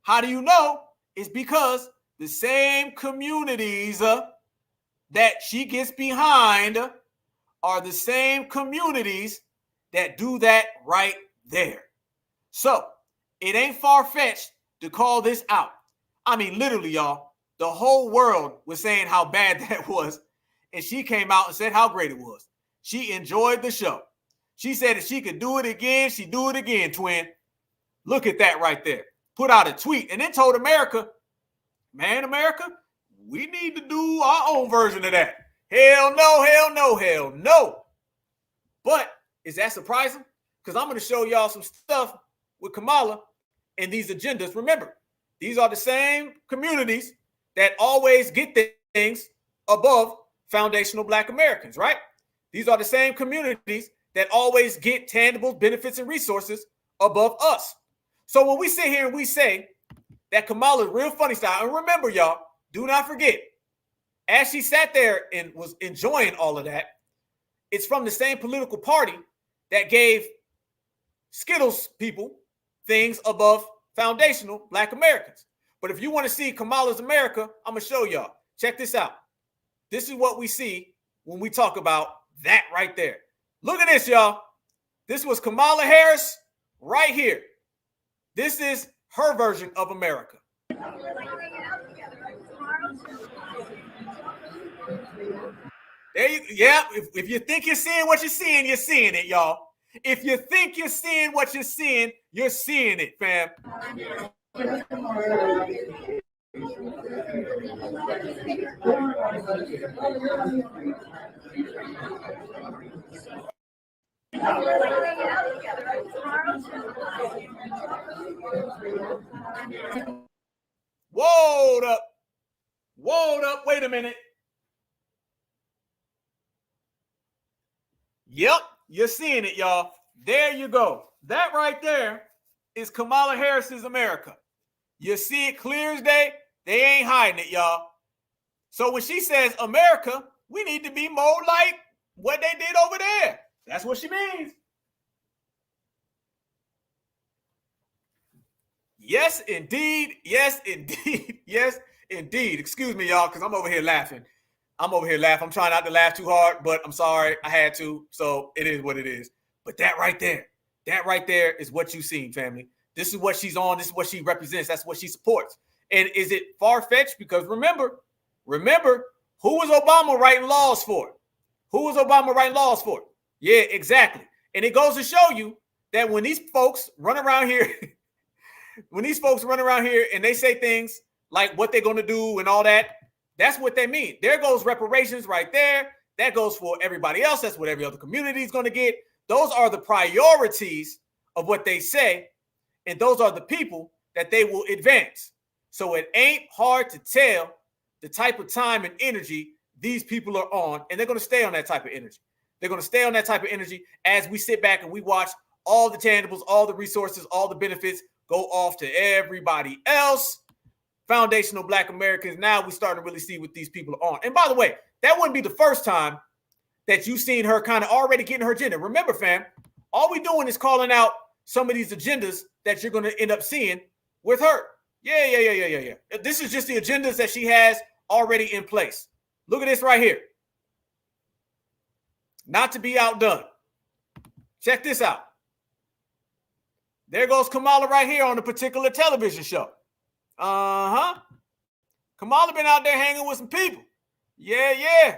How do you know? It's because the same communities that she gets behind are the same communities that do that right there. So it ain't far-fetched to call this out. I mean, literally, y'all, the whole world was saying how bad that was. And she came out and said how great it was. She enjoyed the show. She said if she could do it again, she'd do it again, twin. Look at that right there. Put out a tweet and then told America, man, America, we need to do our own version of that. Hell no, hell no, hell no. But is that surprising? Because I'm going to show y'all some stuff with Kamala and these agendas. Remember, these are the same communities that always get things above foundational Black Americans, right? These are the same communities that always get tangible benefits and resources above us. So when we sit here and we say that Kamala is real funny style, and remember, y'all, do not forget, as she sat there and was enjoying all of that, it's from the same political party that gave Skittles people things above foundational Black Americans. But if you want to see Kamala's America, I'm going to show y'all. Check this out. This is what we see when we talk about that right there. Look at this, y'all. This was Kamala Harris right here. This is her version of America. There you, yeah, if you think you're seeing what you're seeing it, y'all. If you think you're seeing what you're seeing it, fam. Whoa up. Whoa up. Wait a minute. Yep, you're seeing it, y'all. There you go. That right there is Kamala Harris's America. You see it clear as day. They ain't hiding it, y'all. So when she says America, we need to be more like what they did over there. That's what she means. Yes, indeed. Yes, indeed. Yes, indeed. Excuse me, y'all, because I'm over here laughing. I'm trying not to laugh too hard, but I'm sorry. I had to. So it is what it is. But that right there is what you've seen, family. This is what she's on. This is what she represents. That's what she supports. And is it far-fetched? Because remember, who was Obama writing laws for? Yeah, exactly. And it goes to show you that when these folks run around here, and they say things like what they're going to do and all that, that's what they mean. There goes reparations right there. That goes for everybody else. That's what every other community is going to get. Those are the priorities of what they say. And those are the people that they will advance. So it ain't hard to tell the type of time and energy these people are on. And they're going to stay on that type of energy. They're going to stay on that type of energy as we sit back and we watch all the tangibles, all the resources, all the benefits go off to everybody else. Foundational Black Americans. Now we starting to really see what these people are on. And by the way, that wouldn't be the first time that you've seen her kind of already getting her agenda. Remember, fam, all we doing is calling out some of these agendas that you're going to end up seeing with her. Yeah. This is just the agendas that she has already in place. Look at this right here. Not to be outdone. Check this out. There goes Kamala right here on a particular television show. Kamala been out there hanging with some people. Yeah.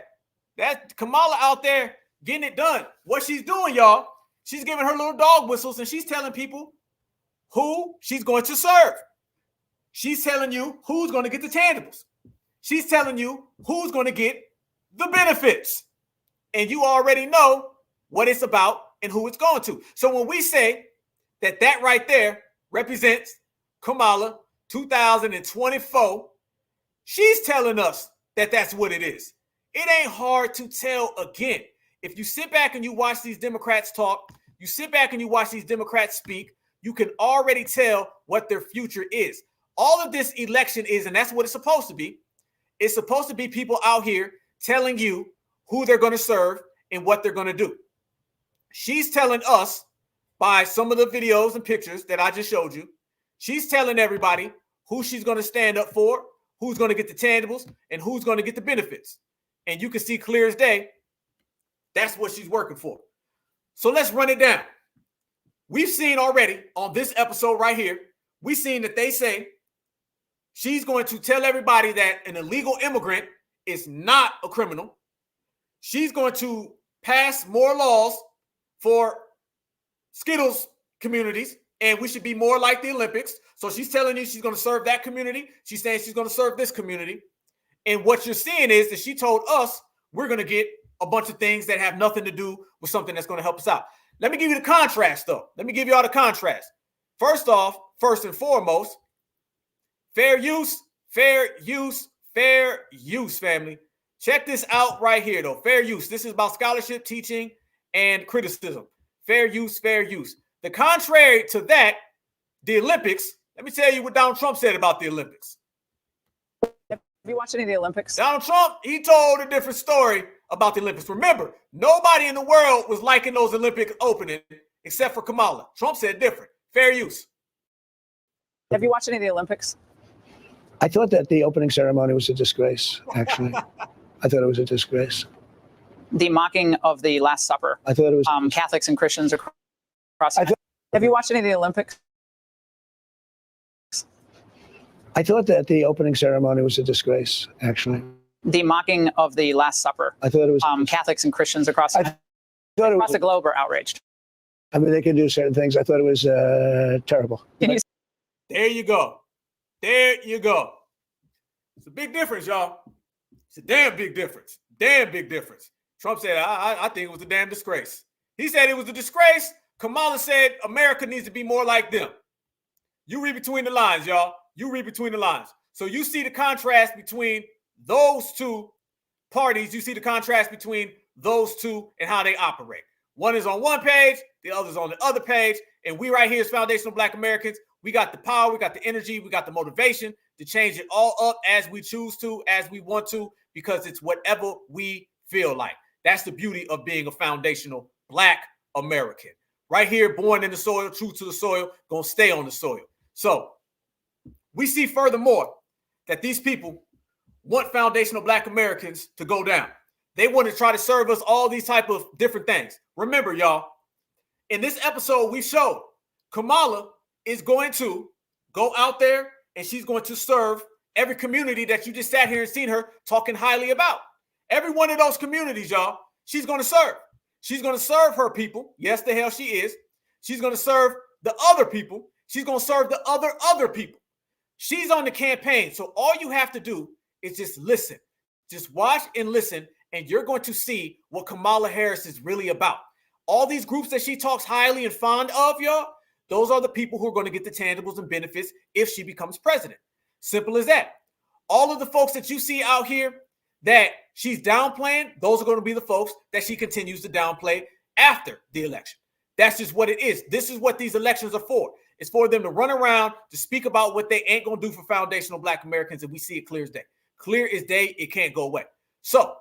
That's Kamala out there getting it done. What she's doing, y'all, she's giving her little dog whistles and she's telling people who she's going to serve. She's telling you who's going to get the tangibles. She's telling you who's going to get the benefits. And you already know what it's about and who it's going to. So when we say that right there represents Kamala 2024. She's telling us that that's what it is. It ain't hard to tell again. If you sit back and you watch these Democrats talk, you sit back and you watch these Democrats speak, you can already tell what their future is. All of this election is, and that's what it's supposed to be. It's supposed to be people out here telling you who they're going to serve and what they're going to do. She's telling us by some of the videos and pictures that I just showed you, she's telling everybody who she's going to stand up for, who's going to get the tangibles, and who's going to get the benefits. And you can see clear as day, that's what she's working for. So let's run it down. We've seen already on this episode right here, we've seen that they say she's going to tell everybody that an illegal immigrant is not a criminal. She's going to pass more laws for Skittles communities, and we should be more like the Olympics. So she's telling you she's going to serve that community. She's saying she's going to serve this community. And what you're seeing is that she told us we're going to get a bunch of things that have nothing to do with something that's going to help us out. Let me give you the contrast, though. Let me give you all the contrast. First off, first and foremost, fair use, family. Check this out right here, though. Fair use. This is about scholarship, teaching, and criticism. Fair use, fair use. The contrary to that, the Olympics, let me tell you what Donald Trump said about the Olympics. Have you watched any of the Olympics? Donald Trump, he told a different story about the Olympics. Remember, nobody in the world was liking those Olympic opening except for Kamala. Trump said different. Fair use. Have you watched any of the Olympics? I thought that the opening ceremony was a disgrace, actually. I thought it was a disgrace. The mocking of the Last Supper. I thought it was Catholics and Christians across. Have you watched any of the Olympics? I thought that the opening ceremony was a disgrace, actually. The mocking of the Last Supper. I thought it was Catholics and Christians across the globe are outraged. I mean, they can do certain things. I thought it was terrible. There you go. There you go. It's a big difference, y'all. It's a damn big difference. Damn big difference. Trump said, I think it was a damn disgrace. He said it was a disgrace. Kamala said America needs to be more like them. You read between the lines, y'all. You read between the lines. So you see the contrast between those two parties. You see the contrast between those two and how they operate. One is on one page, the other's on the other page. And we right here as foundational Black Americans, we got the power, we got the energy, we got the motivation to change it all up as we choose to, as we want to, because it's whatever we feel like. That's the beauty of being a foundational Black American. Right here, born in the soil, true to the soil, gonna stay on the soil. So we see furthermore that these people want foundational Black Americans to go down. They want to try to serve us all these type of different things. Remember, y'all, in this episode, we showed Kamala is going to go out there and she's going to serve every community that you just sat here and seen her talking highly about. Every one of those communities, y'all, she's going to serve. She's going to serve her people. Yes, the hell she is. She's going to serve the other people. She's going to serve the other people. She's on the campaign. So all you have to do is just listen. Just watch and listen, and you're going to see what Kamala Harris is really about. All these groups that she talks highly and fond of, y'all, those are the people who are going to get the tangibles and benefits if she becomes president. Simple as that. All of the folks that you see out here that she's downplaying, those are going to be the folks that she continues to downplay after the election. That's just what it is. This is what these elections are for. It's for them to run around to speak about what they ain't going to do for foundational Black Americans, and we see it clear as day. Clear as day, it can't go away. So,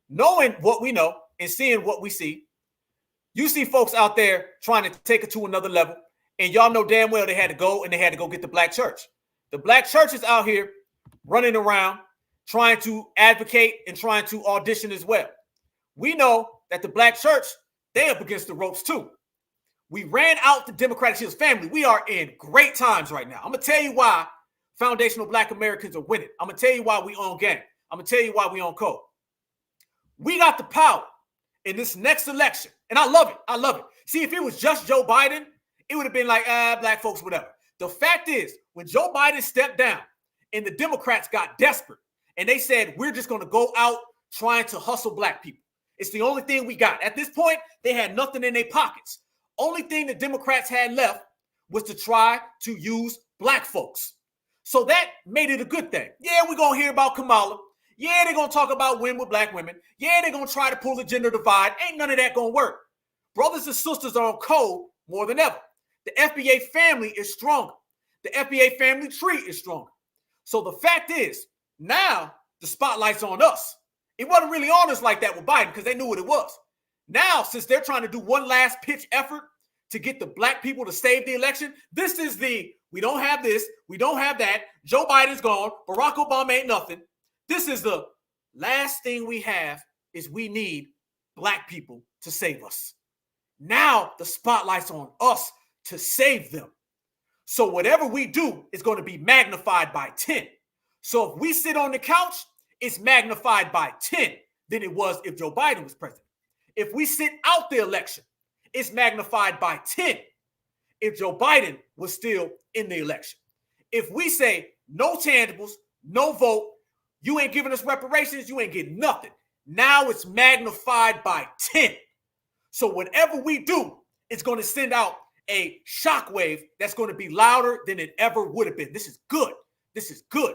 knowing what we know and seeing what we see, you see folks out there trying to take it to another level, and y'all know damn well they had to go get the Black church. The Black church is out here running around trying to advocate and trying to audition as well. We know that the Black church, they up against the ropes too. We ran out the Democratic Shields. Family, we are in great times right now. I'm going to tell you why foundational Black Americans are winning. I'm going to tell you why we on game. I'm going to tell you why we on code. We got the power in this next election, and I love it. I love it. See, if it was just Joe Biden, it would have been like, Black folks, whatever. The fact is, when Joe Biden stepped down and the Democrats got desperate and they said, we're just going to go out trying to hustle Black people. It's the only thing we got. At this point, they had nothing in their pockets. Only thing the Democrats had left was to try to use black folks. So that made it a good thing. Yeah, we're going to hear about Kamala. Yeah, they're going to talk about win with black women. Yeah, they're going to try to pull the gender divide. Ain't none of that going to work. Brothers and sisters are on code more than ever. The FBA family is stronger. The FBA family tree is stronger. So the fact is, now the spotlight's on us. It wasn't really on us like that with Biden because they knew what it was. Now, since they're trying to do one last pitch effort to get the black people to save the election, this is the, we don't have this, we don't have that, Joe Biden's gone, Barack Obama ain't nothing. This is the last thing we have is we need black people to save us. Now the spotlight's on us to save them. So whatever we do is going to be magnified by 10. So if we sit on the couch, it's magnified by 10 than it was if Joe Biden was president. If we sit out the election, it's magnified by 10 if Joe Biden was still in the election. If we say no tangibles, no vote, you ain't giving us reparations, you ain't getting nothing. Now it's magnified by 10. So whatever we do, it's going to send out a shockwave that's going to be louder than it ever would have been. This is good. This is good.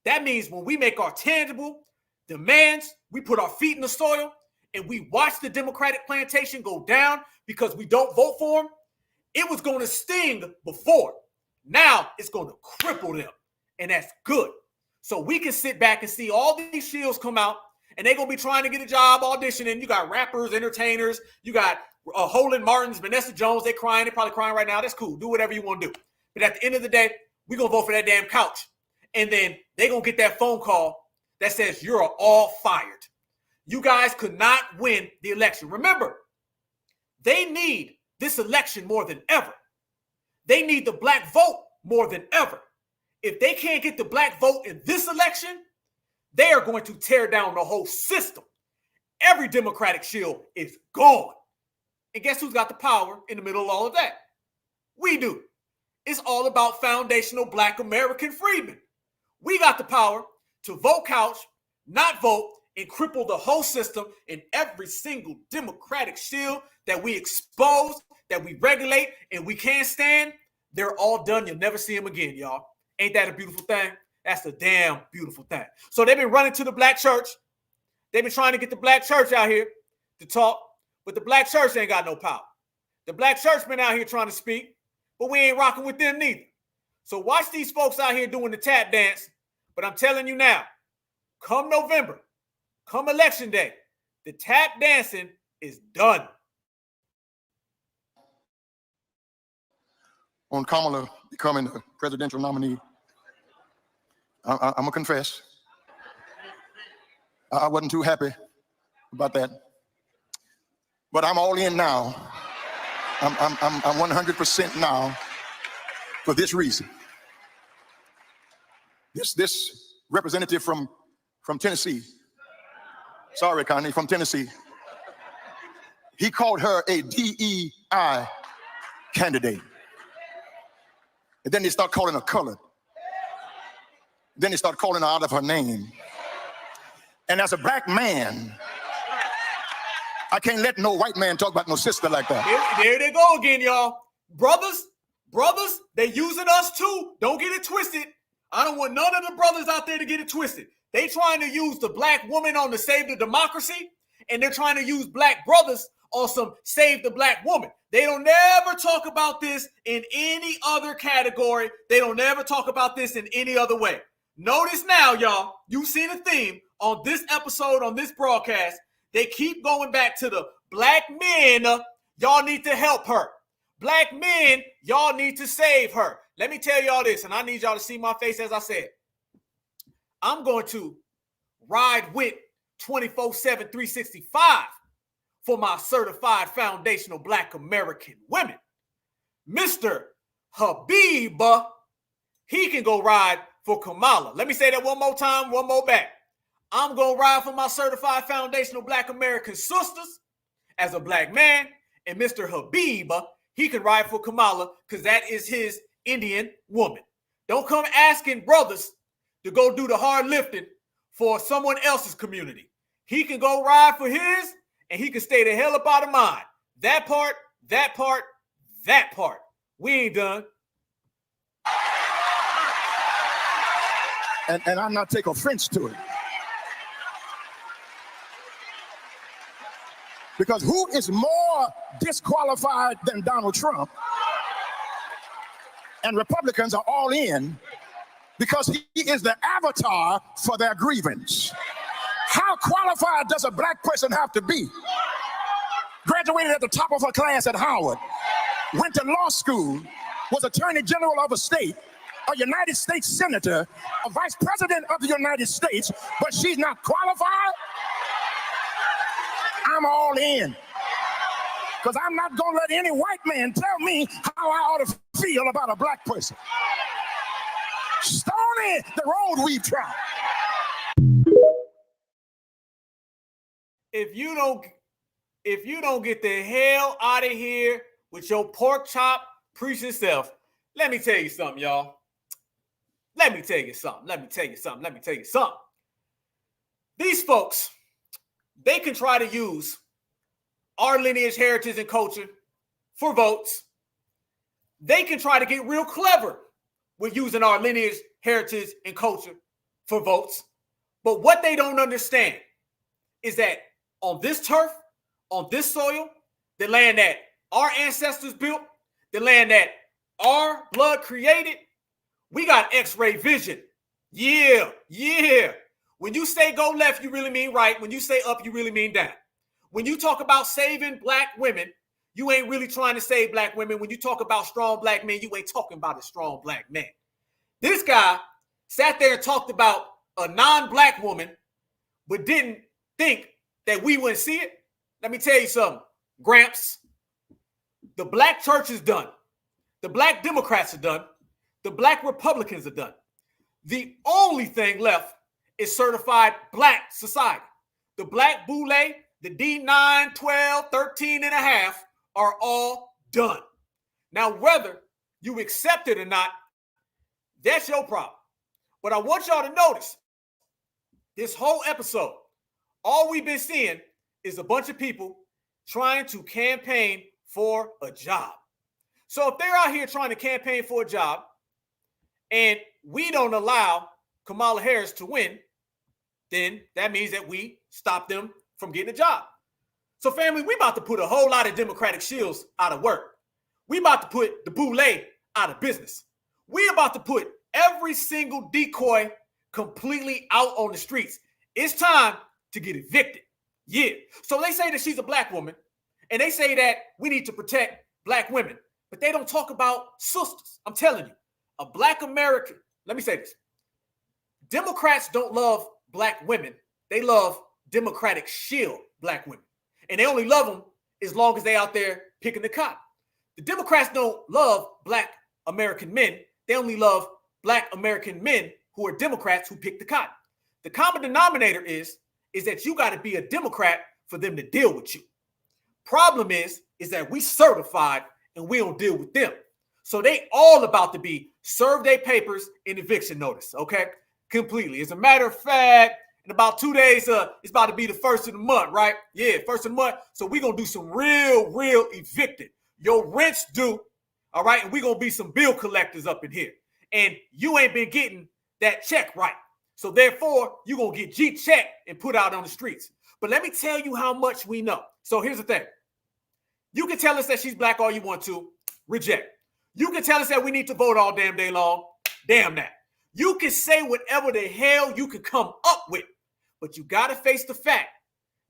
That means when we make our tangible demands, we put our feet in the soil and we watch the Democratic plantation go down because we don't vote for them, it was going to sting before. Now it's going to cripple them, and that's good. So we can sit back and see all these shields come out, and they're going to be trying to get a job auditioning. You got rappers, entertainers, you got Holland Martins, Vanessa Jones, they're crying. They're probably crying right now. That's cool. Do whatever you want to do. But at the end of the day, we're going to vote for that damn couch. And then they're going to get that phone call that says you're all fired. You guys could not win the election. Remember, they need this election more than ever. They need the black vote more than ever. If they can't get the black vote in this election, they are going to tear down the whole system. Every Democratic shield is gone. And guess who's got the power in the middle of all of that? We do. It's all about foundational black American freedmen. We got the power to vote couch, not vote, and cripple the whole system in every single Democratic shield that we expose, that we regulate, and we can't stand. They're all done. You'll never see them again, y'all. Ain't that a beautiful thing? That's a damn beautiful thing. So they've been running to the black church. They've been trying to get the black church out here to talk, but the black church ain't got no power. The black church been out here trying to speak, but we ain't rocking with them neither. So watch these folks out here doing the tap dance. But I'm telling you now, come November, come election day, the tap dancing is done. On Kamala becoming the presidential nominee, I'm gonna confess, I wasn't too happy about that, but I'm all in now. I'm 100% now for this reason. This representative from Tennessee, sorry, Connie, from Tennessee, he called her a DEI candidate. And then they start calling her colored. Then they start calling her out of her name. And as a black man, I can't let no white man talk about no sister like that. There they go again, y'all. Brothers, they using us too. Don't get it twisted. I don't want none of the brothers out there to get it twisted. They trying to use the black woman on the save the democracy, and they're trying to use black brothers on some save the black woman. They don't never talk about this in any other category. They don't never talk about this in any other way. Notice now, y'all, you've seen a theme on this episode, on this broadcast. They keep going back to the black men. Y'all need to help her. Black men, y'all need to save her. Let me tell y'all this, and I need y'all to see my face as I said. I'm going to ride with 24/7, 365 for my certified foundational black American women. Mr. Habib, he can go ride for Kamala. Let me say that one more time, one more back. I'm going to ride for my certified foundational black American sisters as a black man, and Mr. Habib, he can ride for Kamala because that is his Indian woman. Don't come asking brothers to go do the hard lifting for someone else's community. He can go ride for his, and he can stay the hell up out of mine. That part. We ain't done. and I'm not take offense to it. Because who is more disqualified than Donald Trump? And Republicans are all in because he is the avatar for their grievance. How qualified does a black person have to be? Graduated at the top of her class at Howard, went to law school, was Attorney General of a state, a United States Senator, a Vice President of the United States, but she's not qualified? I'm all in. Because I'm not going to let any white man tell me how I ought to feel about a black person. Stony the road we've tried. If you don't get the hell out of here with your pork chop preaching self, let me tell you something, y'all. Let me tell you something. These folks, they can try to use our lineage, heritage, and culture for votes. They can try to get real clever with using our lineage, heritage, and culture for votes. But what they don't understand is that on this turf, on this soil, the land that our ancestors built, the land that our blood created, we got X-ray vision. Yeah. When you say go left, you really mean right. When you say up, you really mean down. When you talk about saving black women, you ain't really trying to save black women. When you talk about strong black men, you ain't talking about a strong black man. This guy sat there and talked about a non-black woman, but didn't think that we wouldn't see it. Let me tell you something, Gramps. The black church is done. The black Democrats are done. The black Republicans are done. The only thing left is certified black society. The black boule, the D9, 12, 13 and a half are all done. Now, whether you accept it or not, that's your problem. But I want y'all to notice this whole episode, all we've been seeing is a bunch of people trying to campaign for a job. So if they're out here trying to campaign for a job and we don't allow Kamala Harris to win, then that means that we stop them from getting a job. So family, we about to put a whole lot of Democratic shills out of work. We about to put the boule out of business. We about to put every single decoy completely out on the streets. It's time to get evicted. Yeah. So they say that she's a black woman and they say that we need to protect black women, but they don't talk about sisters. I'm telling you, a black American, let me say this. Democrats don't love black women. They love Democratic shield black women. And they only love them as long as they out there picking the cotton. The Democrats don't love black American men. They only love black American men who are Democrats who pick the cotton. The common denominator is that you got to be a Democrat for them to deal with you. Problem is that we certified and we don't deal with them. So they all about to be served their papers in eviction notice, okay? Completely. As a matter of fact, in about 2 days, it's about to be the first of the month, right? Yeah, first of the month. So we're going to do some real evicted. Your rent's due, all right? And we're going to be some bill collectors up in here. And you ain't been getting that check right. So therefore, you're going to get G-checked and put out on the streets. But let me tell you how much we know. So here's the thing. You can tell us that she's black all you want to. Reject. You can tell us that we need to vote all damn day long. Damn that. You can say whatever the hell you can come up with. But you got to face the fact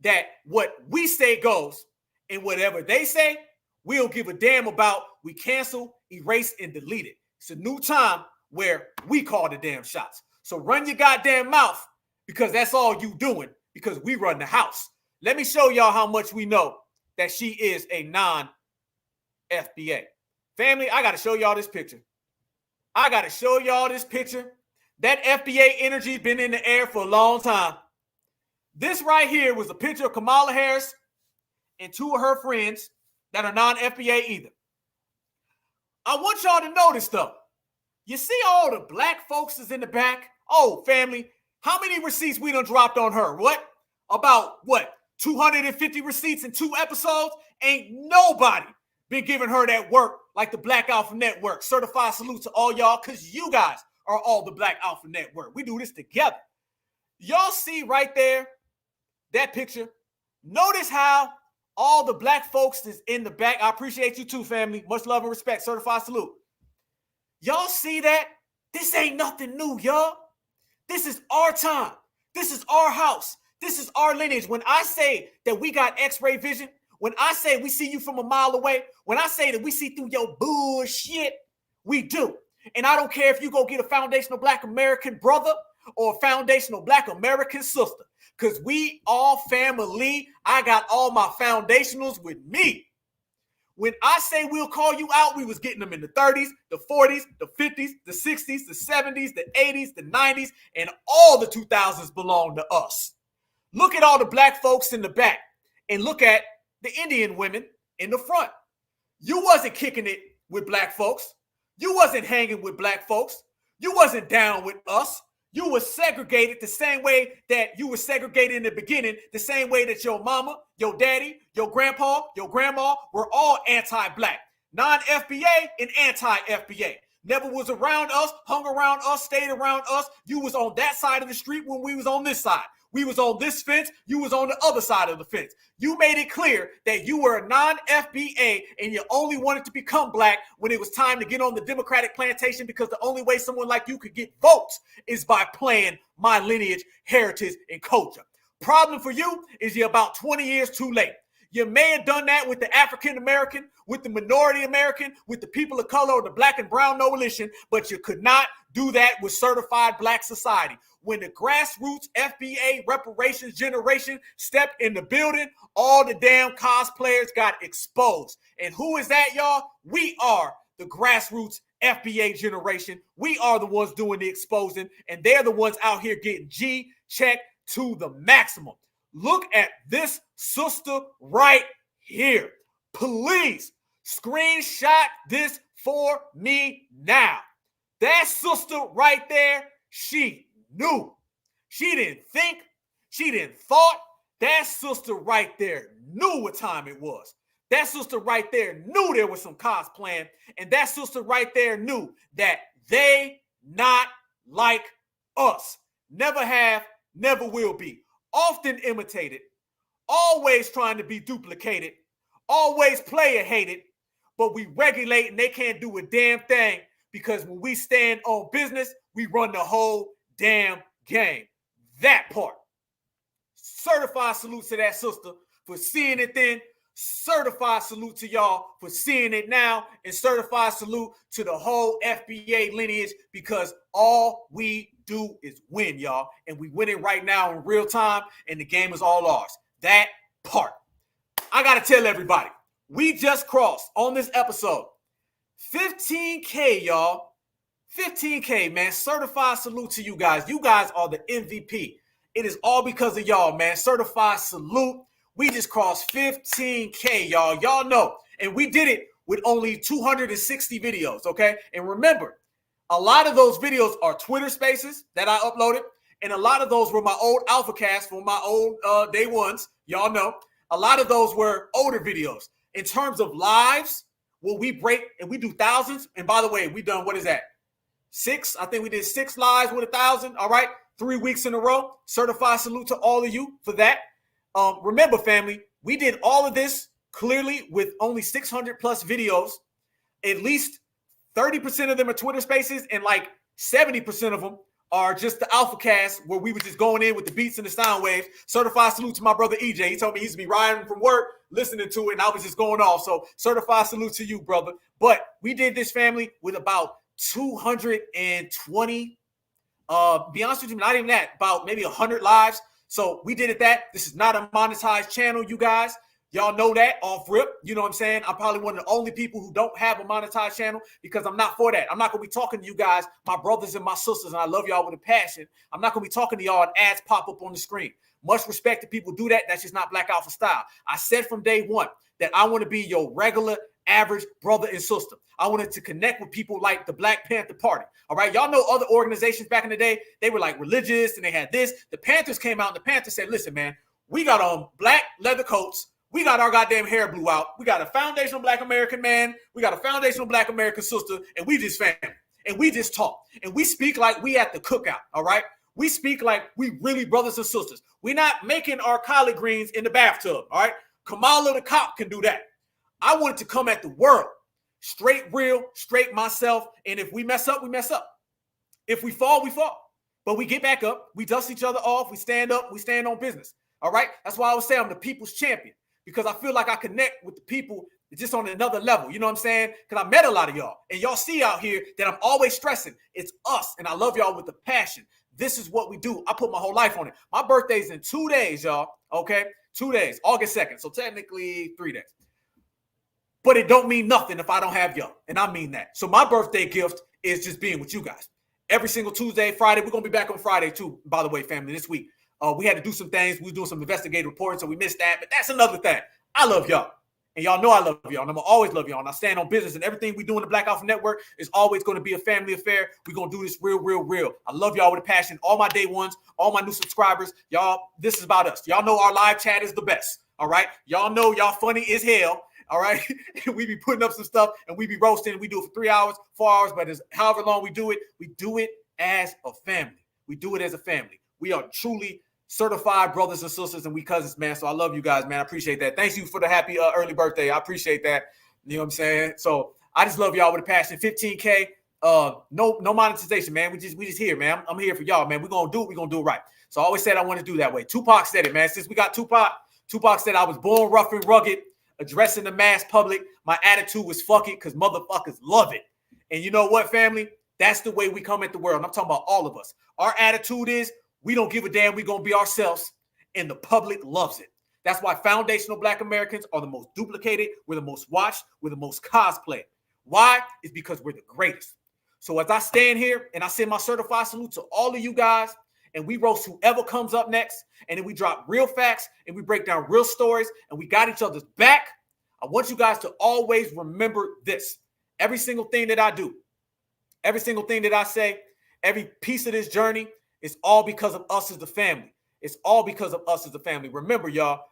that what we say goes, and whatever they say, we don't give a damn about. We cancel, erase, and delete it. It's a new time where we call the damn shots. So run your goddamn mouth, because that's all you doing, because we run the house. Let me show y'all how much we know that she is a non-FBA. Family, I got to show y'all this picture. That FBA energy been in the air for a long time. This right here was a picture of Kamala Harris and two of her friends that are non-FBA either. I want y'all to notice, though. You see all the black folks is in the back? Oh, family, how many receipts we done dropped on her? What? About, 250 receipts in 2 episodes? Ain't nobody been giving her that work like the Black Alpha Network. Certified salute to all y'all, because you guys are all the Black Alpha Network. We do this together. Y'all see right there, that picture. Notice how all the Black folks is in the back. I appreciate you too, family. Much love and respect. Certified salute. Y'all see that? This ain't nothing new, y'all. This is our time. This is our house. This is our lineage. When I say that we got X-ray vision, when I say we see you from a mile away, when I say that we see through your bullshit, we do. And I don't care if you go get a foundational Black American brother or a foundational Black American sister, because we all family. I got all my foundationals with me. When I say we'll call you out, we was getting them in the 30s, the 40s, the 50s, the 60s, the 70s, the 80s, the 90s, and all the 2000s belong to us. Look at all the Black folks in the back and look at the Indian women in the front. You wasn't kicking it with Black folks. You wasn't hanging with Black folks. You wasn't down with us. You were segregated the same way that you were segregated in the beginning, the same way that your mama, your daddy, your grandpa, your grandma were all anti-Black, non-FBA and anti-FBA. Never was around us, hung around us, stayed around us. You was on that side of the street when we was on this side. We was on this fence. You was on the other side of the fence. You made it clear that you were a non-FBA and you only wanted to become Black when it was time to get on the Democratic plantation, because the only way someone like you could get votes is by playing my lineage, heritage, and culture. Problem for you is you're about 20 years too late. You may have done that with the African American, with the minority American, with the people of color or the Black and brown coalition, but you could not do that with certified Black society. When the grassroots FBA reparations generation stepped in the building, all the damn cosplayers got exposed. And who is that, y'all? We are the grassroots FBA generation. We are the ones doing the exposing, and they're the ones out here getting G-checked to the maximum. Look at this sister right here. Please screenshot this for me now. That sister right there, she knew. She didn't think. She didn't thought. That sister right there knew what time it was. That sister right there knew there was some cosplaying. And that sister right there knew that they not like us. Never have, never will be. Often imitated, always trying to be duplicated, always player hated, but we regulate and they can't do a damn thing, because when we stand on business, we run the whole damn game. That part. Certified salute to that sister for seeing it then. Certified salute to y'all for seeing it now. And certified salute to the whole FBA lineage, because all we do is win, y'all. And we winning right now in real time, and the game is all ours. That part. I got to tell everybody, we just crossed on this episode 15K, y'all. 15K, man. Certified salute to you guys. You guys are the MVP. It is all because of y'all, man. Certified salute. We just crossed 15K, y'all. Y'all know. And we did it with only 260 videos, okay? And remember, a lot of those videos are Twitter spaces that I uploaded. And a lot of those were my old alpha cast from my old day ones. Y'all know. A lot of those were older videos. In terms of lives, well, we break and we do thousands. And by the way, we done, what is that? 6? I think we did 6 lives with 1,000. All right. 3 weeks in a row. Certified salute to all of you for that. Remember, family, we did all of this clearly with only 600 plus videos. At least 30% of them are Twitter spaces, and like 70% of them are just the alpha cast, where we were just going in with the beats and the sound waves. Certified salute to my brother EJ. He told me he used to be riding from work, listening to it, and I was just going off. So certified salute to you, brother. But we did this, family, with about 220, be honest with you, not even that, about maybe 100 lives. So we did it that. This is not a monetized channel, you guys. Y'all know that off rip. You know what I'm saying? I'm probably one of the only people who don't have a monetized channel, because I'm not for that. I'm not going to be talking to you guys, my brothers and my sisters, and I love y'all with a passion. I'm not going to be talking to y'all and ads pop up on the screen. Much respect to people who do that. That's just not Black Alpha style. I said from day one that I want to be your regular, average brother and sister. I wanted to connect with people like the Black Panther Party. All right. Y'all know other organizations back in the day, they were like religious and they had this. The Panthers came out and the Panthers said, listen, man, we got on black leather coats. We got our goddamn hair blew out. We got a foundational Black American man. We got a foundational Black American sister, and we just family. and we just talk. And we speak like we at the cookout, all right? We speak like we really brothers and sisters. We're not making our collard greens in the bathtub, all right? Kamala the cop can do that. I wanted to come at the world. Straight real, straight myself. And if we mess up, we mess up. If we fall, we fall. But we get back up. We dust each other off. We stand up. We stand on business. All right? That's why I would say I'm the people's champion, because I feel like I connect with the people just on another level. You know what I'm saying? Because I met a lot of y'all. And y'all see out here that I'm always stressing. It's us. And I love y'all with the passion. This is what we do. I put my whole life on it. My birthday's in 2 days, y'all. Okay? 2 days. August 2nd. So technically 3 days. But it don't mean nothing if I don't have y'all. And I mean that. So my birthday gift is just being with you guys. Every single Tuesday, Friday. We're going to be back on Friday too, by the way, family, this week. We had to do some things. We were doing some investigative reporting, so we missed that. But that's another thing. I love y'all. And y'all know I love y'all. And I'm going to always love y'all. And I stand on business. And everything we do in the Black Alpha Network is always going to be a family affair. We're going to do this real, real, real. I love y'all with a passion. All my day ones, all my new subscribers. Y'all, this is about us. Y'all know our live chat is the best. All right? Y'all know y'all funny as hell. All right. We be putting up some stuff and we be roasting. We do it for 3 hours, 4 hours, but it's however long we do it as a family. We do it as a family. We are truly certified brothers and sisters, and we cousins, man. So I love you guys, man. I appreciate that. Thank you for the happy early birthday. I appreciate that. You know what I'm saying? So I just love y'all with a passion. 15K, no monetization, man. We just here, man. I'm here for y'all, man. We're gonna do it. We're gonna do it right. So I always said I want to do that way. Tupac said it, man. Since we got Tupac said I was born rough and rugged, addressing the mass public. My attitude was fuck it, because motherfuckers love it. And you know what, family? That's the way we come at the world. And I'm talking about all of us. Our attitude is we don't give a damn. We're going to be ourselves. And the public loves it. That's why foundational Black Americans are the most duplicated. We're the most watched. We're the most cosplayed. Why? It's because we're the greatest. So as I stand here and I send my certified salute to all of you guys, and we roast whoever comes up next, and then we drop real facts, and we break down real stories, and we got each other's back, I want you guys to always remember this. Every single thing that I do, every single thing that I say, every piece of this journey is all because of us as the family. It's all because of us as the family. Remember, y'all,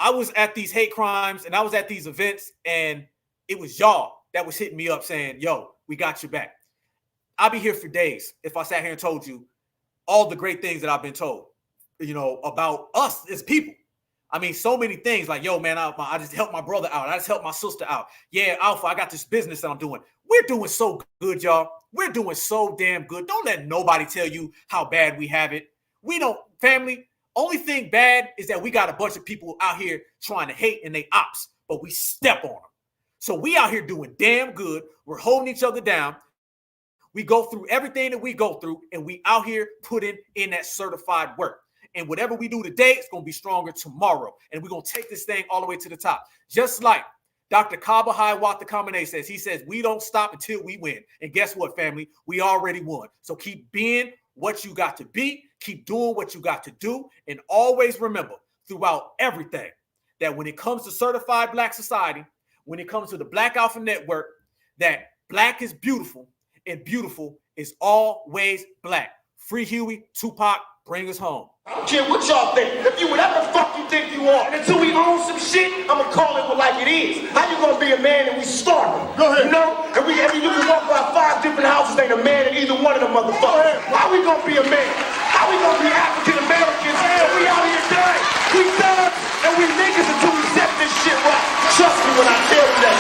I was at these hate crimes, and I was at these events, and it was y'all that was hitting me up saying, yo, we got your back. I'll be here for days if I sat here and told you all the great things that I've been told, you know, about us as people. I mean, so many things like, yo, man, I just helped my brother out. I just helped my sister out. Yeah, Alpha, I got this business that I'm doing. We're doing so good, y'all. We're doing so damn good. Don't let nobody tell you how bad we have it. We don't, family, only thing bad is that we got a bunch of people out here trying to hate and they ops, but we step on them. So we out here doing damn good. We're holding each other down. We go through everything that we go through, and we out here putting in that certified work. And whatever we do today, it's going to be stronger tomorrow. And we're going to take this thing all the way to the top. Just like Dr. Kaba Hiawatha Kamene says, he says, we don't stop until we win. And guess what, family? We already won. So keep being what you got to be. Keep doing what you got to do. And always remember throughout everything that when it comes to certified Black society, when it comes to the Black Alpha Network, that Black is beautiful. And beautiful is always Black. Free Huey, Tupac, bring us home. I don't care what y'all think. If you whatever the fuck you think you are, and until we own some shit, I'ma call it like it is. How you gonna be a man and we starving? Go ahead. You know? And you can walk by 5 different houses, ain't a man in either one of them motherfuckers. How we gonna be a man? How we gonna be African Americans? And we out here done. We done, and we niggas until we set this shit right. Trust me when I tell you that.